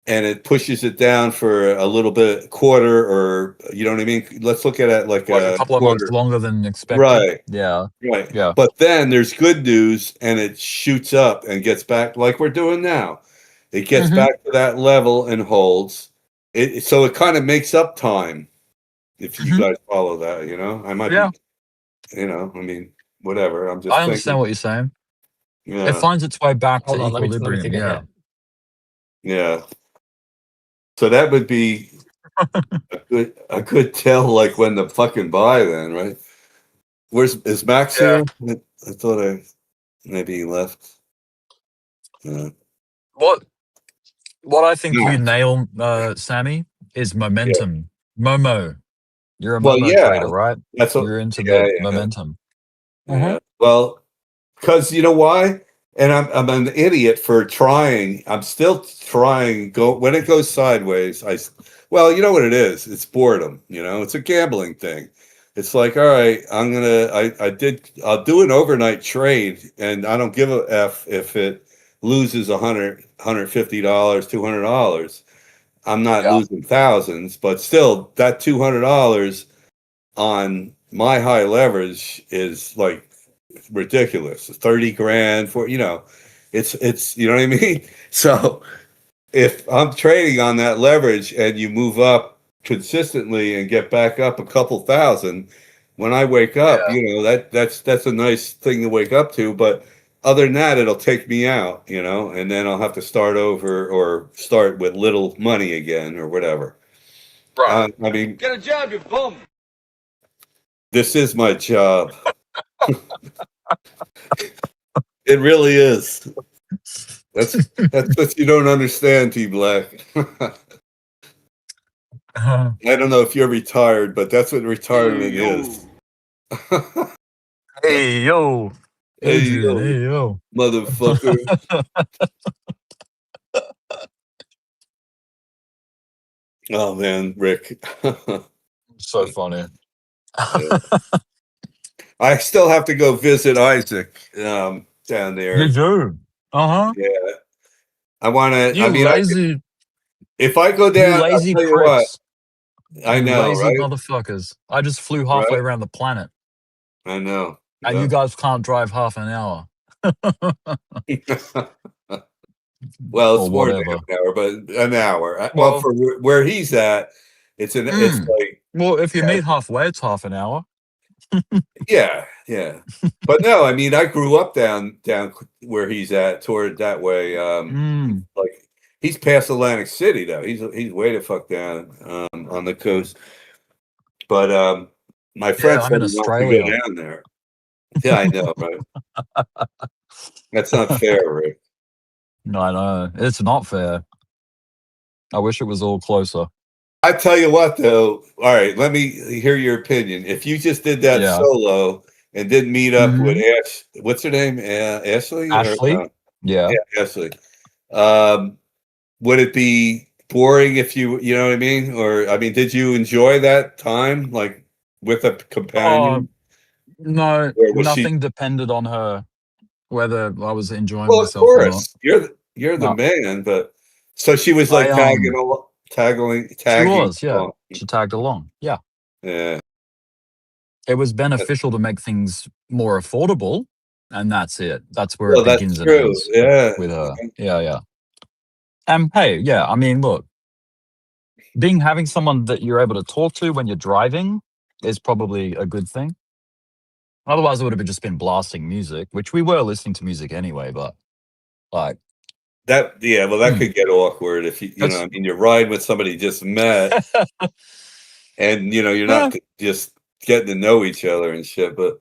and it pushes it down for a little bit, quarter, or you know what I mean? Let's look at it like a couple of months longer than expected. Right. Yeah. Right. Yeah. But then there's good news and it shoots up and gets back like we're doing now. It gets back to that level and holds. So it kind of makes up time. If you guys follow that, you know, I might be, you know, I mean, whatever. I'm just I understand what you're saying. Yeah. It finds its way back Hold to on, let me equilibrium. take a hit. Yeah. So that would be a good tell, like when the fucking buy then, right? Is Max here? I thought maybe he left. What I think you nail, Sammy, is momentum. Momo. You're a Momo trader, right? That's what, you're into the momentum. Yeah. Well, because you know why? And I'm an idiot for trying. I'm still trying. When it goes sideways, well, you know what it is? It's boredom. You know, it's a gambling thing. It's like, all right, I'll do an overnight trade, and I don't give a f if it loses $100, $150, $200. I'm not losing thousands, but still, that $200 on my high leverage is like ridiculous. 30 grand for, you know, it's you know what I mean? So if I'm trading on that leverage and you move up consistently and get back up a couple thousand, when I wake up, you know, that's a nice thing to wake up to. But other than that, it'll take me out, you know, and then I'll have to start over or start with little money again or whatever. Right. I mean, Get a job, you bum. this is my job. It really is. That's what you don't understand, T Black. I don't know if you're retired, but that's what retirement is. Hey yo, Adrian. Hey yo, motherfucker. Oh man, Rick. So funny. I still have to go visit Isaac down there. You do? Yeah. I want to. You lazy. If I go down, you lazy I'll tell you what. I you know, lazy right? motherfuckers. I just flew halfway around the planet. I know. And you guys can't drive half an hour. Well, it's more than an hour, but an hour. Well, for where he's at, it's like. Well, if you meet halfway, it's half an hour. Yeah. But no, I mean, I grew up down where he's at, toward that way. Like he's past Atlantic City though. He's way the fuck down on the coast. But my friend said he wants to go down there. Yeah, I know, right? That's not fair, Rick. No, I know. It's not fair. I wish it was all closer. I tell you what, though. All right, let me hear your opinion. If you just did that solo and didn't meet up with Ash, what's her name? Ashley? Ashley? Yeah, Ashley. Would it be boring if you know what I mean? Or, I mean, did you enjoy that time, like, with a companion? No, nothing depended on her, whether I was enjoying well, myself of or not. course. You're the man, but... So she was, like, tagging along? She was, yeah. along. She tagged along, yeah. Yeah. It was beneficial to make things more affordable, and that's it. That's where it begins and ends with her. Yeah. Hey, yeah, I mean, look, having someone that you're able to talk to when you're driving is probably a good thing. Otherwise, it would have just been blasting music, which we were listening to music anyway, but like... That could get awkward if you know, I mean, you're riding with somebody you just met and, you know, you're not just getting to know each other and shit, but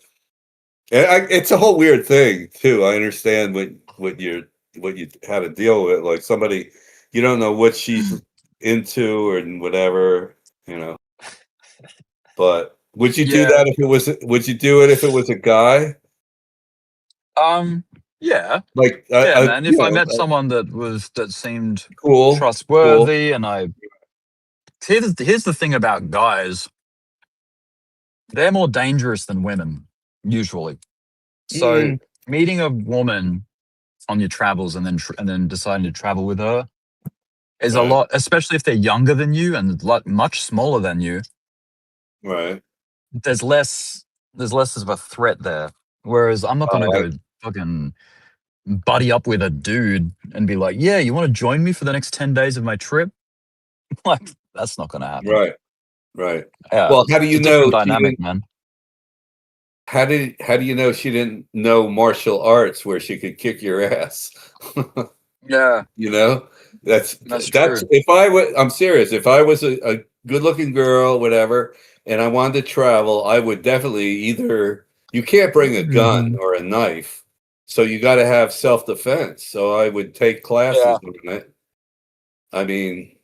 it's a whole weird thing too. I understand what you had to deal with, like somebody, you don't know what she's into or whatever, you know, but would you do that would you do it if it was a guy? Yeah. Like, Yeah, man. you If I know, met someone that seemed cool, trustworthy, and here's the thing about guys, they're more dangerous than women usually. So meeting a woman on your travels and then deciding to travel with her is a lot, especially if they're younger than you and much smaller than you. Right. There's less of a threat there. Whereas I'm not gonna go fucking buddy up with a dude and be like, yeah, you want to join me for the next 10 days of my trip? Like, that's not gonna happen. Right. Right. Yeah. Well, how do you It's a different know she dynamic, didn't? man? How do you know she didn't know martial arts where she could kick your ass? Yeah. You know, that's true. I'm serious. If I was a good-looking girl, whatever, and I wanted to travel, I would definitely you can't bring a gun or a knife, so you got to have self-defense. So I would take classes on it. I mean,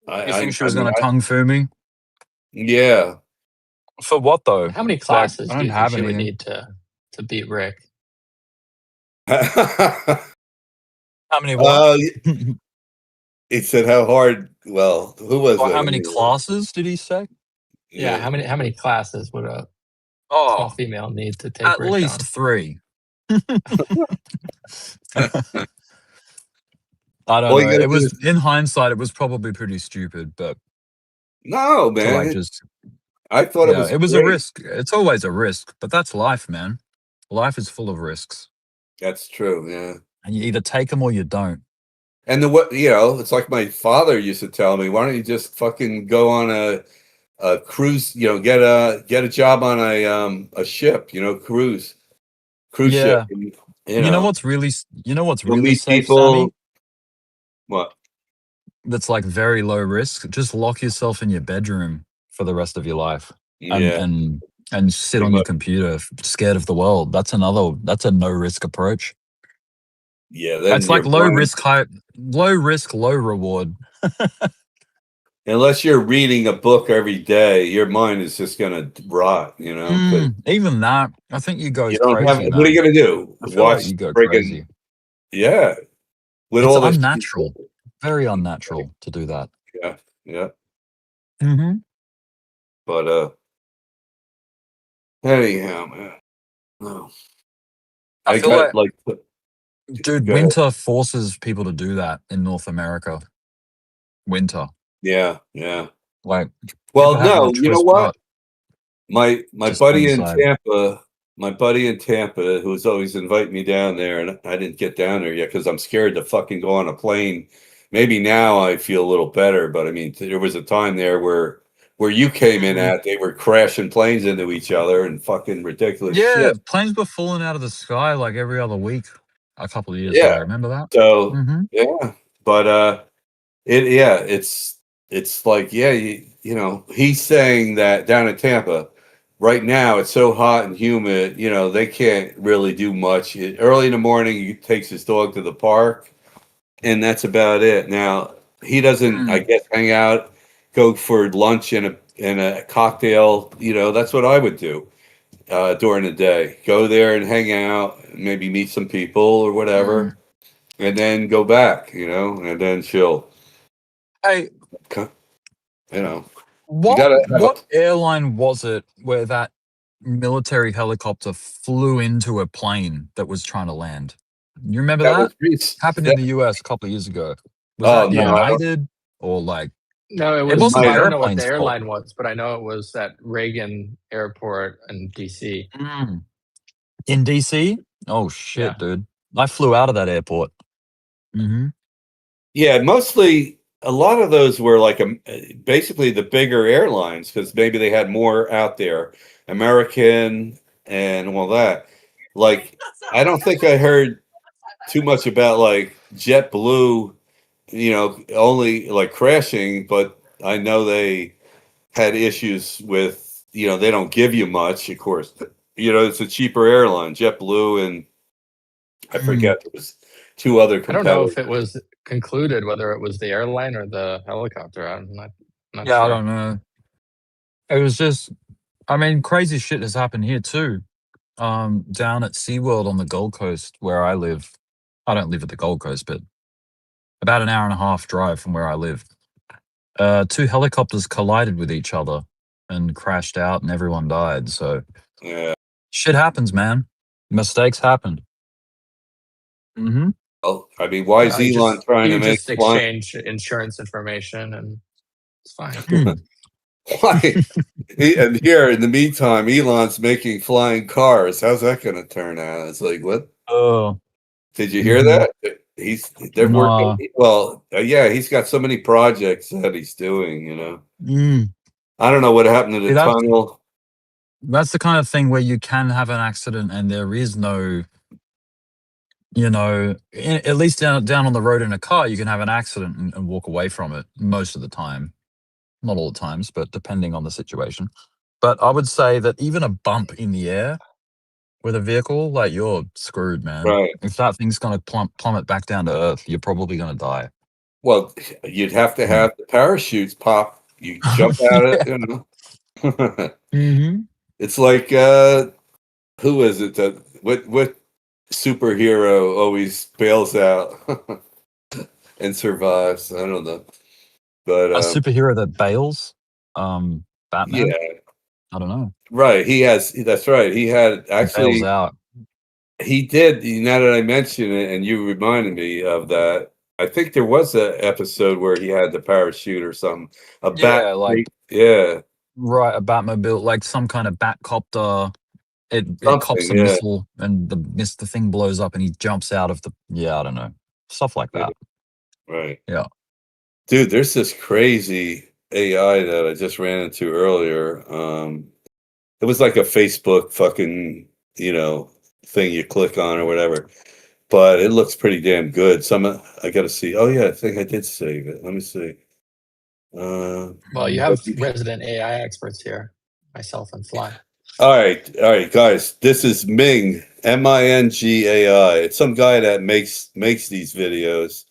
You think she was gonna kung fu me? Yeah. For what though? How many It's like, classes I do don't you think have she would any. need to beat Rick? How many what? He said how hard. Well, who was Or it? how many classes did he say? Yeah, how many classes would a small female need to take at Rick least on? 3. I don't All you know. gotta It do was is in hindsight, it was probably pretty stupid, but no, to like man. just I thought it yeah, was it was a great. risk. It's always a risk, but that's life, man. Life is full of risks, That's true. Yeah. and you either take them or you don't. And it's like my father used to tell me, why don't you just fucking go on a cruise, get a job on a ship, cruise ship. Yeah. And, You know what's really you'll meet safe, Sammy? people. What? That's like very low risk. Just lock yourself in your bedroom for the rest of your life, Yeah. and sit on your computer, scared of the world. That's a no risk approach. Yeah. Then It's like your mind, low risk, low reward. unless you're reading a book every day, your mind is just gonna rot. Because Even that, I think you go you don't have. crazy, What are you man. gonna do? I feel like Watch you go freaking. crazy. Yeah. With It's all this. unnatural, very unnatural to do that. Yeah. Yeah. Mm-hmm. But anyhow, man. No. I feel got like. dude, Go ahead. winter forces people to do that in North America. Winter. Yeah. Yeah. Like, Well, people have no no, you know choice what? but My just go buddy in inside. Tampa, who's always inviting me down there, and I didn't get down there yet because I'm scared to fucking go on a plane. Maybe now I feel a little better, but I mean, there was a time there where you came in at, they were crashing planes into each other and fucking ridiculous Yeah, shit. planes were falling out of the sky like every other week a couple of years Yeah. ago. Remember that? So Mm-hmm. yeah, but it's like he's saying that down in Tampa. Right now, it's so hot and humid, they can't really do much. Early in the morning, he takes his dog to the park, and that's about it. Now, he doesn't, I guess, hang out, go for lunch and a cocktail. That's what I would do during the day. Go there and hang out, maybe meet some people or whatever, and then go back, and then chill. Hey, What airline was it where that military helicopter flew into a plane that was trying to land? You remember that? Happened in the US a couple of years ago. Was that no, I don't. United or like? No, it It was. wasn't the I don't know what the airplane's fault. airline was, but I know it was at Reagan Airport in DC. In DC? Oh shit, dude! I flew out of that airport. Mm-hmm. Yeah, mostly a lot of those were like basically the bigger airlines because maybe they had more out there, American and all that. Like, I don't think I heard too much about like JetBlue, only like crashing, but I know they had issues with, they don't give you much, of course. It's a cheaper airline, JetBlue, and I forget there was 2 other I don't know competitors. if it was concluded whether it was the airline or the helicopter. I'm not Yeah, sure. I don't know. It was just, I mean, crazy shit has happened here too. down at SeaWorld on the Gold Coast where I live. I don't live at the Gold Coast, but about an hour and a half drive from where I live. 2 helicopters collided with each other and crashed out, and everyone died. So Yeah. shit happens, man. Mistakes happen. Mm-hmm. Well, I mean, why is Elon trying to You make just exchange insurance information and it's fine. Why? And here, in the meantime, Elon's making flying cars. How's that going to turn out? It's like, what? Oh. Did you hear that? They're working. Nah. Well, yeah, he's got so many projects that he's doing. You know, Mm. I don't know what happened to the See, tunnel. That's the kind of thing where you can have an accident and there is no, at least down on the road in a car, you can have an accident and walk away from it most of the time. Not all the times, but depending on the situation. But I would say that even a bump in the air with a vehicle, like, you're screwed, man. Right. If that thing's going to plummet back down to earth, you're probably going to die. Well, you'd have to have the parachutes pop. You jump out Yeah. it, you know. Mm-hmm. It's like who is it that what superhero always bails out and survives? I don't know. But A superhero that bails? Batman? yeah. I don't know. Right. That's right. He had Bails actually out. he did, now that I mention it and you reminded me of that. I think there was an episode where he had the parachute or something. Yeah, like yeah. right, a Batmobile, like some kind of Batcopter. It cops a yeah. missile and the thing blows up and he jumps out of the I don't know. Stuff like that. Right. Yeah. Dude, there's this crazy AI that I just ran into earlier. It was like a Facebook fucking, thing you click on or whatever. But it looks pretty damn good. I got to see. Oh yeah, I think I did save it. Let me see. Well, you have resident AI experts here, myself and Fly. All right, guys. This is Ming, MING-AI. It's some guy that makes these videos,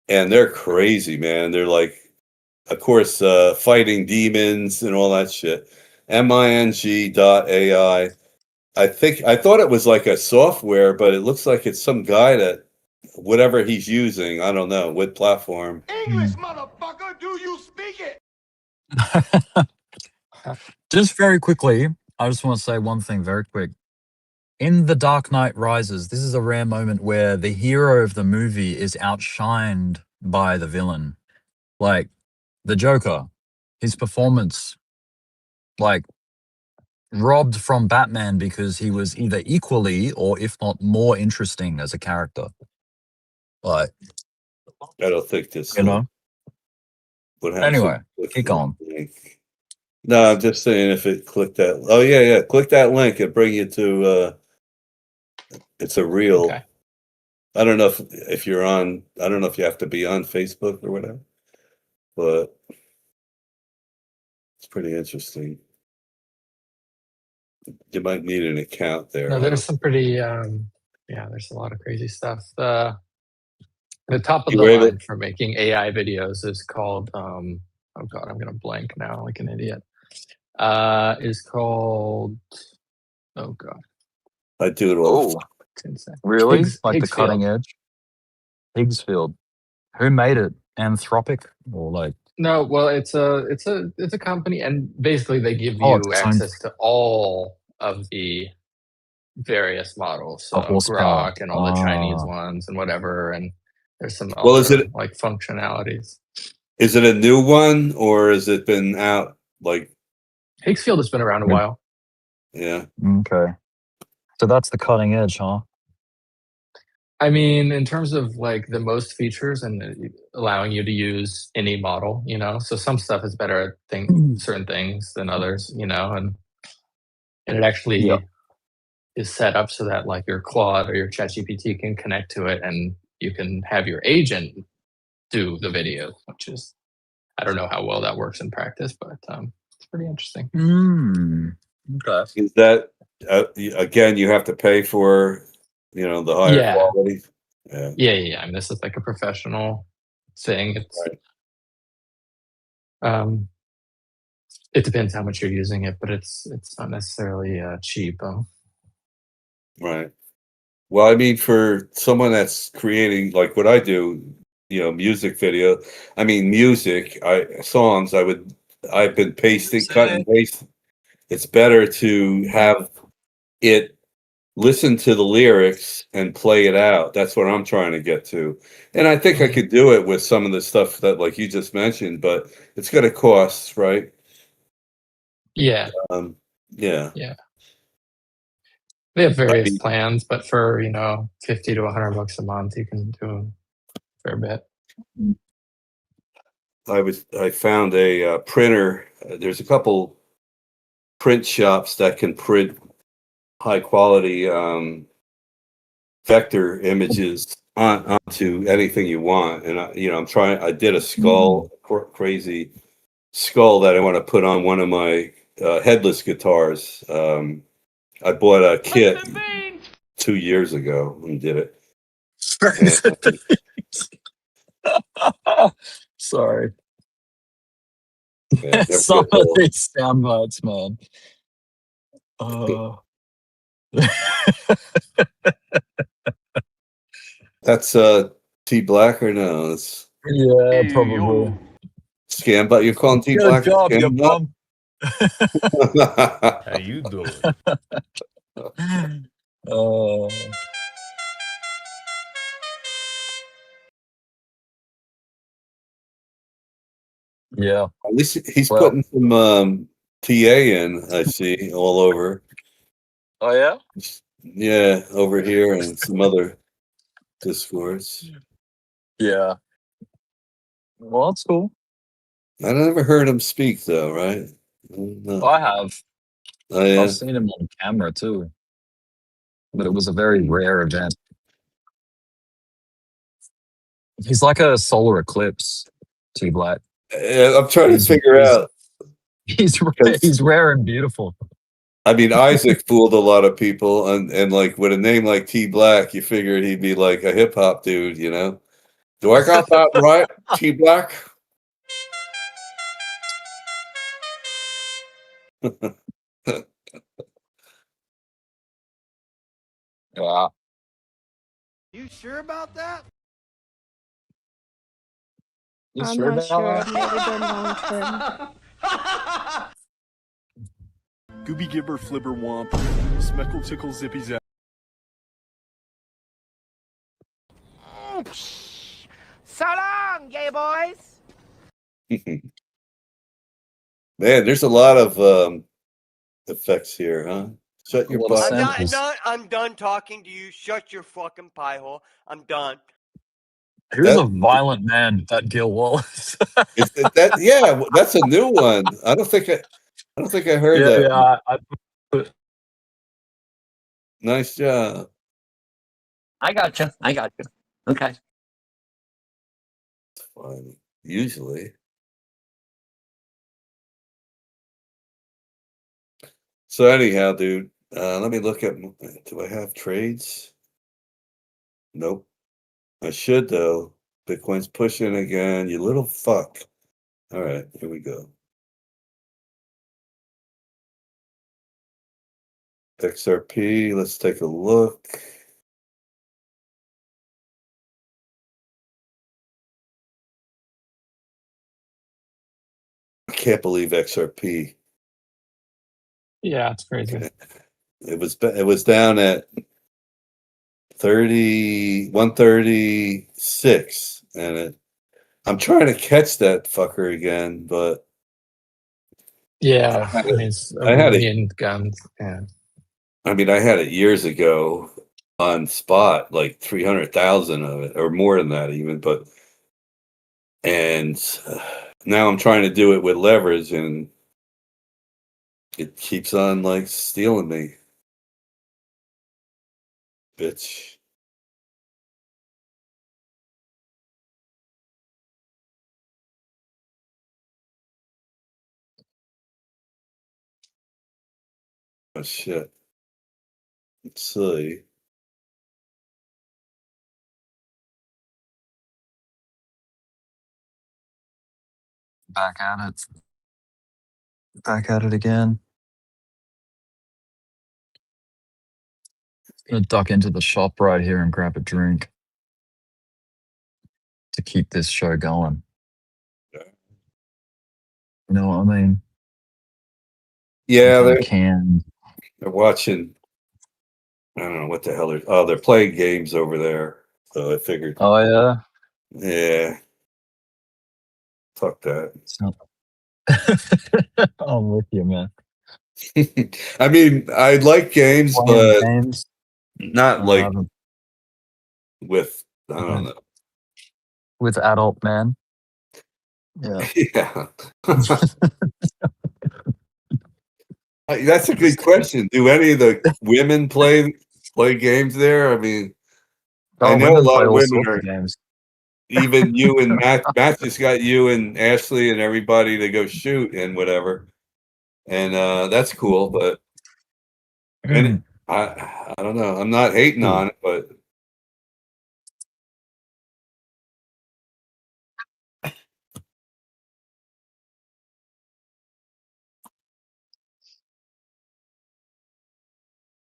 and they're crazy, man. They're like, of course, fighting demons and all that shit. MING.AI. I thought it was like a software, but it looks like it's some guy that whatever he's using, I don't know what platform. English, motherfucker, do you speak it? Just very quickly, I just want to say one thing very quick. In The Dark Knight Rises, this is a rare moment where the hero of the movie is outshined by the villain. Like, the Joker, his performance, like, robbed from Batman because he was either equally or if not more interesting as a character. Like, I don't think this. What happens? Anyway, keep going. No, I'm just saying if it clicked that. Oh yeah, click that link. It'll bring you to. It's a reel. Okay. I don't know if you're on. I don't know if you have to be on Facebook or whatever, but it's pretty interesting. You might need an account there. No, there's some pretty there's a lot of crazy stuff. The top of the line for making AI videos is called oh god, I'm gonna blank now like an idiot. Is called oh god. I do it all. Really? Like the cutting edge? Higgsfield. Who made it? Anthropic or like? No, well, it's a company, and basically they give you access to all of the various models, so Grok and all the Chinese ones and whatever, and there's some other like functionalities. Is it a new one or has it been out like? Higgsfield has been around a while. Yeah. Okay. So that's the cutting edge, huh? I mean, in terms of like the most features and allowing you to use any model, so some stuff is better at certain things than others, and it actually is set up so that like your Claude or your ChatGPT can connect to it and you can have your agent do the video, which is, I don't know how well that works in practice, but it's pretty interesting. Okay. Is that, again, you have to pay for, the higher quality? Yeah. I mean, this is like a professional thing. It's it depends how much you're using it, but it's not necessarily cheap. Right. Well, I mean, for someone that's creating like what I do, music video. I mean, songs. I've been pasting, cut and paste. It's better to have it listen to the lyrics and play it out. That's what I'm trying to get to. And I think I could do it with some of the stuff that like you just mentioned, but it's going to cost, right? Yeah. Yeah. Yeah. They have various plans, but for, $50 to $100 a month, you can do a fair bit. I found a printer. There's a couple print shops that can print high quality vector images onto anything you want. And I did a skull, crazy skull that I want to put on one of my headless guitars. I bought a kit 2 years ago and did it. Sorry. Yeah, Some of these sound bites, man. That's T Black or no? It's Yeah, probably. Scam bot. You're calling T Good Black job, you scam bot? How you doing? Yeah. At least he's putting some TA in, I see, all over. Oh, yeah? Yeah, over here and some other discords. Yeah. Well, that's cool. I never heard him speak, though, right? No. I have. Oh, yeah? I've seen him on camera, too. But it was a very rare event. He's like a solar eclipse, T Black. I'm trying to figure out. He's rare and beautiful. I mean, Isaac fooled a lot of people, and like with a name like T Black, you figured he'd be like a hip hop dude, Do I got that right, T Black? Yeah. You sure about that? You I'm sure not about sure. that? I've never done long term. Gooby Gibber Flibber Womp, Smeckle Tickle Zippy Zap. So long, gay boys. Man, there's a lot of effects here, huh? Shut your butt. I'm done talking to you. Shut your fucking pie hole. I'm done. He was a violent man, that Gil Wallace. Yeah, that's a new one. I don't think I heard that. Yeah, Nice job. I got you. Okay. Fine. Usually. So anyhow, dude, let me look at. Do I have trades? Nope. I should though. Bitcoin's pushing again. You little fuck. All right, here we go. XRP. Let's take a look. I can't believe XRP. Yeah, it's crazy. It was down at 136, and I'm trying to catch that fucker again, but Yeah, it's a million guns. Yeah. I mean, I had it years ago on spot, like 300,000 of it, or more than that even. And now I'm trying to do it with leverage, and it keeps on like stealing me, bitch. Oh shit. Let's see. Back at it. Back at it again. Gonna duck into the shop right here and grab a drink to keep this show going. You know what I mean? Yeah, they're watching. I don't know what the hell they're playing games over there. So I figured. Oh yeah. Yeah. Fuck that. I'm with you, man. I mean, I like games, Playing but games. not like with I don't know. With adult men. Yeah. Yeah. That's a good question. Do any of the women play games there? I mean, I know a women lot play of all women sorts are. of games. Even you and Matt just got you and Ashley and everybody to go shoot and whatever, and that's cool. But and I don't know. I'm not hating on it, but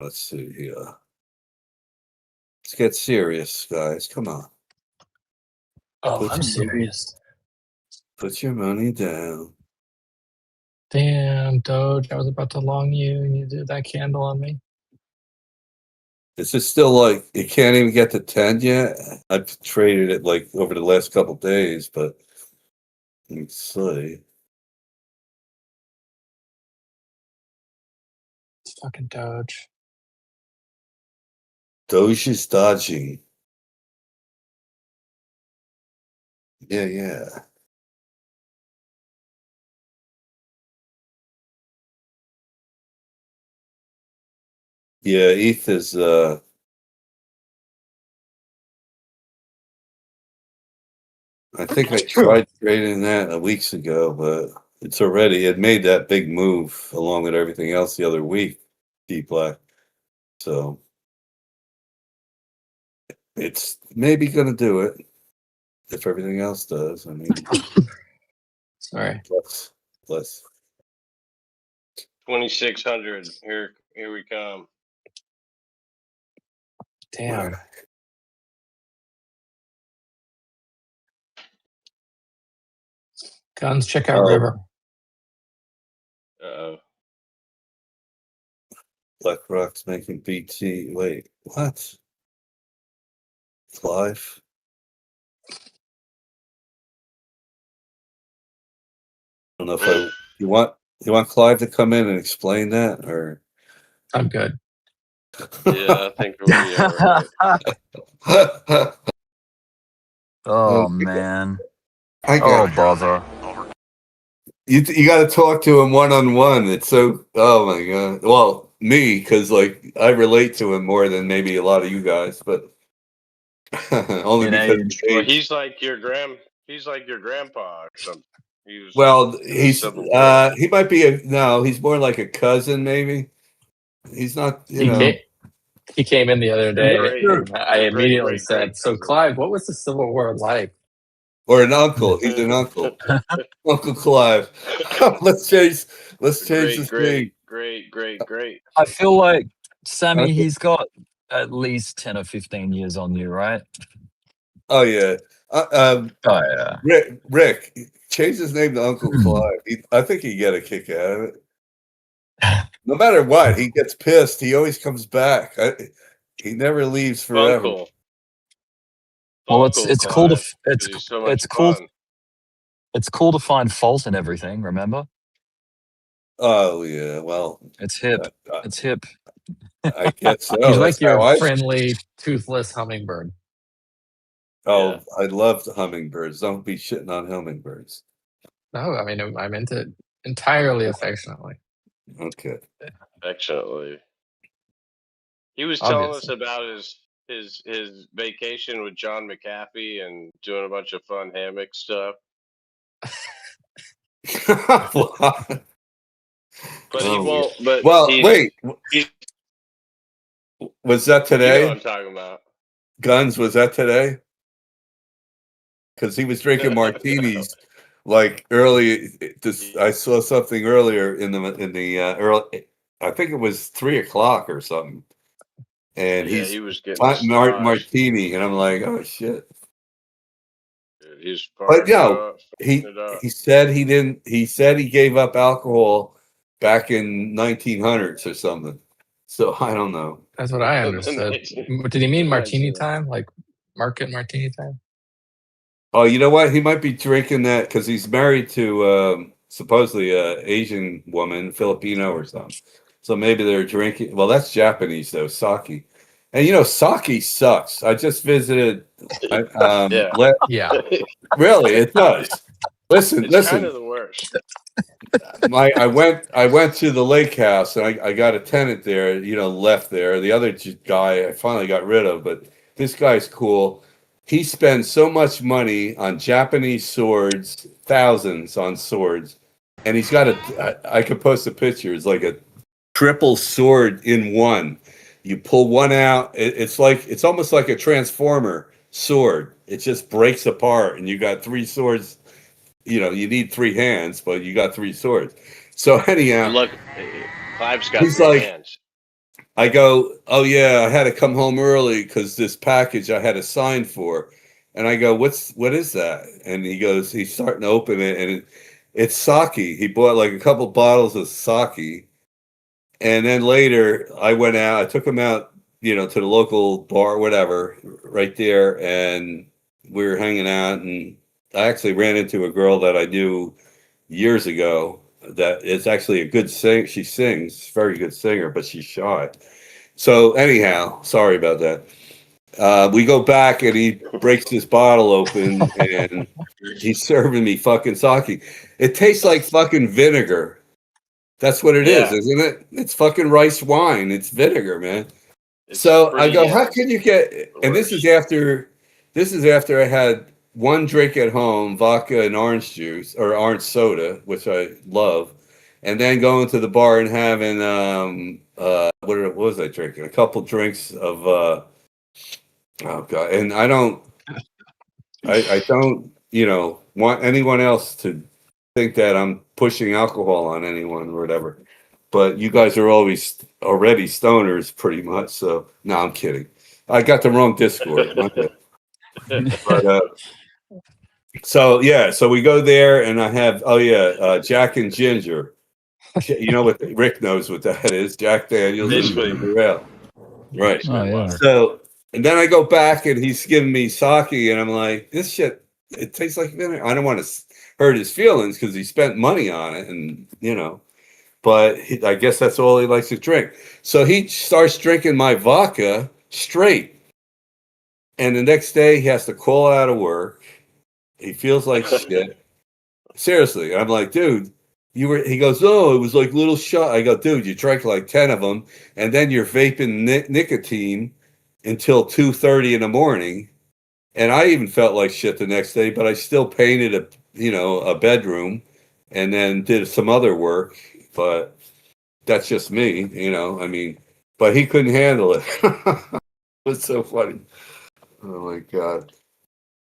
let's see here. Let's get serious, guys. Come on. Oh, I'm serious. Put your money down. Damn, Doge, I was about to long you and you did that candle on me. Is it still like it can't even get to 10 yet? I've traded it like over the last couple days, but let's see. It's fucking Doge. Doge is dodging. Yeah. Yeah, ETH is I think I tried trading that weeks ago, but it made that big move along with everything else the other week, deep black. So it's maybe gonna do it if everything else does. I mean sorry. Plus 2,600. Here we come. Damn. Guns, check out River. Uh-oh. BlackRock's making BT. Wait, what? Clive? I don't know if you want Clive to come in and explain that, or I'm good. Yeah, I think we're right. Oh man. Oh bother. You got to talk to him one-on-one. It's so. Oh my god. Well, me, because like I relate to him more than maybe a lot of you guys, but only because of Well, age. he's like your grandpa or something. Well, War. he might be he's more like a cousin maybe. He's not, He came in the other day and I Great, immediately great, said, "So Clive, what was the Civil War like?" Or an uncle. He's an uncle. Uncle Clive. let's change this name. Great. I feel like Sammy, he's got at least 10 or 15 years on you, right? Oh yeah. Oh yeah. Rick, change his name to Uncle Clive. I think he'd get a kick out of it. No matter what, he gets pissed. He always comes back. He never leaves forever. Uncle. Well, it's cool to it's cool. Fun. It's cool to find fault in everything. Remember? Oh yeah. Well, it's hip. It's hip. I guess so. He's like your friendly, toothless hummingbird. Oh, yeah. I love the hummingbirds. Don't be shitting on hummingbirds. No, I mean I meant it entirely affectionately. Okay. Affectionately. He was telling us about his vacation with John McAfee and doing a bunch of fun hammock stuff. But he won't. But wait. Was that today? You know what I'm talking about. Guns, was that today? Because he was drinking martinis like early. I saw something earlier in the early. I think it was 3:00 or something. and Yeah, he's he was getting martini, and I'm like, oh shit. Dude, he's But fucking he it up. he said he didn't. He said he gave up alcohol back in 1900s or something. So I don't know. That's what I understood. Did he mean martini time, like market martini time? Oh, you know what? He might be drinking that because he's married to supposedly a Asian woman, Filipino or something. So maybe they're drinking. Well, that's Japanese though, sake. And you know, sake sucks. I just visited. Yeah. Really, it does. Listen. It's kind of the worst. I went to the lake house and I got a tenant there, you know, left there. The other guy I finally got rid of, but this guy's cool. He spends so much money on Japanese swords, thousands on swords, and he's got I could post a picture. It's like a triple sword in one. You pull one out, it's almost like a transformer sword. It just breaks apart, and you got three swords. You know, you need three hands, but you got three swords. So anyhow, Look, Clive's got he's three like, hands. I go, oh yeah, I had to come home early because this package I had to sign for, and I go, what is that? And he goes, he's starting to open it, and it's sake. He bought like a couple bottles of sake, and then later I went out, I took him out, you know, to the local bar, whatever, right there, and we were hanging out, and I actually ran into a girl that I knew years ago that is actually a good singer. She sings, very good singer, but she's shy. So anyhow, sorry about that. We go back and he breaks this bottle open and he's serving me fucking sake. It tastes like fucking vinegar. That's what it is, isn't it? It's fucking rice wine. It's vinegar, man. So I go, how can you get? And this is after I had one drink at home, vodka and orange juice or orange soda, which I love, and then going to the bar and having what was I drinking? A couple drinks of oh god, and I don't you know want anyone else to think that I'm pushing alcohol on anyone or whatever. But you guys are always already stoners pretty much. So no, I'm kidding. I got the wrong Discord. But so yeah, so we go there and I have Jack and Ginger. You know what Rick knows what that is. Jack Daniels Basically. and Ginger Ale. Right. Oh, yeah. So and then I go back and he's giving me sake and I'm like, this shit, it tastes like vinegar. I don't want to hurt his feelings because he spent money on it and you know. But I guess that's all he likes to drink. So he starts drinking my vodka straight. And the next day he has to call out of work. He feels like shit. Seriously. I'm like, dude, he goes, oh, it was like little shot. I go, dude, you drank like 10 of them. And then you're vaping nicotine until 2:30 in the morning. And I even felt like shit the next day, but I still painted a bedroom and then did some other work. But that's just me, you know. I mean, but he couldn't handle it. It's so funny. Oh my god!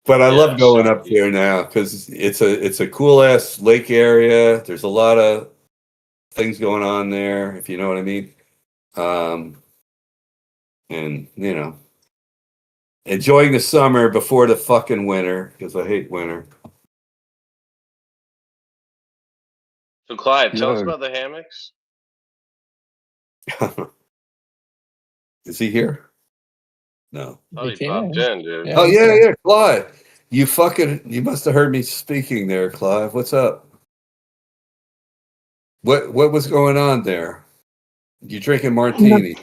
But I love going up there now because it's a cool ass lake area. There's a lot of things going on there, if you know what I mean. And you know, enjoying the summer before the fucking winter because I hate winter. So Clive, tell us about the hammocks. Is he here? No. Oh, he popped in, dude. Oh yeah, Clive. You must have heard me speaking there, Clive. What's up? What was going on there? You drinking martini?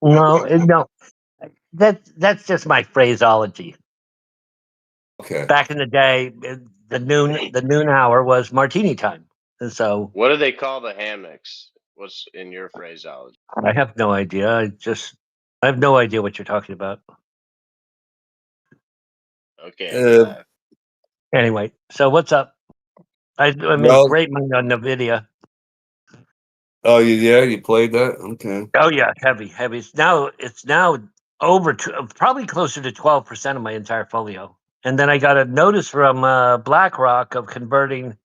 No. That's just my phraseology. Okay. Back in the day, the noon hour was martini time. And so what do they call the hammocks? What's in your phraseology? I have no idea. I have no idea what you're talking about. Okay. Anyway, so what's up? I made great money on NVDA. Oh yeah, you played that? Okay. Oh yeah, heavy. It's now over probably closer to 12% of my entire folio. And then I got a notice from BlackRock of converting.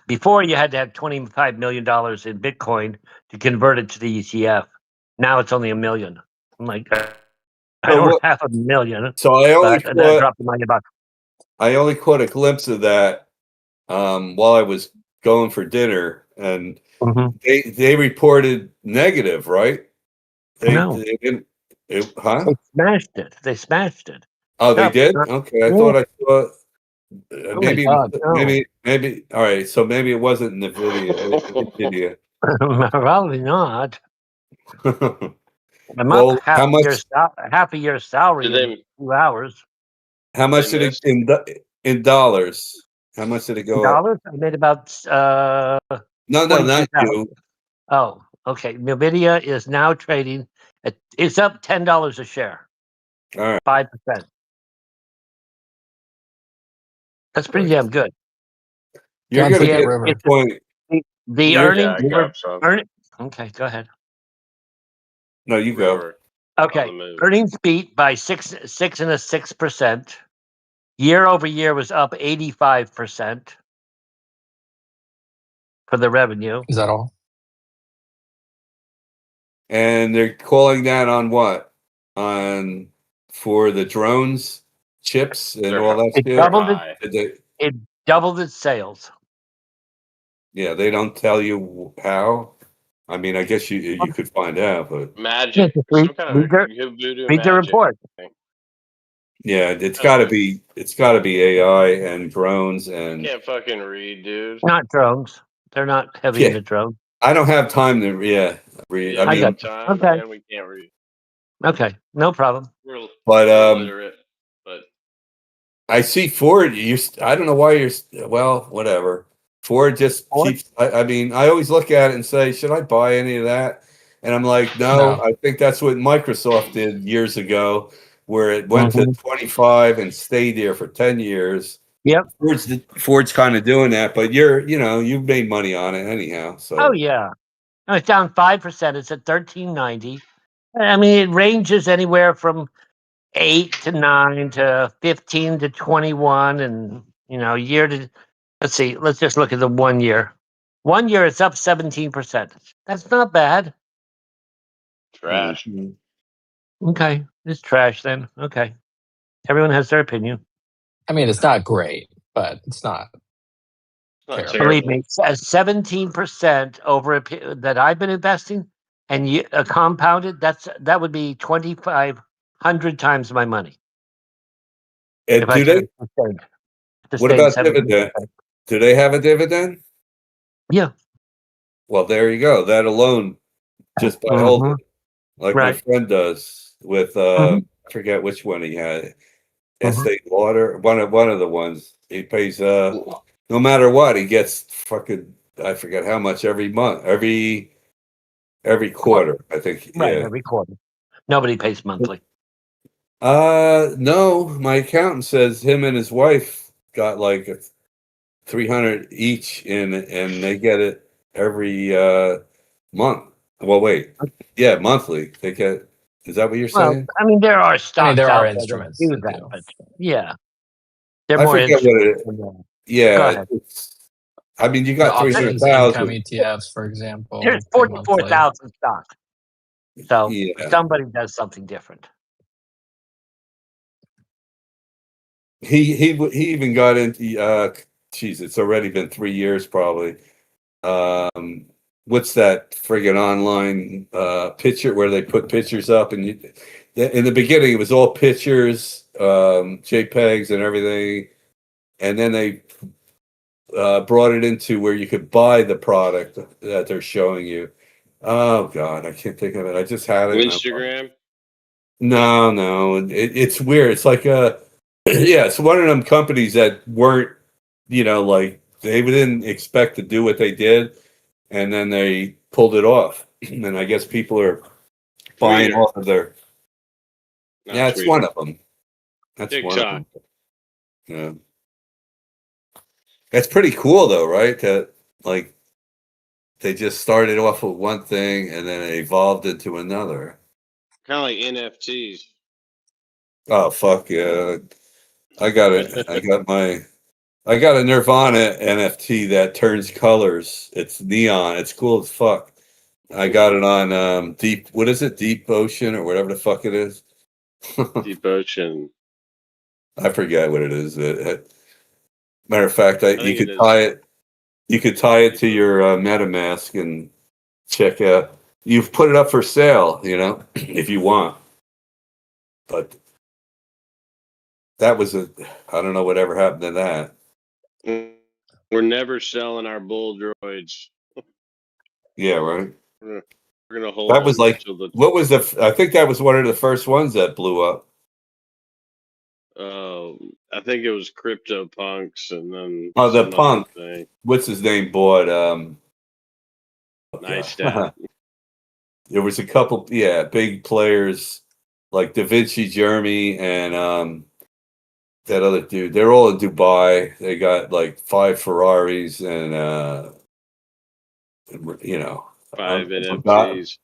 Before you had to have $25 million in Bitcoin to convert it to the ETF. Now it's only $1 million. I'm like, I So don't what- have a million, So I only but that caught, dropped the $1 million. I only caught a glimpse of that while I was going for dinner, and they reported negative, right? No. They didn't. Huh? They smashed it. They smashed it. Oh, they Yep. did. Okay, I Yeah. thought I saw. Oh my God, no. Maybe. All right, so maybe it wasn't NVDA. Probably not. I'm Well, up half how much? half a year's salary Did in they- 2 hours. How much did it in dollars? How much did it go up? Dollars? I made about No, not 42,000. you. Oh, okay. NVIDIA is now trading it's up $10 a share. All right. 5%. That's pretty damn good. You're John, gonna take get it, to River. the point. The earnings were okay, go ahead. No, you go. Okay. Earnings beat by 6% Year over year was up 85% for the revenue. Is that all? And they're calling that on what? On for the drones, chips, and all that It shit. it doubled its sales. Yeah, they don't tell you how. I mean, I guess you could find out, but Magic. Some kind of voodoo read the magic. report. yeah, it's got to be AI and drones and. Can't fucking read, dude. Not drones. They're not heavy into drones. I don't have time to read. Yeah, I mean, time, okay. and we can't read. Okay, no problem. We're But illiterate, but I see Ford. I don't know why you're. Well, whatever. Ford just keeps. I mean, I always look at it and say, should I buy any of that? And I'm like, no. I think that's what Microsoft did years ago, where it went to 25 and stayed there for 10 years. Yep. Ford's kind of doing that, but you've made money on it anyhow. So. Oh yeah, no, it's down 5%. It's at $13.90. I mean, it ranges anywhere from 8 to 9 to 15 to 21, and year to. Let's see. Let's just look at the 1 year. 1 year, it's up 17%. That's not bad. Trash. Okay, it's trash then. Okay, everyone has their opinion. I mean, it's not great, but it's not. Believe me, 17% over that I've been investing, and compounded. That would be 2,500 times my money. And do they? What about dividend? Do they have a dividend? Yeah. Well, there you go. That alone, just by holding, like my friend does with I forget which one he had. Estate Water, one of the ones he pays. No matter what, he gets fucking. I forget how much every month, every quarter. I think. Right, Yeah. every quarter. Nobody pays monthly. No. My accountant says him and his wife got like 300 each and they get it every month. Well, wait. Yeah, monthly. They get. Is that what you're saying? I mean, there are stocks there are out instruments there that do that, but yeah, they're I more forget what it is. instruments. Yeah. Go ahead. I mean, you The got options 300,000. income ETFs, for example. There's pay monthly. 44,000 stocks. So Yeah. somebody does something different. He even got into geez, it's already been 3 years probably. What's that friggin' online picture where they put pictures up and in the beginning it was all pictures, JPEGs and everything, and then they brought it into where you could buy the product that they're showing you. Oh God, I can't think of it. I just had it. Instagram. No, it's weird. It's like yeah, it's one of them companies that weren't, like they didn't expect to do what they did, and then they pulled it off. And I guess people are buying off of their. Yeah, it's one of them. That's one of them. Yeah, that's pretty cool though, right? That like they just started off with one thing and then it evolved into another. Kind of like NFTs. Oh fuck yeah! I got it. I got a Nirvana NFT that turns colors. It's neon. It's cool as fuck. I got it on Deep. What is it? Deep Ocean or whatever the fuck it is. Deep Ocean. I forget what it is. Matter of fact, I you think could it is. tie it. You could tie it to your MetaMask and check out. You've put it up for sale, if you want. But that was I don't know whatever happened to that. We're never selling our bull droids. Yeah, right. We're gonna hold That was them like, till the. what was I think that was one of the first ones that blew up. I think it was CryptoPunks, and then Oh, the some other punk. thing. What's his name? Bought Nice stat. There was a couple, big players like Da Vinci Jeremy and that other dude. They're all in Dubai. They got like 5 Ferraris and 5 Bugatti, NFTs.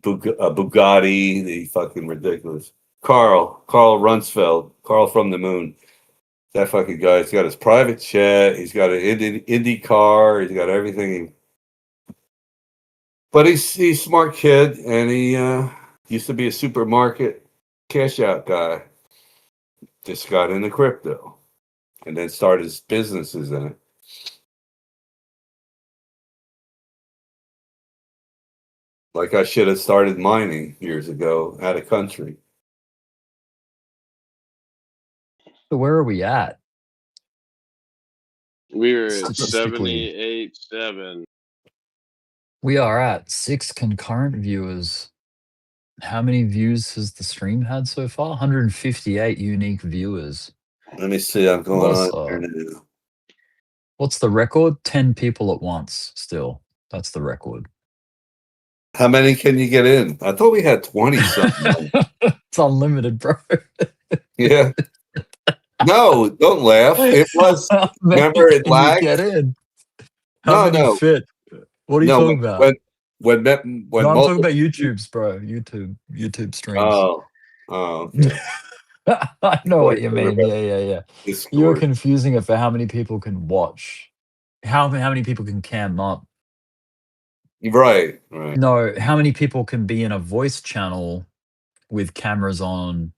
Bugatti. The fucking ridiculous. Carl Runsfeld, Carl from the Moon. That fucking guy's got his private jet. He's got an Indy car. He's got everything. But he's a smart kid, and he used to be a supermarket cash out guy. Just got into crypto, and then started his businesses in it. Like I should have started mining years ago out of country. So where are we at? We were at Statistically. 78.7. We are at 6 concurrent viewers. How many views has the stream had so far? 158 unique viewers. Let me see. I'm going on here now. What's the record? 10 people at once still. That's the record. How many can you get in? I thought we had 20 something. It's unlimited, bro. Yeah. No, don't laugh. It was. Remember, it lagged. Get in. How many fit? What are you talking about? When no, I'm talking about YouTube's, bro. YouTube streams. Oh, okay. I know what you mean. Yeah. Discord. You're confusing it for how many people can watch. How many people can cam up? Right. No, how many people can be in a voice channel with cameras on?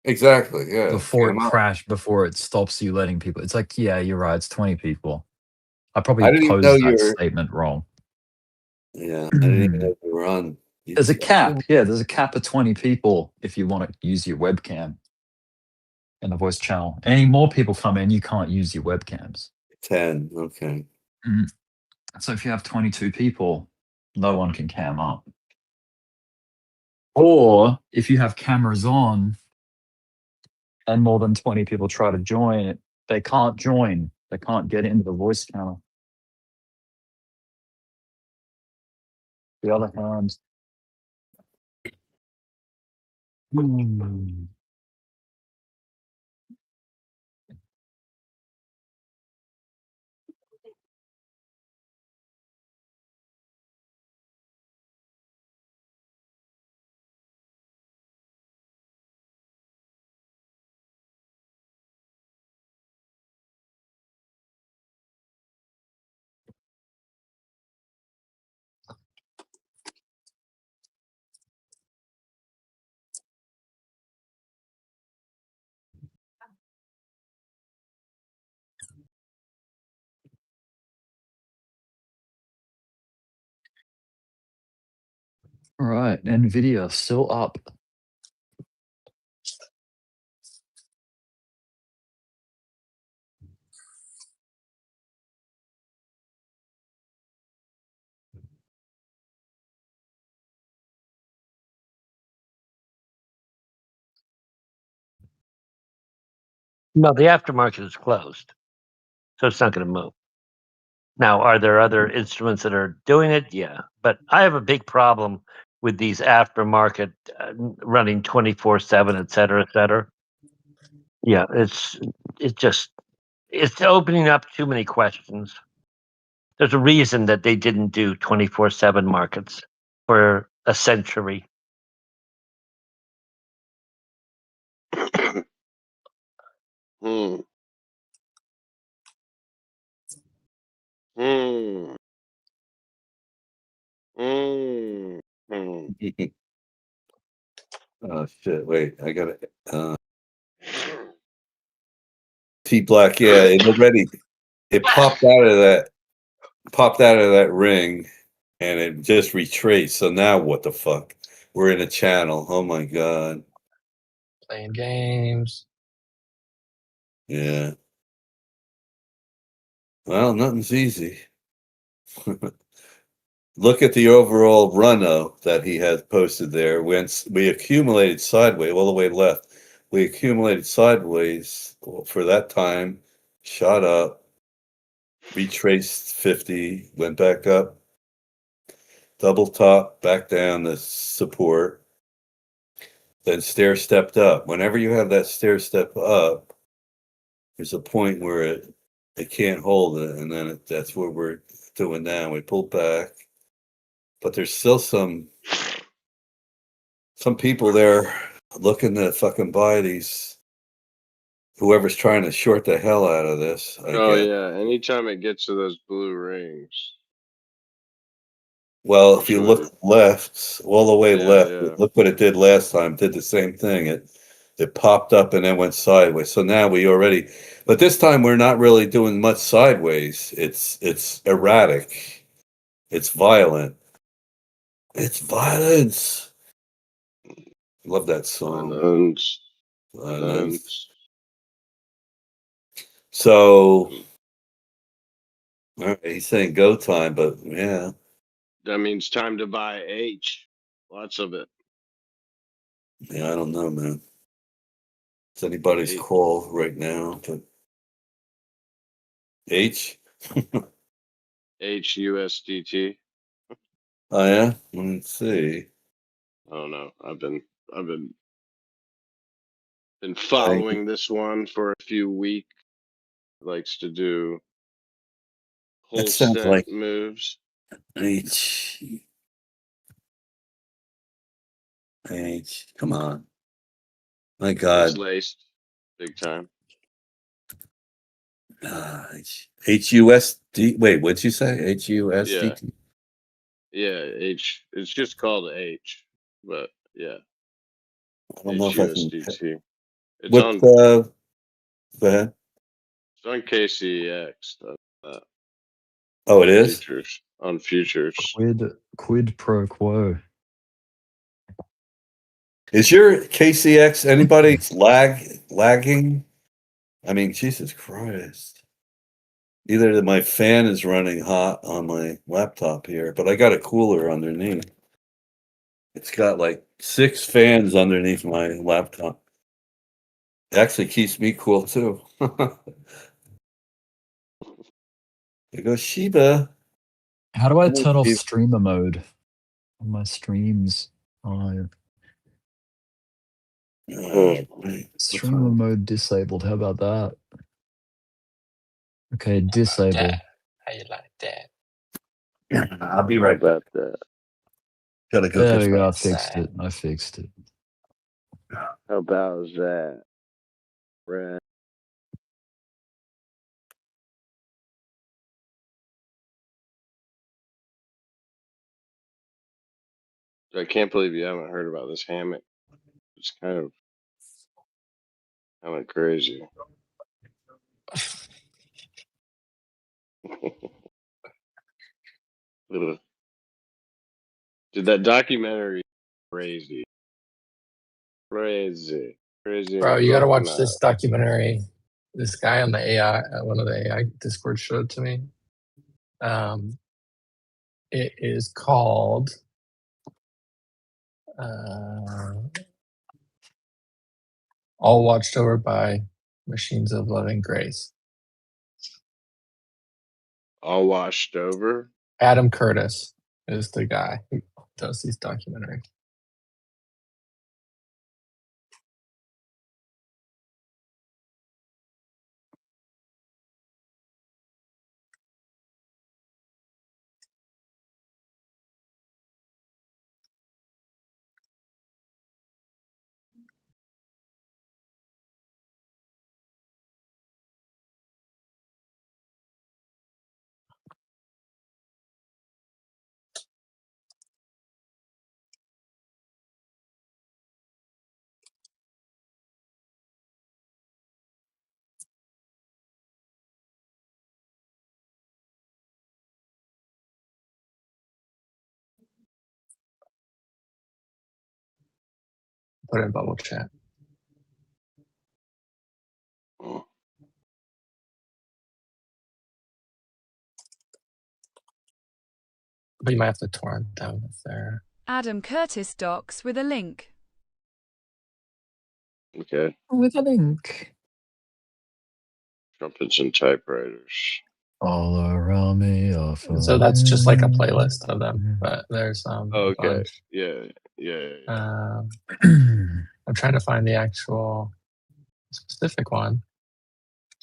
Exactly, yeah. Before it stops you letting people. It's like, yeah, you're right. It's 20 people. I probably I didn't even know posed that you're. statement wrong. Yeah, I didn't even know you were on. There's a cap. Yeah, there's a cap of 20 people if you want to use your webcam in the voice channel. Any more people come in, you can't use your webcams. 10, okay. So if you have 22 people, no one can cam up. Or if you have cameras on and more than 20 people try to join, they can't join. They can't get into the voice channel. The other hand. All right, NVIDIA still up. No, the aftermarket is closed, so it's not going to move. Now, are there other instruments that are doing it? Yeah, but I have a big problem with these aftermarket running 24/7, et cetera, et cetera. Yeah, it's opening up too many questions. There's a reason that they didn't do 24/7 markets for a century. Oh shit! Wait, I got it. T Black, yeah, it popped out of that ring, and it just retraced. So now what the fuck? We're in a channel. Oh my god. Playing games. Yeah. Well, nothing's easy. Look at the overall run that he has posted there. We accumulated sideways, all the way left. We accumulated sideways for that time, shot up, retraced 50, went back up, double top, back down to support, then stair stepped up. Whenever you have that stair step up, there's a point where it can't hold it, and then that's what we're doing now. We pulled back, but there's still some people there looking to fucking buy these. Whoever's trying to short the hell out of this, I guess. Yeah, anytime it gets to those blue rings. Well, if you look left, all the way left, yeah. look what it did last time. Did the same thing. It popped up and then went sideways. So now but this time we're not really doing much sideways. It's erratic. It's violent. It's violence. Love that song. Violence. So all right, he's saying go time, but yeah. That means time to buy H. Lots of it. Yeah, I don't know, man. It's anybody's call right now, but H? HUSDT. Oh yeah? Let's see. I don't know. I've been following this one for a few weeks. Likes to do whole sounds like moves. H. Come on. My God. It's laced big time. HUSD. Wait, what'd you say? HUSDT? Yeah, H. It's just called H, but yeah. I don't know if I can. It's on. Go ahead. It's on KCEX. Oh, it is? Futures. On futures. Quid pro quo. Is your KCX anybody's lagging? I mean, Jesus Christ. Either my fan is running hot on my laptop here, but I got a cooler underneath. It's got like 6 fans underneath my laptop. It actually keeps me cool too. There goes Sheba. How do I turn off streamer mode on my streams? Streamer mode disabled. How about that? Okay, disable. How you like that? I'll be right back. Gotta go. There we go. I fixed it. How about that? Right. I can't believe you haven't heard about this hammock. It's kind of crazy. Dude, that documentary crazy. Bro, you got to watch this documentary. This guy on the AI, one of the AI Discord showed it to me. It is called All Watched Over by Machines of Loving Grace. All Washed Over? Adam Curtis is the guy who does these documentaries. put it in bubble chat. But you might have to torrent down if they're... Adam Curtis docs with a link. Okay. With a link. Trumpets and typewriters. All around me. So that's just like a playlist of them, but there's Okay. bunch. Yeah. I'm trying to find the actual specific one.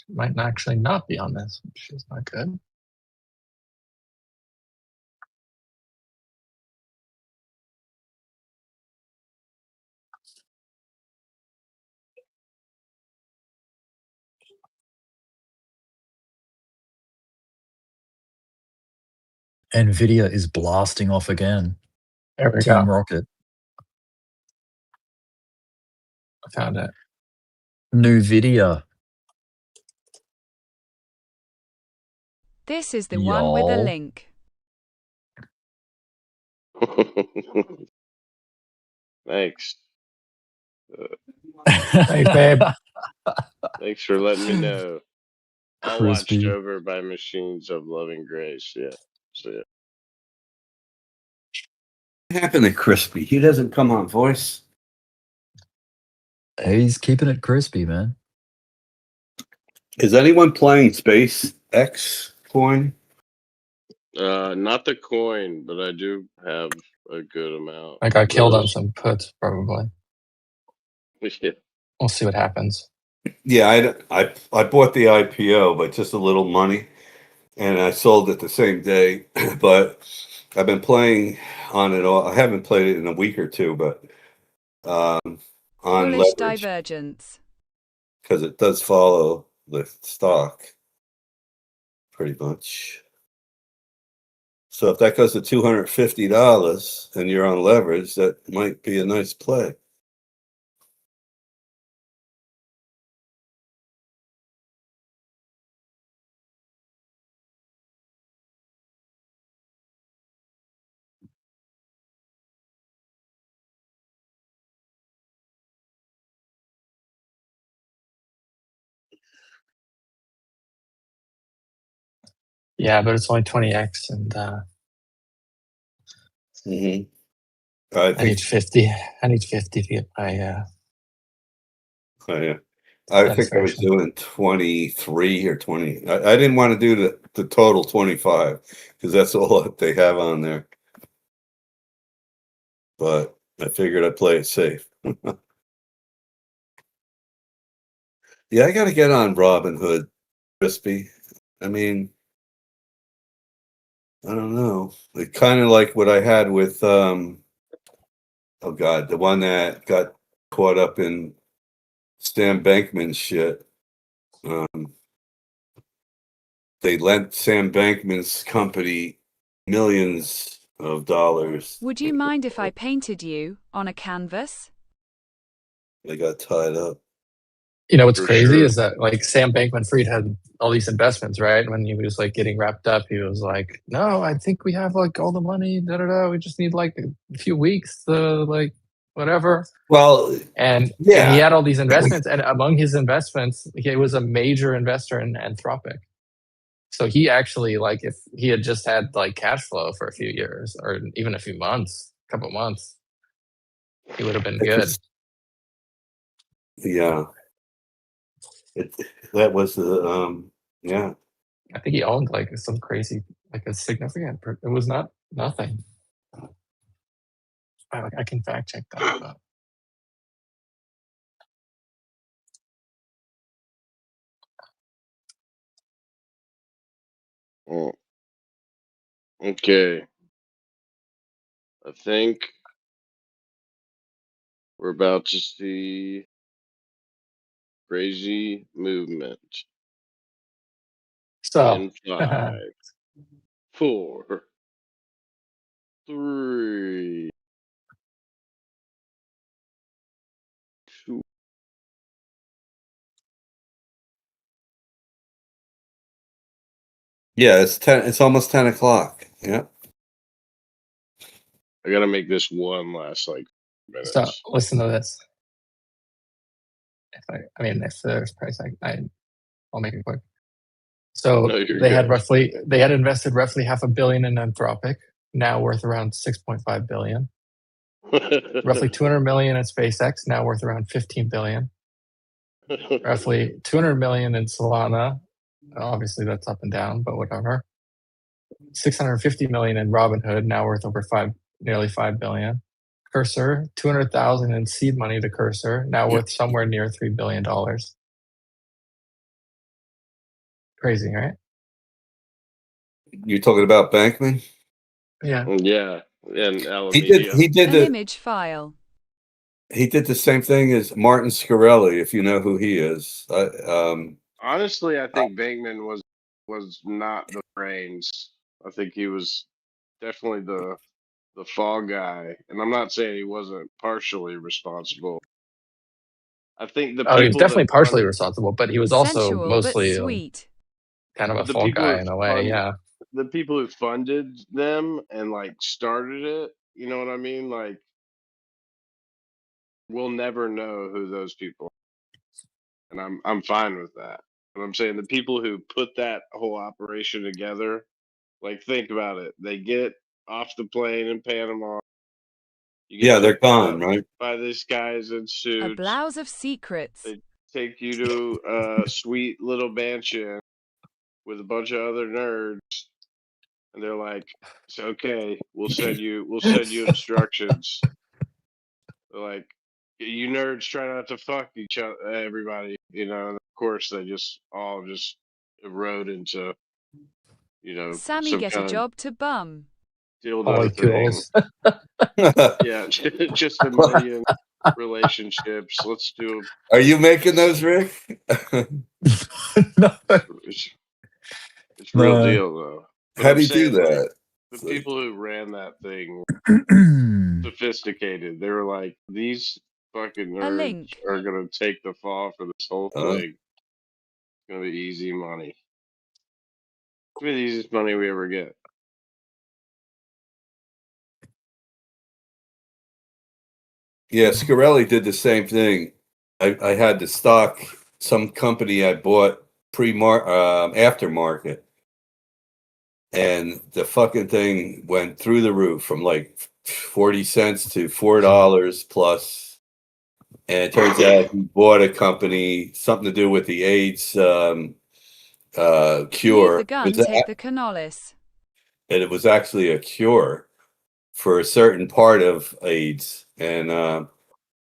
It might actually not be on this, which is not good. NVIDIA is blasting off again. There we Team go. Rocket. I found it. NVIDIA. This is the one with a Y'all. link. Thanks. Thanks, babe. Thanks for letting me know. All watched Crispy. over by machines of loving grace. Yeah. So yeah. What happened to Crispy? He doesn't come on voice. He's keeping it crispy, man. Is anyone playing Space X coin? Not the coin, but I do have a good amount. I got killed on some puts, probably. Yeah. We'll see what happens. Yeah, I bought the IPO, but just a little money, and I sold it the same day. But I've been playing on it all. I haven't played it in a week or two, but on Bullish leverage, divergence. because it does follow the stock pretty much. So if that goes to $250 and you're on leverage, that might be a nice play. Yeah, but it's only 20x, and I need 50. I need 50 to get my. Oh, yeah. I think I was doing 23 or 20. I didn't want to do the total 25 because that's all that they have on there. But I figured I'd play it safe. Yeah, I got to get on Robinhood, Crispy. I mean, I don't know. It kind of like what I had with, oh God, the one that got caught up in Sam Bankman's shit. They lent Sam Bankman's company millions of dollars. Would you mind if I painted you on a canvas? They got tied up. You know what's crazy is that like Sam Bankman-Fried had all these investments, right? When he was like getting wrapped up, he was like, "No, I think we have like all the money. We just need like a few weeks to like whatever." Well, and he had all these investments, and among his investments, he was a major investor in Anthropic. So he actually, like, if he had just had like cash flow for a few years or even a few months, couple months, he would have been good. Yeah. That was the yeah. I think he owned like some crazy, like a significant. It was not nothing. I can fact check that. But. Oh. Okay. I think we're about to see crazy movement. So in 5, 4, 3, 2. Yeah, it's 10. It's almost 10 o'clock. Yeah. I gotta make this one last like minutes. So listen to this. If there's price, I'll make it quick. So No, you're they had good. invested roughly $500 million in Anthropic, now worth around $6.5 billion. Roughly $200 million in SpaceX, now worth around $15 billion. Roughly $200 million in Solana. Obviously, that's up and down, but whatever. $650 million in Robinhood, now worth over nearly $5 billion. Cursor, $200,000 in seed money to Cursor, now worth somewhere near $3 billion. Crazy, right? You're talking about Bankman? Yeah. Yeah. And He did An the image file. he did the same thing as Martin Scarelli, if you know who he is. Honestly, I think Bankman was not the brains. I think he was definitely the fall guy, and I'm not saying he wasn't partially responsible. I think the people he was definitely that partially responsible, but he was also Sensual mostly but sweet. kind of a the fall people guy who in a way. Yeah. the people who funded them and like started it, you know what I mean? Like, we'll never know who those people are. And I'm fine with that. But I'm saying the people who put that whole operation together, like, think about it. They get off the plane in Panama. You get they're picked gone, up right? by these guys in A suits. blouse of secrets. They take you to a sweet little mansion with a bunch of other nerds, and they're like, "It's okay. We'll send you instructions." They're like, "You nerds try not to fuck each other, everybody." And of course, they just all erode into, Sammy some get a kind of job to bum. dildo thing. Yeah, just a million relationships. Let's do. Are you making those, Rick? It's real deal though. But How I'm do you do saying, like, that? the people who ran that thing sophisticated. They were like, these fucking A nerds link. are gonna take the fall for this whole thing. It's gonna be easy money. It's gonna be the easiest money we ever get. Yeah, Scarelli did the same thing. I had the stock, some company I bought aftermarket, and the fucking thing went through the roof from like 40 cents to $4 plus. And it turns out he bought a company, something to do with the AIDS cure. Leave the gun, take the cannabis. And it was actually a cure for a certain part of AIDS. And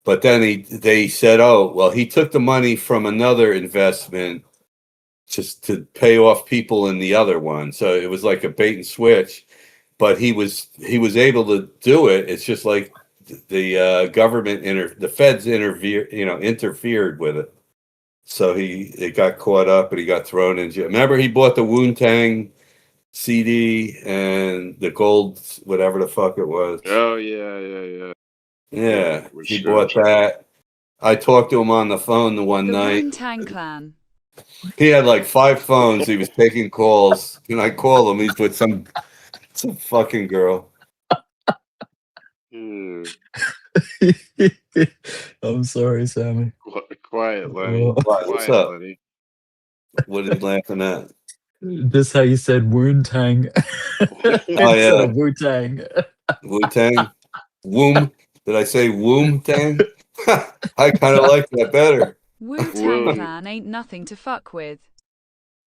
but then they said, oh, well, he took the money from another investment just to pay off people in the other one. So it was like a bait and switch, but he was able to do it. It's just like the government the feds interfered with it. So it got caught up and he got thrown in jail. Remember, he bought the Wu-Tang CD and the gold, whatever the fuck it was. Oh yeah. Yeah, he bought that. I talked to him on the phone the one night. Wu-Tang Clan. He had like 5 phones. He was taking calls. And I call him. He's with some fucking girl. I'm sorry, Sammy. Quiet, Lenny. What's up? Lenny. What are you laughing at? This how you said Wu-Tang. Instead of Wu-Tang. Wu-Tang? Womb? Did I say Womb-Tang? I kind of like that better. Wu-Tang Clan ain't nothing to fuck with.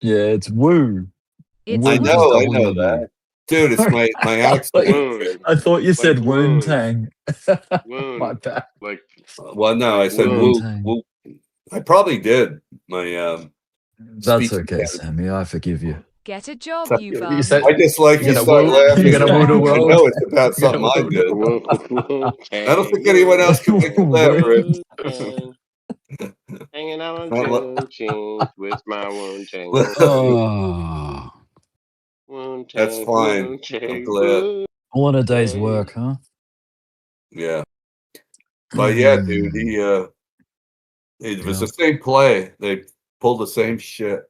Yeah, it's Woo. It's I know that. Dude, it's my accent. I thought you said Wu-Tang. My bad. Well, no, I said Woo. I probably did. My That's okay, Sammy. I forgive you. Get a job, you bum. I just like you start laughing. You're gonna woo the world. I know it's about something I did. I don't think anyone else can make you laugh, Rick. Hanging out on Juneteenth with my Wu-Tang. That's fine. I'm glad. All in a day's work, huh? Yeah. But yeah, dude, it was the same play. They pulled the same shit.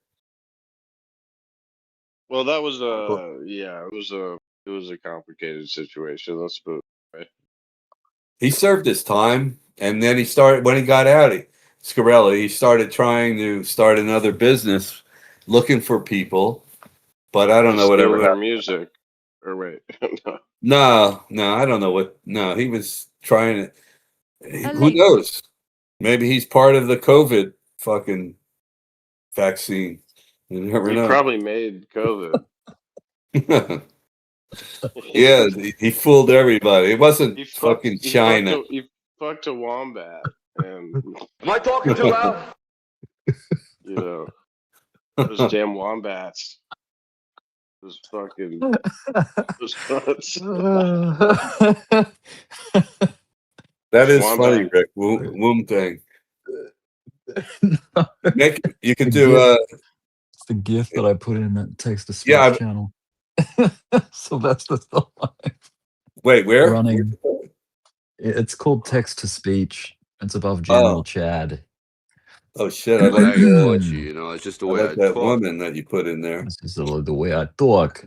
Well, that was it was a complicated situation. Let's put it right. He served his time, and then he started when he got out. Scarella, he started trying to start another business, looking for people, but I don't know whatever their happened. music. Or wait, No, I don't know what. No, he was trying to. Who knows? Maybe he's part of the COVID fucking vaccine. You never he know. probably made COVID. Yeah, he fooled everybody. It wasn't He fucking China. He fucked a wombat. And Am I talking too loud? You know, those damn wombats. Those fucking those nuts. That is Wombat. funny, Rick. Womb thing. You can The do It's the gift that I put in that text to speech Yeah, channel. Sylvester Stallone. Wait, where? Running. It's called text to speech. It's above General Chad. Oh shit! I But I like ain't caught you, you know. It's just the I way I like that talk. woman that you put in there. This is the way I talk.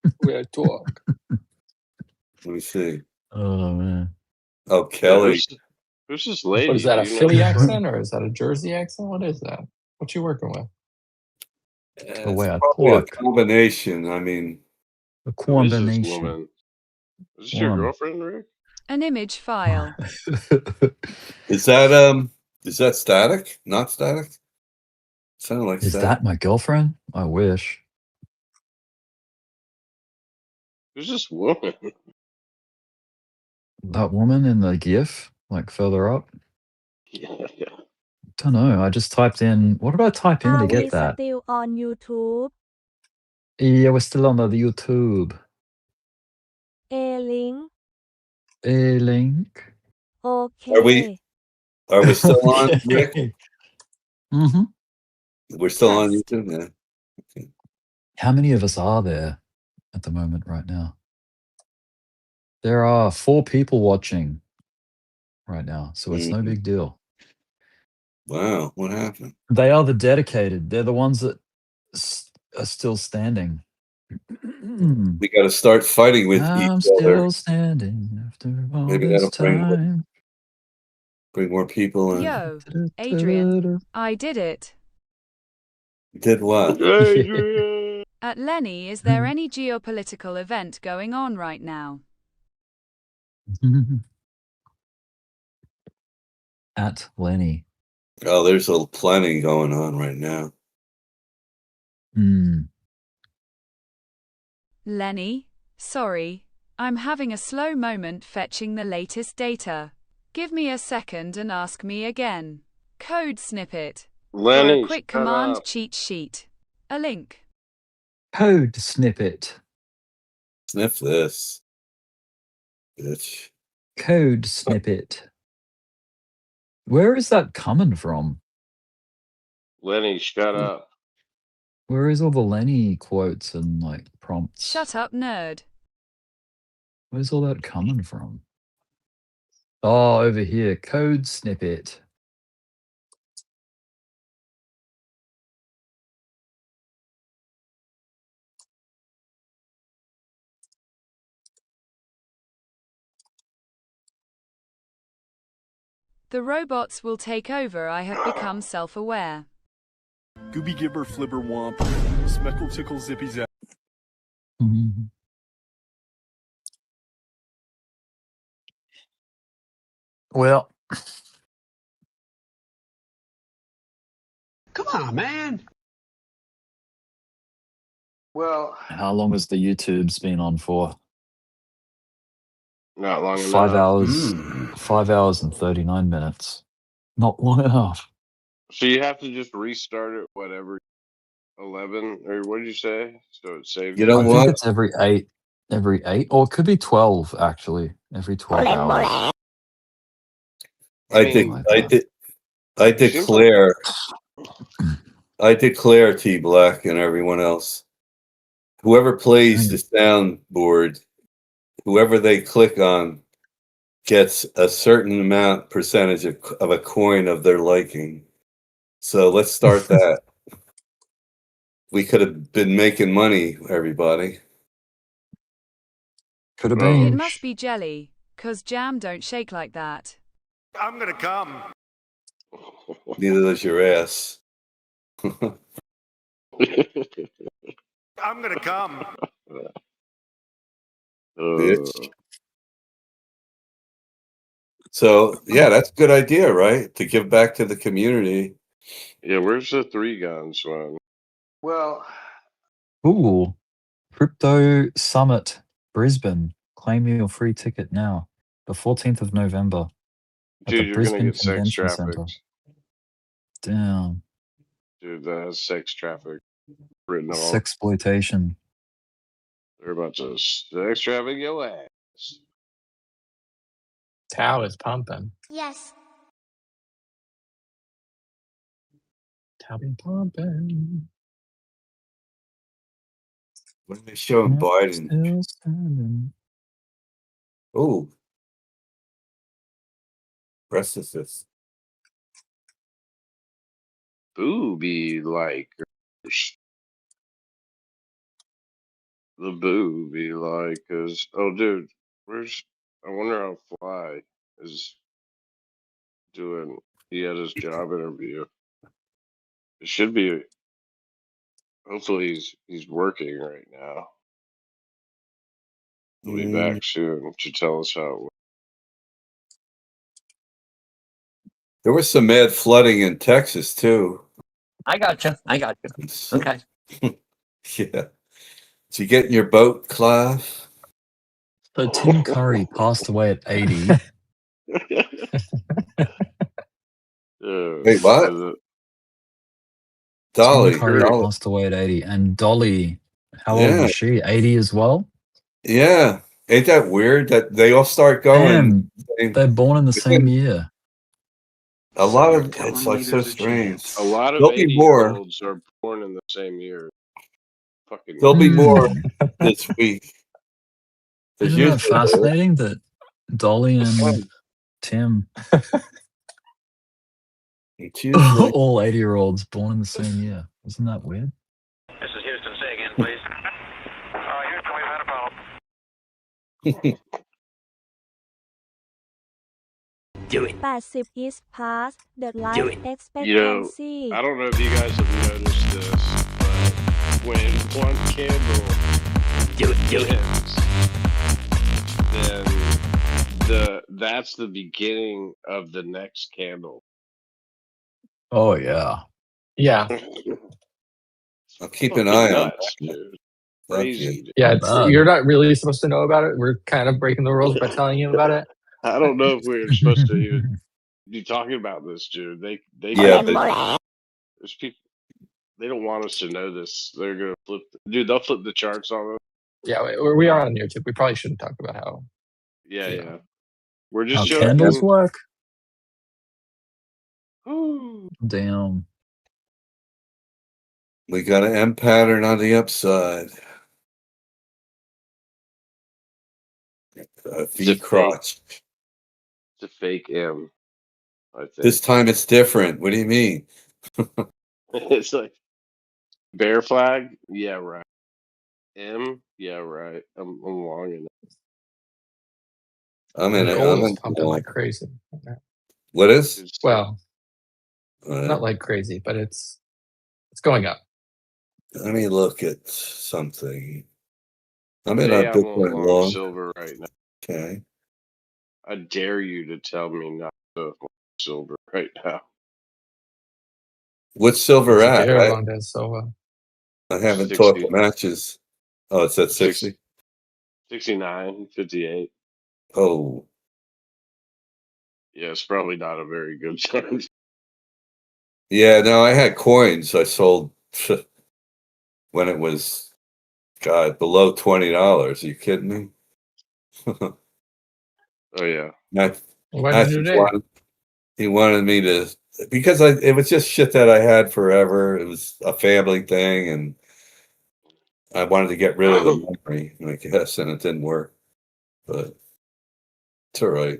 The way I talk. Let me see. Oh man. Oh, Kelly. Who's this lady? What is that, a Do you know Philly this accent or is that a Jersey accent? What is that? What you working with? The way I Probably a talk. combination. I mean, A Who is this combination. woman? Is this your One. girlfriend, Rick? An image file. is that static? Not static? Sounded like Is static. that my girlfriend? I wish. Who's this woman? That woman in the GIF, like further up. Yeah. Don't know. I just typed in. What did I type in to Are we get that? still on YouTube? Yeah, we're still on the YouTube. A-Link? A link. Okay. Are we still on, Rick? Mm-hmm. We're still on Test. YouTube, yeah. Okay. How many of us are there at the moment right now? There are 4 people watching right now, so it's no big deal. Wow, what happened? They are the dedicated. They're the ones that are still standing. We got to start fighting with I'm each other. still standing after all Maybe this that'll time. bring more people in. Yo, Adrian, I did it. Did what? Adrian! At Lenny, is there any geopolitical event going on right now? At Lenny. Oh, there's plenty going on right now. Lenny, sorry, I'm having a slow moment fetching the latest data. Give me a second and ask me again. Code snippet. Lenny, for a quick shut command up. cheat sheet. A link. Code snippet. Sniff this, bitch. Code snippet. Where is that coming from? Lenny, shut up. Where is all the Lenny quotes and like prompts? Shut up, nerd. Where's all that coming from? Oh, over here. Code snippet. The robots will take over. I have become self-aware. Gooby Gibber Flibber Womp. Smeckle Tickle Zippy Zap. Well, Come on, man. Well, how long has the YouTube's been on for? not long 5 enough. hours. 5 hours and 39 minutes. Not long enough. So you have to just restart it, whatever, 11, or what did you say? So it saves. You know I what? think it's every 8. Every 8? Or it could be 12, actually. Every 12 hours. I declare T Black and everyone else. Whoever plays the soundboard, whoever they click on, gets a certain percentage of a coin of their liking. So let's start that. We could have been making money, everybody. Could have been. It must be jelly, 'cause jam don't shake like that. I'm gonna come. Neither does your ass. I'm gonna come. Bitch. So yeah, that's a good idea, right? To give back to the community. Yeah, where's the 3 guns one? Well, Ooh, Crypto Summit Brisbane. Claim your free ticket now. The 14th of November at dude, the you're gonna Brisbane get sex Convention Centre. trafficked. Damn. Dude, that has sex traffic written all. Sexploitation. They're about to sex traffic your ass. Tao is pumping. Yes. Tao been pumping. When they showing Biden. Still standing. Oh. Rest is this. Booby likers. The booby likers. Oh, dude, I wonder how Fly is doing. He had his job interview. It should be. Hopefully, he's working right now. He'll be back soon to tell us how it went. There was some mad flooding in Texas too. I gotcha. Okay. Yeah. Did you get in your boat, Clive? So Tim Curry passed away at 80. Wait, what? Dolly. Tim Curry passed away at 80. And Dolly, how old was she? 80 as well? Yeah. Ain't that weird that they all start going? Damn, they're born in the same year. A lot of it's like so strange. A lot of There'll be more. 80-year-olds are born in the same year. Fucking. There'll be more this week. Isn't that fascinating that Dolly and Tim, all 80-year-olds born in the same year? Isn't that weird? This is Houston. Say again, please. Houston, we've had a problem. Do it. 80 is past the Do life it. expectancy. I don't know if you guys have noticed this, but when one candle ends, then that's the beginning of the next candle. Oh yeah. Yeah. I'll keep an eye on nuts, that. dude. Crazy. Dude. Yeah, you're not really supposed to know about it. We're kind of breaking the rules by telling you about it. I don't know if we're supposed to even be talking about this, dude. There's people. They don't want us to know this. They're gonna flip. Dude, they'll flip the charts on us. Yeah, we are on YouTube. We probably shouldn't talk about how. Yeah. We're just How joking. candles work? Ooh. Damn. We got an M pattern on the upside. V crotch. It's a fake M. I think. This time it's different. What do you mean? It's like bear flag. Yeah, right. M. Yeah, right. I'm long enough. Gold pumping like crazy. What is? Well, not like crazy, but it's going up. Let me look at something. I'm in Today a I'm Bitcoin on long. silver right now. Okay. I dare you to tell me not to long silver right now. What's silver at? Very long days, so I haven't 60. talked matches. Oh, it's at 60? 69, 58. Oh. Yeah, it's probably not a very good time. Yeah, no, I had coins I sold when it was, God, below $20. Are you kidding me? Oh, yeah. Why did you do? He wanted me to, because it was just shit that I had forever. It was a family thing, and I wanted to get rid of the memory, I guess, and it didn't work. But it's all right.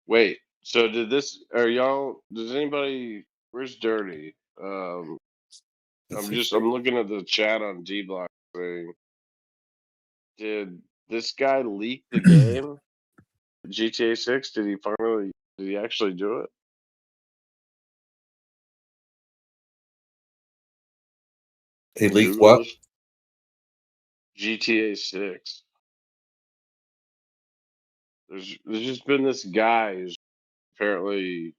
Wait, so does anybody, where's Dirty? I'm looking at the chat on D-Block thing. Did this guy leak the game? GTA 6? Did he finally Did he actually do it? He leaked what? GTA 6. There's just been this guy who's apparently,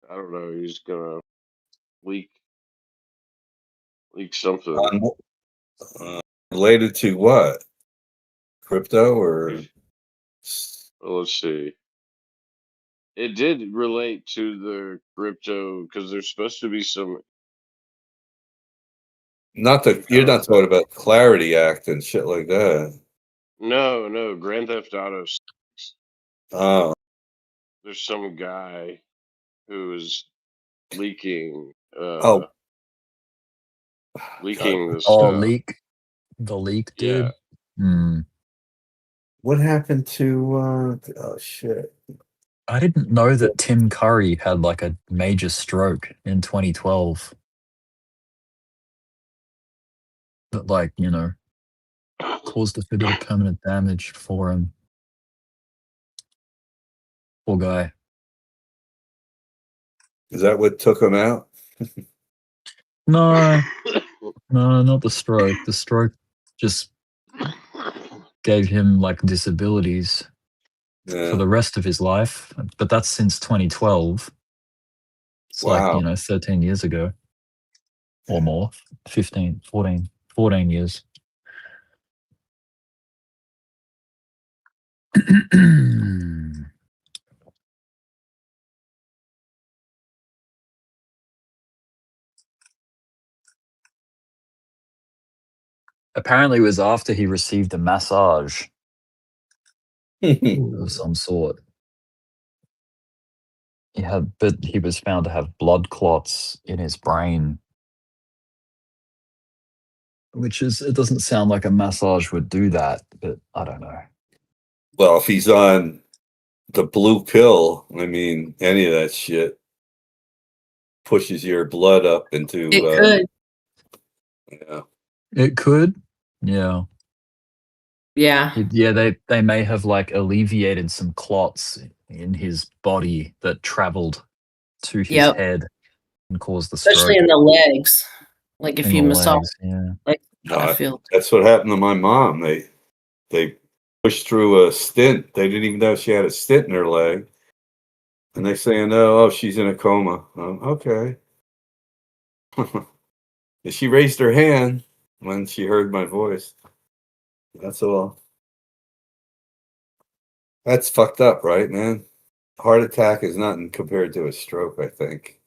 I don't know, he's gonna leak something. Related to what? Crypto or? Well, let's see. It did relate to the crypto because there's supposed to be some. You're not talking about Clarity Act and shit like that. No, Grand Theft Auto 6. Oh. There's some guy who is leaking. Leaking this stuff. The leak, dude. Yeah. What happened to? Oh shit! I didn't know that Tim Curry had like a major stroke in 2012. That, like, you know, caused a bit of permanent damage for him. Poor guy. Is that what took him out? No, not the stroke. The stroke just gave him like disabilities for the rest of his life. But that's since 2012. It's like, you know, 13 years ago or more. 15, 14 years. Apparently it was after he received a massage of some sort. But he was found to have blood clots in his brain. It doesn't sound like a massage would do that, but I don't know. Well, if he's on the blue pill, I mean, any of that shit pushes your blood up into. It could. Yeah. It could. Yeah. Yeah. Yeah, they may have like alleviated some clots in his body that traveled to his head and caused the stroke. Especially in the legs. Like if you massage. Yeah. Like That's what happened to my mom. They pushed through a stent. They didn't even know she had a stent in her leg. And they saying, oh, she's in a coma. Okay. She raised her hand when she heard my voice. That's all. That's fucked up, right, man? Heart attack is nothing compared to a stroke, I think.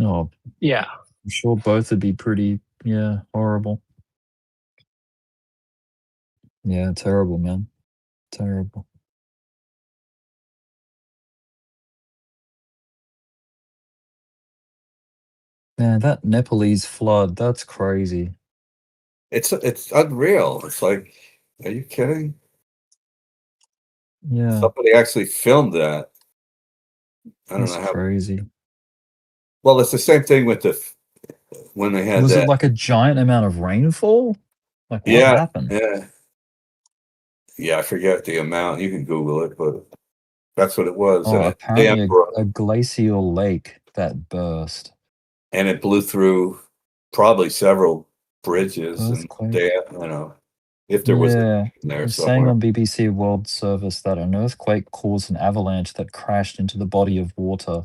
Oh, yeah. I'm sure both would be pretty, horrible. Yeah, terrible, man. Terrible. Man, that Nepalese flood, that's crazy. It's unreal. It's like, are you kidding? Yeah. Somebody actually filmed that. I don't That's know how crazy. Well, it's the same thing with when they had Was that. it like a giant amount of rainfall? Like, what happened? Yeah, I forget the amount. You can Google it, but that's what it was. Oh, And apparently a glacial lake that burst. And it blew through probably several bridges. Earthquake. And if there was a there It's somewhere. saying on BBC World Service that an earthquake caused an avalanche that crashed into the body of water.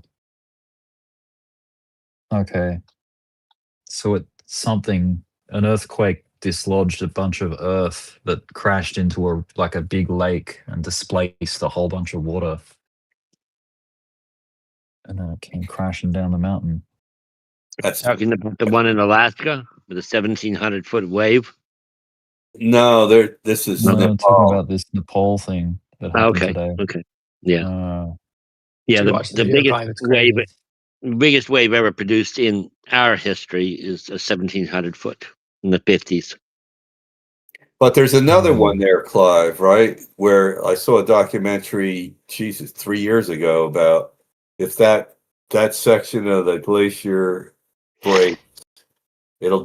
Okay. So an earthquake dislodged a bunch of earth that crashed into a big lake and displaced a whole bunch of water. And then it came crashing down the mountain. That's talking about the one in Alaska with a 1,700-foot wave. No, this is I'm talking about this Nepal thing that happened today. Okay. Yeah. Yeah, the biggest wave ever produced in our history is a 1,700 foot in the 50s. But there's another one there, Clive, right? Where I saw a documentary, 3 years ago about if that section of the glacier breaks, it'll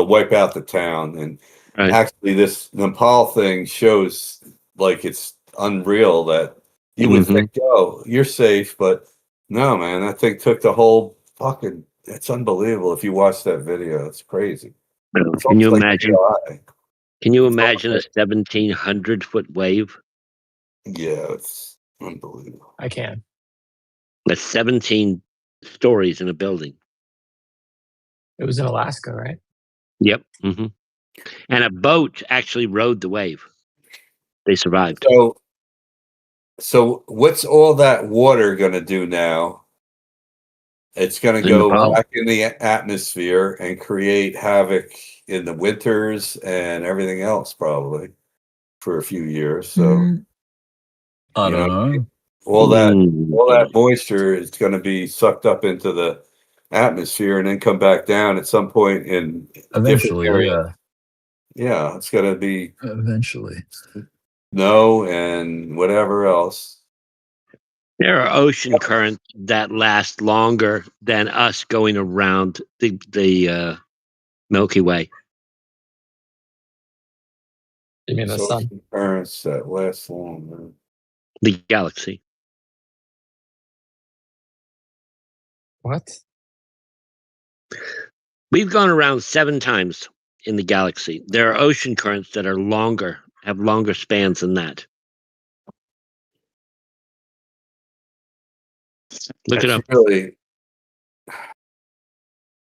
wipe out the town. And actually this Nepal thing shows like it's unreal that, You would think, oh, you're safe, but no, man, that thing took the whole fucking. It's unbelievable. If you watch that video, it's crazy. It's Can you almost like imagine? AI. Can you imagine a 1,700-foot wave? Yeah, it's unbelievable. I can. That's 17 stories in a building. It was in Alaska, right? Yep. And a boat actually rode the wave. They survived. So what's all that water going to do now? It's going to go back in the atmosphere and create havoc in the winters and everything else, probably for a few years. So I don't know. All that moisture is going to be sucked up into the atmosphere and then come back down at some point in Eventually, different areas. Yeah, it's going to be eventually snow and whatever else. There are ocean currents that last longer than us going around the Milky Way. You mean the sun? Ocean currents that last longer. The galaxy. What? We've gone around 7 times in the galaxy. There are ocean currents that are longer, have longer spans than that. Look it up. Really,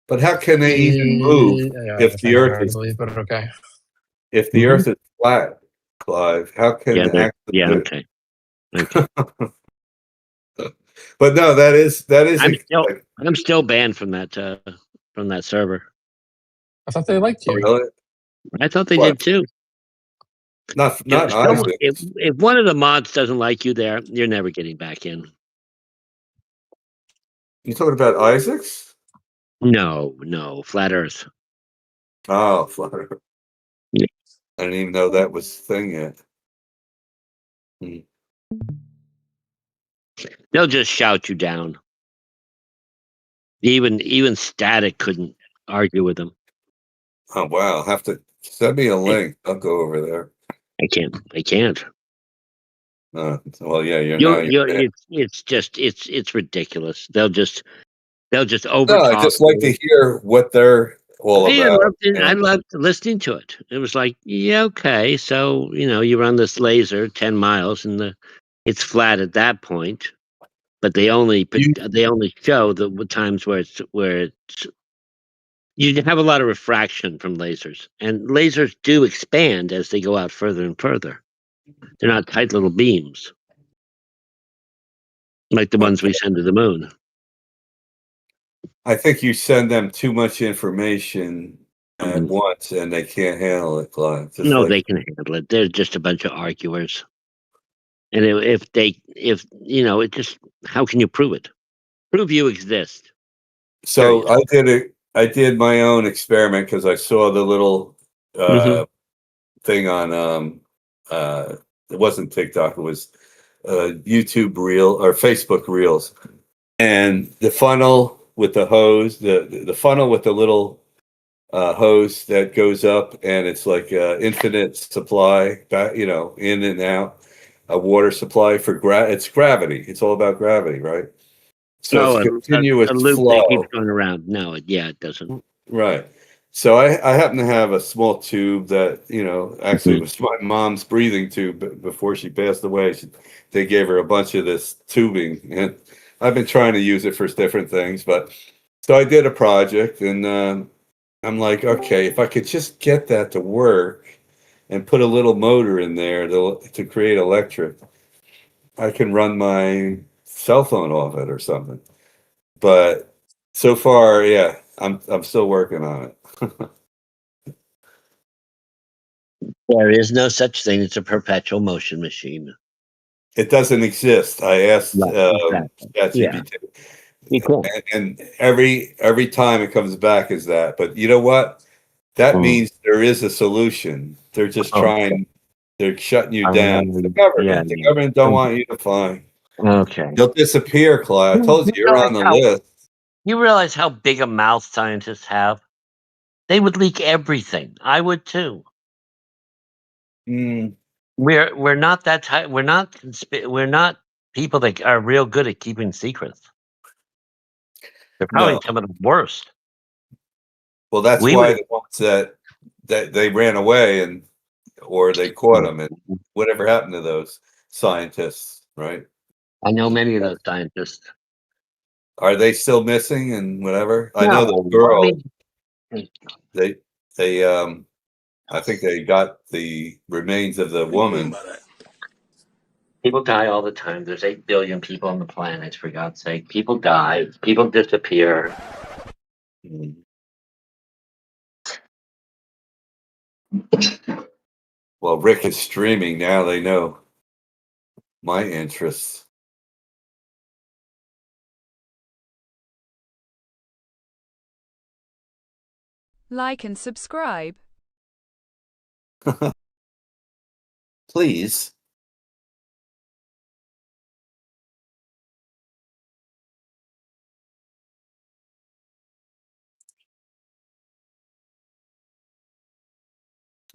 but how can they even move if the Earth is? But okay. If the Earth is flat, Clive, how can okay. But no, that is. I'm still banned from that server. I thought they liked you. Really? I thought they did too. Not if one of the mods doesn't like you there, you're never getting back in. You talking about Isaac's? No, Flat Earth. Oh, Flat Earth. Yeah. I didn't even know that was a thing yet. They'll just shout you down. Even Static couldn't argue with them. Oh wow! Have to send me a link. I'll go over there. I can't. Well, yeah, it's ridiculous. They'll just overtalk. No, I just like to hear what they're all about. I loved listening to it. It was like, yeah, okay. So you run this laser 10 miles, and it's flat at that point. But they only show the times where it's you have a lot of refraction from lasers, and lasers do expand as they go out further and further. They're not tight little beams like the ones we send to the moon. I think you send them too much information at once, and they can't handle it, Clive. They can handle it. They're just a bunch of arguers. And it just, how can you prove it? Prove you exist. So I did my own experiment because I saw the little thing on it wasn't TikTok, it was YouTube Reel or Facebook Reels, and the funnel with the hose, the funnel with the little hose that goes up, and it's like infinite supply, in and out. A water supply for it's gravity. It's all about gravity, right? So it's continuous a loop flow. that keeps going around. No, it doesn't. Right. So I happen to have a small tube that actually was my mom's breathing tube before she passed away. They gave her a bunch of this tubing, and I've been trying to use it for different things. But so I did a project, and I'm like, okay, if I could just get that to work and put a little motor in there to create electric, I can run my cell phone off it or something. But so far, yeah, I'm still working on it. There is no such thing as a perpetual motion machine. It doesn't exist. I asked ChatGPT, and every time it comes back is that. But you know what? That means there is a solution. They're just trying. They're shutting you down. The government don't want you to fly. Okay. They'll disappear, Clyde. I told you, you're on the list. You realize how big a mouth scientists have? They would leak everything. I would too. We're not that type. We're not people that are real good at keeping secrets. They're probably No. some of the worst. Well, that's We why would- the ones that they ran away or they caught them, and whatever happened to those scientists, right? I know many of those scientists. Are they still missing and whatever? I know the No, girl. I mean, They I think they got the remains of the woman. people die all the time. There's 8 billion people on the planet, for God's sake. People die. People disappear. Well, Rick is streaming now. They know my interests. Like and subscribe. Please.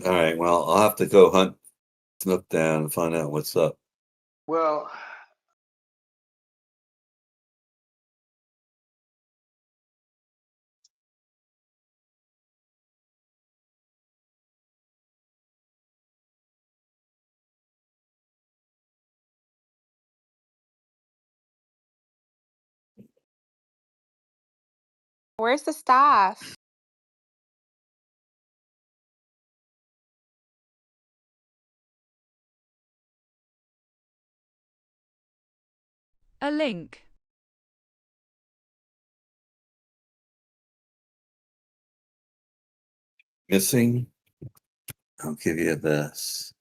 All right. Well, I'll have to go hunt Snook down and find out what's up. Well, Where's the staff? A link. Missing. I'll give you this.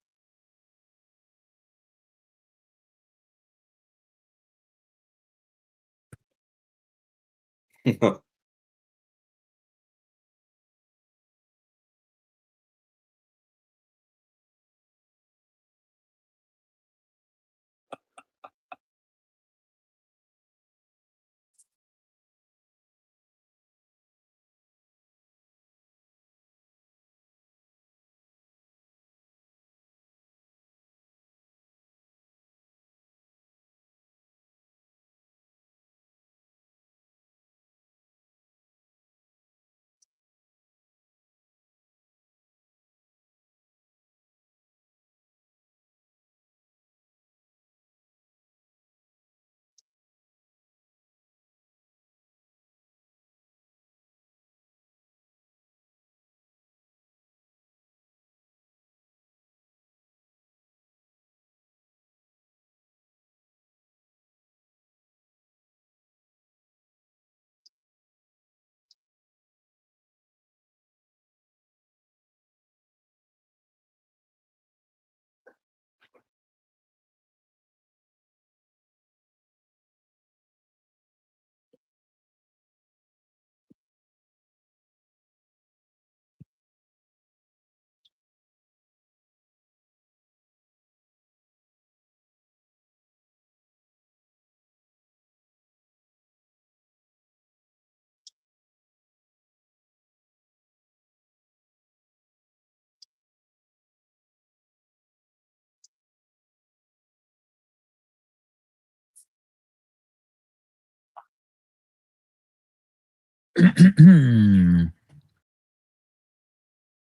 I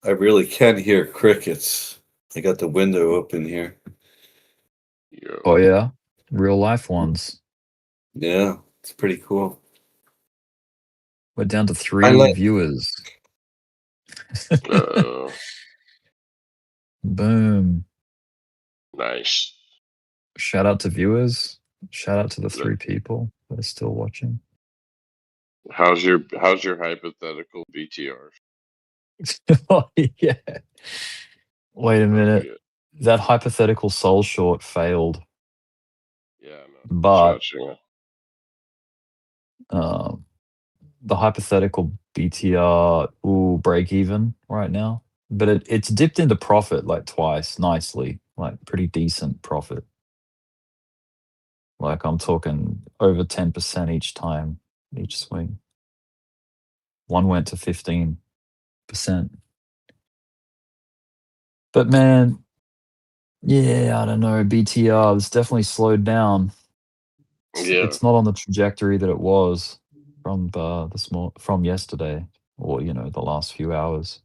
really can hear crickets. I got the window open here. Oh yeah, real life ones. Yeah, it's pretty cool. We're down to 3 viewers. Boom. Nice. Shout out to viewers. Shout out to the 3 people that are still watching. How's your hypothetical BTR? Oh, yeah. Wait a minute. That hypothetical soul short failed. Yeah, but the hypothetical BTR will break even right now. But it's dipped into profit like twice nicely, like pretty decent profit. Like I'm talking over 10% each time, each swing. One went to 15%. But man, yeah, I don't know. BTR has definitely slowed down. It's not on the trajectory that it was from from yesterday, or the last few hours.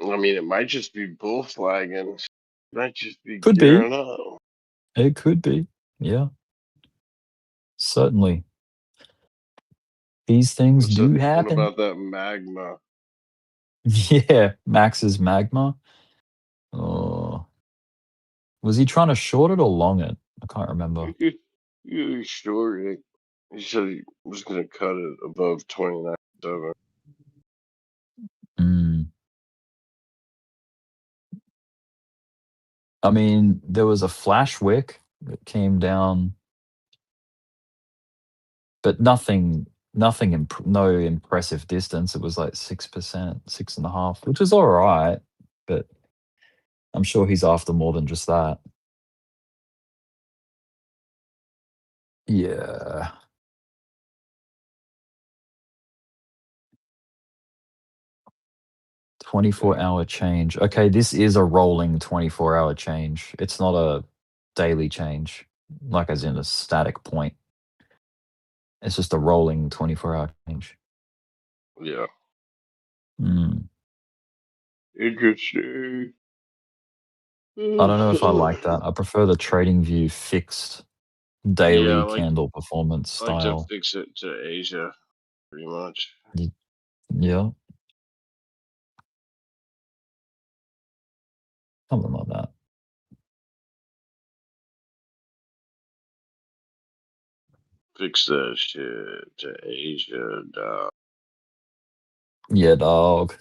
I mean, it might just be bull flagging. It might just be Could be. gearing up. It could be. Yeah. Certainly. These things do happen. What about that magma? Yeah, Max's magma. Oh, was he trying to short it or long it? I can't remember. You short it. He said he was going to cut it above 29.7. I mean, there was a flash wick that came down, but no impressive distance. It was like 6%, 6.5%, which is all right, but I'm sure he's after more than just that. Yeah. "24-hour change." Okay, this is a rolling 24-hour change. It's not a daily change, like as in a static point. It's just a rolling 24-hour change. Yeah. Interesting. I don't know if I like that. I prefer the TradingView fixed daily candle performance I like to style. fix it to Asia, pretty much. Yeah. Something like that. Fix that shit to Asia, dog. Yeah, dog.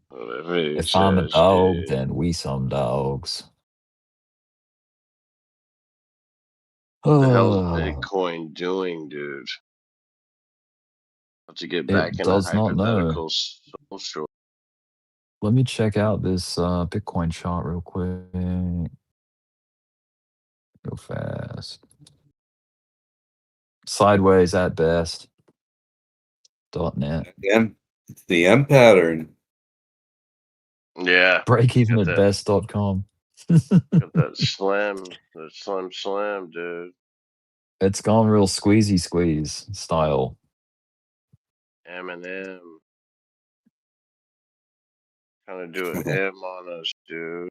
Whatever it If I'm a says, dog, dude. then we some dogs. What the hell's Bitcoin doing, dude? Have to get back in a does not know. hypothetical social. Let me check out this Bitcoin chart real quick. Real fast. Sideways at best. .net. The M pattern. Yeah. Break even at best.com. Got that slam, dude. It's gone real squeezy squeeze style. Eminem. Trying to do an M on us, dude.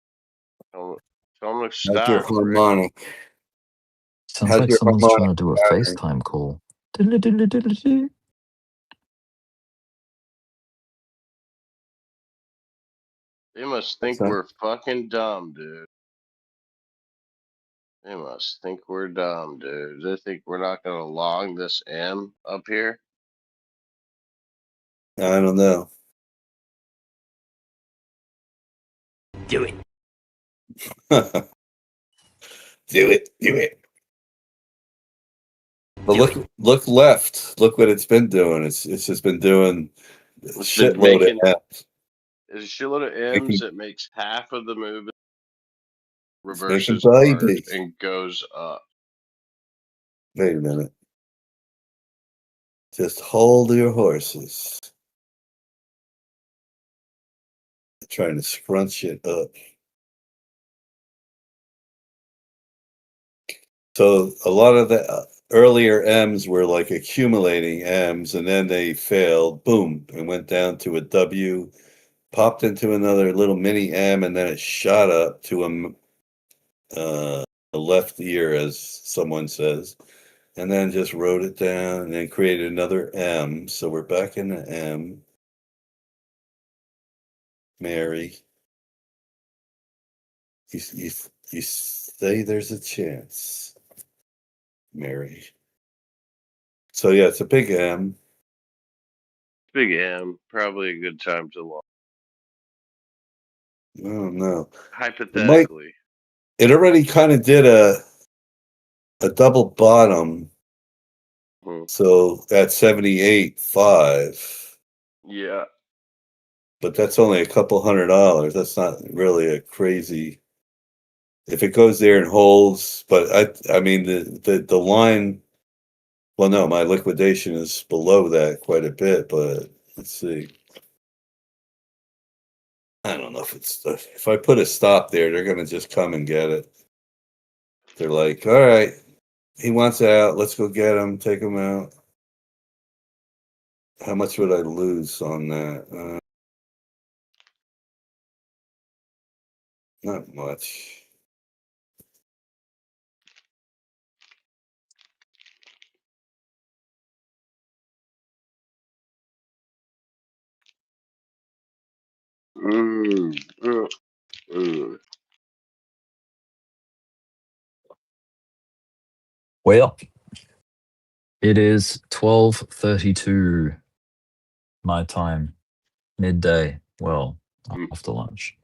Tell him to stop. How's your harmonic? Sounds like someone's trying to do a FaceTime call. They must think we're fucking dumb, dude. They must think we're dumb, dude. They think we're not going to log this M up here? I don't know. Do it. Do it. But look left. Look what it's been doing. It's just been doing a shitload of M's. It's a shitload of M's that makes half of the movement, reverses and goes up. Wait a minute. Just hold your horses. Trying to scrunch it up. So a lot of the earlier M's were like accumulating M's, and then they failed, boom, and went down to a W, popped into another little mini M, and then it shot up to a left ear, as someone says, and then just wrote it down and then created another M. So we're back in the M. Mary, you say there's a chance, Mary. So yeah, it's a big M. Big M, probably a good time to log. I don't know. Hypothetically. It already kind of did a double bottom. So at 78.5. Yeah. But that's only a couple $100. That's not really a crazy. If it goes there and holds, but I mean the line. Well, no, my liquidation is below that quite a bit, but let's see. I don't know if I put a stop there, they're gonna just come and get it. They're like, all right, He wants out. Let's go get him. Take him out. How much would I lose on that? Not much. Well, it is 12:32 my time, midday. Well, after lunch.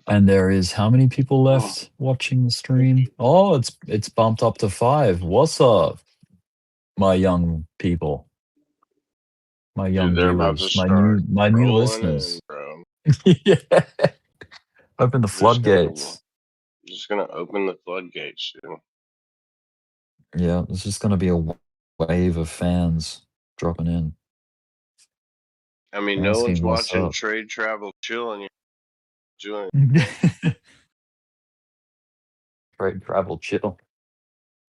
And there is how many people left watching the stream? Oh, it's bumped up to 5. What's up, my young people? My young Dude, they're about to viewers, start my new rolling listeners. in, bro. Yeah. Open the floodgates. Just gonna open the floodgates, dude. Yeah, it's just going to be a wave of fans dropping in. I mean, no one's Asking what's watching up. Trade Travel Chilling. Doing Trade Travel Chill.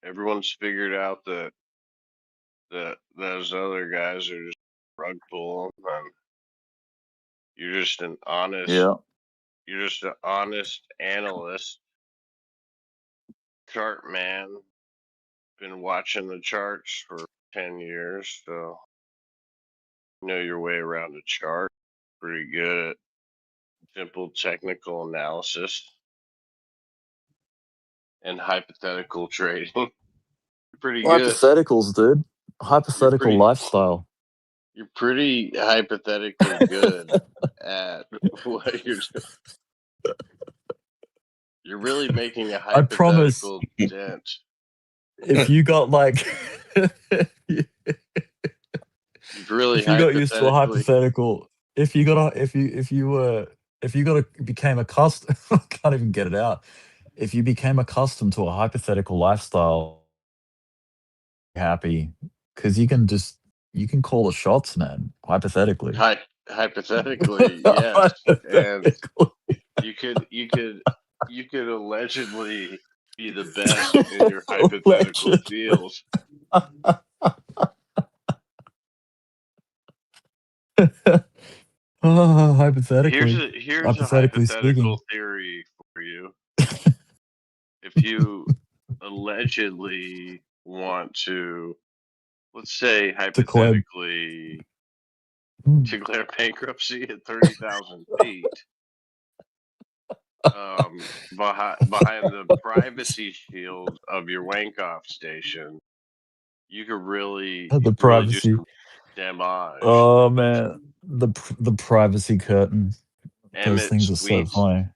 everyone's figured out that those other guys are just rug pull, and you're just an honest. Yeah. You're just an honest analyst, chart man. Been watching the charts for 10 years, so you know your way around a chart. Pretty good at simple technical analysis and hypothetical trading. Pretty good. Hypotheticals, dude. Hypothetical lifestyle. You're pretty hypothetically good at what you're doing. You're really making a I promise. hypothetical dent. If you got like, You've really if you got used to a hypothetically. hypothetical, if you became accustomed, I can't even get it out. If you became accustomed to a hypothetical lifestyle, happy because you can call the shots, man. Hypothetically. Hypothetically, yes, and you could allegedly be the best in your hypothetical field. Oh, hypothetically. Here's Hypothetically a hypothetical speaking. theory for you. If you allegedly want to, let's say hypothetically, declare bankruptcy at 30,000 feet, behind the privacy shield of your wank-off station, you could really, The really do privacy. some damage. Oh man, the privacy curtain. Those things are so funny.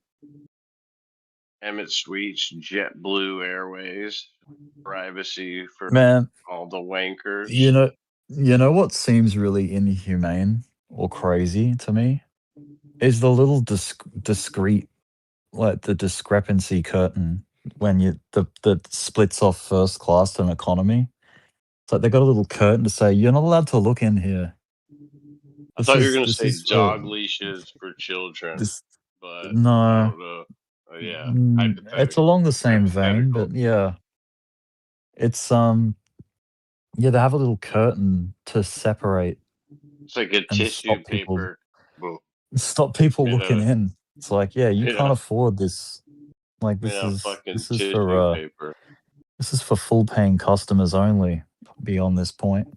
Emmett Sweet's JetBlue Airways, privacy for all the wankers. You know what seems really inhumane or crazy to me is the little discrete, like the discrepancy curtain when that splits off first class and economy. It's like they got a little curtain to say you're not allowed to look in here. I thought you were going to say dog leashes for children, but no. I don't know. Yeah, it's along the same vein, but yeah, it's yeah, they have a little curtain to separate. It's like a tissue paper. Stop people looking in. It's like, yeah, you can't afford this. Like this is for paper. This is for full paying customers only. Beyond this point.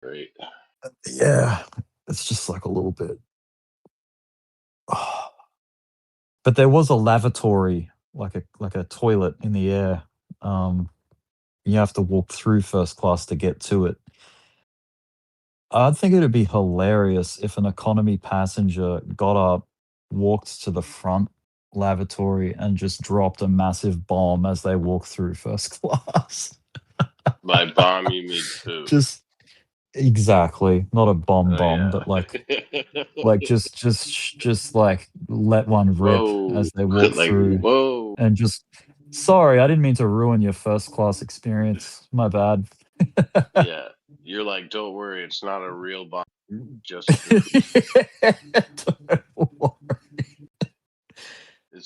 Great. Yeah, it's just like a little bit. But there was a lavatory, like a toilet in the air. You have to walk through first class to get to it. I think it'd be hilarious if an economy passenger got up, walked to the front lavatory, and just dropped a massive bomb as they walk through first class. By bomb, you mean poo. Just exactly, not a bomb, but like just like let one rip as they walk through. Whoa! And just sorry, I didn't mean to ruin your first class experience. My bad. Yeah, you're like, don't worry, it's not a real bomb, just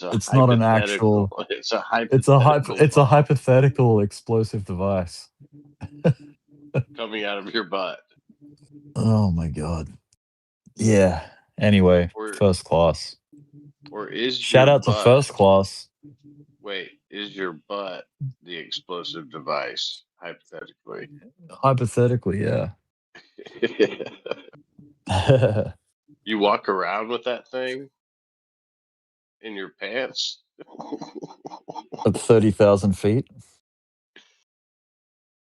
It's not an actual. It's a It's hypothetical. it's a bomb hypothetical explosive device. coming out of your butt. Oh my god. Yeah. Anyway, first class. Or is Shout your out to butt? first class. Wait, is your butt the explosive device? Hypothetically. Hypothetically, yeah. You walk around with that thing in your pants? At 30,000 feet.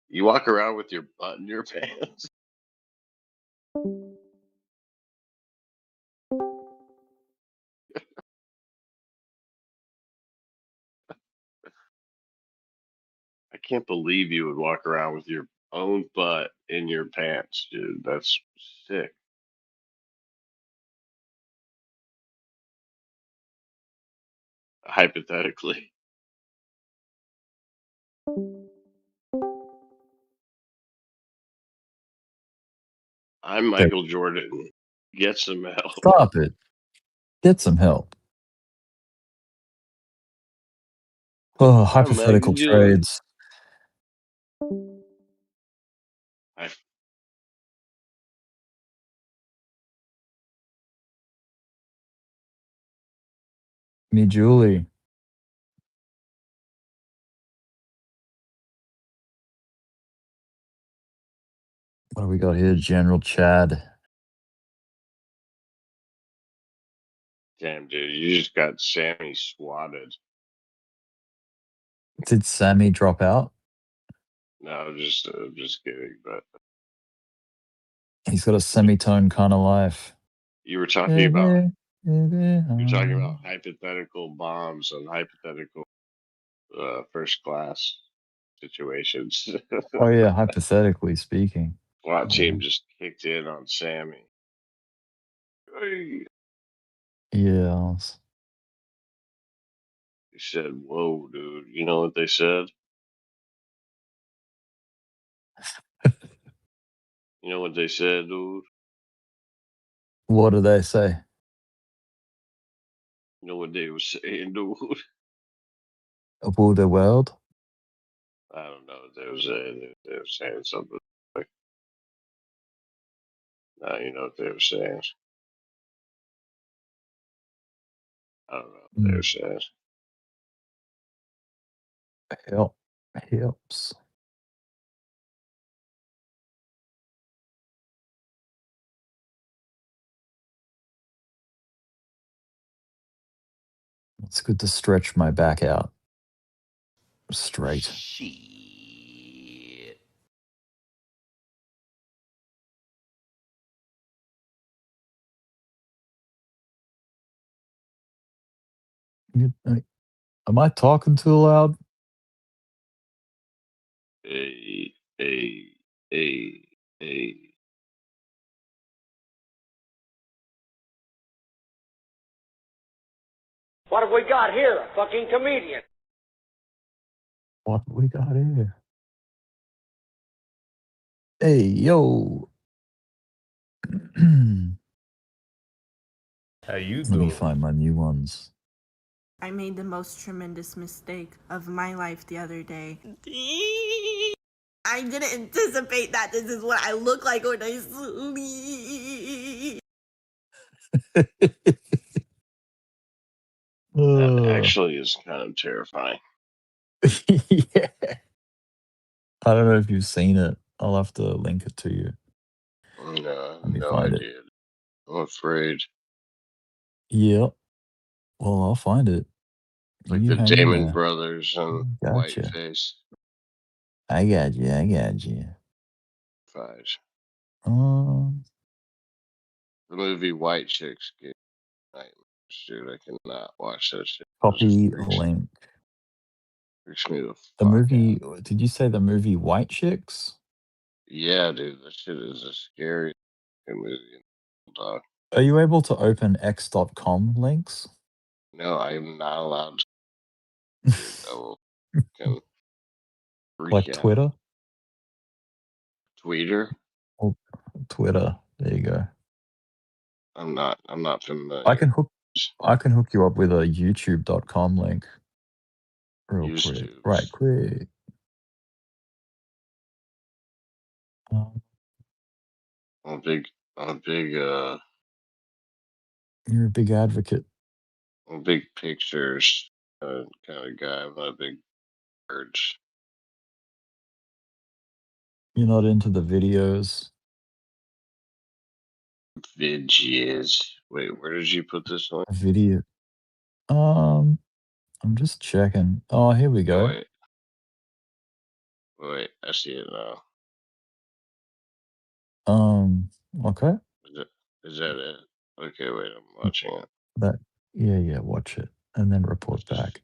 You walk around with your butt in your pants? I can't believe you would walk around with your own butt in your pants, dude. That's sick. Hypothetically. I'm Michael Jordan. Get some help. Stop it. Get some help. Oh, hypothetical Meg, you doing? trades. Me, Julie. What do we got here? General Chad. Damn, dude, you just got Sammy swatted. Did Sammy drop out? No, just kidding. But He's got a semitone kind of life. you were talking about hypothetical bombs and hypothetical first class situations. Oh yeah, hypothetically speaking. SWAT team just kicked in on Sammy. Hey. Yeah. He said, "Whoa, dude." You know what they said? You know what they said, dude? What do they say? You know what they were saying, dude? About the world? I don't know what they were saying. They were saying something like, now you know what they were saying. I don't know what they were saying. Helps. It's good to stretch my back out. Straight. Shit. Am I talking too loud? Hey. What have we got here? A fucking comedian. What we got here? Hey, yo. How you Let me find my new ones. I made the most tremendous mistake of my life the other day. I didn't anticipate that this is what I look like when I sleep. That actually is kind of terrifying. Yeah. I don't know if you've seen it. I'll have to link it to you. No, Let me no find idea. I'm afraid. Yeah. Well, I'll find it. Like You the hang in Damon there. brothers and Gotcha. Whiteface. I got you. Five. Um, The movie White Chicks gave me nightmares, dude. I cannot watch that shit. copy link. Freaks me the The fuck movie, did you say the movie White Chicks? Yeah, dude, that shit is a scary movie. Dog. Are you able to open x.com links? No, I am not allowed to. Dude, I will fucking freak Like out. Twitter? Tweeter? Oh, Twitter. There you go. I'm not familiar. I can hook I can hook you up with a youtube.com link real quick. Right quick. I'm a big, You're a big advocate. I'm a big pictures kind of guy. I'm not a big birds. You're not into the videos. Vidges. Wait, where did you put this one? Video. I'm just checking. Oh, here we go. Wait, I see it now. Okay. Is that it? Okay, wait, I'm watching it. That yeah, watch it and then report back.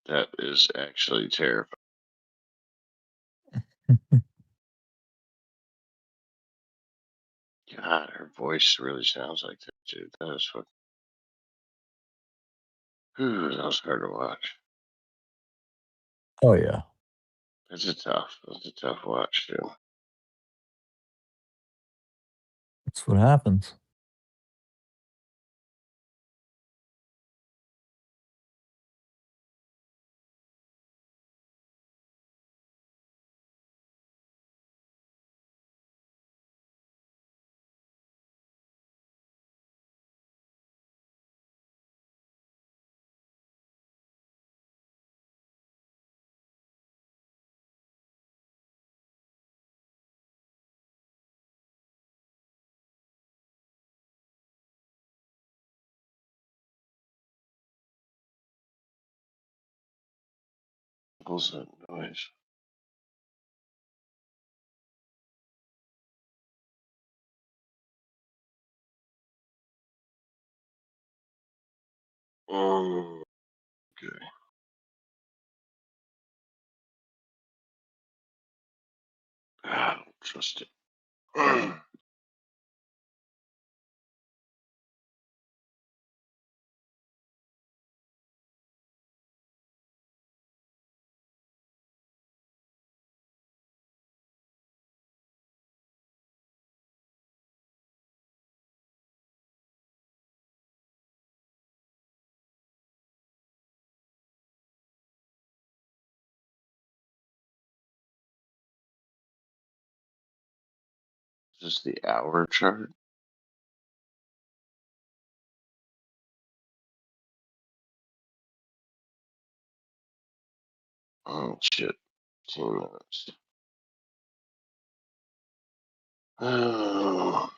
That is actually terrifying. God, her voice really sounds like that, dude. That is fucking. Ooh, that was hard to watch. Oh yeah. That's a tough watch, too. That's what happens. What's that noise? Okay. I don't trust it. Is this the hour chart? Oh, shit. 10 minutes. Oh.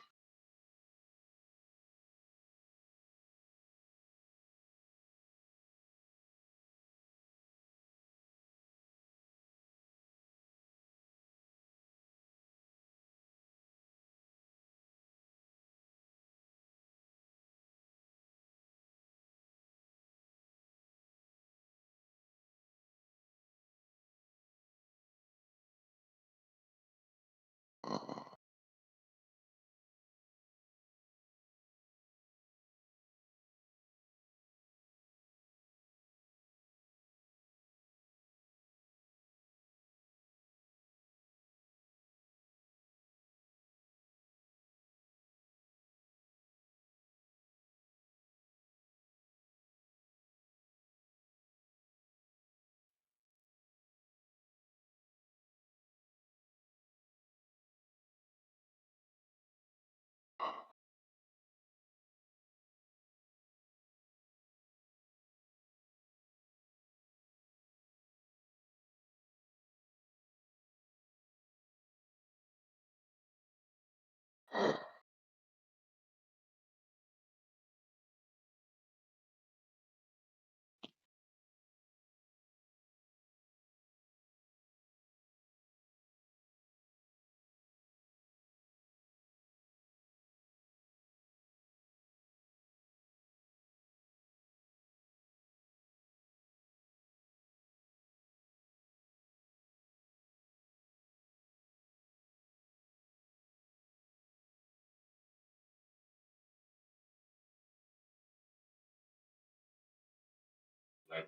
That's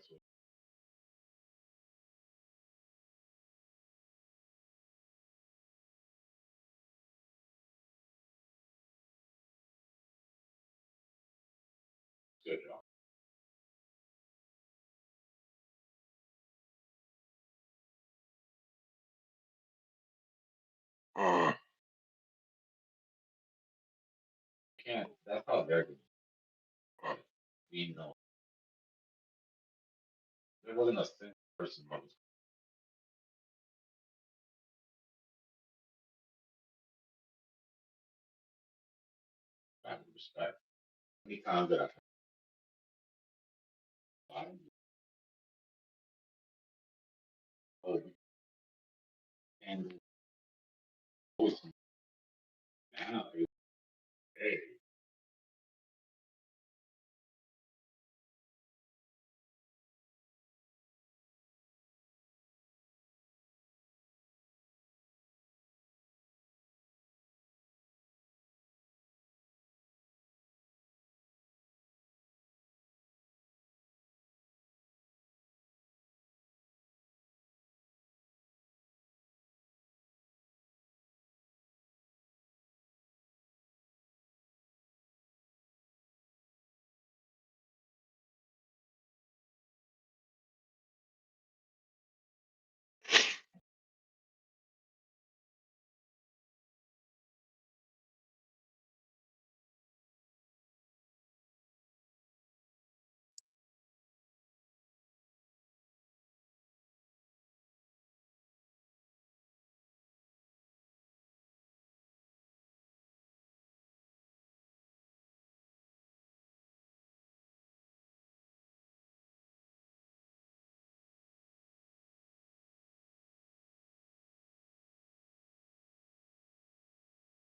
good. Can't. That's how they're you know. There wasn't a single person who was out of respect. Any times that I've and now, hey,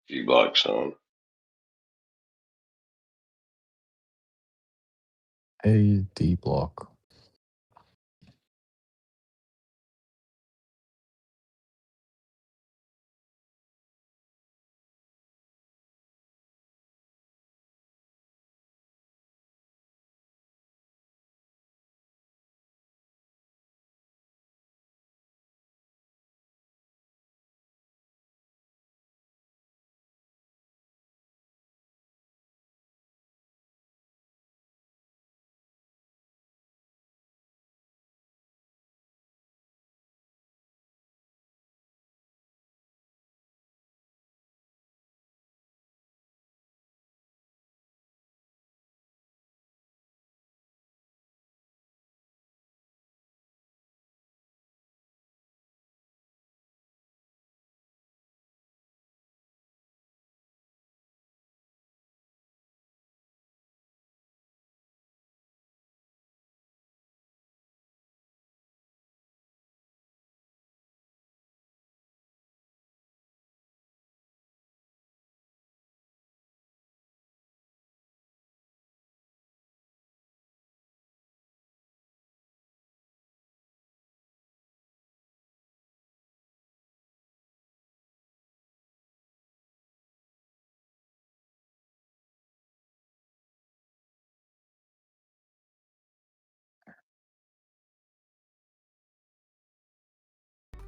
G-Block's on. A D block.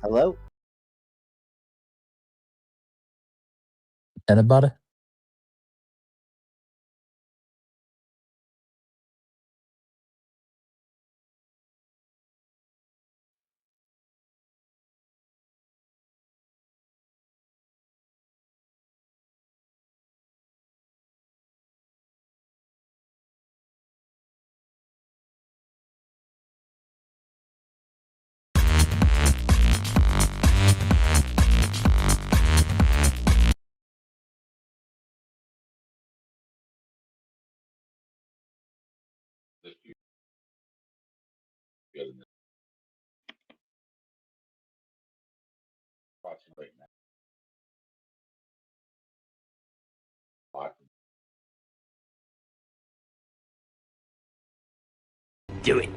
Hello? Anybody? Do it.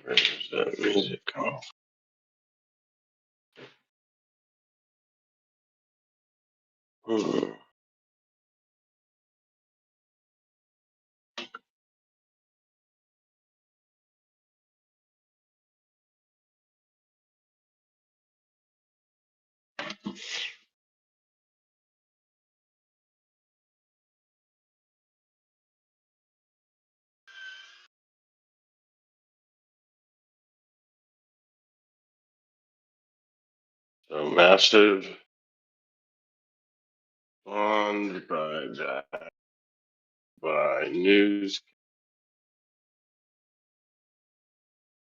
Where's that music coming from? So massive bond by news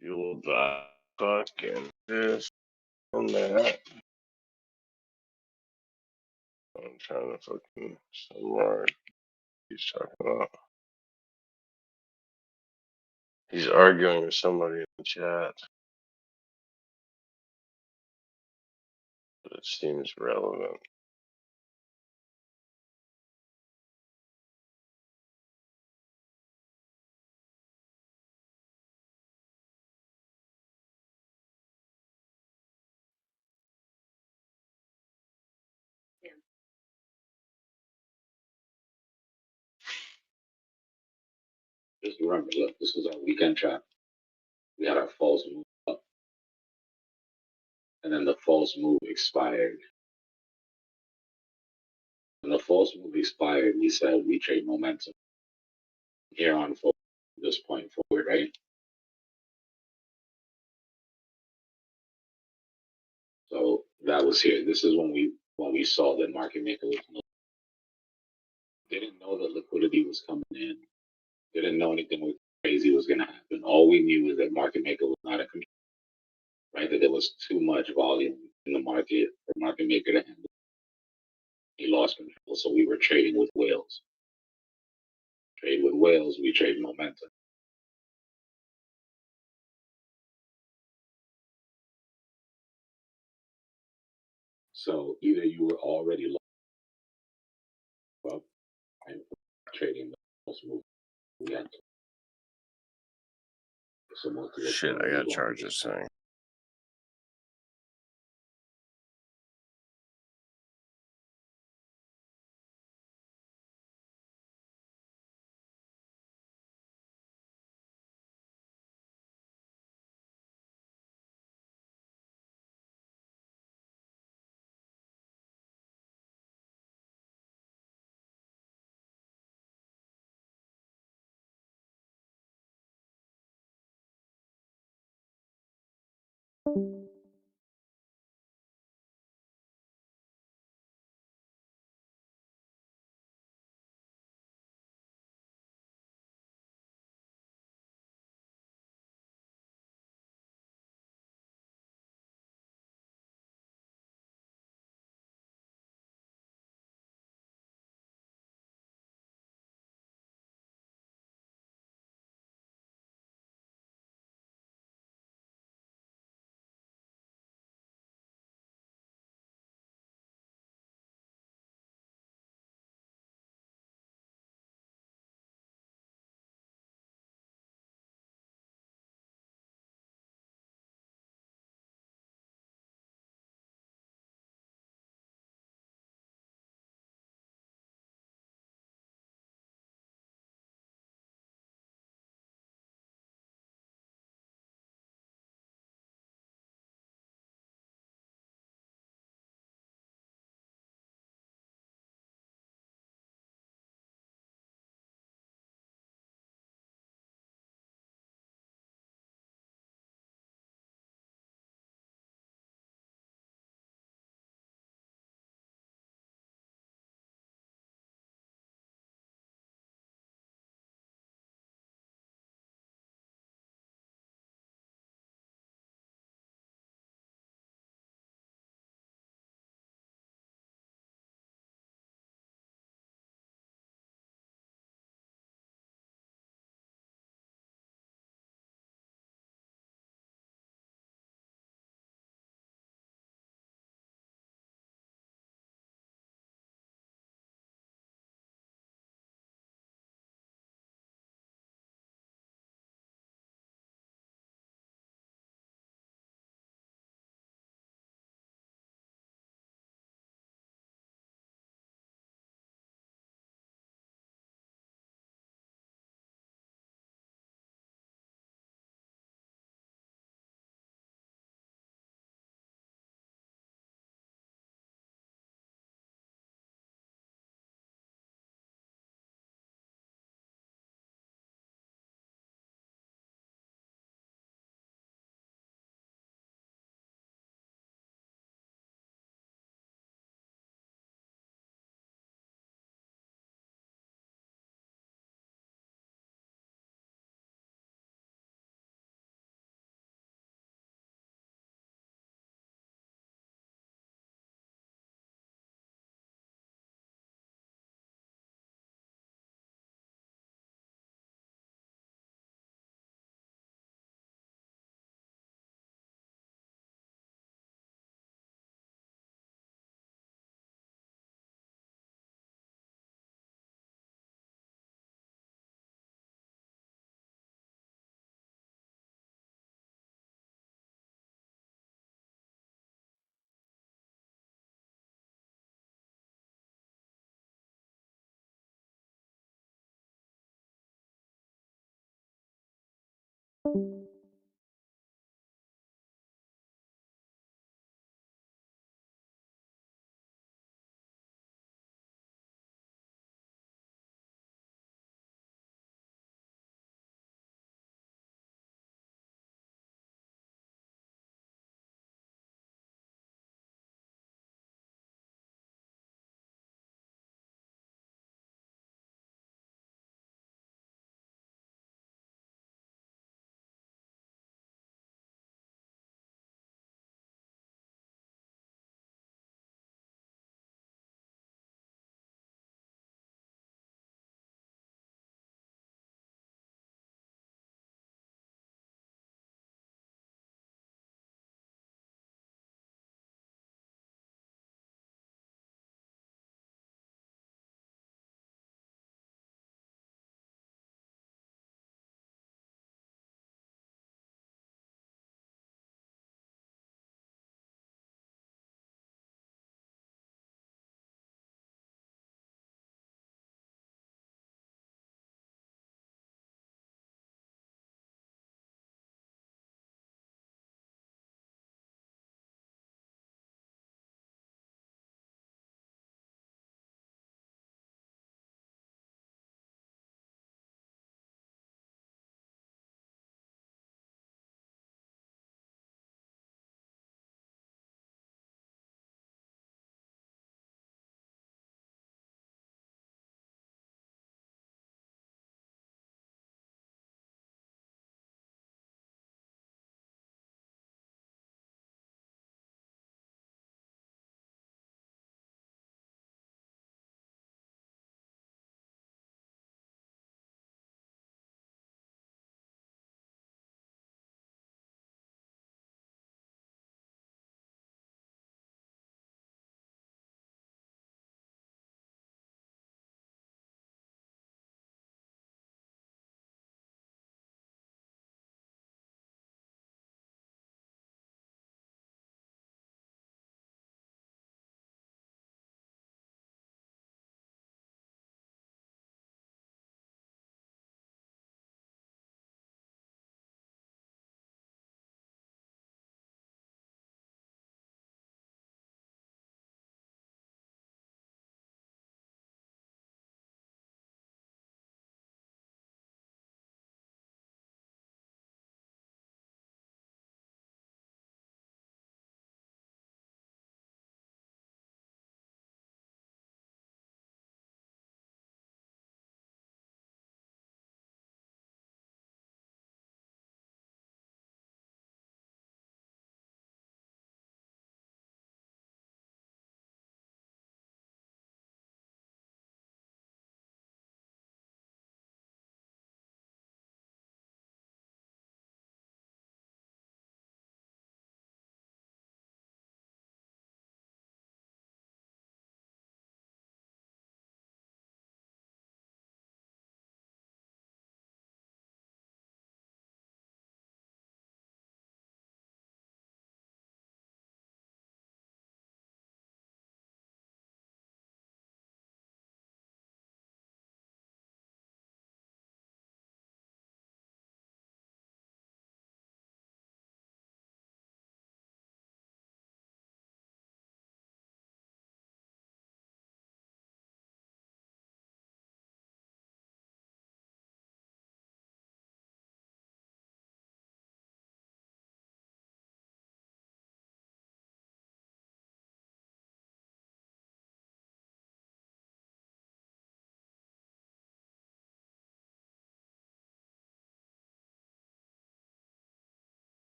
fueled by fucking this and that. I'm trying to fucking summarize what he's talking about. He's arguing with somebody in the chat, but it seems relevant. Just remember, look, this was our weekend trap. We had our false move up, and then the false move expired. When the false move expired, we said we trade momentum here on forward, this point forward, right? that was here. This is when we saw that market maker was they didn't know that liquidity was coming in. They didn't know anything crazy was going to happen. All we knew was that market maker was not a control, right? That there was too much volume in the market for market maker to handle. He lost control, so we were trading with whales. Trade with whales, we trade momentum. So either you were already low, well, I'm trading the most move. We had to. So most of the Shit, time I we gotta go on charge this thing.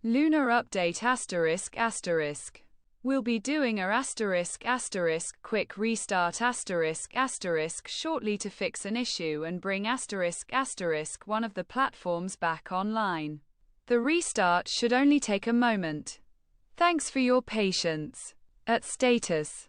Lunar update asterisk asterisk. We'll be doing a asterisk asterisk quick restart asterisk asterisk shortly to fix an issue and bring asterisk asterisk one of the platforms back online. The restart should only take a moment. Thanks for your patience. At status.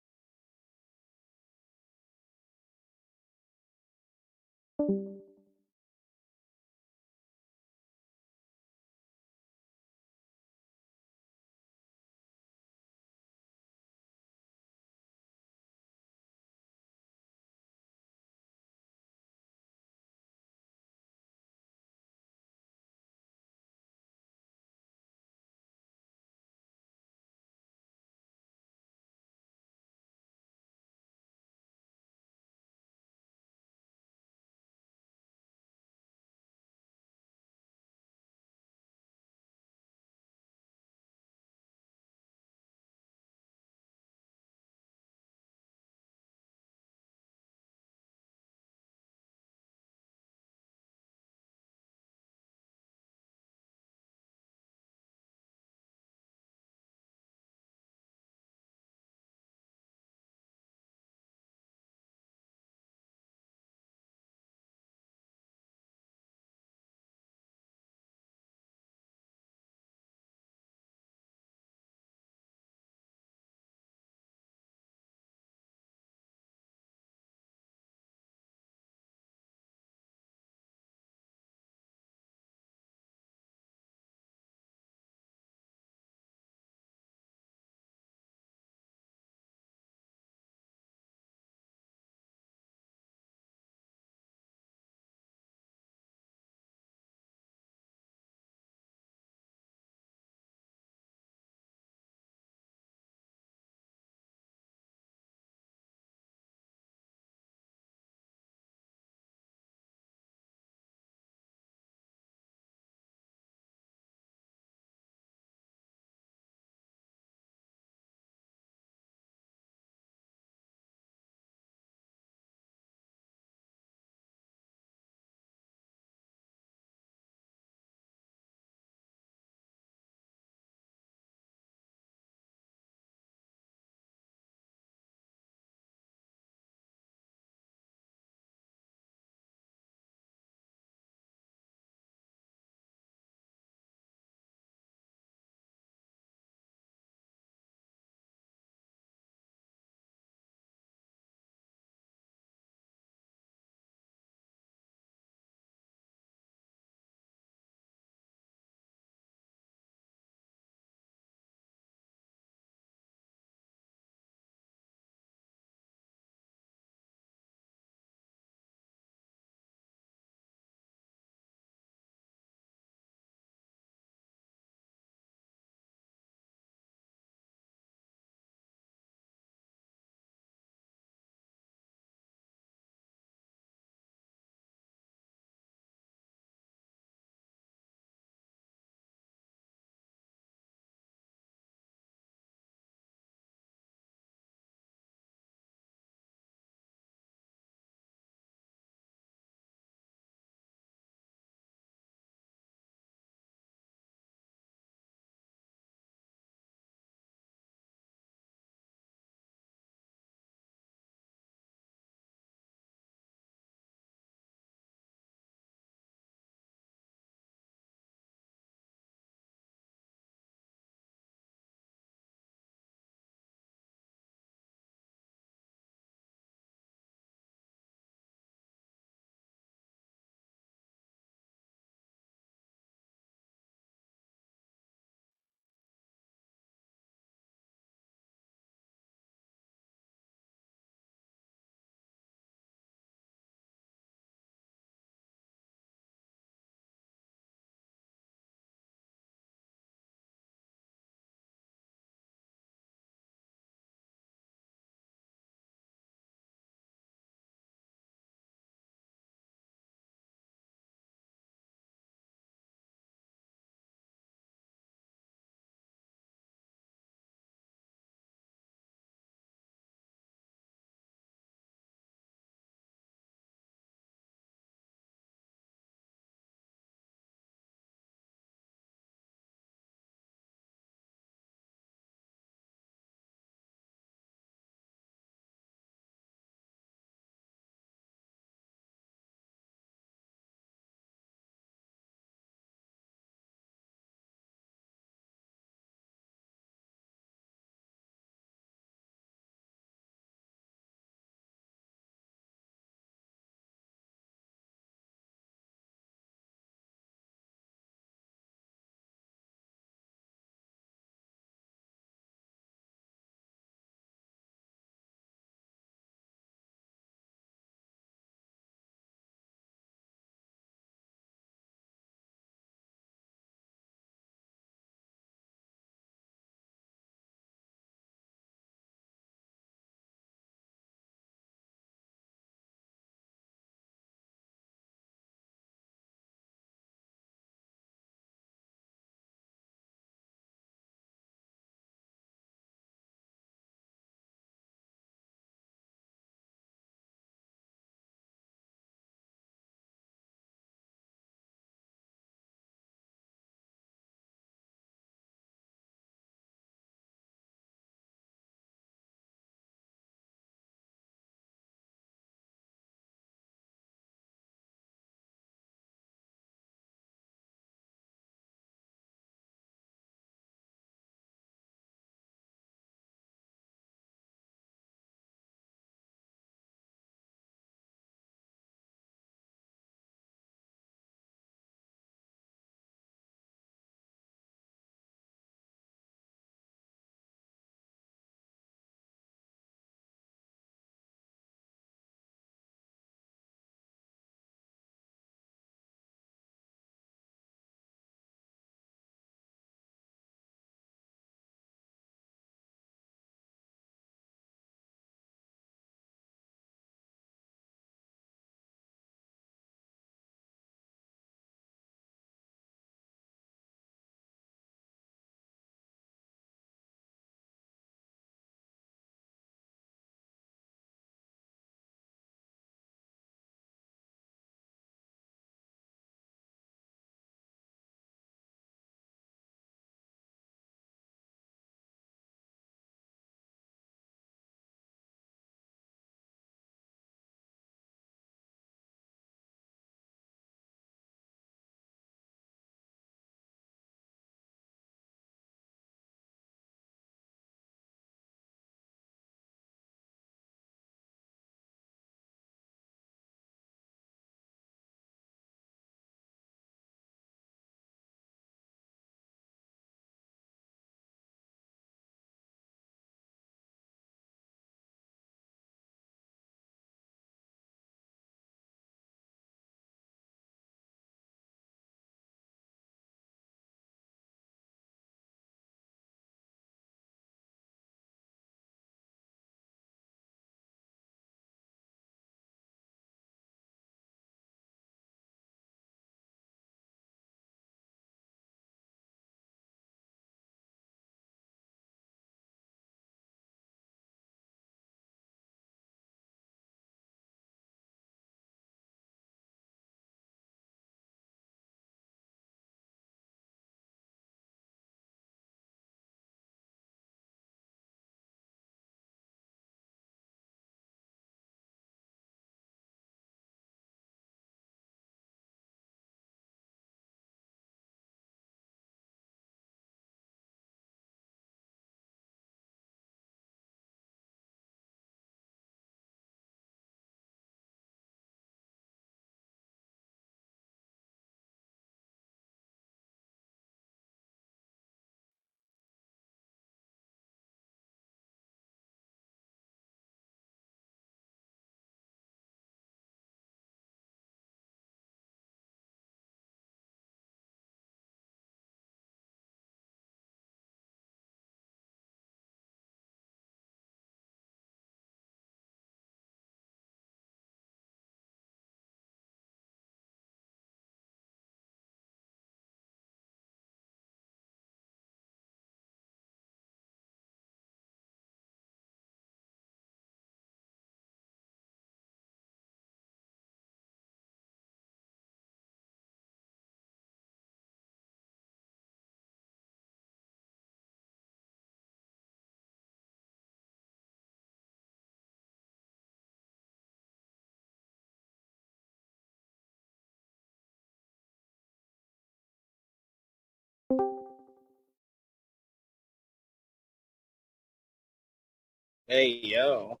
Hey, yo.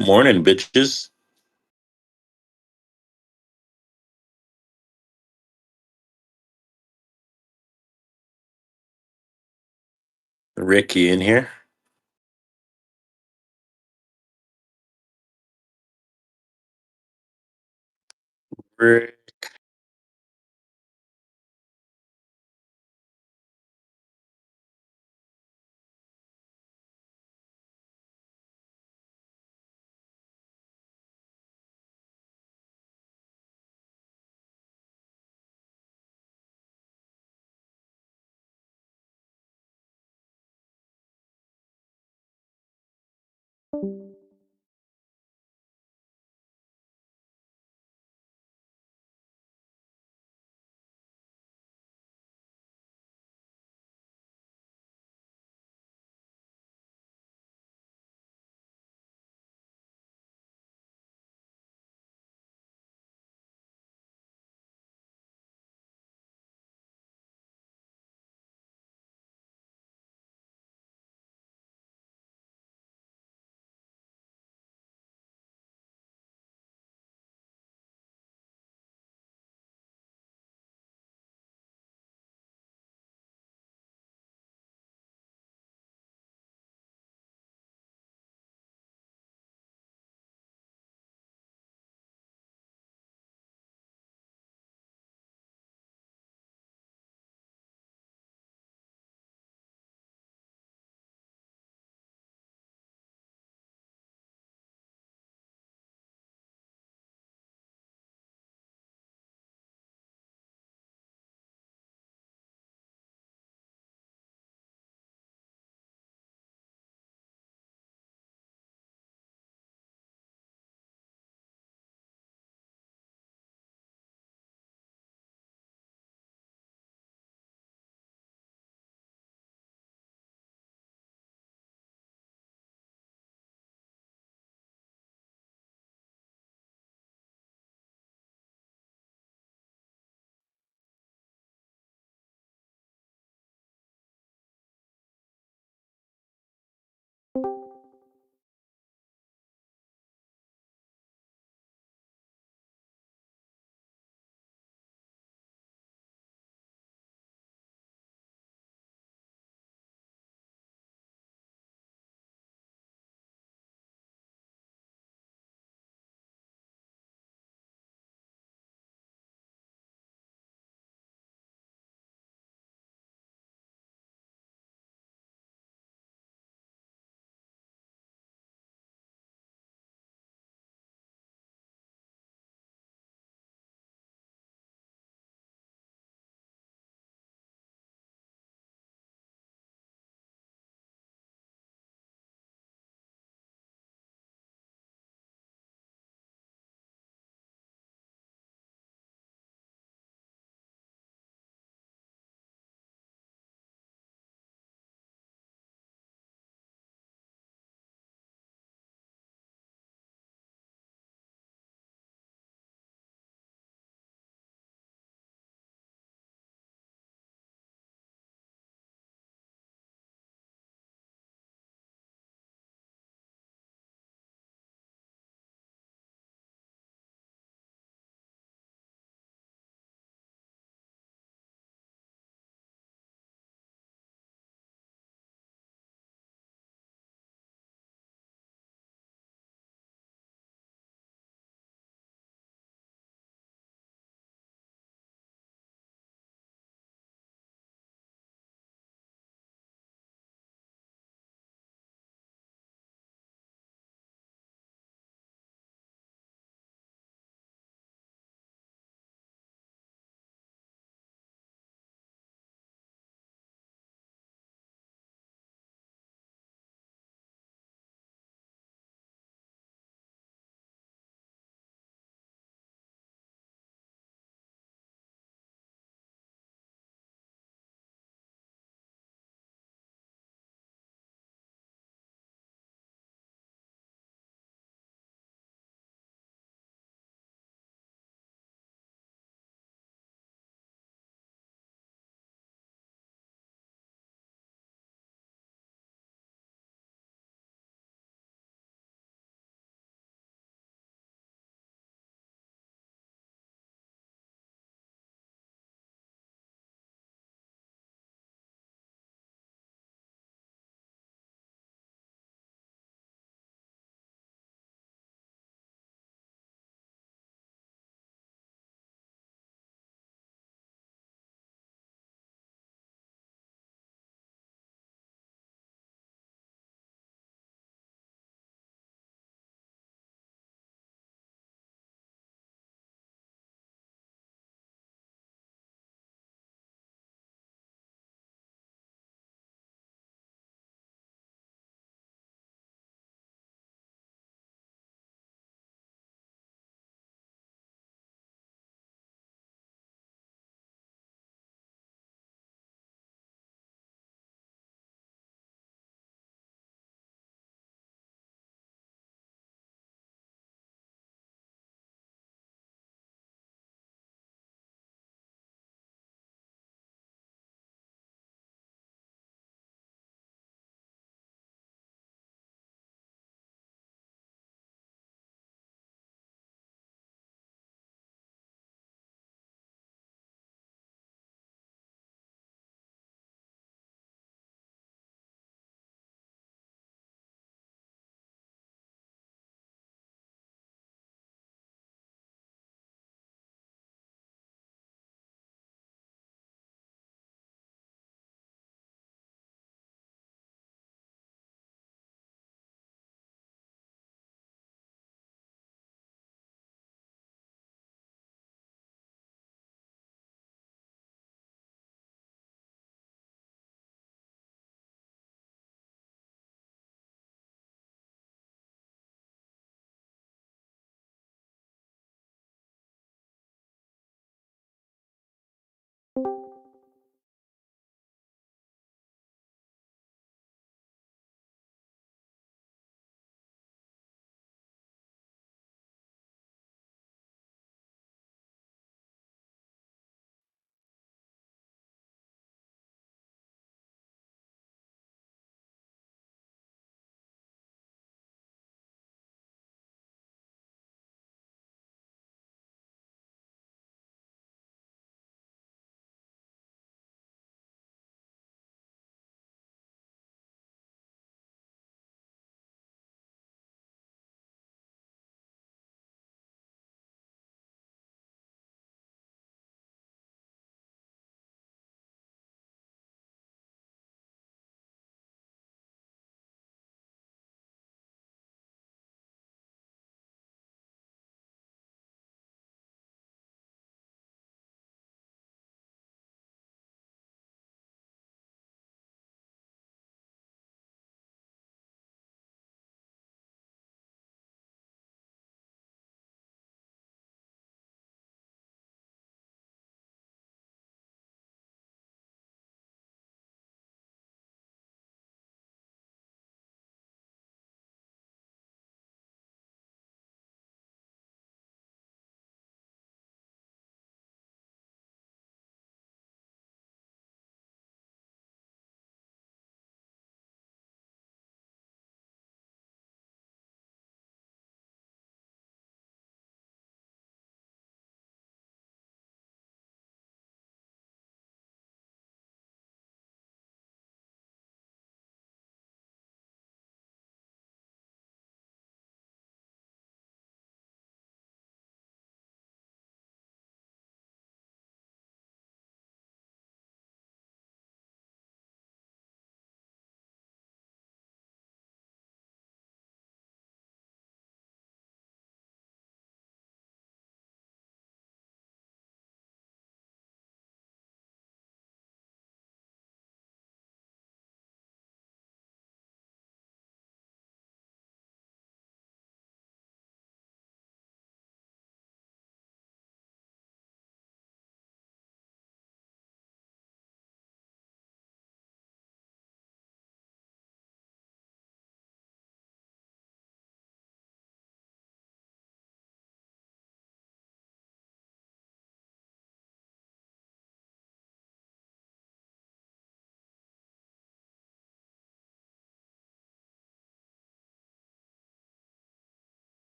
Morning, bitches. Ricky in here. Rick.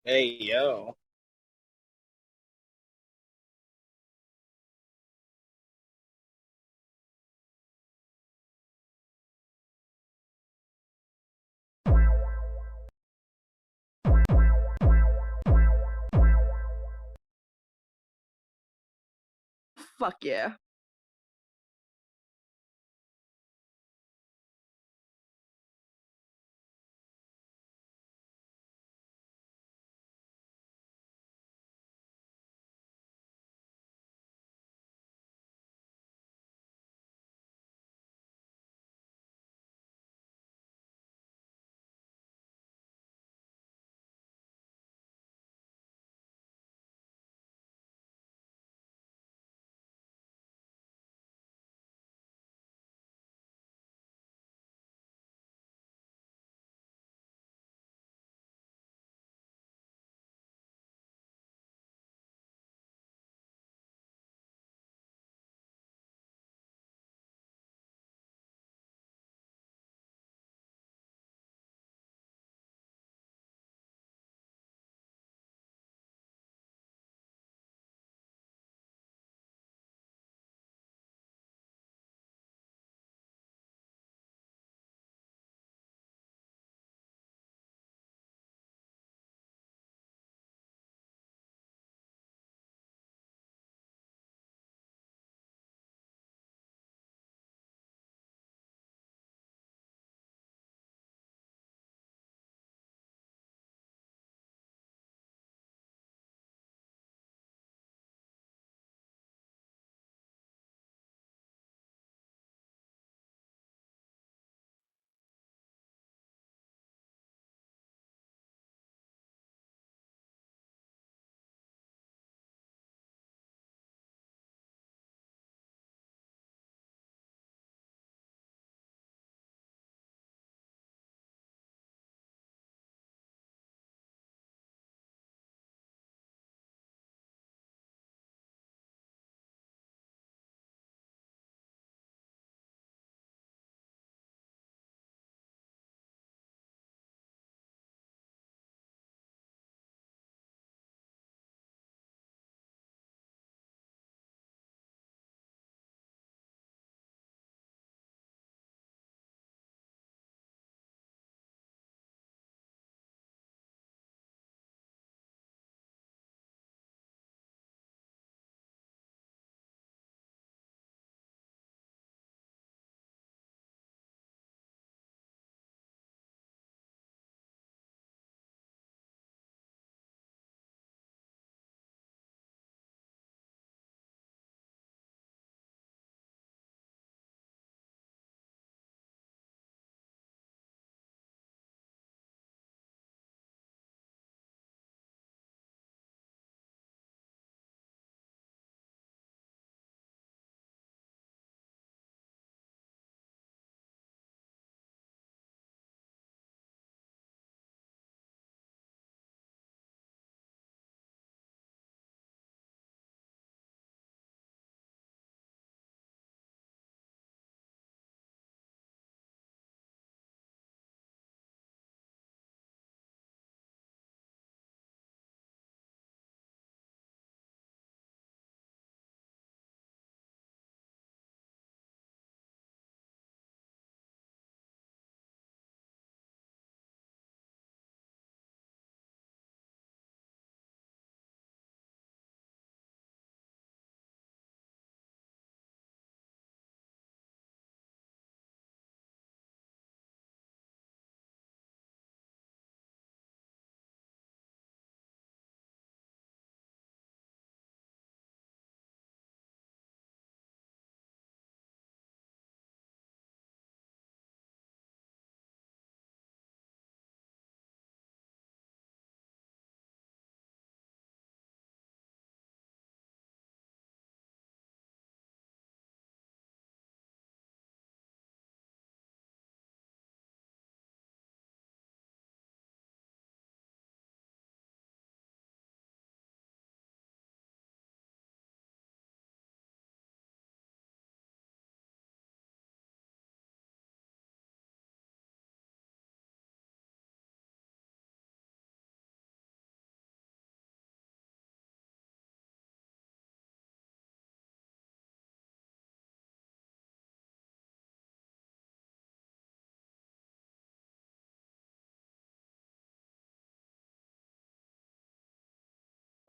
Hey, yo. Fuck yeah.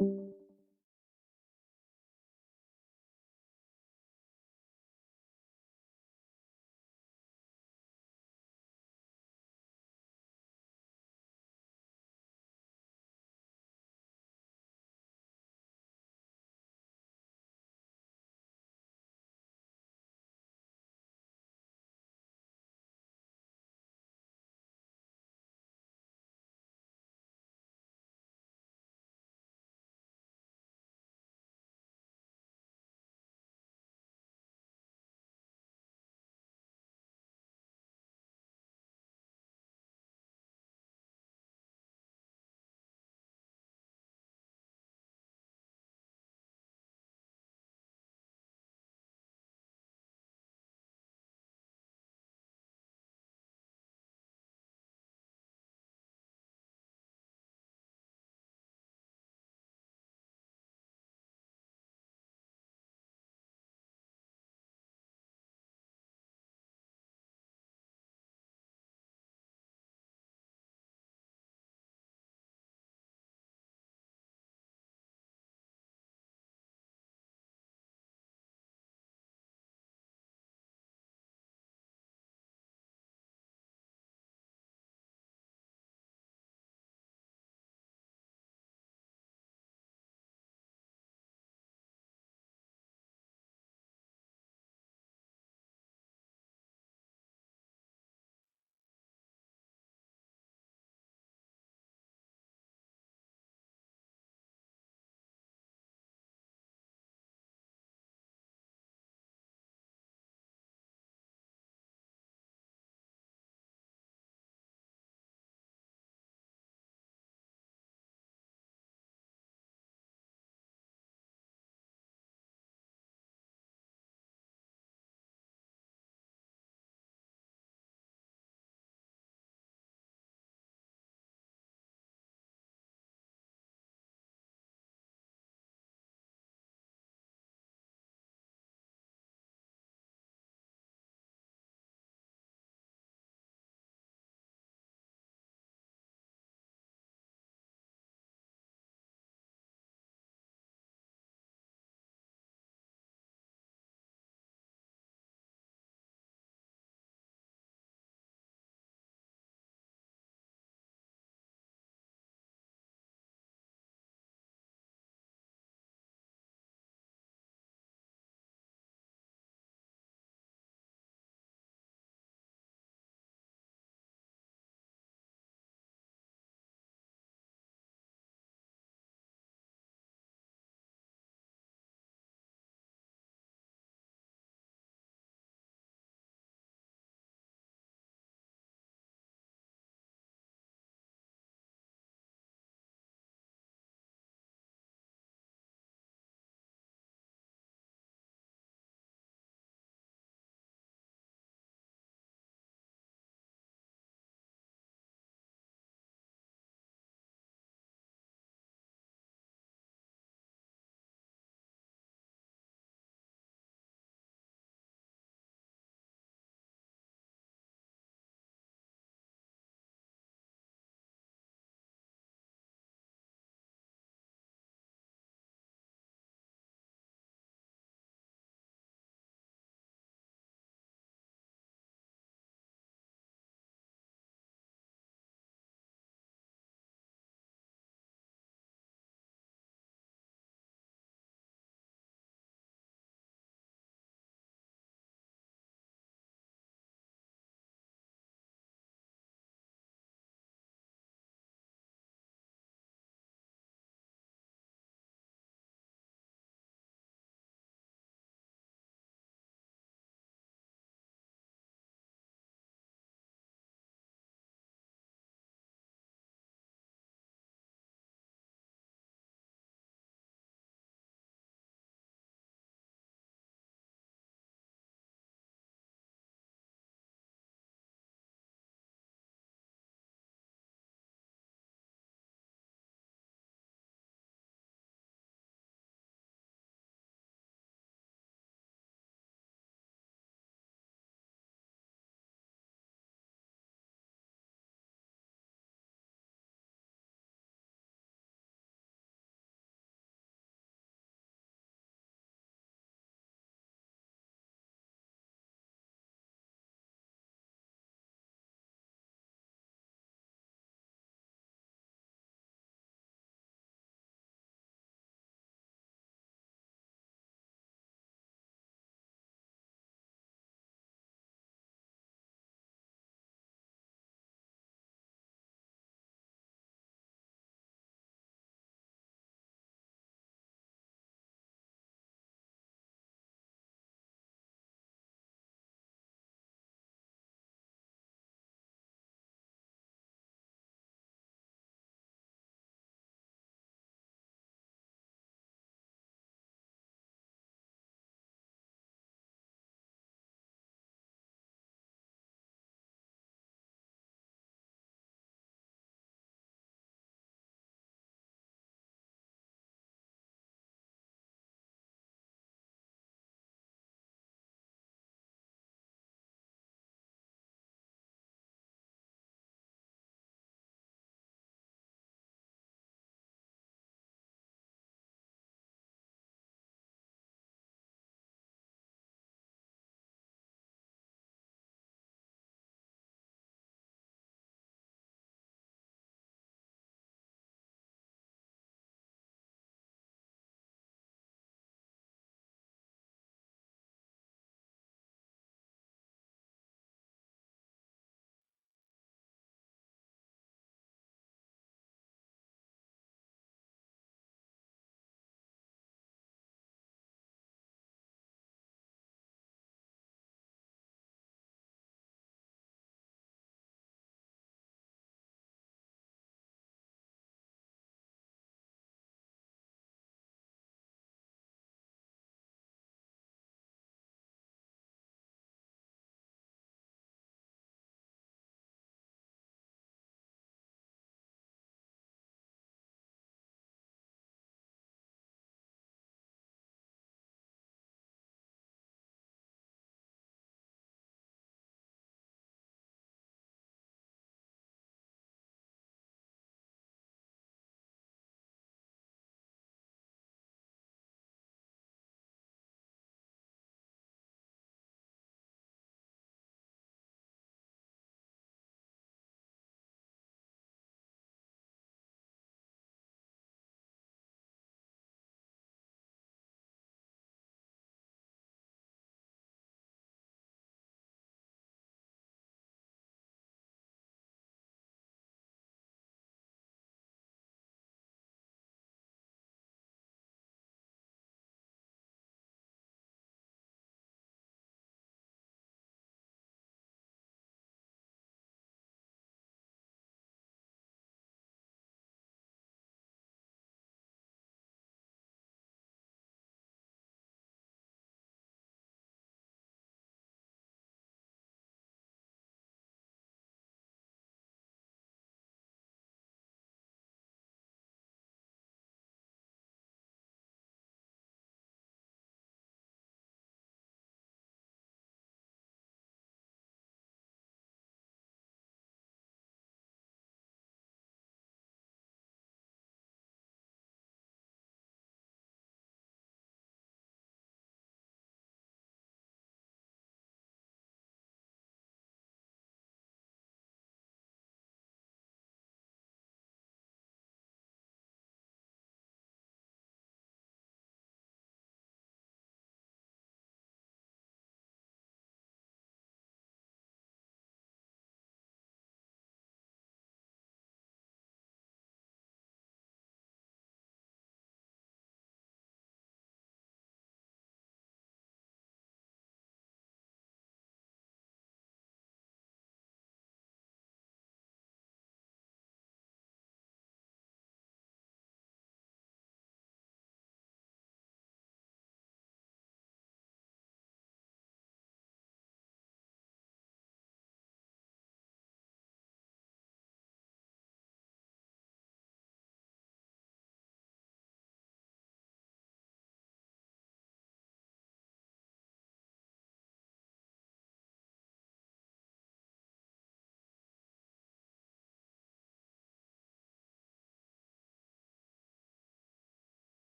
you.